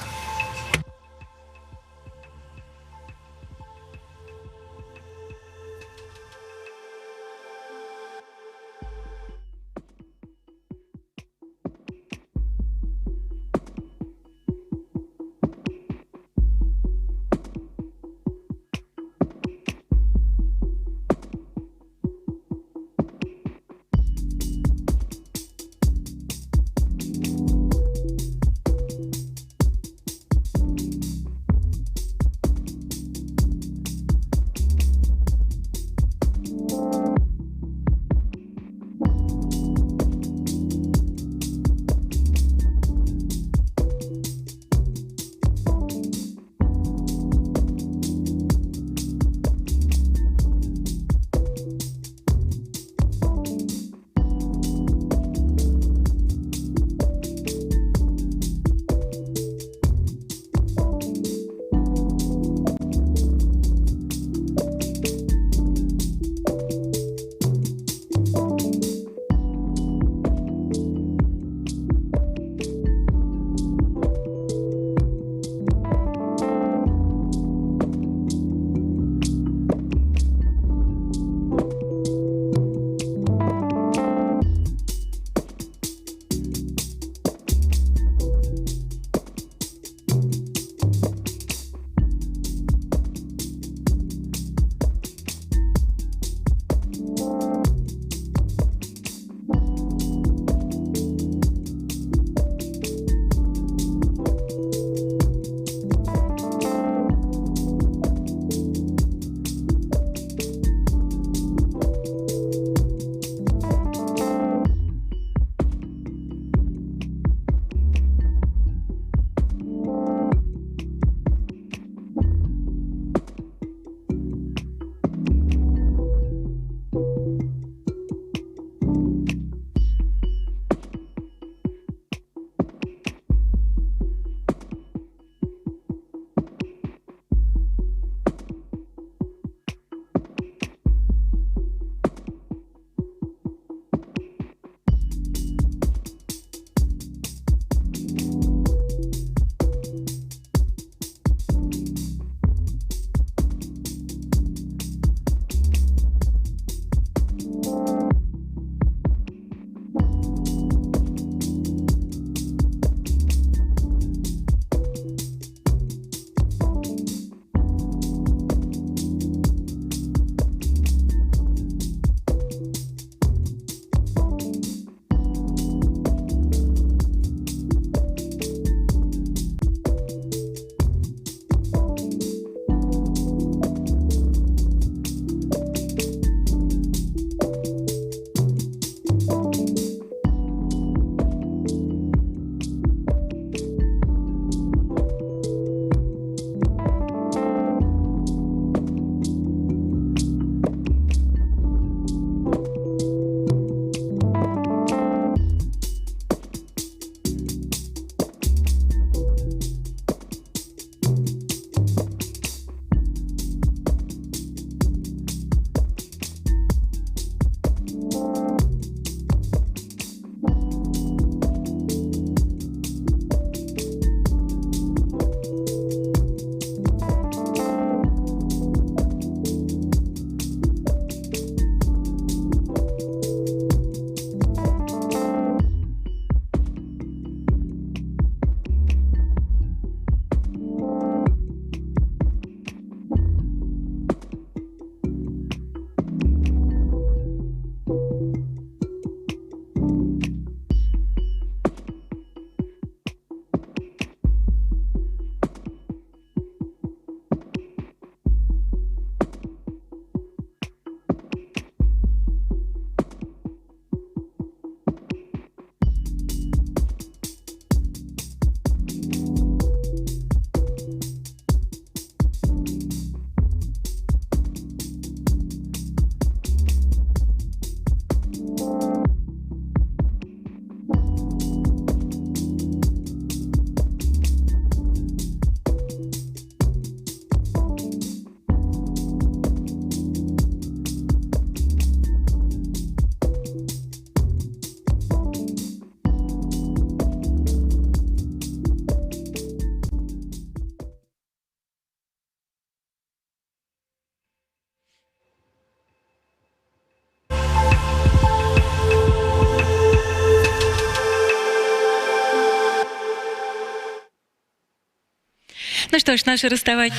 Ну что ж, наше расставание.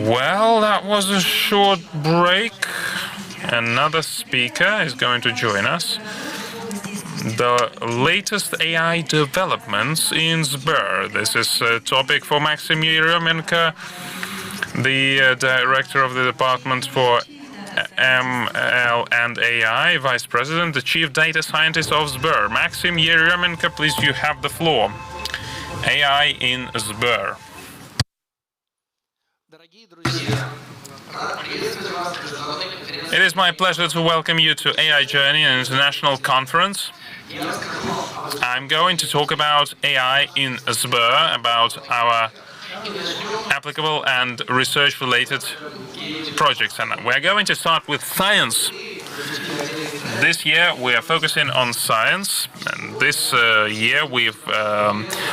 Well, that was a short break. Another speaker is going to join us. The latest AI developments in Sber. This is a topic for Maxim Yeremenko, the director of the Department for ML and AI, Vice President, the Chief Data Scientist of Sber. Maxim Yeremenko, please, you have the floor. AI in Sber. It is my pleasure to welcome you to AIJ, an international conference. I'm going to talk about AI in Sber, about our applicable and research-related projects. And we're going to start with science. This year we are focusing on science, and this year we've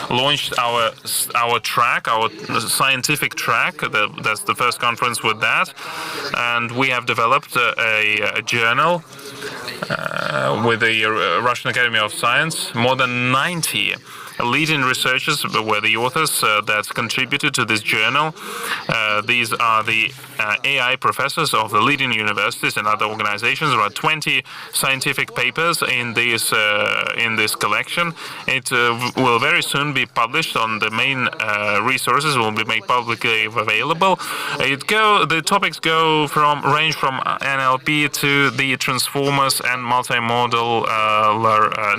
launched our track, our scientific track. That's the first conference with that, and we have developed a journal with the Russian Academy of Science. More than 90 leading researchers were the authors that contributed to this journal. These are the AI professors of the leading universities and other organizations. There are 20 scientific papers in this collection. It will very soon be published on the main resources, will be made publicly available. The topics range from NLP to the transformers and multimodal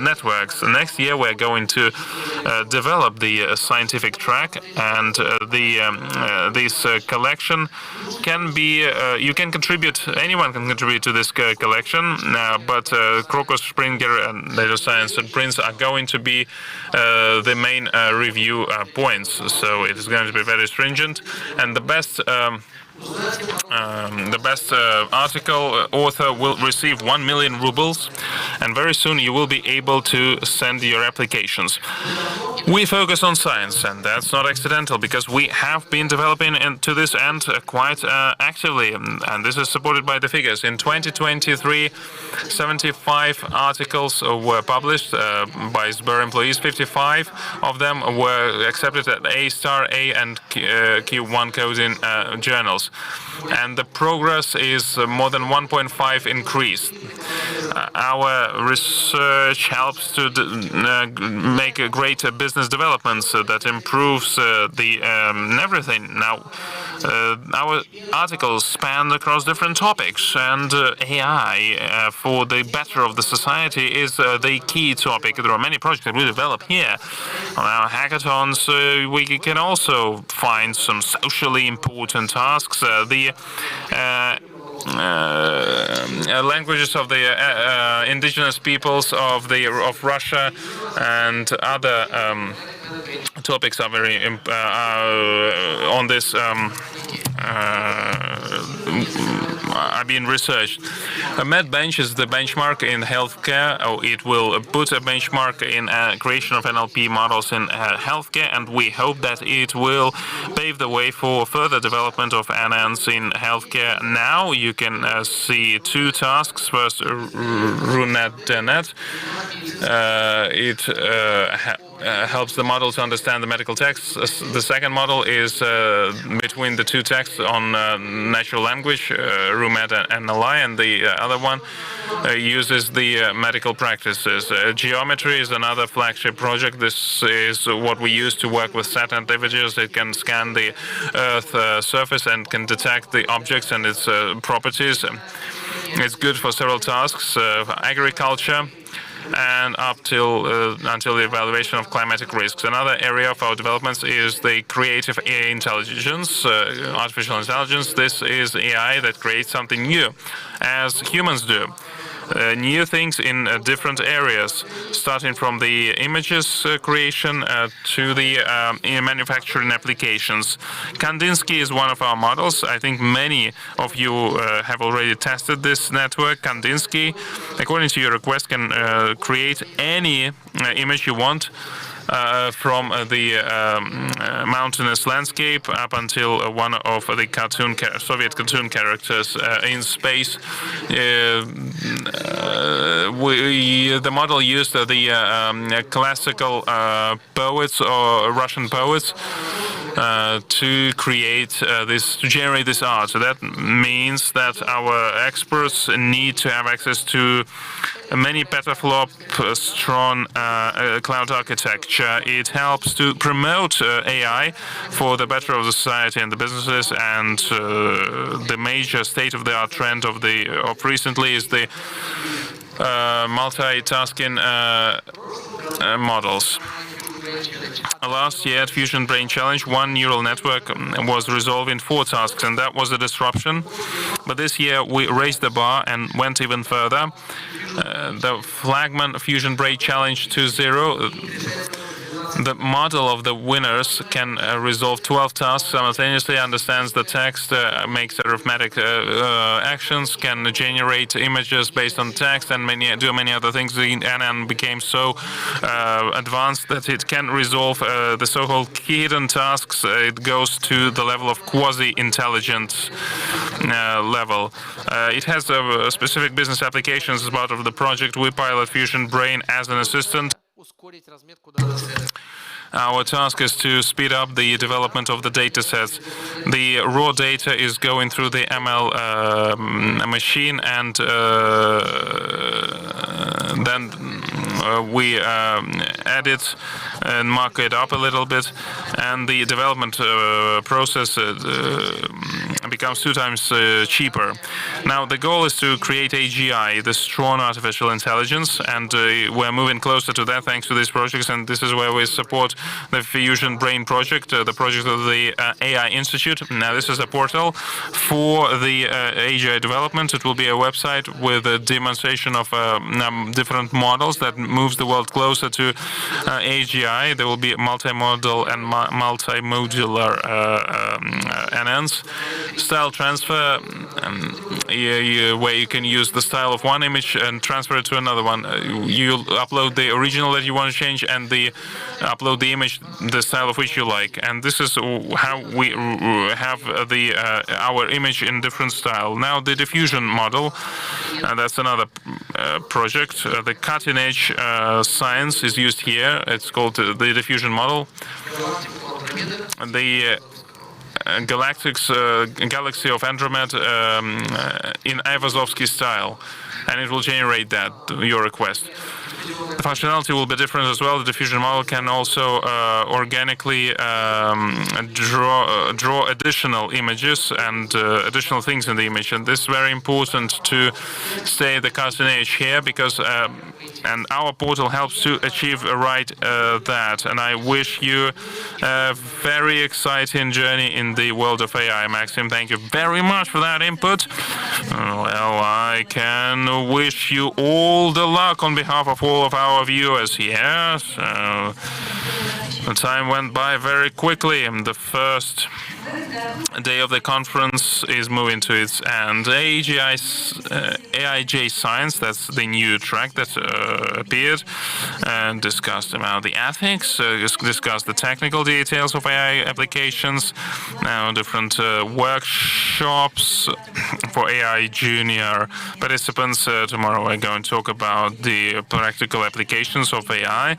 networks. Next year we're going to develop the scientific track, and this collection can be you can contribute. Anyone can contribute to this collection, but Crocus, Springer, and Data Science and Prince are going to be the main review points. So it is going to be very stringent, and the best article author will receive 1 million rubles, and very soon you will be able to send your applications. We focus on science, and that's not accidental, because we have been developing to this end quite actively, and this is supported by the figures. In 2023, 75 articles were published by Sber employees. 55 of them were accepted at A*, A, and Q1 coding journals. And the progress is more than 1.5 increase. Our research helps to make a great business developments that improves everything. Now, our articles span across different topics, and AI for the better of the society is the key topic. There are many projects that we develop here. On our hackathons, we can also find some socially important tasks. The languages of the indigenous peoples of Russia and other topics are very on this are being researched. MedBench is the benchmark in healthcare. It will put a benchmark in creation of NLP models in healthcare, and we hope that it will pave the way for further development of NNs in healthcare. Now you can see two tasks. First, RUNET-DNet. It helps the model to understand the medical texts. The second model is between the two texts on natural language, RUMET and NLI, and the other one uses the medical practices. Geometry is another flagship project. This is what we use to work with satellite images. It can scan the Earth surface and can detect the objects and its properties. It's good for several tasks, agriculture, and until the evaluation of climatic risks. Another area of our developments is the creative AI intelligence, artificial intelligence. This is AI that creates something new, as humans do. New things in different areas, starting from the images creation to the manufacturing applications. Kandinsky is one of our models. I think many of you have already tested this network. Kandinsky, according to your request, can create any image you want. From the mountainous landscape up until one of the Soviet cartoon characters in space. The model used the classical poets or Russian poets to generate this art. So that means that our experts need to have access to many petaflop strong cloud architecture. It helps to promote AI for the better of the society and the businesses. And the major state-of-the-art trend of recently is the multitasking models. Last year at Fusion Brain Challenge, one neural network was resolving 4 tasks, and that was a disruption. But this year we raised the bar and went even further. The flagman Fusion Brain Challenge 2.0. The model of the winners can resolve 12 tasks simultaneously, understands the text, makes arithmetic actions, can generate images based on text, and do many other things. The NN became so advanced that it can resolve the so-called hidden tasks. It goes to the level of quasi-intelligent level. It has specific business applications as part of the project. We pilot Fusion Brain as an assistant. Our task is to speed up the development of the data sets. The raw data is going through the ML machine, and then we edit and mark it up a little bit, and the development process becomes 2 times cheaper. Now, the goal is to create AGI, the strong artificial intelligence, and we're moving closer to that thanks to these projects, and this is where we support the Fusion Brain project, the project of the AI Institute. Now, this is a portal for the AIJ development. It will be a website with a demonstration of different models that moves the world closer to AGI. There will be multimodal and multimodular NNs. Style transfer, where you can use the style of one image and transfer it to another one. You'll upload the original that you want to change and upload the image, the style of which you like. And this is how we have our image in different style. Now, the diffusion model, that's another project. The cutting-edge science is used here. It's called the diffusion model. The galaxy of Andromeda in Ivazovsky style, and it will generate your request. The functionality will be different as well. The diffusion model can also organically draw additional images and additional things in the image. And this is very important to stay the cutting edge here, because and our portal helps to achieve that. And I wish you a very exciting journey in the world of AI. Maxim, thank you very much for that input. Well, I can wish you all the luck on behalf of all of our viewers here. So the time went by very quickly, and the first day of the conference is moving to its end. AIJ Science, that's the new track that appeared, and discussed about the ethics, discussed the technical details of AI applications. Now, different workshops for AI junior participants. Tomorrow we're going to talk about the practical applications of AI,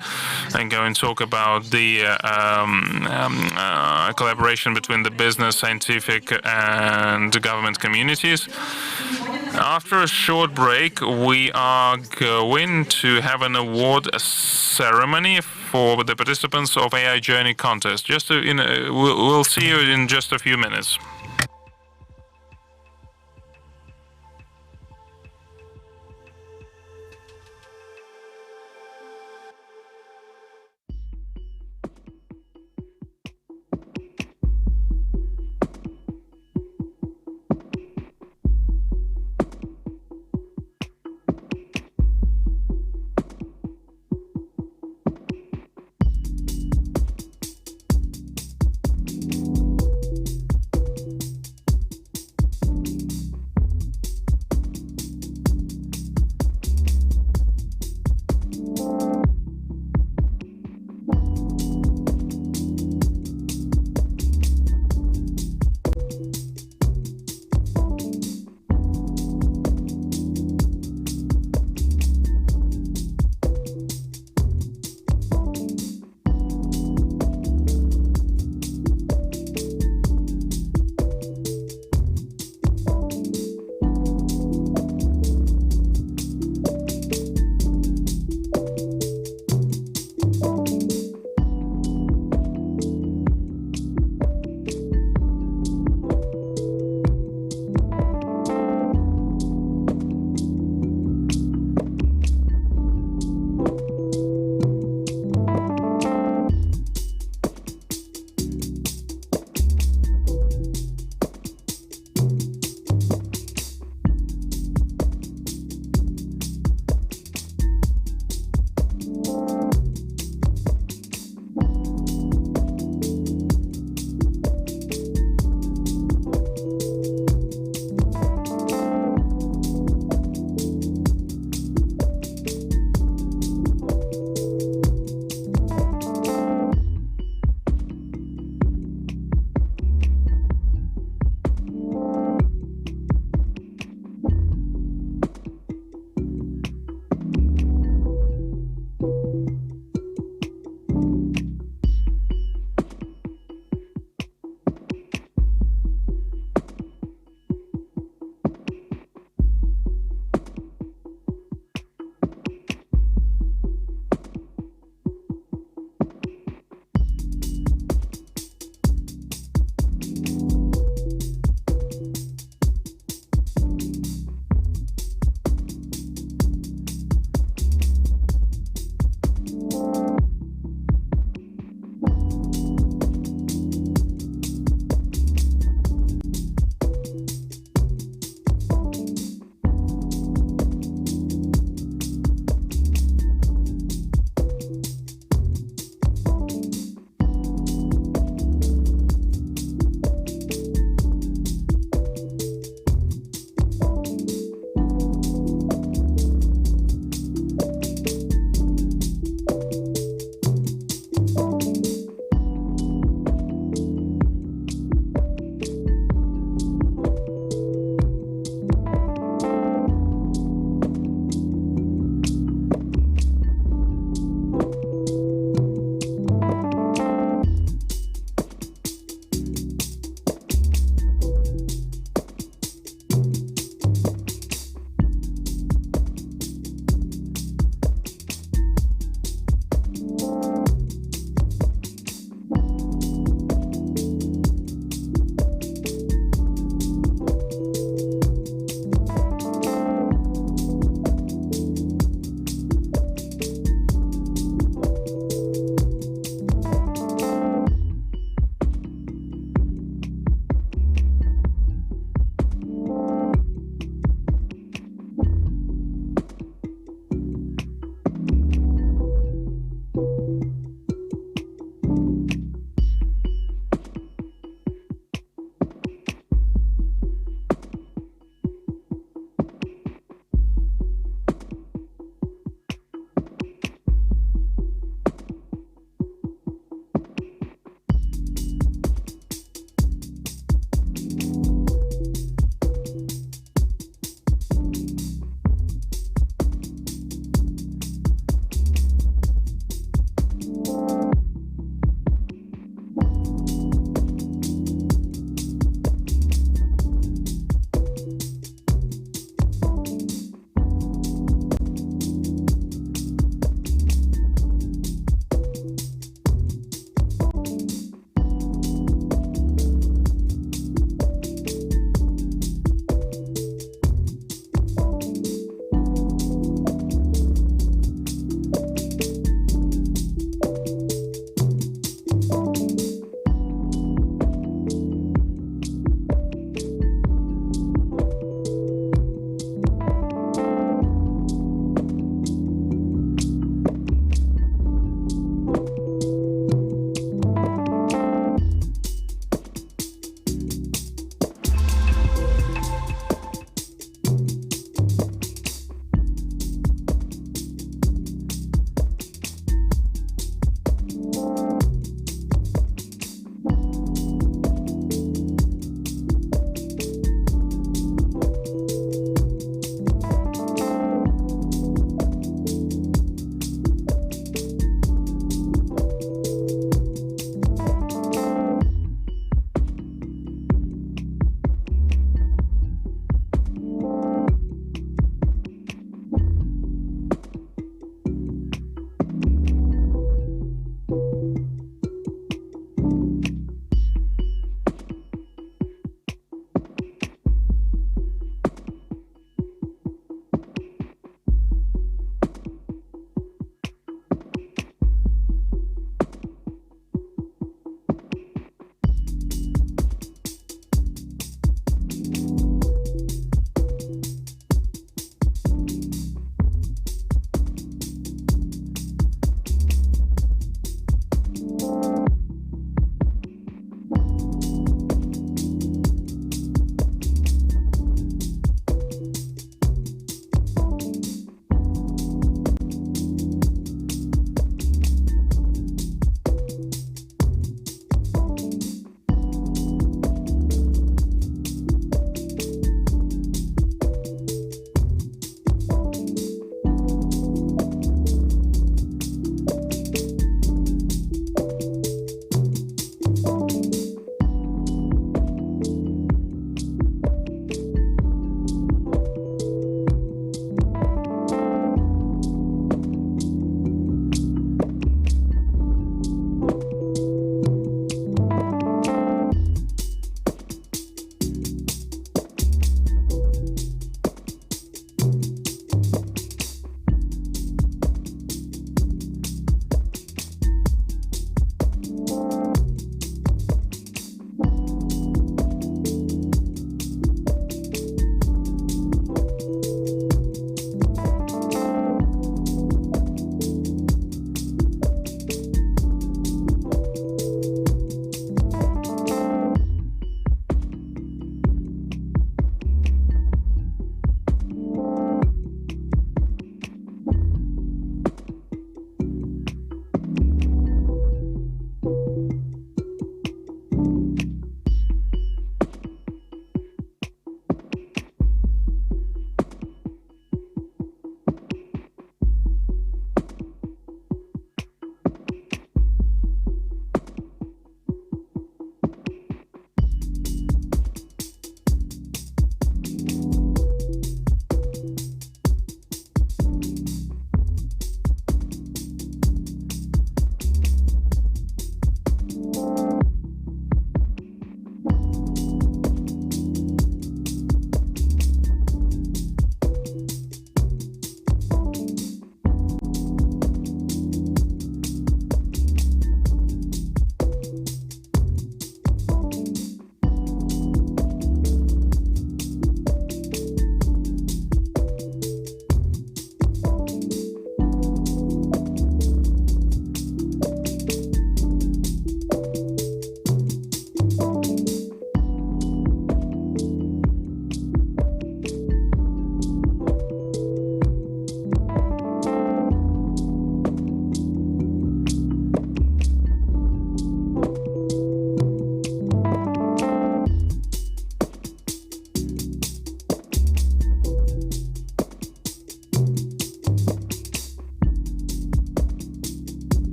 and going to talk about the collaboration between the business, scientific, and government communities. After a short break, we are going to have an award ceremony for the participants of AI Journey contest. We'll see you in just a few minutes.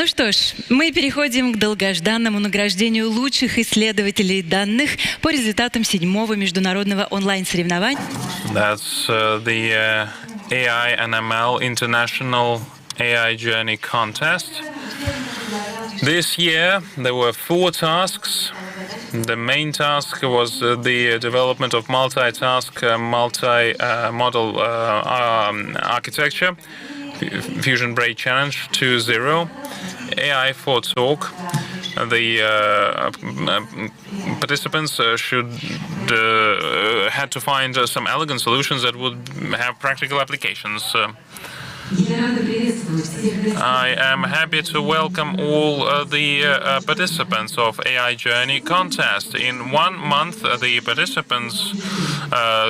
Ну что ж, мы переходим к долгожданному награждению лучших исследователей данных по результатам 7-го международного онлайн-соревнования. That's the AI and ML International AI Journey Contest. This year there were 4 tasks. The main task was the development of multitask, multi-model architecture, Fusion Brain Challenge 2.0, AI for Talk. The participants had to find some elegant solutions that would have practical applications. I am happy to welcome all the participants of AI Journey Contest. In 1 month, the participants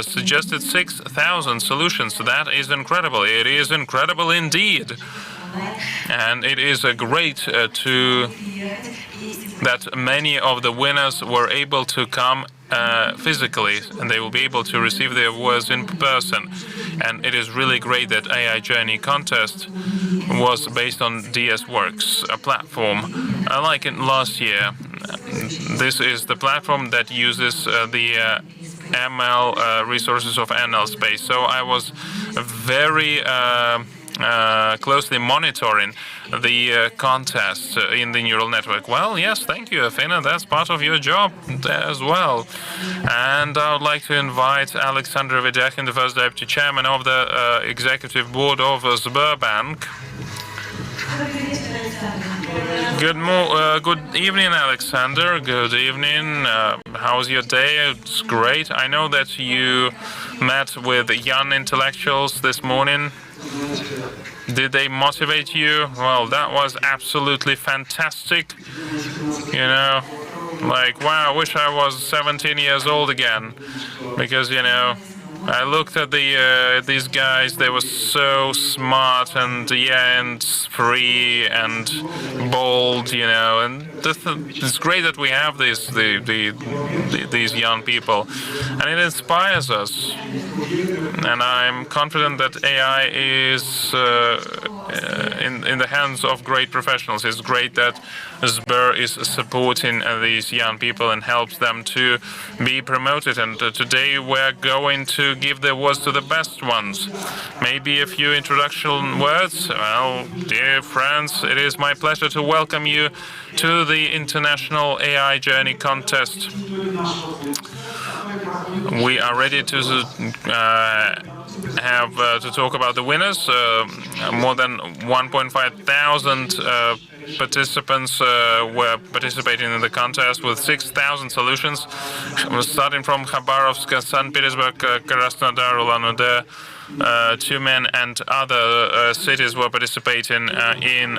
suggested 6,000 solutions. That is incredible. It is incredible indeed. And it is great that many of the winners were able to come physically, and they will be able to receive their awards in person. And it is really great that AI Journey Contest was based on DS Works, a platform like in last year. This is the platform that uses the ML resources of NL space. So I was very closely monitoring the contest in the neural network. Well, yes, thank you, Afina. That's part of your job as well. And I would like to invite Alexander Vedyakin, the first deputy chairman of the executive board of Sberbank. Good evening, Alexander. Good evening. How's your day? It's great. I know that you met with young intellectuals this morning. Did they motivate you? Well, that was absolutely fantastic. You know, like, wow, I wish I was 17 years old again. Because, you know, I looked at these guys. They were so smart and free and bold, you know. And it's great that we have these young people, and it inspires us. And I'm confident that AI is in the hands of great professionals. It's great that Sber is supporting these young people and helps them to be promoted. And today we're going to give the awards to the best ones. Maybe a few introduction words. Well, dear friends, it is my pleasure to welcome you to the International AI Journey Contest. We are ready to to talk about the winners. More than 1,500 participants were participating in the contest with 6,000 solutions, starting from Khabarovsk, St. Petersburg, Krasnodar, Ulan-Ude, Tyumen, and other cities were participating in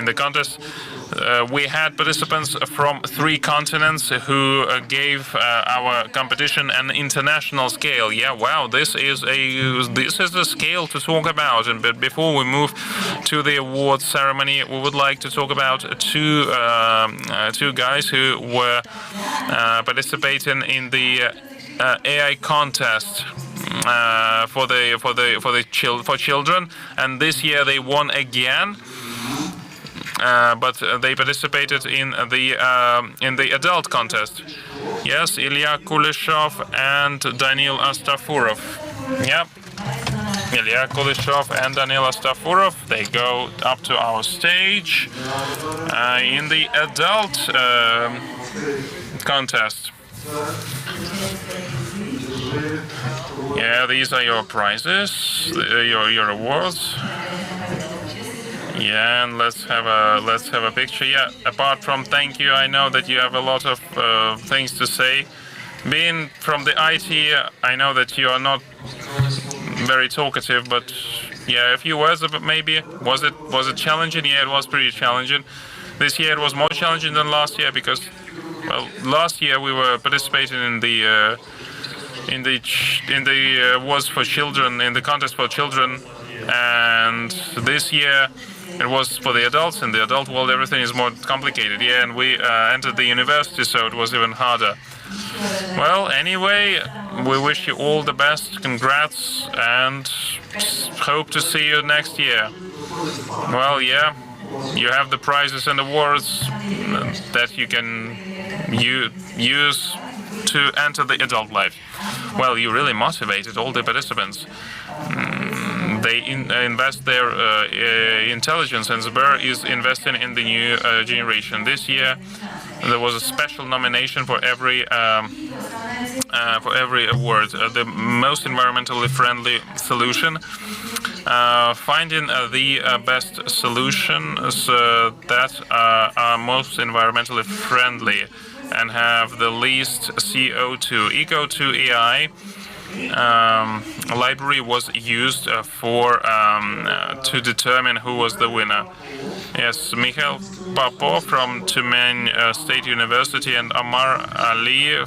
the contest. We had participants from 3 continents who gave our competition an international scale. Yeah, wow, this is a scale to talk about. But before we move to the awards ceremony, we would like to talk about two guys who were participating in the AI contest for children, and this year they won again. But they participated in the adult contest. Yes, Ilya Kuleshov and Daniil Astafurov. Yep. Ilya Kuleshov and Daniil Astafurov, they go up to our stage in the adult contest. Yeah, these are your prizes, your awards. Yeah, and let's have a picture. Yeah, apart from thank you, I know that you have a lot of things to say. Being from the IT, I know that you are not very talkative, but yeah, a few words about maybe. Was it challenging? Yeah, it was pretty challenging. This year it was more challenging than last year because, well, last year we were participating in the awards for children, in the contest for children, and this year it was for the adults. In the adult world, everything is more complicated. Yeah, and we entered the university, so it was even harder. Well, anyway, we wish you all the best. Congrats, and hope to see you next year. Well, yeah, You have the prizes and awards that you can use to enter the adult life. Well, you really motivated all the participants. They invest their intelligence, and Sber is investing in the new generation. This year, there was a special nomination for every award. The most environmentally friendly solution. Finding the best solutions that are most environmentally friendly and have the least CO2. Eco2AI library was used to determine who was the winner. Yes, Mikhail Popov from Tyumen State University and Amar Ali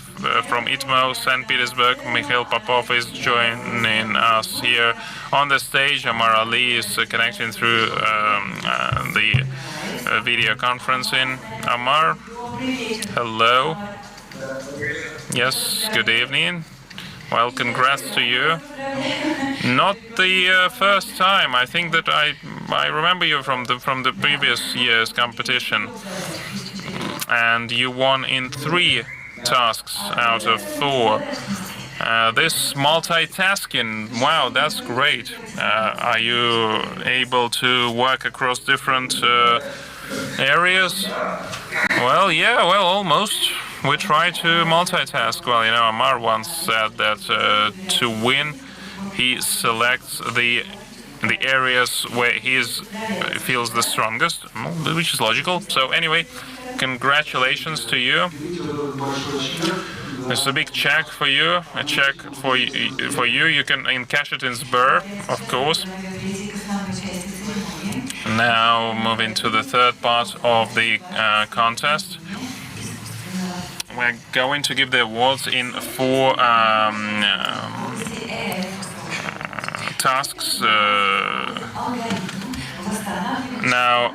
from ITMO, St. Petersburg. Mikhail Popov is joining us here on the stage. Amar Ali is connecting through the video conferencing. Amar, hello. Yes, good evening. Well, congrats to you. Not the first time. I think that I remember you from the previous year's competition, and you won in 3 tasks out of 4. This multitasking, wow, that's great. Are you able to work across different areas? Well, yeah, well, almost. We try to multitask. Well, you know, Amar once said that to win, he selects the areas where he feels the strongest, which is logical. So anyway, congratulations to you. It's a big check for you. A check for you. You can encash it in Sber, of course. Now moving to the third part of the contest. We're going to give the awards in 4 tasks. Now,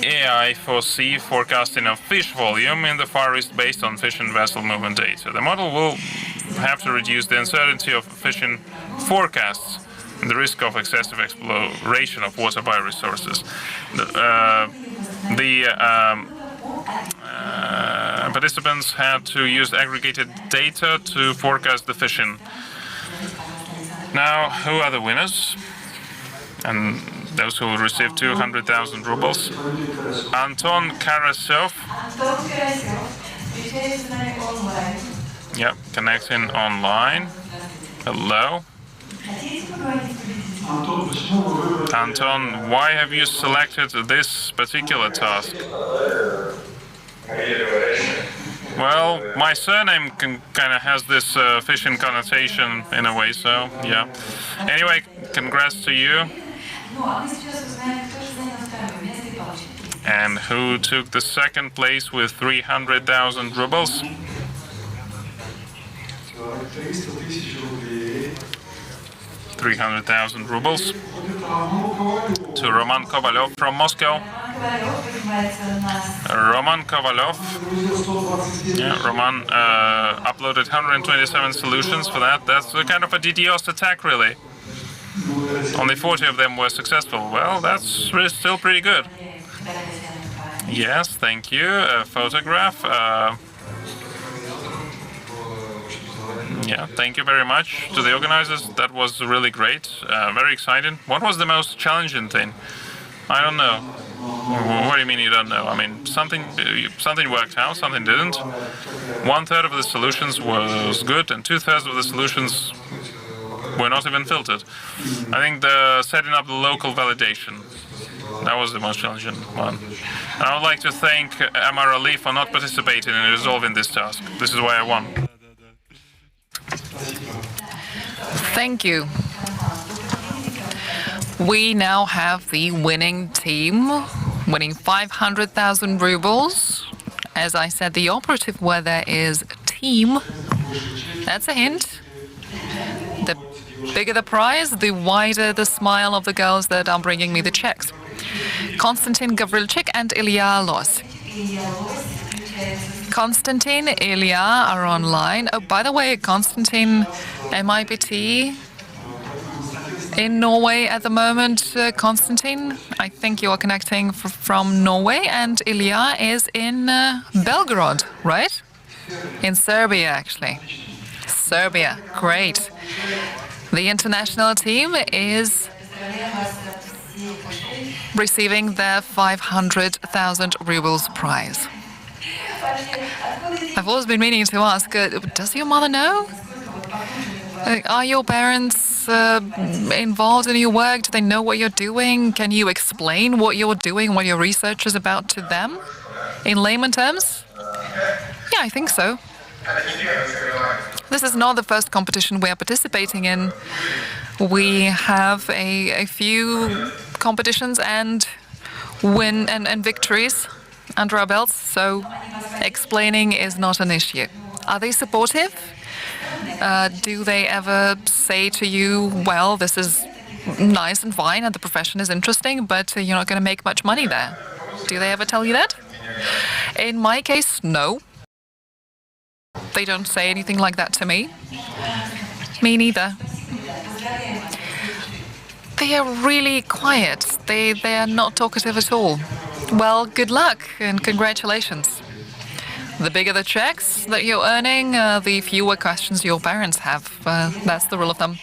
AI for sea forecasting of fish volume in the Far East based on fishing vessel movement data. The model will have to reduce the uncertainty of fishing forecasts and the risk of excessive exploration of water bioresources. The participants had to use aggregated data to forecast the fishing. Now, who are the winners? And those who will receive 200,000 rubles. Anton Karasov. Yep, connecting online. Hello. Anton, why have you selected this particular task? Well, my surname kind of has this fishing connotation in a way, so yeah. Anyway, congrats to you. And who took the second place with 300,000 rubles? 300,000 rubles to Roman Kovalov from Moscow. Roman Kovalov. Yeah, Roman uploaded 127 solutions for that. That's a kind of a DDoS attack, really. Only 40 of them were successful. Well, that's still pretty good. Yes, thank you. A photograph. Yeah, thank you very much to the organizers. That was really great, very exciting. What was the most challenging thing? I don't know. What do you mean you don't know? I mean, something worked out, something didn't. 1/3 of the solutions was good, and 2/3 of the solutions were not even filtered. I think the setting up the local validation, that was the most challenging one. And I would like to thank Amar Ali for not participating in resolving this task. This is why I won. Thank you. We now have the winning team, winning 500,000 rubles. As I said, the operative word there is team. That's a hint. The bigger the prize, the wider the smile of the girls that are bringing me the checks. Konstantin Gavrilchik and Ilya Los. Konstantin, Ilya are online. Oh, by the way, Konstantin, MIPT, in Norway at the moment. Konstantin, I think you are connecting from Norway, and Ilya is in Belgrade, right? In Serbia, actually. Serbia, great. The international team is receiving their 500,000 rubles prize. I've always been meaning to ask, does your mother know? Are your parents involved in your work? Do they know what you're doing? Can you explain what you're doing, what your research is about to them in layman terms? Yeah, I think so. This is not the first competition we are participating in. We have a few competitions and victories under our belts, so explaining is not an issue. Are they supportive? Do they ever say to you, well, this is nice and fine and the profession is interesting, but you're not going to make much money there? Do they ever tell you that? In my case, no. They don't say anything like that to me. Me neither. They are really quiet. They are not talkative at all. Well, good luck and congratulations. The bigger the checks that you're earning, the fewer questions your parents have. That's the rule of thumb.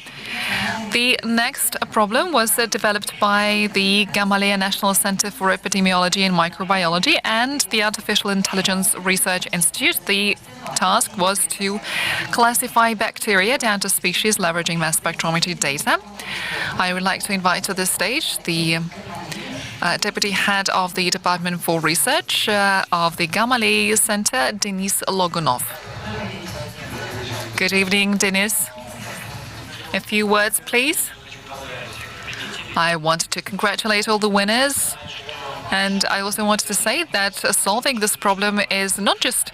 The next problem was developed by the Gamaleya National Center for Epidemiology and Microbiology and the Artificial Intelligence Research Institute. The task was to classify bacteria down to species leveraging mass spectrometry data. I would like to invite to this stage the Deputy Head of the Department for Research of the Gamaleya Center, Denis Logunov. Good evening, Denis. A few words, please. I wanted to congratulate all the winners, and I also wanted to say that solving this problem is not just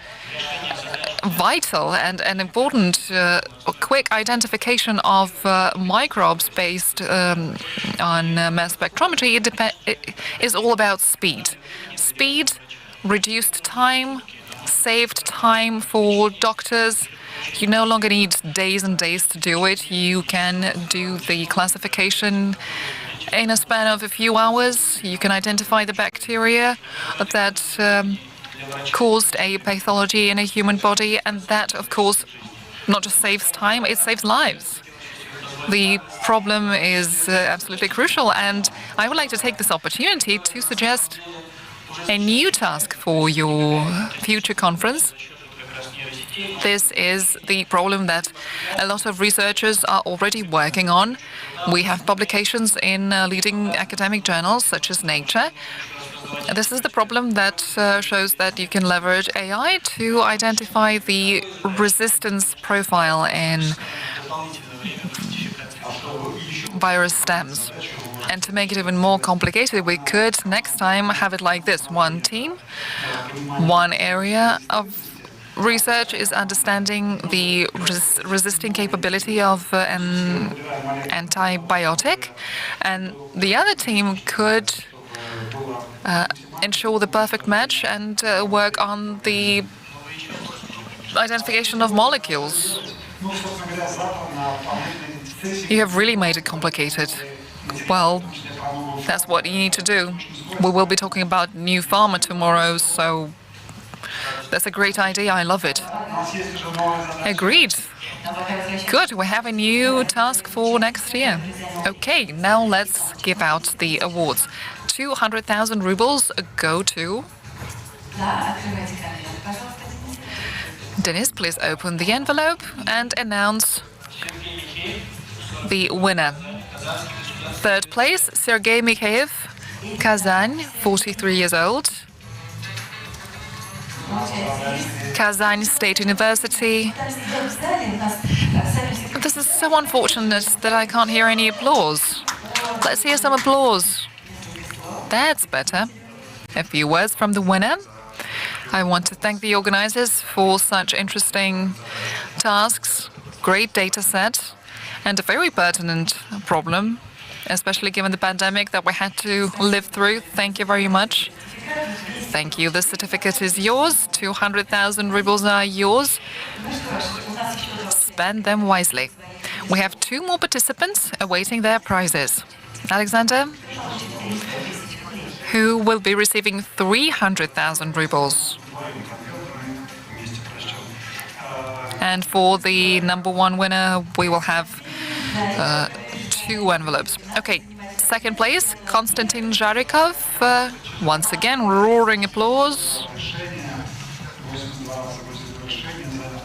vital and important, quick identification of microbes based on mass spectrometry. It is all about speed. Speed, reduced time, saved time for doctors. You no longer need days and days to do it. You can do the classification in a span of a few hours. You can identify the bacteria that caused a pathology in a human body, and that, of course, not just saves time, it saves lives. The problem is absolutely crucial, and I would like to take this opportunity to suggest a new task for your future conference. This is the problem that a lot of researchers are already working on. We have publications in leading academic journals such as Nature. This is the problem that shows that you can leverage AI to identify the resistance profile in virus stems. And to make it even more complicated, we could next time have it like this. One team, one area of research is understanding the resisting capability of an antibiotic, and the other team could ensure the perfect match and work on the identification of molecules. You have really made it complicated. Well, that's what you need to do. We will be talking about new pharma tomorrow, so that's a great idea. I love it. Agreed. Good. We have a new task for next year. Okay, now let's give out the awards. 200,000 rubles go to... Denis, please open the envelope and announce the winner. Third place, Sergei Mikheyev, Kazan, 43 years old. Kazan State University. This is so unfortunate that I can't hear any applause. Let's hear some applause. That's better. A few words from the winner. I want to thank the organizers for such interesting tasks, great data set, and a very pertinent problem, especially given the pandemic that we had to live through. Thank you very much. Thank you. The certificate is yours. 200,000 rubles are yours. Spend them wisely. We have 2 more participants awaiting their prizes. Alexander, who will be receiving 300,000 rubles. And for the number 1 winner, we will have 2 envelopes. Okay, second place, Konstantin Zharikov. Once again, roaring applause.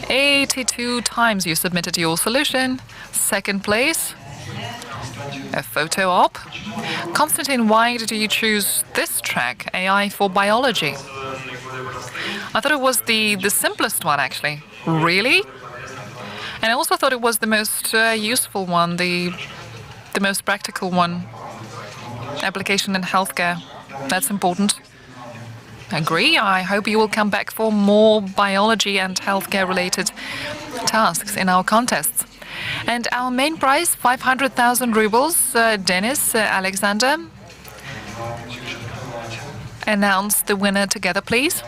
82 times you submitted your solution. Second place, a photo op. Konstantin, why did you choose this track, AI for Biology? I thought it was the simplest one, actually. Really? And I also thought it was the most useful one, the most practical one. Application in healthcare. That's important. Agree. I hope you will come back for more biology and healthcare-related tasks in our contests. And our main prize, 500,000 rubles. Denis, Alexander, announce the winner together, please.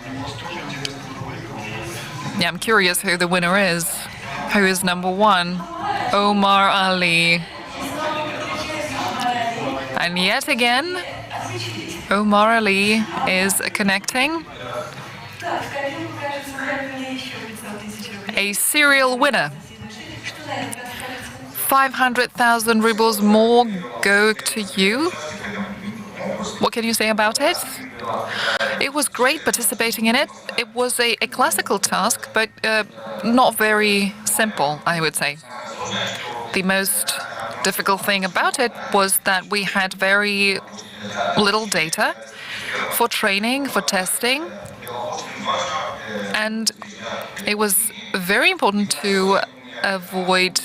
Yeah, I'm curious who the winner is. Who is number 1? Omar Ali. And yet again, Omar Ali is connecting. A serial winner. 500,000 rubles more go to you. What can you say about it? It was great participating in it. It was a classical task, but not very simple, I would say. The most difficult thing about it was that we had very little data for training, for testing, and it was very important to avoid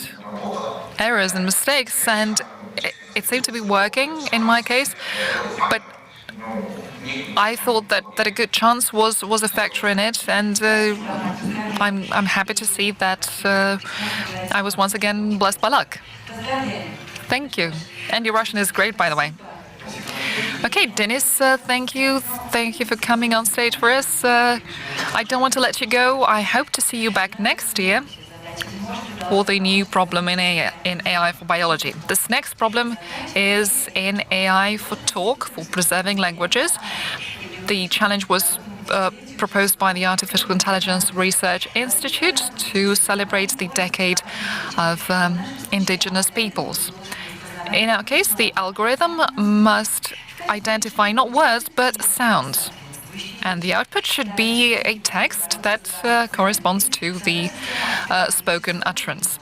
errors and mistakes, and it seemed to be working in my case, but I thought that a good chance was a factor in it, and I'm happy to see that I was once again blessed by luck. Thank you. And your Russian is great, by the way. Okay, Denis, thank you. Thank you for coming on stage for us. I don't want to let you go. I hope to see you back next year for the new problem in AI for biology. This next problem is in AI for talk, for preserving languages. The challenge was proposed by the Artificial Intelligence Research Institute to celebrate the decade of indigenous peoples. In our case, the algorithm must identify not words but sounds. And the output should be a text that corresponds to the spoken utterance.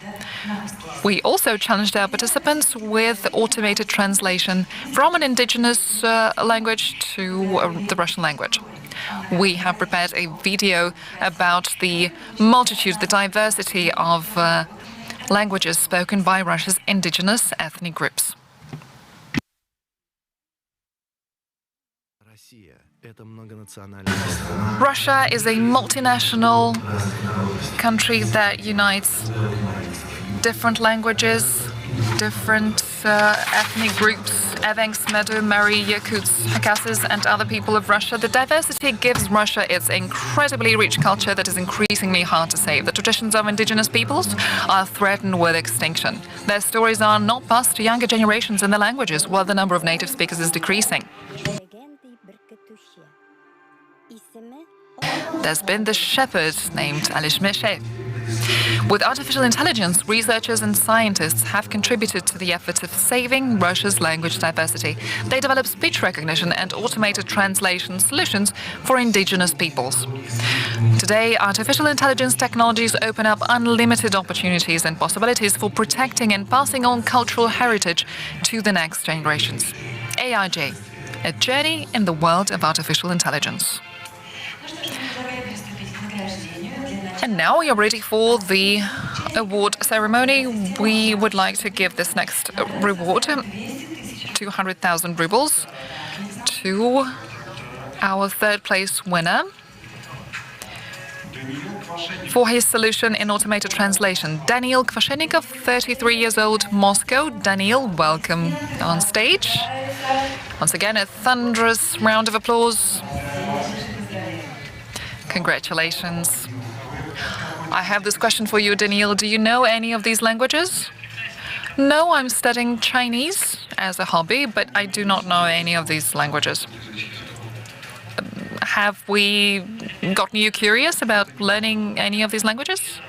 We also challenged our participants with automated translation from an indigenous language to the Russian language. We have prepared a video about the multitude, the diversity of languages spoken by Russia's indigenous ethnic groups. Russia is a multinational country that unites different languages, different ethnic groups, Evenks, Medu, Mari, Yakuts, Khakassis, and other people of Russia. The diversity gives Russia its incredibly rich culture that is increasingly hard to save. The traditions of indigenous peoples are threatened with extinction. Their stories are not passed to younger generations in their languages, while the number of native speakers is decreasing. There's been the shepherd named Alishmeshe. With artificial intelligence, researchers and scientists have contributed to the efforts of saving Russia's language diversity. They develop speech recognition and automated translation solutions for indigenous peoples. Today, artificial intelligence technologies open up unlimited opportunities and possibilities for protecting and passing on cultural heritage to the next generations. AIJ, a journey in the world of artificial intelligence. And now we are ready for the award ceremony. We would like to give this next reward, 200,000 rubles, to our third place winner for his solution in automated translation. Daniil Kvashenikov, 33 years old, Moscow. Daniil, welcome on stage. Once again, a thunderous round of applause. Congratulations. I have this question for you, Daniil. Do you know any of these languages? No, I'm studying Chinese as a hobby, but I do not know any of these languages. Have we gotten you curious about learning any of these languages?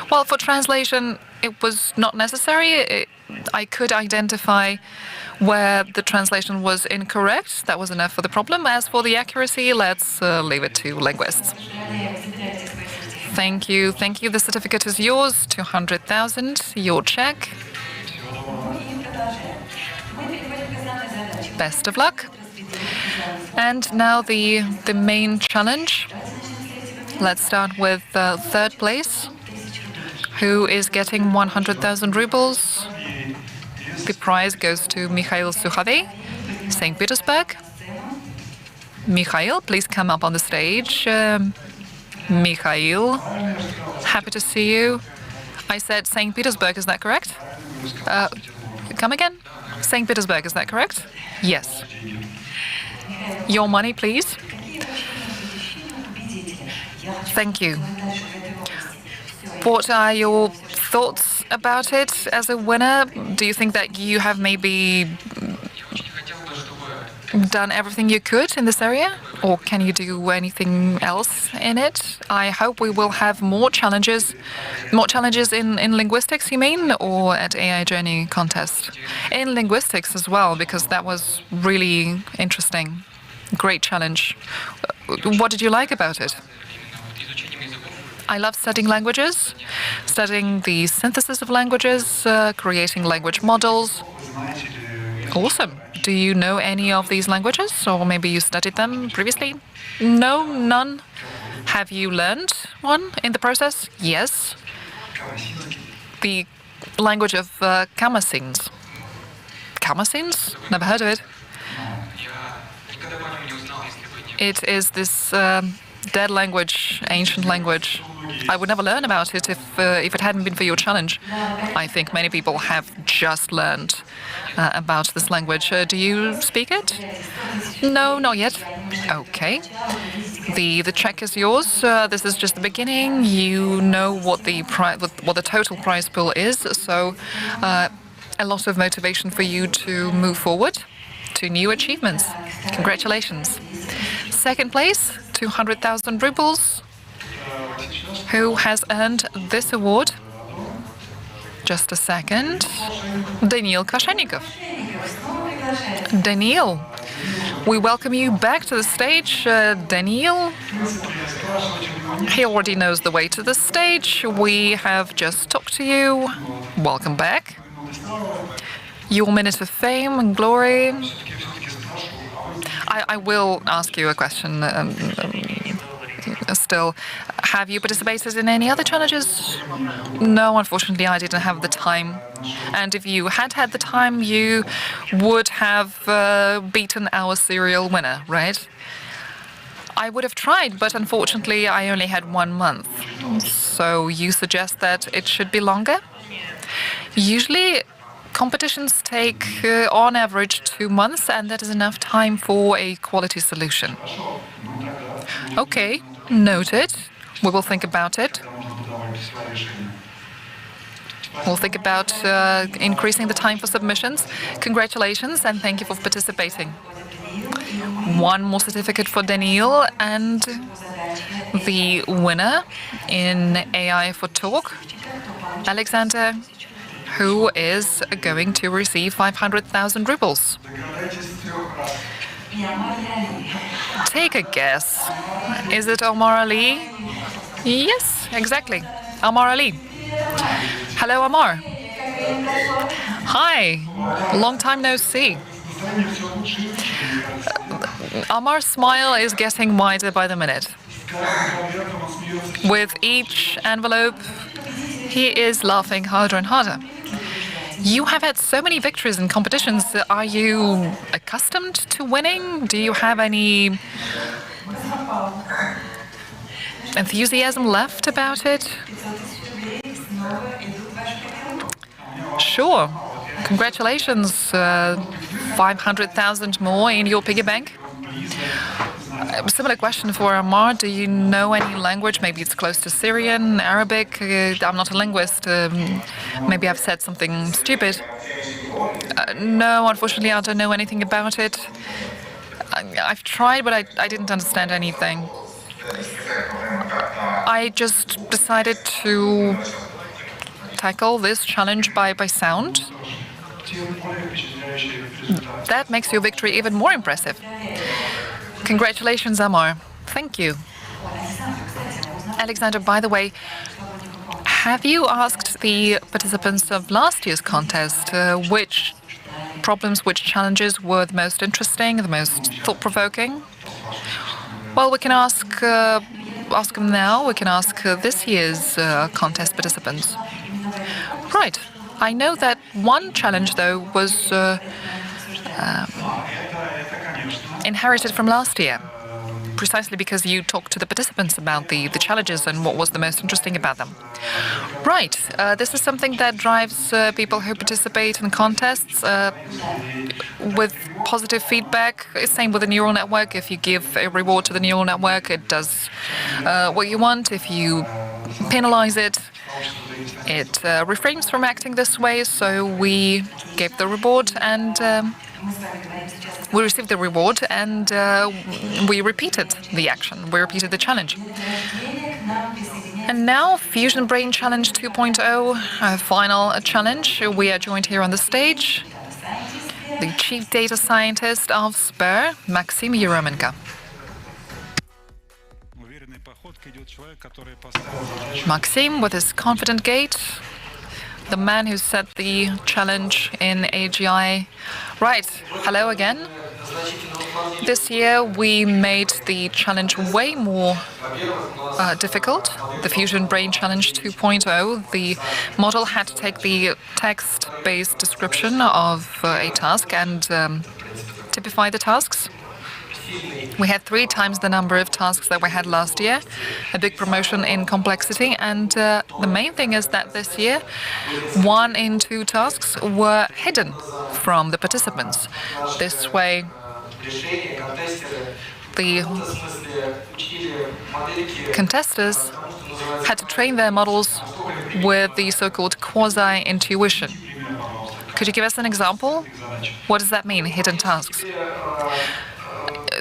Well, for translation, it was not necessary. I could identify where the translation was incorrect. That was enough for the problem. As for the accuracy, let's leave it to linguists. Thank you. Thank you. The certificate is yours, 200,000. Your check. Best of luck. And now the main challenge. Let's start with third place. Who is getting 100,000 rubles? The prize goes to Mikhail Sukhavey, St. Petersburg. Mikhail, please come up on the stage. Mikhail, happy to see you. I said St. Petersburg, is that correct? Come again? St. Petersburg, is that correct? Yes. Your money, please. Thank you. What are your thoughts about it as a winner? Do you think that you have maybe done everything you could in this area? Or can you do anything else in it? I hope we will have more challenges in linguistics, you mean, or at AIJ contest? In linguistics as well, because that was really interesting. Great challenge. What did you like about it? I love studying languages, studying the synthesis of languages, creating language models. Awesome. Do you know any of these languages, or maybe you studied them previously? No, none. Have you learned one in the process? Yes. The language of Kamasins. Kamasins? Never heard of it. It is this dead language, ancient language. I would never learn about it if it hadn't been for your challenge. I think many people have just learned about this language. Do you speak it? No, not yet. Okay. The check is yours. This is just the beginning. You know what the total prize pool is. So a lot of motivation for you to move forward to new achievements. Congratulations. Second place, 200,000 rubles. Who has earned this award? Just a second. Daniil Kashenikov. Daniil, we welcome you back to the stage. Daniil, he already knows the way to the stage. We have just talked to you. Welcome back. Your minute of fame and glory. I will ask you a question still. Have you participated in any other challenges? No, unfortunately, I didn't have the time. And if you had had the time, you would have beaten our serial winner, right? I would have tried, but unfortunately, I only had 1 month. So you suggest that it should be longer? Usually, competitions take, on average, 2 months, and that is enough time for a quality solution. Okay, noted. We will think about it. We'll think about increasing the time for submissions. Congratulations, and thank you for participating. One more certificate for Daniil, and the winner in AI for Talk, Alexander, who is going to receive 500,000 rubles. Take a guess. Is it Omar Ali? Yes, exactly. Omar Ali. Hello, Omar. Hi. Long time no see. Omar's smile is getting wider by the minute. With each envelope, he is laughing harder and harder. You have had so many victories in competitions. Are you accustomed to winning? Do you have any enthusiasm left about it? Sure. Congratulations. 500,000 more in your piggy bank. A similar question for Amar. Do you know any language? Maybe it's close to Syrian, Arabic. I'm not a linguist. Maybe I've said something stupid. No, unfortunately, I don't know anything about it. I've tried, but I didn't understand anything. I just decided to tackle this challenge by sound. That makes your victory even more impressive. Congratulations, Amar. Thank you. Alexander, by the way, have you asked the participants of last year's contest which problems, which challenges were the most interesting, the most thought-provoking? Well, we can ask them now. We can ask this year's contest participants. Right. I know that one challenge, though, was inherited from last year, precisely because you talked to the participants about the challenges and what was the most interesting about them. Right. This is something that drives people who participate in contests with positive feedback. Same with the neural network. If you give a reward to the neural network, it does what you want. If you penalize it, it refrains from acting this way. So we gave the reward and we received the reward and we repeated the action. We repeated the challenge. And now, Fusion Brain Challenge 2.0, final challenge. We are joined here on the stage. The Chief Data Scientist of Sber, Maxim Yeremenko. Maxim, with his confident gait, the man who set the challenge in AGI. Right, hello again. This year we made the challenge way more difficult. The Fusion Brain Challenge 2.0, the model had to take the text-based description of a task and typify the tasks. We had 3 times the number of tasks that we had last year, a big promotion in complexity, and the main thing is that this year 1 in 2 tasks were hidden from the participants. This way the contestants had to train their models with the so-called quasi-intuition. Could you give us an example? What does that mean, hidden tasks?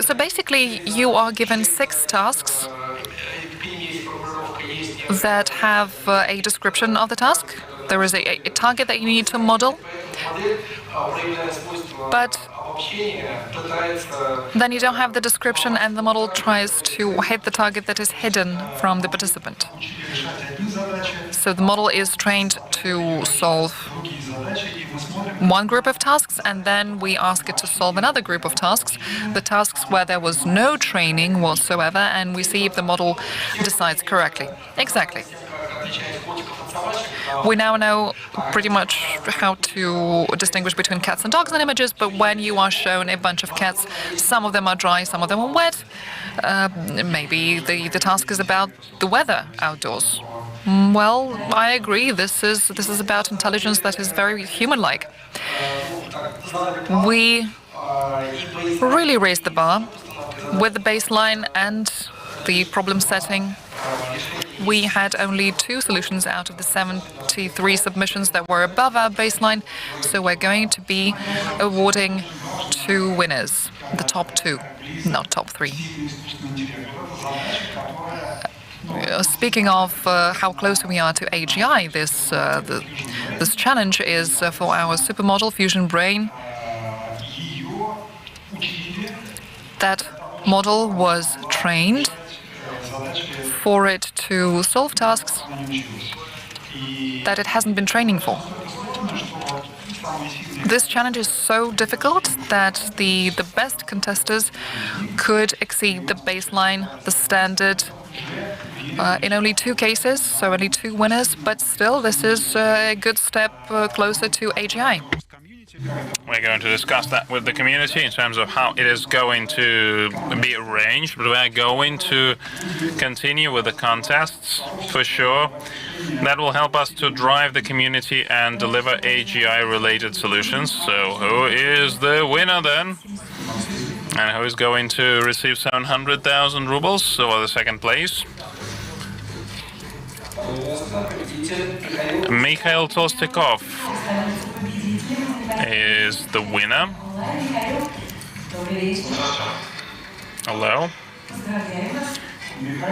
So basically, you are given 6 tasks that have a description of the task. There is a target that you need to model, but then you don't have the description and the model tries to hit the target that is hidden from the participant. So the model is trained to solve one group of tasks, and then we ask it to solve another group of tasks, the tasks where there was no training whatsoever, and we see if the model decides correctly. Exactly. We now know pretty much how to distinguish between cats and dogs in images, but when you are shown a bunch of cats, some of them are dry, some of them are wet, maybe the task is about the weather outdoors. Well, I agree. This is about intelligence that is very human-like. We really raised the bar with the baseline and the problem setting. We had only 2 solutions out of the 73 submissions that were above our baseline, so we're going to be awarding 2 winners, the top 2, not top 3. Speaking of how close we are to AGI, this challenge is for our supermodel Fusion Brain. That model was trained for it to solve tasks that it hasn't been training for. This challenge is so difficult that the best contestants could exceed the baseline, the standard, in only 2 cases, so only 2 winners, but still this is a good step closer to AGI. We're going to discuss that with the community in terms of how it is going to be arranged, but we're going to continue with the contests for sure. That will help us to drive the community and deliver AGI-related solutions. So who is the winner then? And who is going to receive 700,000 rubles for the second place? Mikhail Tolstikov is the winner. Hello.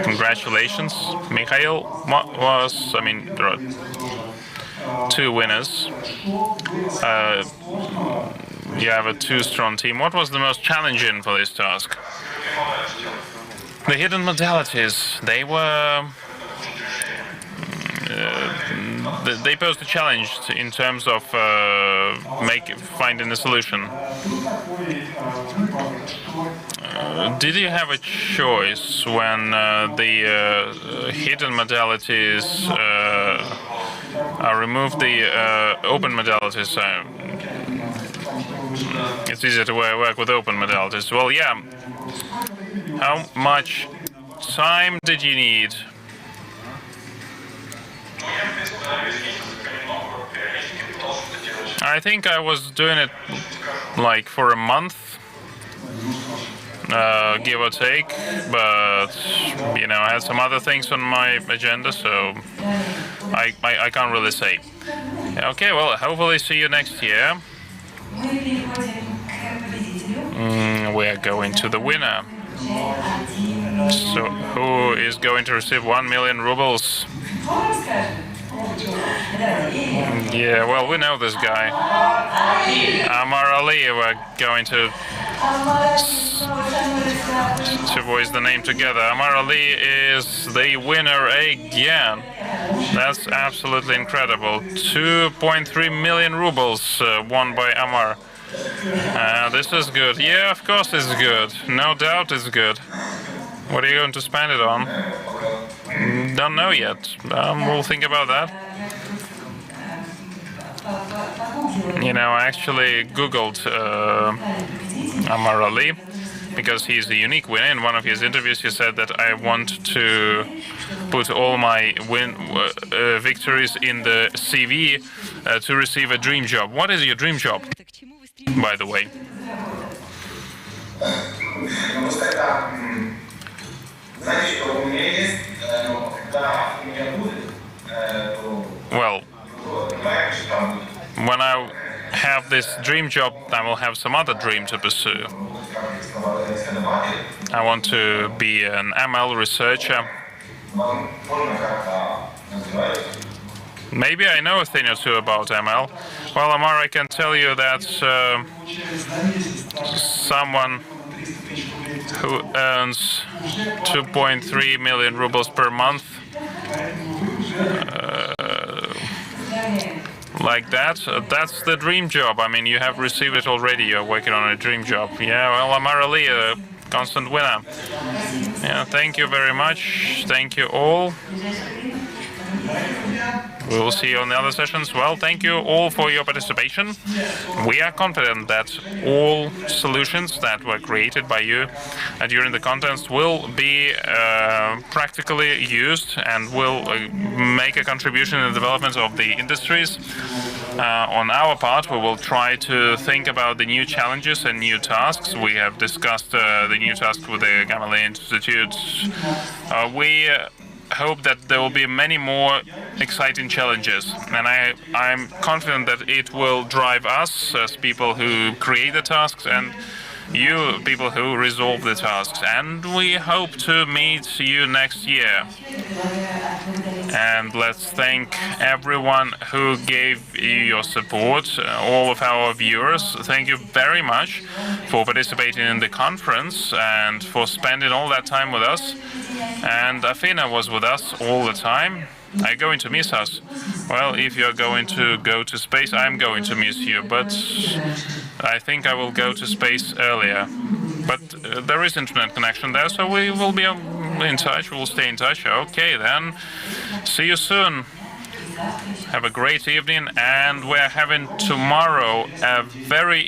Congratulations, Mikhail. There are two winners. You have a two-strong team. What was the most challenging for this task? The hidden modalities. They were. They posed a challenge in terms of finding a solution. Did you have a choice when the hidden modalities are removed? The open modalities. It's easier to work with open modalities. Well, yeah. How much time did you need? I think I was doing it like for a month, give or take, but I had some other things on my agenda, so I can't really say. Okay, well, hopefully see you next year. We are going to the winner. So who is going to receive 1 million rubles? Yeah, well, we know this guy. Amar Ali, we're going to voice the name together. Amar Ali is the winner again. That's absolutely incredible. 2.3 million rubles won by Amar. This is good. Yeah, of course it's good. No doubt it's good. What are you going to spend it on? Don't know yet. We'll think about that. I actually Googled Amar Ali because he's a unique winner. In one of his interviews, he said that I want to put all my victories in the CV to receive a dream job. What is your dream job, by the way? Well, when I have this dream job, I will have some other dream to pursue. I want to be an ML researcher. Maybe I know a thing or two about ML. Well, Amar, I can tell you that someone who earns 2.3 million rubles per month, like that, that's the dream job. I mean, you have received it already. You're working on a dream job. Yeah, well, Amar Ali, a constant winner. Yeah, thank you very much. Thank you all. We will see you on the other sessions. Well, thank you all for your participation. We are confident that all solutions that were created by you during the contest will be practically used and will make a contribution in the development of the industries. On our part, we will try to think about the new challenges and new tasks. We have discussed the new task with the Gamaleya Institute. We hope that there will be many more exciting challenges, and I'm confident that it will drive us as people who create the tasks and you people who resolve the tasks, and we hope to meet you next year. And let's thank everyone who gave you your support, all of our viewers. Thank you very much for participating in the conference and for spending all that time with us. And Afina was with us all the time. Are you going to miss us? Well, if you're going to go to space, I'm going to miss you, but I think I will go to space earlier. But there is internet connection there, so we will be in touch. We'll stay in touch. Okay, then. See you soon. Have a great evening, and we're having tomorrow a very